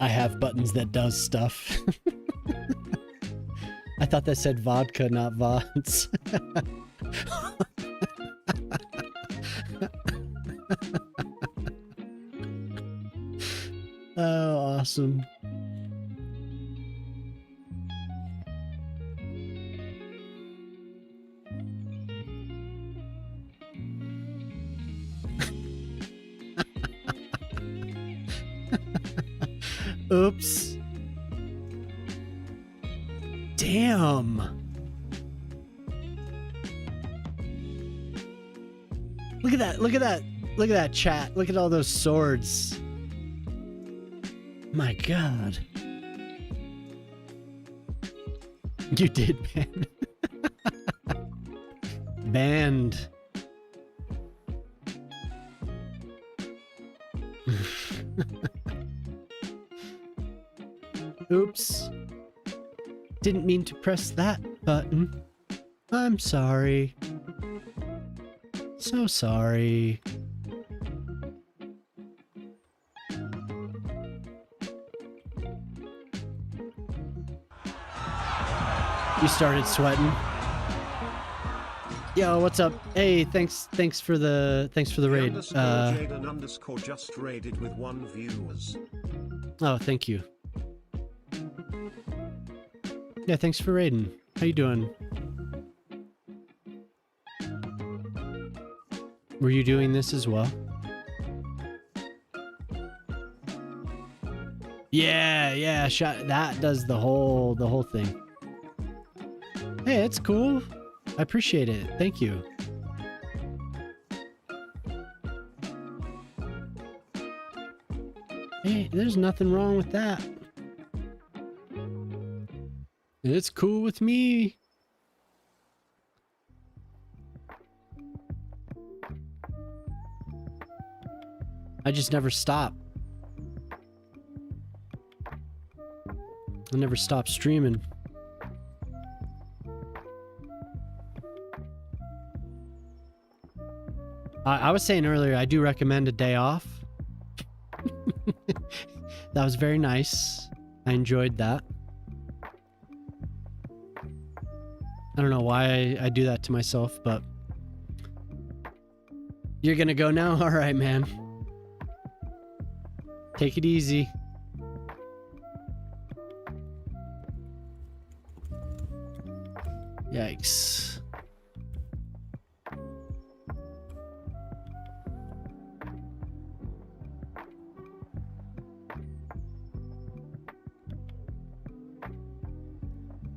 I have buttons that does stuff. I thought that said vodka, not VODs. Oh, awesome. Oops. Damn. Look at that. Look at that. Look at that chat. Look at all those swords. My God. You did, man. Banned. Oops. Didn't mean to press that button. I'm sorry. So sorry. You started sweating. Yo, what's up? Hey, thanks for the raid. Jaden underscore just raided with 1 viewers. Oh, thank you. Yeah, thanks for raiding. How you doing? Were you doing this as well? Yeah, that does the whole thing. Hey, it's cool. I appreciate it. Thank you. Hey, there's nothing wrong with that. It's cool with me. I just never stop. I never stop streaming. I was saying earlier, I do recommend a day off. That was very nice. I enjoyed that. I don't know why I do that to myself, but you're gonna go now? All right, man. Take it easy. Yikes.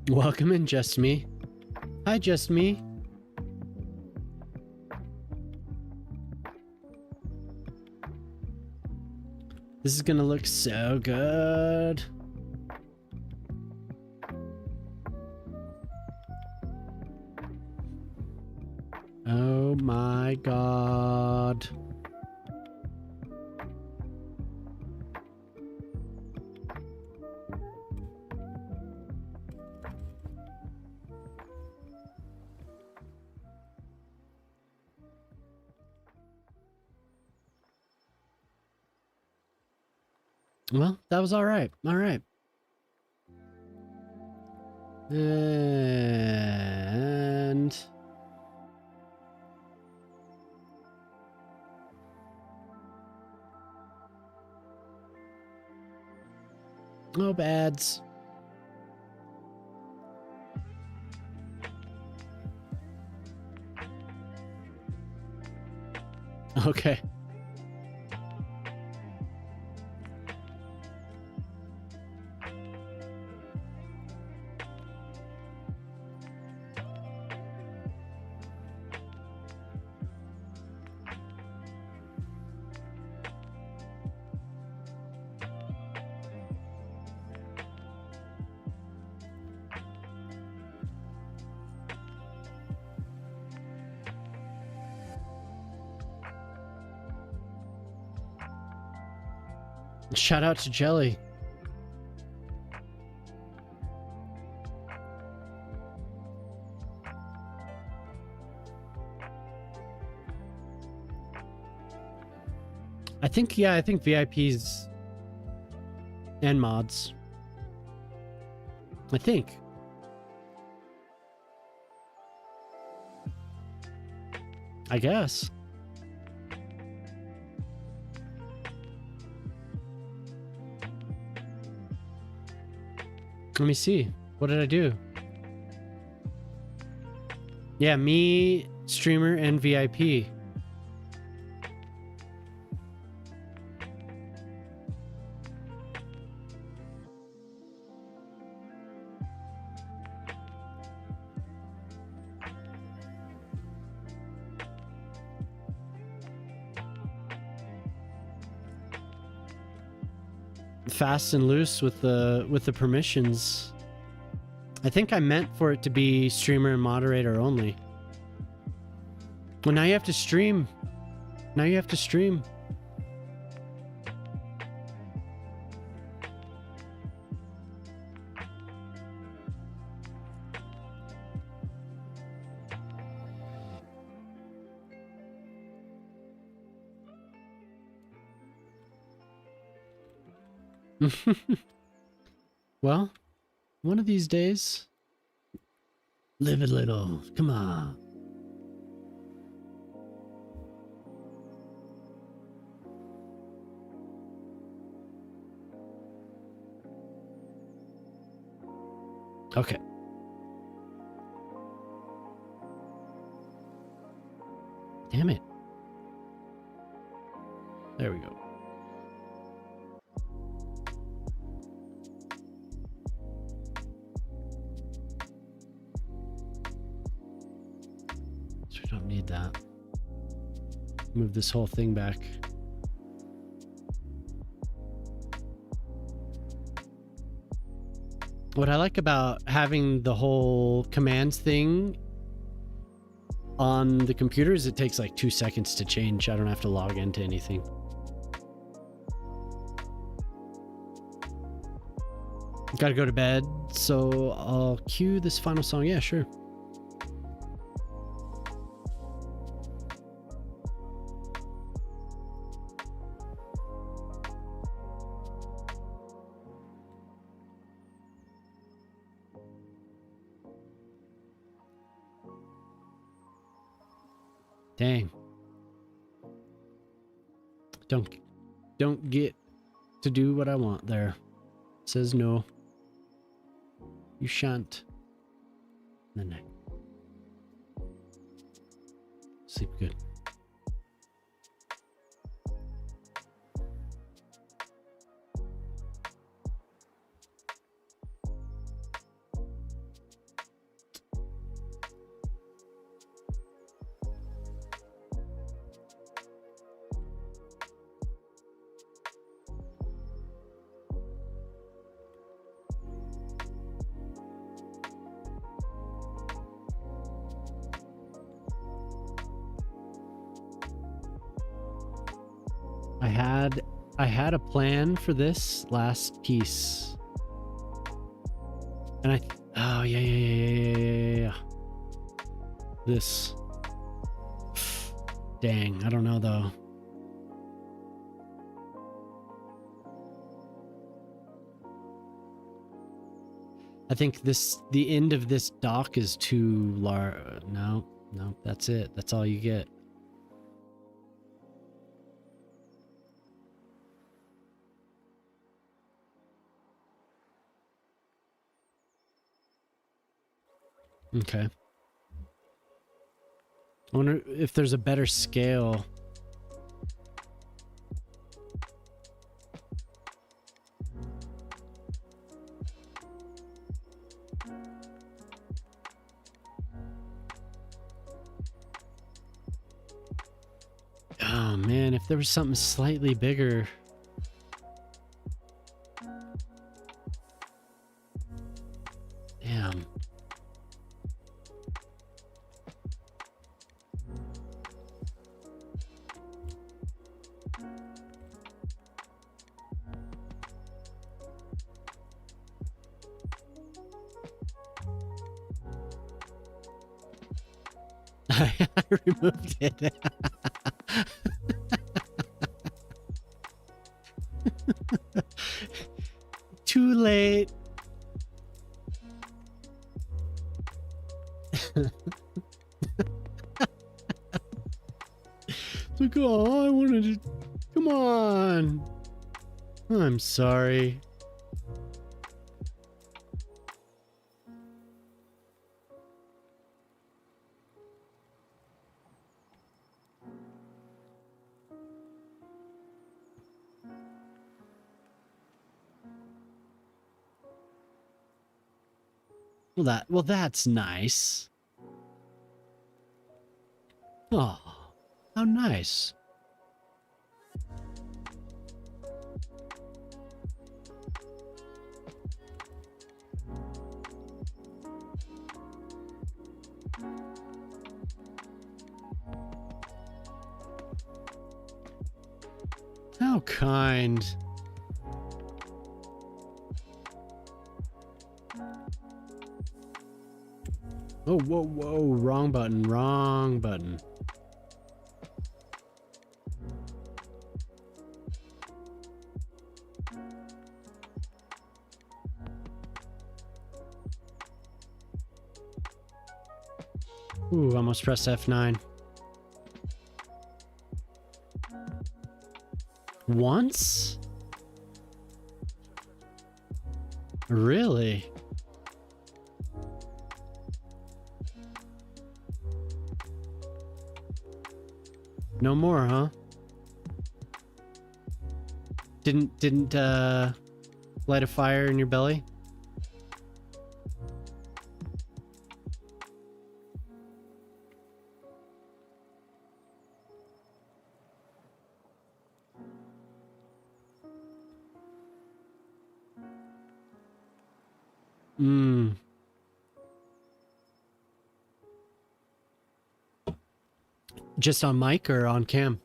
Welcome in, Just Me. Hi, Just Me. This is gonna look so good. Oh my god. Well, that was all right. All right. And no bads. Okay. Shout out to Jelly. I think VIPs and mods. I think. I guess. Let me see. What did I do? Yeah, me, streamer, and VIP. Fast and loose with the permissions. I think I meant for it to be streamer and moderator only. Well, now you have to stream. Now you have to stream. Well, one of these days, live a little. Come on. Okay. Damn it. There we go. So we don't need that. Move this whole thing back. What I like about having the whole commands thing on the computer is it takes like 2 seconds to change. I don't have to log into anything. Gotta go to bed, so I'll cue this final song. Yeah, sure. Dang. Don't get to do what I want there. Says no. You shan't. And then sleep good. I had a plan for this last piece. And oh yeah. This. Dang, I don't know though. I think the end of this dock is too large. No, that's it. That's all you get. Okay. I wonder if there's a better scale. Oh man, if there was something slightly bigger. Damn. I removed it. Too late. Like, oh, I wanted to. Come on. I'm sorry. Well, that's nice. Oh, how nice. How kind. Oh, whoa, wrong button, wrong button. Ooh, almost pressed F9. Once? Really? No more, huh? Didn't light a fire in your belly? Hmm. Just on mic or on cam?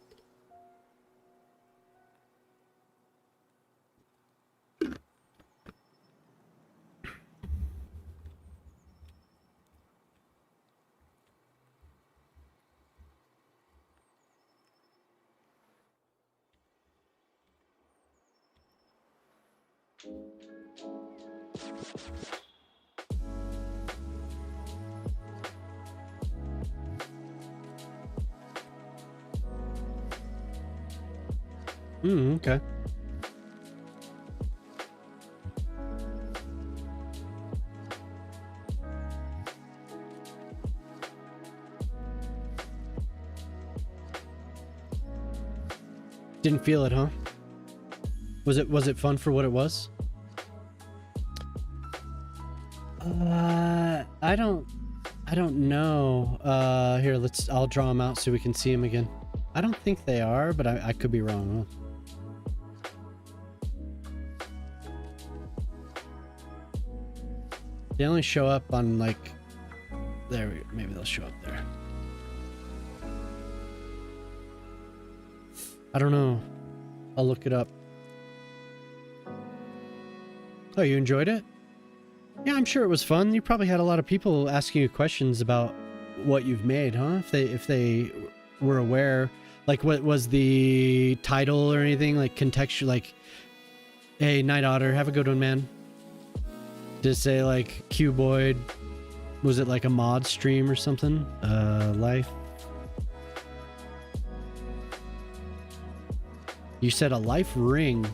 Okay. Didn't feel it, huh? Was it fun for what it was? I don't know. Here, I'll draw them out so we can see them again. I don't think they are, but I could be wrong. Huh? They only show up on like, maybe they'll show up there. I don't know. I'll look it up. Oh, you enjoyed it? Yeah, I'm sure it was fun. You probably had a lot of people asking you questions about what you've made, huh? If they were aware, like what was the title or anything, like contextual, like, hey, Night Otter, have a good one, man. Did it say like Cuboid? Was it like a mod stream or something? Life. You said a life ring.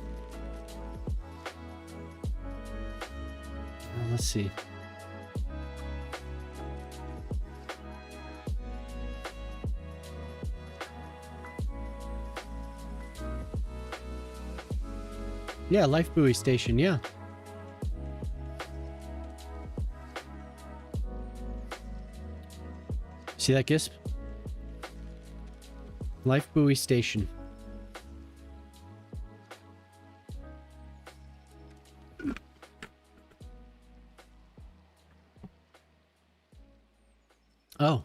Let's see. Yeah, life buoy station, yeah. See that, Gisp? Life buoy station. Oh.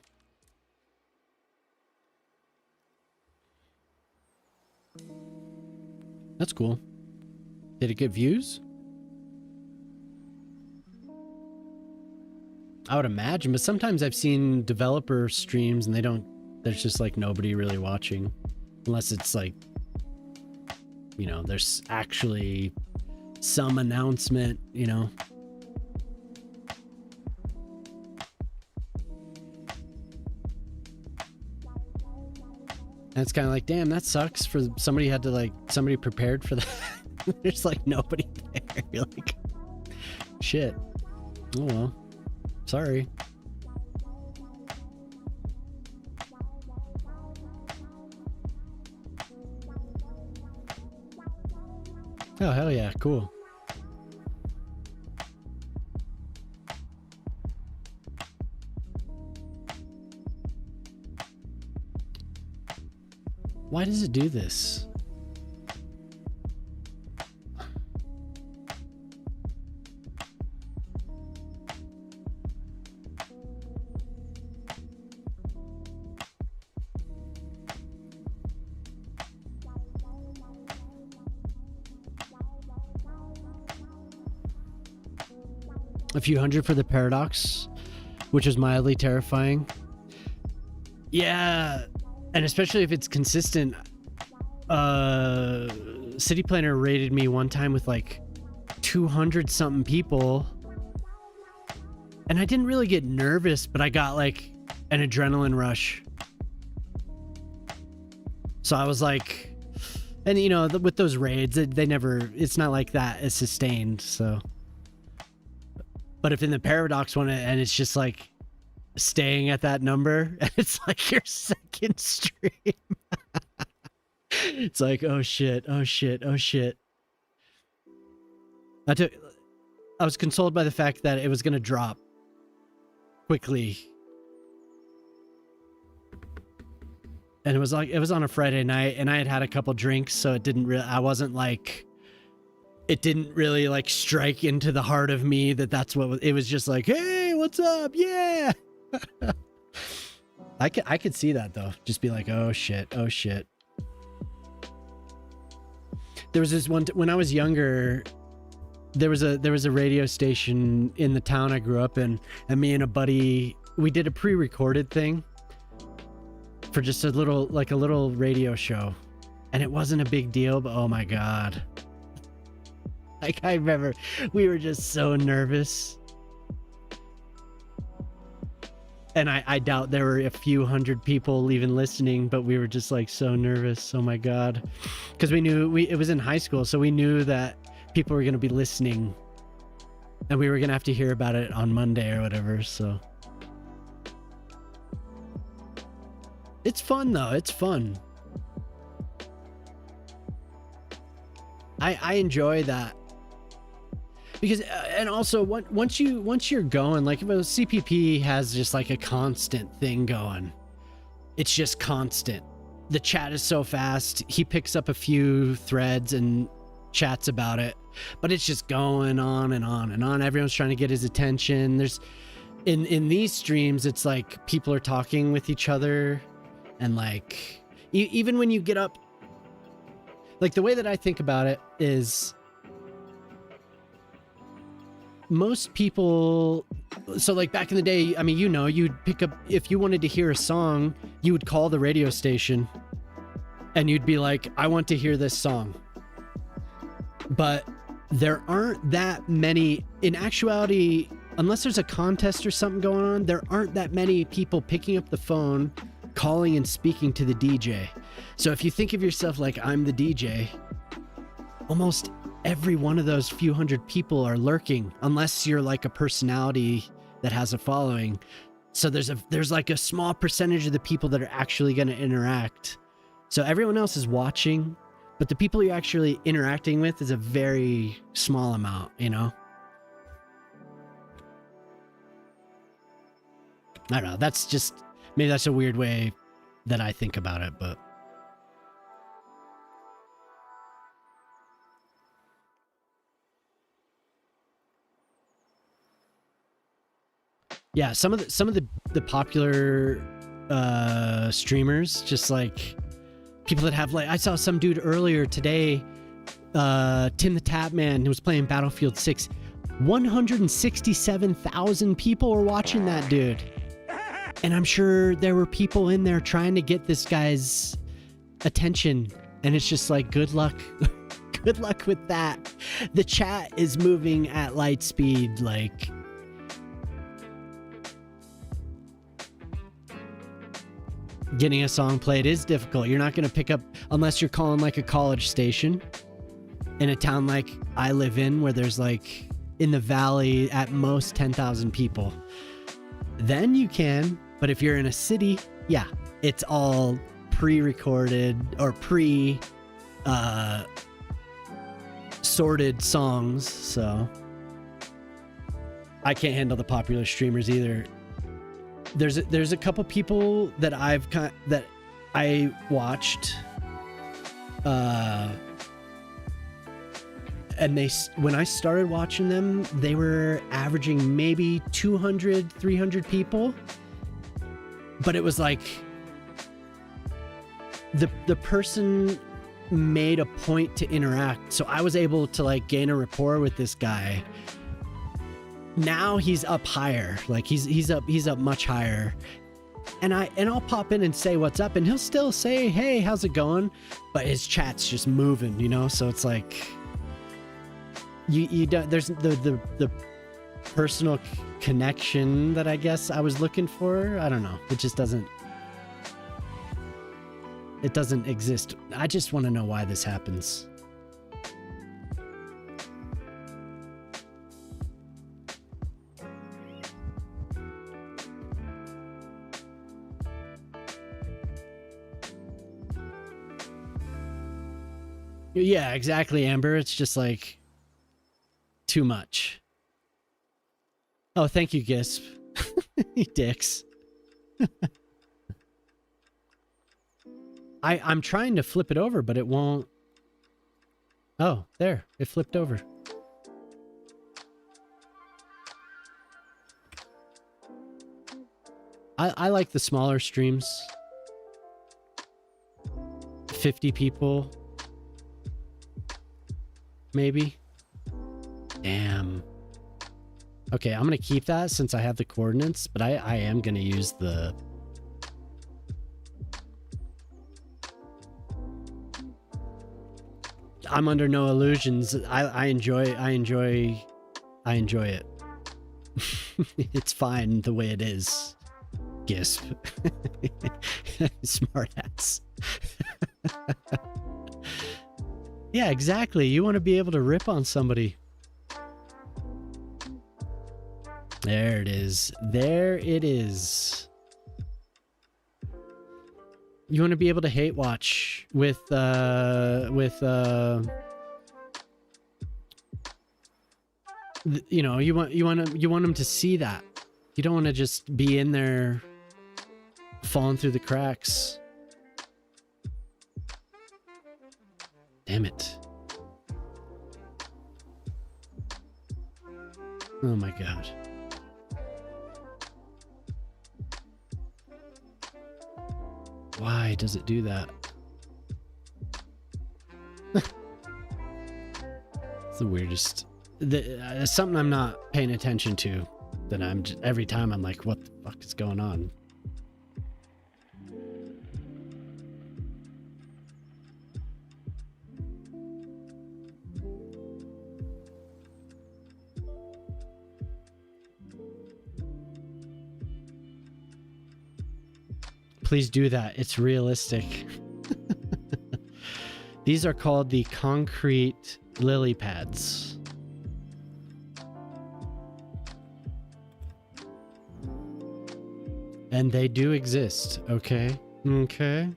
That's cool. Did it get views? I would imagine, but sometimes I've seen developer streams and there's just like nobody really watching. Unless it's like, you know, there's actually some announcement, you know. And it's kind of like, damn, that sucks for somebody somebody prepared for that. There's like nobody there. You're like, shit. Oh well. Sorry. Oh, hell yeah. Cool. Why does it do this? A few hundred for the paradox, which is mildly terrifying. Yeah, and especially if it's consistent. City Planner rated me one time with like 200 something people, and I didn't really get nervous, but I got like an adrenaline rush. So I was like, and you know, with those raids, they never, it's not like that is sustained. So, but if in the paradox one and it's just like staying at that number, and it's like your second stream. It's like, oh shit, oh shit, oh shit. I was consoled by the fact that it was gonna drop quickly. And it was on a Friday night, and I had a couple drinks, so it didn't really, it didn't really like strike into the heart of me that's what it was. Just like, hey, what's up? Yeah. I could see that though. Just be like, oh shit, oh shit. There was this one when I was younger. There was a radio station in the town I grew up in, and me and a buddy, we did a pre-recorded thing for just a little radio show, and it wasn't a big deal, but oh my god, like I remember we were just so nervous, and I doubt there were a few hundred people even listening, but we were just like so nervous. Oh my god, because we knew it was in high school, so we knew that people were going to be listening, and we were going to have to hear about it on Monday or whatever. So it's fun though. It's fun. I enjoy that because, and also once you're going, like if a CPP has just like a constant thing going, it's just constant. The chat is so fast. He picks up a few threads and chats about it, but it's just going on and on and on. Everyone's trying to get his attention. There's in these streams, it's like people are talking with each other. And like, even when you get up, Like the way that I think about it is most people, so like back in the day, I mean, you know, you'd pick up, if you wanted to hear a song, you would call the radio station and you'd be like, I want to hear this song. But there aren't that many, in actuality, unless there's a contest or something going on, there aren't that many people picking up the phone, calling and speaking to the DJ. So if you think of yourself like I'm the DJ, almost every one of those few hundred people are lurking, unless you're like a personality that has a following. So there's like a small percentage of the people that are actually going to interact. So everyone else is watching, but the people you're actually interacting with is a very small amount, you know? I don't know. That's just, maybe that's a weird way that I think about it, but. Yeah, some of the popular streamers, just like people that have, like, I saw some dude earlier today, Tim the Tapman, who was playing Battlefield 6. 167,000 people were watching that dude. And I'm sure there were people in there trying to get this guy's attention. And it's just like, good luck. Good luck with that. The chat is moving at light speed, like. Getting a song played is difficult. You're not going to pick up, unless you're calling like a college station in a town like I live in, where there's like in the valley at most 10,000 people. Then you can, but if you're in a city, yeah, it's all pre-recorded or sorted songs. So I can't handle the popular streamers either. There's a couple people that I watched, and when I started watching them, they were averaging maybe 200, 300 people, but it was like the person made a point to interact, so I was able to like gain a rapport with this guy. Now he's up higher, like he's up much higher, and I'll pop in and say what's up, and he'll still say, hey, how's it going, but his chat's just moving, you know. So it's like you don't, there's the personal connection that I guess I was looking for. I don't know, it just doesn't exist. I just want to know why this happens. Yeah, exactly, Amber. It's just like too much. Oh, thank you, Gisp. You dicks. I'm trying to flip it over, but it won't. Oh, there. It flipped over. I like the smaller streams. 50 people. Maybe. Damn. Okay, I'm gonna keep that since I have the coordinates, but I am gonna use the. I'm under no illusions. I enjoy it. It's fine the way it is. Gisp. Smartass. Yeah, exactly. You want to be able to rip on somebody. There it is. There it is. You want to be able to hate watch with you know, you want them to see that. You don't want to just be in there falling through the cracks. Damn it. Oh my god. Why does it do that? It's the weirdest. Something I'm not paying attention to. That I'm just, every time I'm like, what the fuck is going on? Please do that. It's realistic. These are called the concrete lily pads. And they do exist, okay? Okay.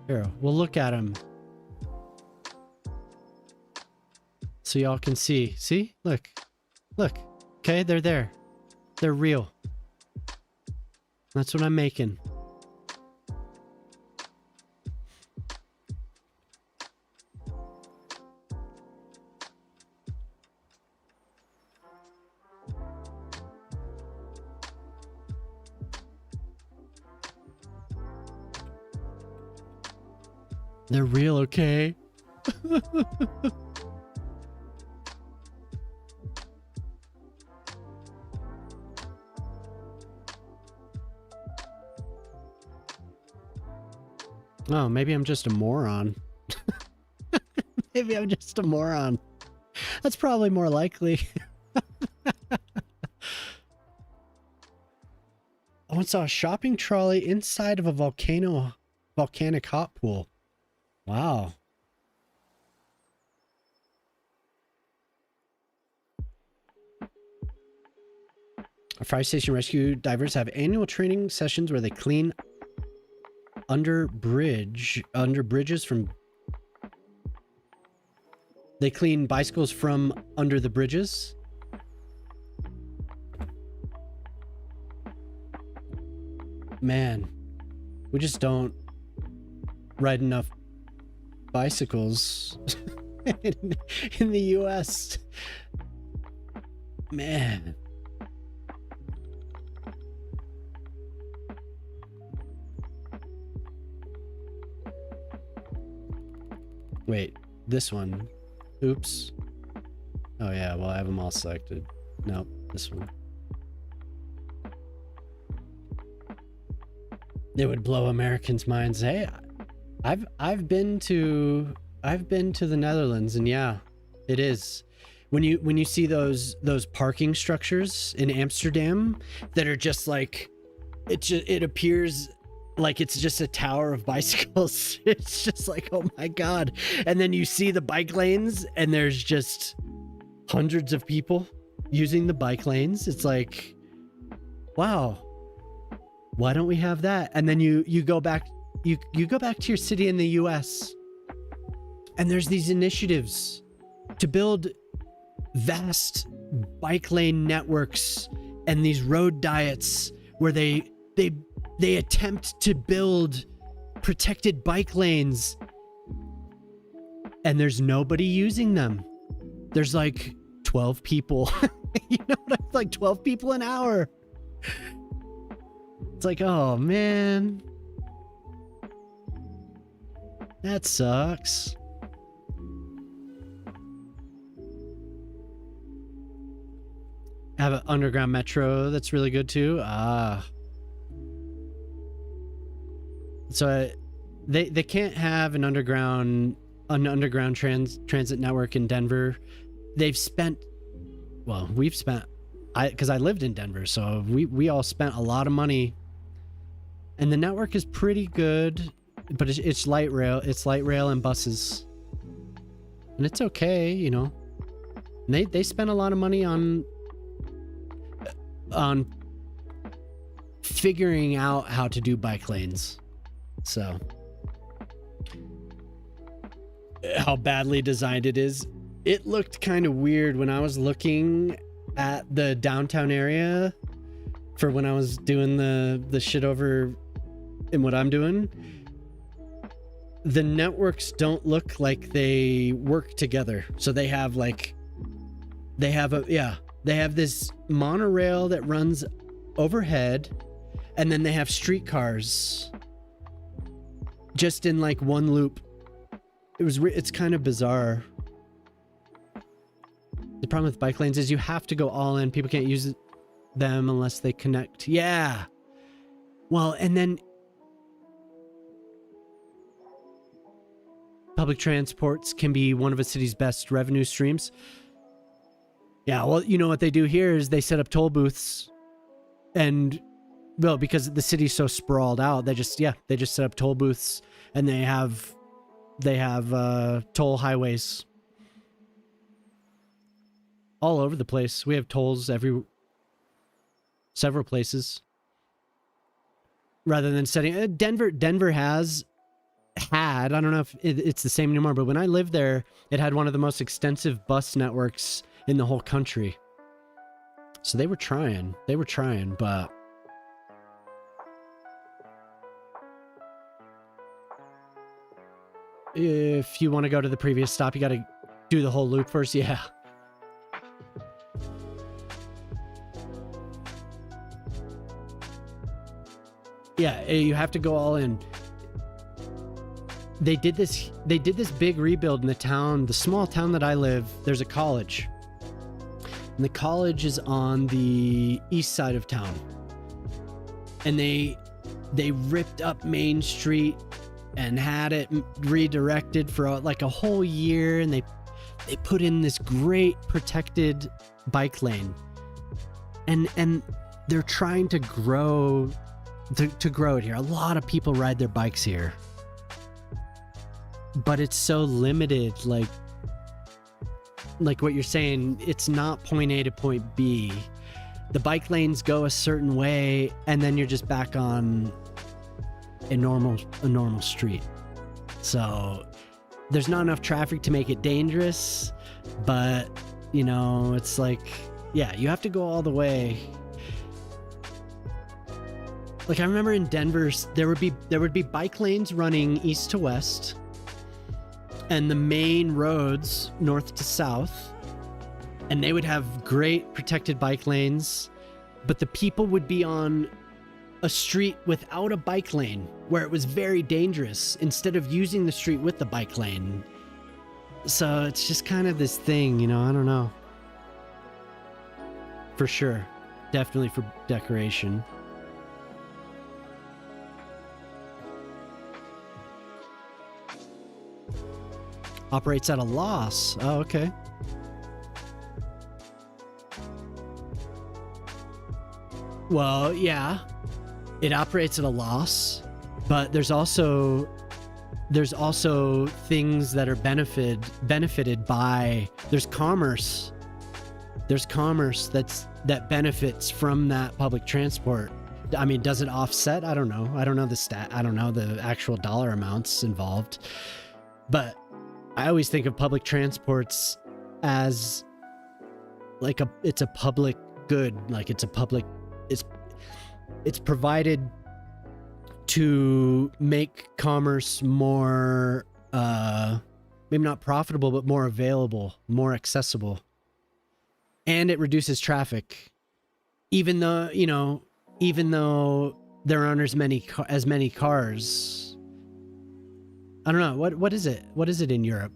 Here, we'll look at them. So y'all can see. See? Look. Look. Okay, they're there. They're real. That's what I'm making. They're real, okay? Oh, maybe I'm just a moron. Maybe I'm just a moron. That's probably more likely. I once saw a shopping trolley inside of a volcanic hot pool. Wow. Our fire station rescue divers have annual training sessions where they clean under bridges from. They clean bicycles from under the bridges. Man, we just don't ride enough bicycles in the US. Man. Wait, this one. Oops. Oh yeah, well I have them all selected. Nope, this one. It would blow Americans' minds. Hey, I've been to the Netherlands, and yeah, it is. When you see those parking structures in Amsterdam that are just like, it appears like it's just a tower of bicycles. It's just like, oh my God. And then you see the bike lanes and there's just hundreds of people using the bike lanes. It's like, wow, why don't we have that? And then you go back, you go back to your city in the US and there's these initiatives to build vast bike lane networks and these road diets where they attempt to build protected bike lanes and there's nobody using them. There's like 12 people. You know what? Like 12 people an hour. It's like, oh man, that sucks. I have an underground metro that's really good too. So they can't have an underground transit network in Denver. We've spent, because I lived in Denver, so we all spent a lot of money, and the network is pretty good, but it's light rail. It's light rail and buses, and it's okay, you know. And they spent a lot of money on figuring out how to do bike lanes. So how badly designed it is. It looked kind of weird when I was looking at the downtown area for when I was doing the shit over in what I'm doing. The networks don't look like they work together. So they have this monorail that runs overhead, and then they have streetcars just in like one loop. it's kind of bizarre. The problem with bike lanes is you have to go all in. People can't use them unless they connect. Yeah. Well, and then public transports can be one of a city's best revenue streams. Yeah, well, you know what they do here is they set up toll booths, and well, because the city's so sprawled out, they just set up toll booths, and they have toll highways all over the place. We have tolls several places. Rather than setting Denver had, I don't know if it's the same anymore, but when I lived there, it had one of the most extensive bus networks in the whole country. So they were trying, but if you want to go to the previous stop, you got to do the whole loop first. Yeah. Yeah, you have to go all in. They did this big rebuild in the small town that I live. There's a college. And the college is on the east side of town. And they ripped up Main Street and had it redirected for like a whole year, and they put in this great protected bike lane. And they're trying to grow it here. A lot of people ride their bikes here. But it's so limited, like what you're saying, it's not point A to point B. The bike lanes go a certain way, and then you're just back on a normal street. So there's not enough traffic to make it dangerous, but you know, it's like, yeah, you have to go all the way. Like I remember in Denver, there would be bike lanes running east to west, and the main roads north to south, and they would have great protected bike lanes, but the people would be on a street without a bike lane where it was very dangerous instead of using the street with the bike lane. So it's just kind of this thing, you know, I don't know. For sure. Definitely for decoration. Operates at a loss. Oh, okay. Well, yeah, it operates at a loss, but there's also things that are benefited by, there's commerce that benefits from that public transport. I mean, does it offset? I don't know. I don't know the actual dollar amounts involved, but I always think of public transports as like it's a public good, like it's provided to make commerce more maybe not profitable, but more available, more accessible. And it reduces traffic, even though there aren't as many cars. I don't know. What is it? What is it in Europe?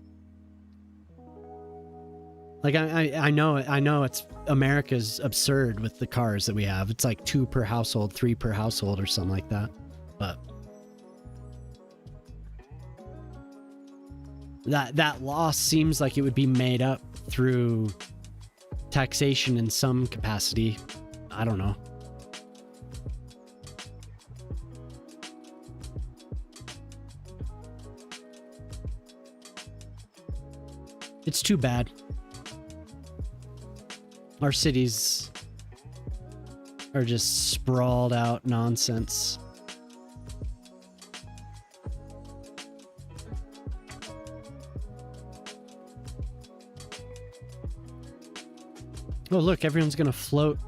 Like I know it's America's absurd with the cars that we have. It's like 2 per household, 3 per household, or something like that. But that loss seems like it would be made up through taxation in some capacity. I don't know. It's too bad. Our cities are just sprawled out nonsense. Oh, look, everyone's gonna float.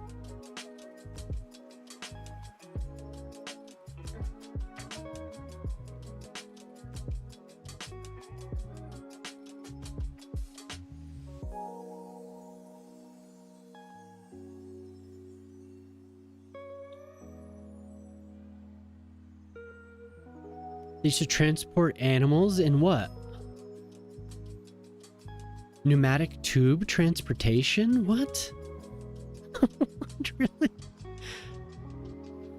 They should transport animals in what? Pneumatic tube transportation? What? Really?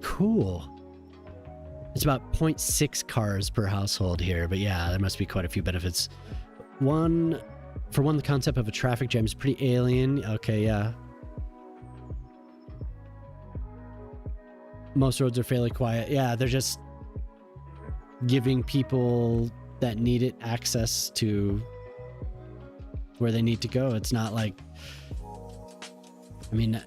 Cool. It's about 0.6 cars per household here, but yeah, there must be quite a few benefits. For one, the concept of a traffic jam is pretty alien. Okay, yeah. Most roads are fairly quiet. Yeah, they're just giving people that need it access to where they need to go. It's not like, I mean,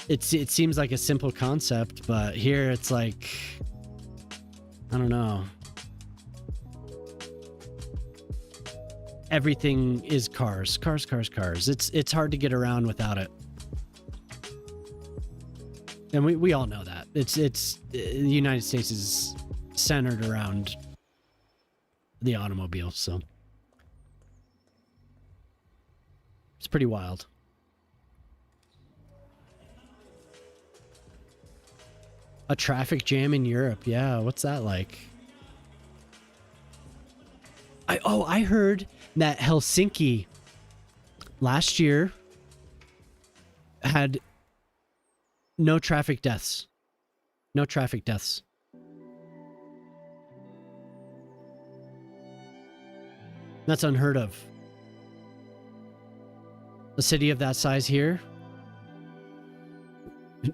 it seems like a simple concept, but here it's like, I don't know. Everything is cars. It's hard to get around without it. And we all know that. The United States is centered around the automobile, so it's pretty wild. A traffic jam in Europe. Yeah, what's that like? I heard that Helsinki last year had no traffic deaths. No traffic deaths. That's unheard of. A city of that size here?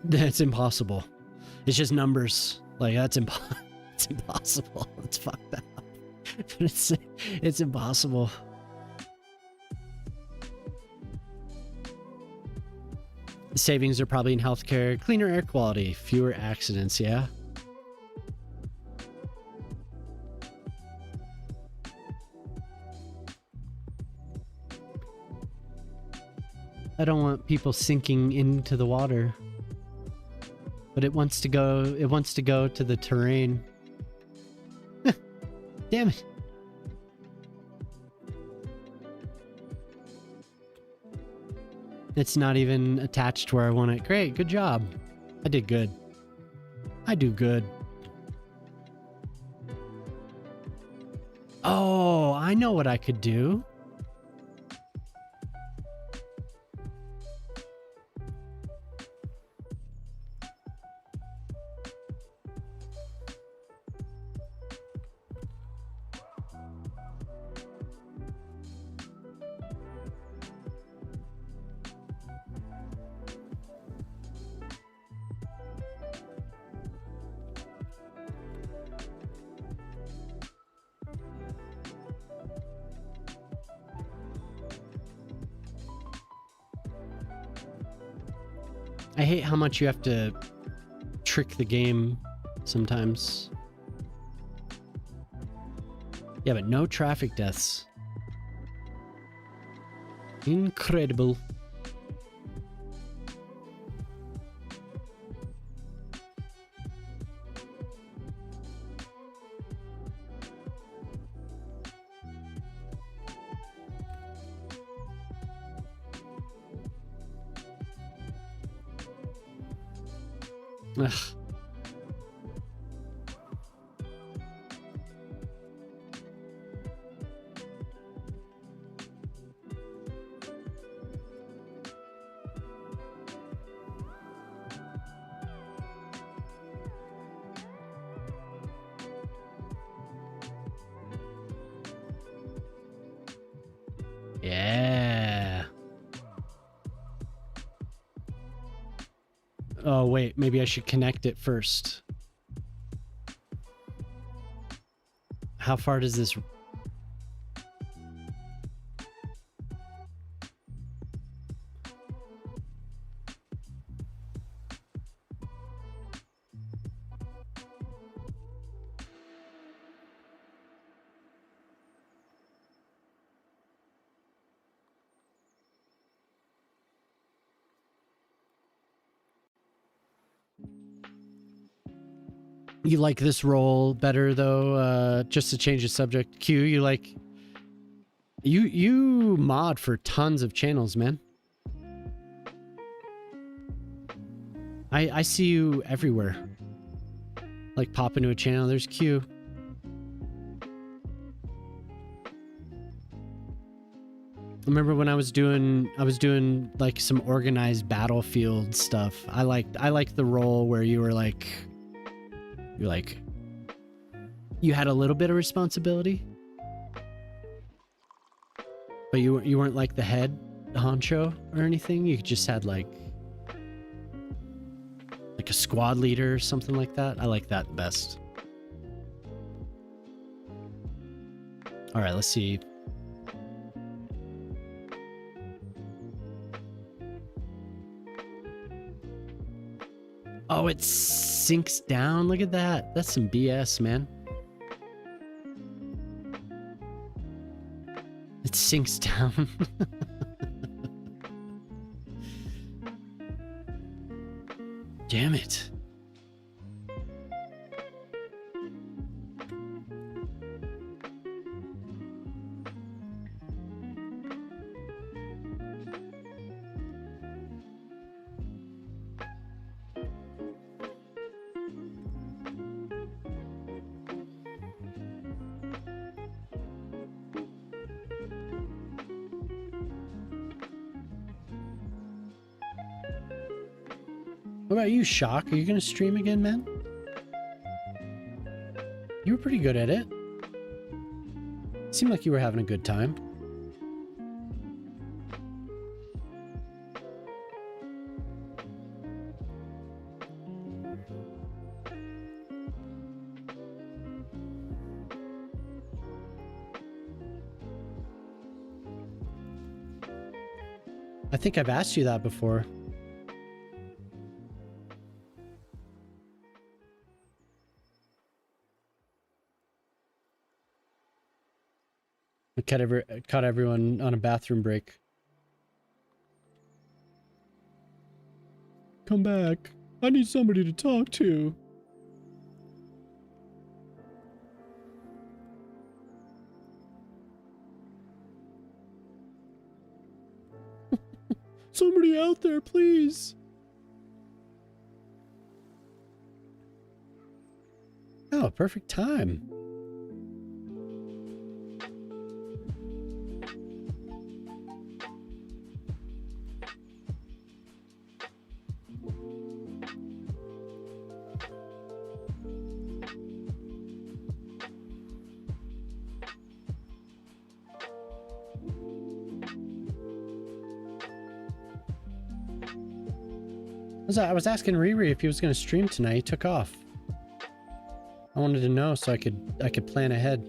That's impossible. It's just numbers. Like, that's it's impossible. It's fucked up. But it's impossible. The savings are probably in healthcare, cleaner air quality, fewer accidents, yeah? I don't want people sinking into the water. But it wants to go to the terrain. Damn it. It's not even attached where I want it. Great, good job. I did good. I do good. Oh, I know what I could do. I hate how much you have to trick the game sometimes. Yeah, but no traffic deaths. Incredible. Ugh. Yeah. Oh, wait, maybe I should connect it first. How far does this... You like this role better though, just to change the subject. Q, you like... You mod for tons of channels, man. I see you everywhere. Like pop into a channel, there's Q. remember when I was doing like some organized battlefield stuff. I liked the role where you were like you had a little bit of responsibility, but you weren't like the head honcho or anything. You just had like a squad leader or something like that. I like that best. All right, let's see. Oh, it sinks down. Look at that. That's some BS, man. It sinks down. Damn it. What about you, Shock? Are you gonna stream again, man? You were pretty good at it. Seemed like you were having a good time. I think I've asked you that before. I caught everyone on a bathroom break. Come back. I need somebody to talk to. Somebody out there, please. Oh, perfect time. I was asking Riri if he was going to stream tonight. He took off. I wanted to know so I could plan ahead.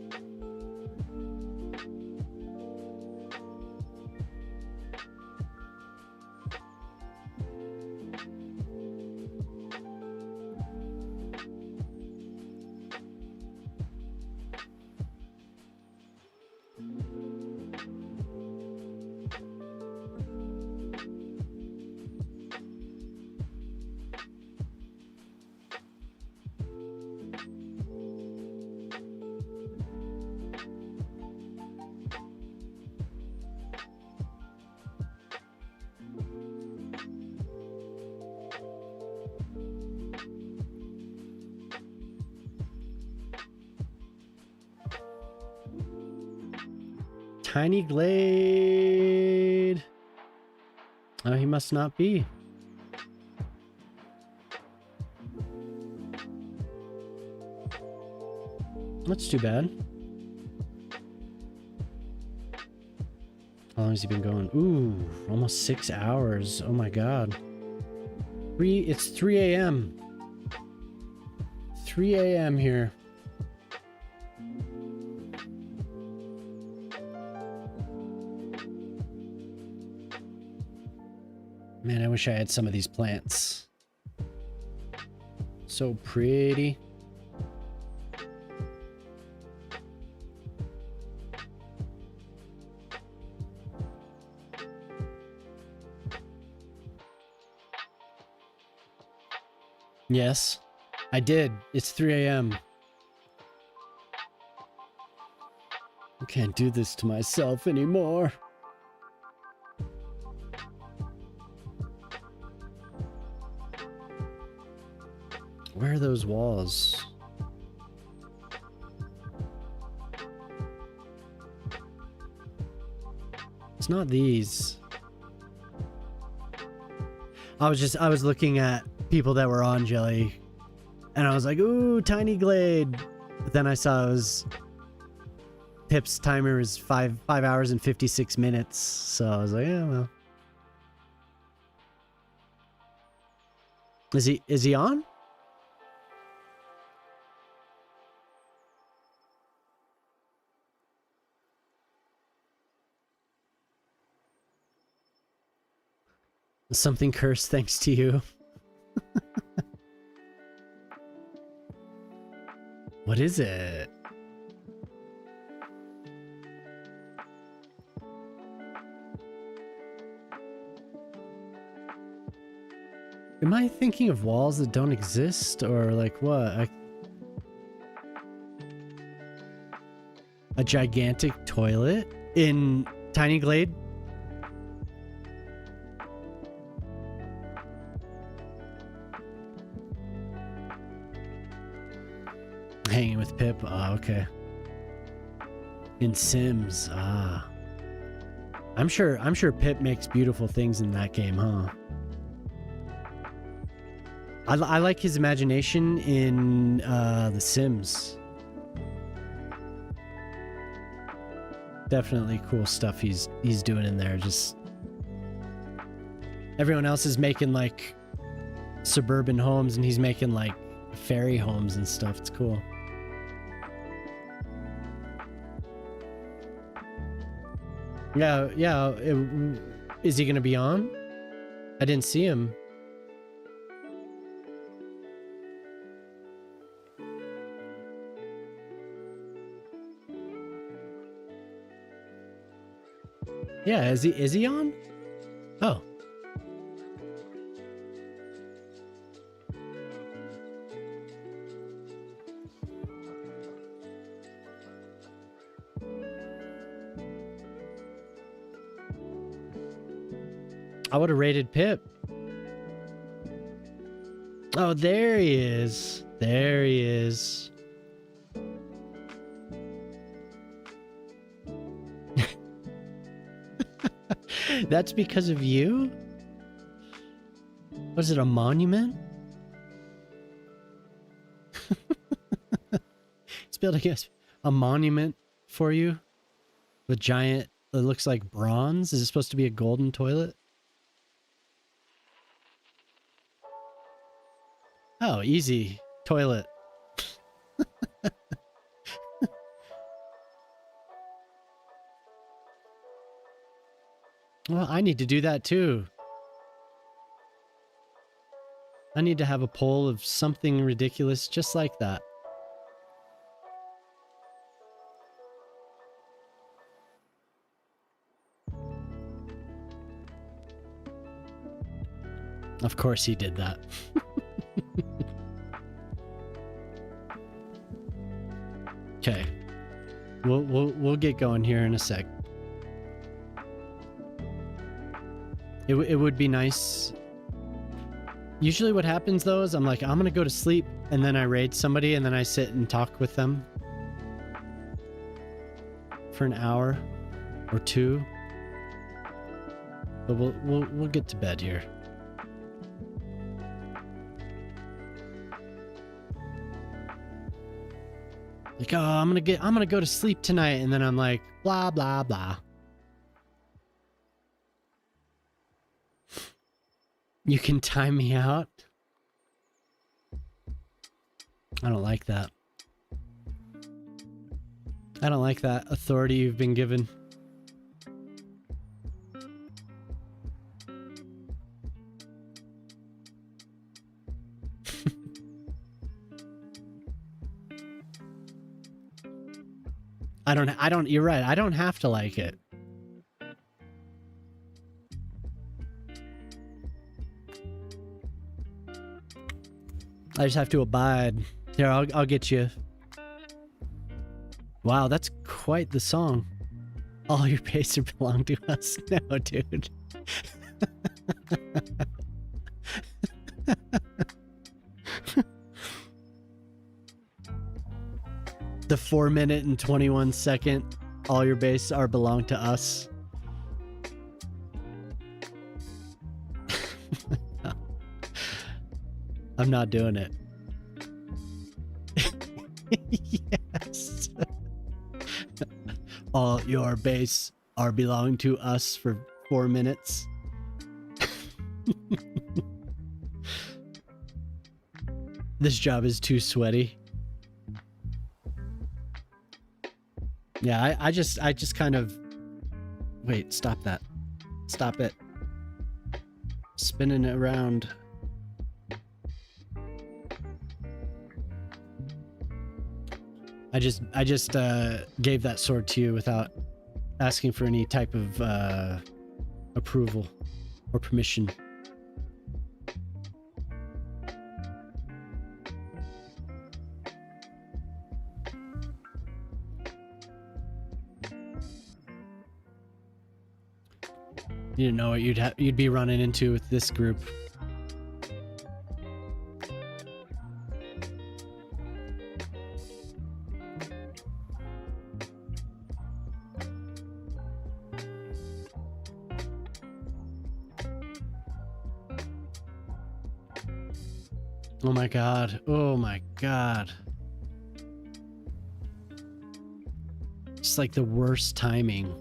Tiny Glade. Oh, he must not be. That's too bad. How long has he been going? Ooh, almost 6 hours. Oh my god. It's 3 a.m. 3 a.m. here. Man, I wish I had some of these plants. So pretty. Yes, I did. It's 3 a.m. I can't do this to myself anymore. Where are those walls? It's not these. I was looking at people that were on Jelly, and I was like, ooh, Tiny Glade. But then I saw it was Pip's timer is 5 hours and 56 minutes. So I was like, yeah, well. Is he on? Something cursed thanks to you. What is it? Am I thinking of walls that don't exist, or like what? A gigantic toilet in Tiny Glade? Hanging with Pip. Oh, okay. In Sims. Ah. I'm sure Pip makes beautiful things in that game, huh? I like his imagination in The Sims. Definitely cool stuff he's doing in there. Just everyone else is making like suburban homes, and he's making like fairy homes and stuff. It's cool. Yeah. Is he gonna be on? I didn't see him. Yeah, is he on? Oh. I would have rated Pip. Oh, there he is. There he is. That's because of you? Was it a monument? It's building a monument for you. With giant, it looks like bronze. Is it supposed to be a golden toilet? Oh, easy. Toilet. Well, I need to do that too. I need to have a poll of something ridiculous just like that. Of course he did that. Okay. We'll get going here in a sec. It would be nice. Usually what happens though is I'm like, I'm gonna go to sleep, and then I raid somebody, and then I sit and talk with them for an hour or two. But we'll get to bed here. Like, oh, I'm gonna go to sleep tonight, and then I'm like, blah blah blah. You can time me out? I don't like that. I don't like that authority you've been given. You're right. I don't have to like it. I just have to abide. Here, I'll get you. Wow, that's quite the song. All your base belong to us. No, dude. The 4 minute and 21 second all your base are belong to us. I'm not doing it. Yes. All your base are belong to us for 4 minutes. This job is too sweaty. Yeah, I just kind of... Wait, stop that. Stop it. Spinning it around. I just gave that sword to you without asking for any type of approval or permission. You didn't know what you'd be running into with this group. Oh my god. Oh my god. It's like the worst timing.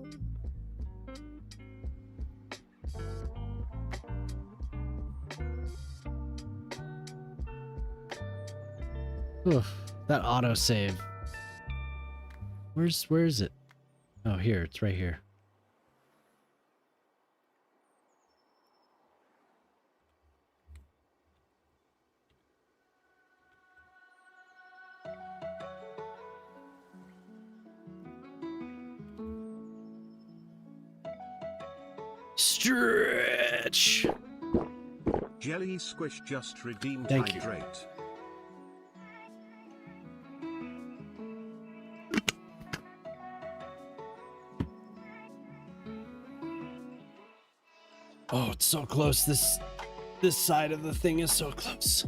Oof, that autosave. Where is it? Oh, here, it's right here. Stretch. Jelly Squish just redeemed Thank you. hydrate. Oh, it's so close. This side of the thing is so close.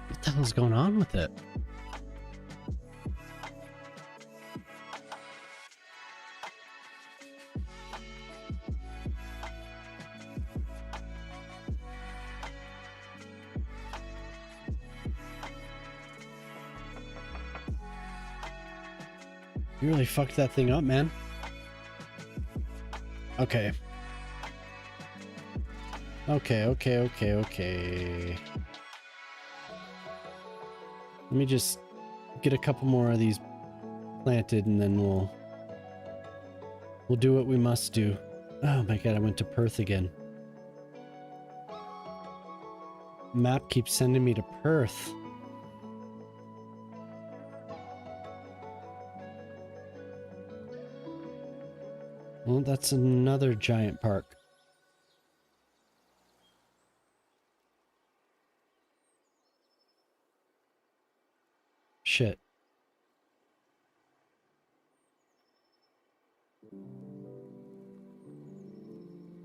What the hell's going on with it? You really fucked that thing up, man. Okay. Okay. Let me just get a couple more of these planted and then we'll do what we must do. Oh my god, I went to Perth again. Map keeps sending me to Perth. Well, that's another giant park. Shit.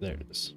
There it is.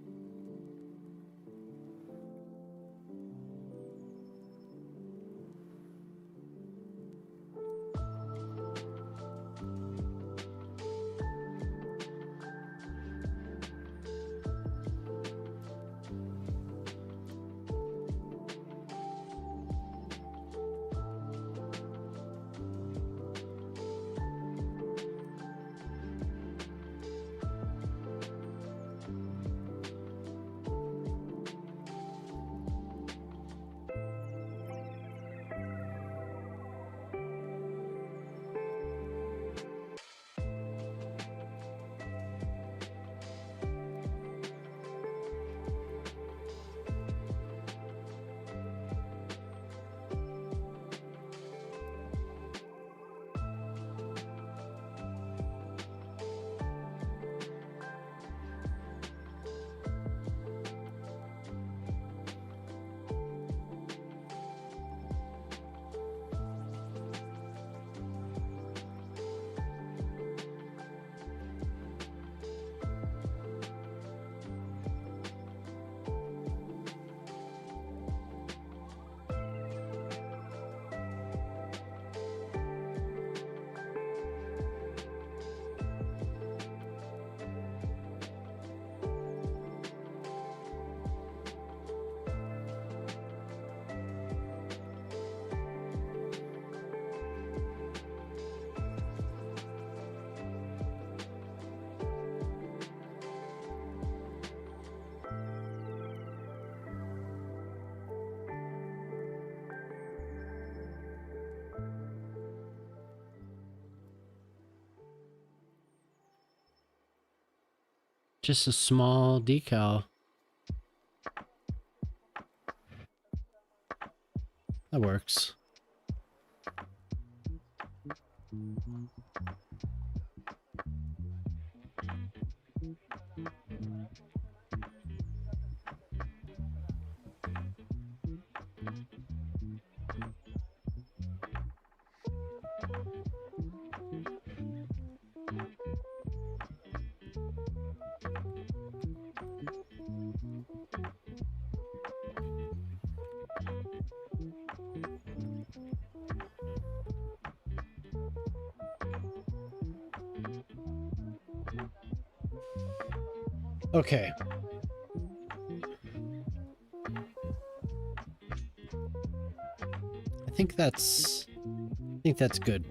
Just a small decal. That works. Okay. I think that's good.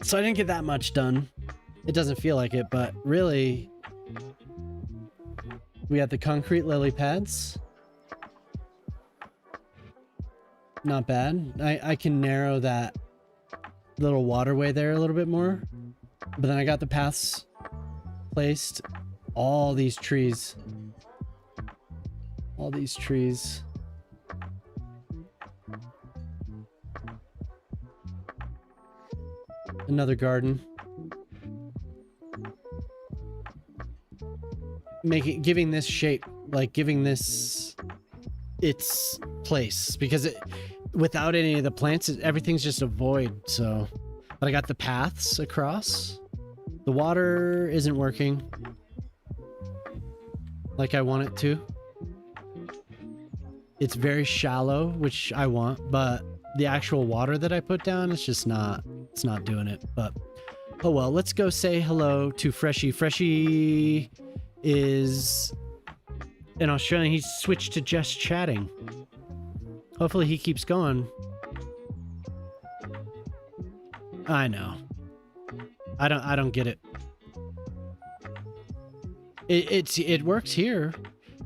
So I didn't get that much done. It doesn't feel like it, but really we have the concrete lily pads. Not bad. I can narrow that little waterway there a little bit more. But then I got the paths placed. All these trees. All these trees. Another garden. Giving this shape, like giving this its place, because without any of the plants, everything's just a void. So, but I got the paths across. The water isn't working like I want it to. It's very shallow, which I want, but the actual water that I put down, it's just not, it's not doing it. But oh well, let's go say hello to Freshie. Freshie is in Australia. He's switched to just chatting. Hopefully he keeps going. I know. I don't get it. It works here,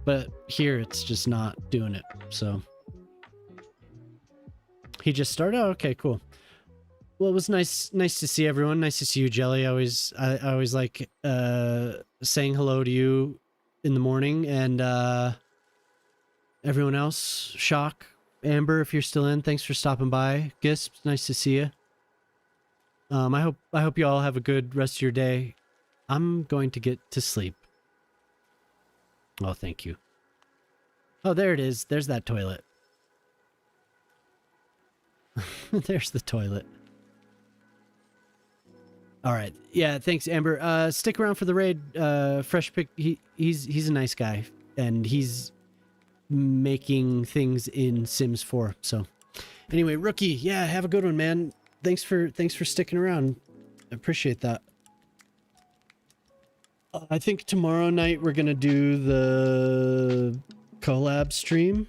but here it's just not doing it. So he just started. Oh, okay, cool. Well, it was nice to see everyone. Nice to see you, Jelly. I always like saying hello to you in the morning, and everyone else. Shock, Amber, if you're still in, thanks for stopping by. Gisp, nice to see you. I hope you all have a good rest of your day. I'm going to get to sleep. Oh, thank you. Oh, there it is. There's that toilet. There's the toilet. All right. Yeah, thanks, Amber. Stick around for the raid. Fresh Pick, he's a nice guy, and he's making things in Sims 4. So anyway, Rookie, yeah, have a good one, man. Thanks for sticking around. I appreciate that. I think tomorrow night we're gonna do the collab stream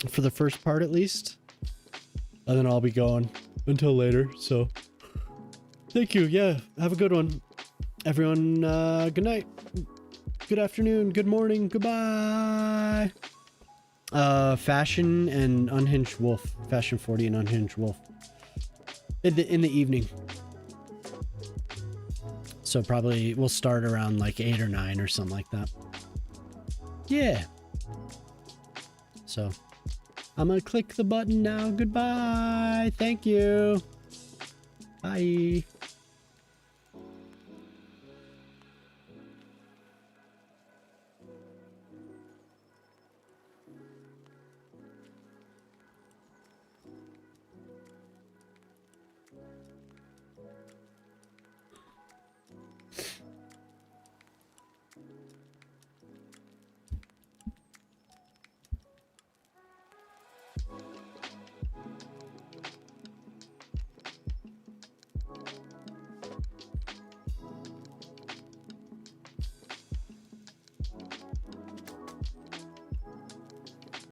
for the first part at least, and then I'll be gone until later. So thank you. Yeah, have a good one, everyone. Good night, good afternoon, good morning, goodbye. Fashion and Unhinged Wolf. Fashion 40 and Unhinged Wolf. In the evening. So probably we'll start around like 8 or 9 or something like that. Yeah. So I'm gonna click the button now. Goodbye. Thank you. Bye.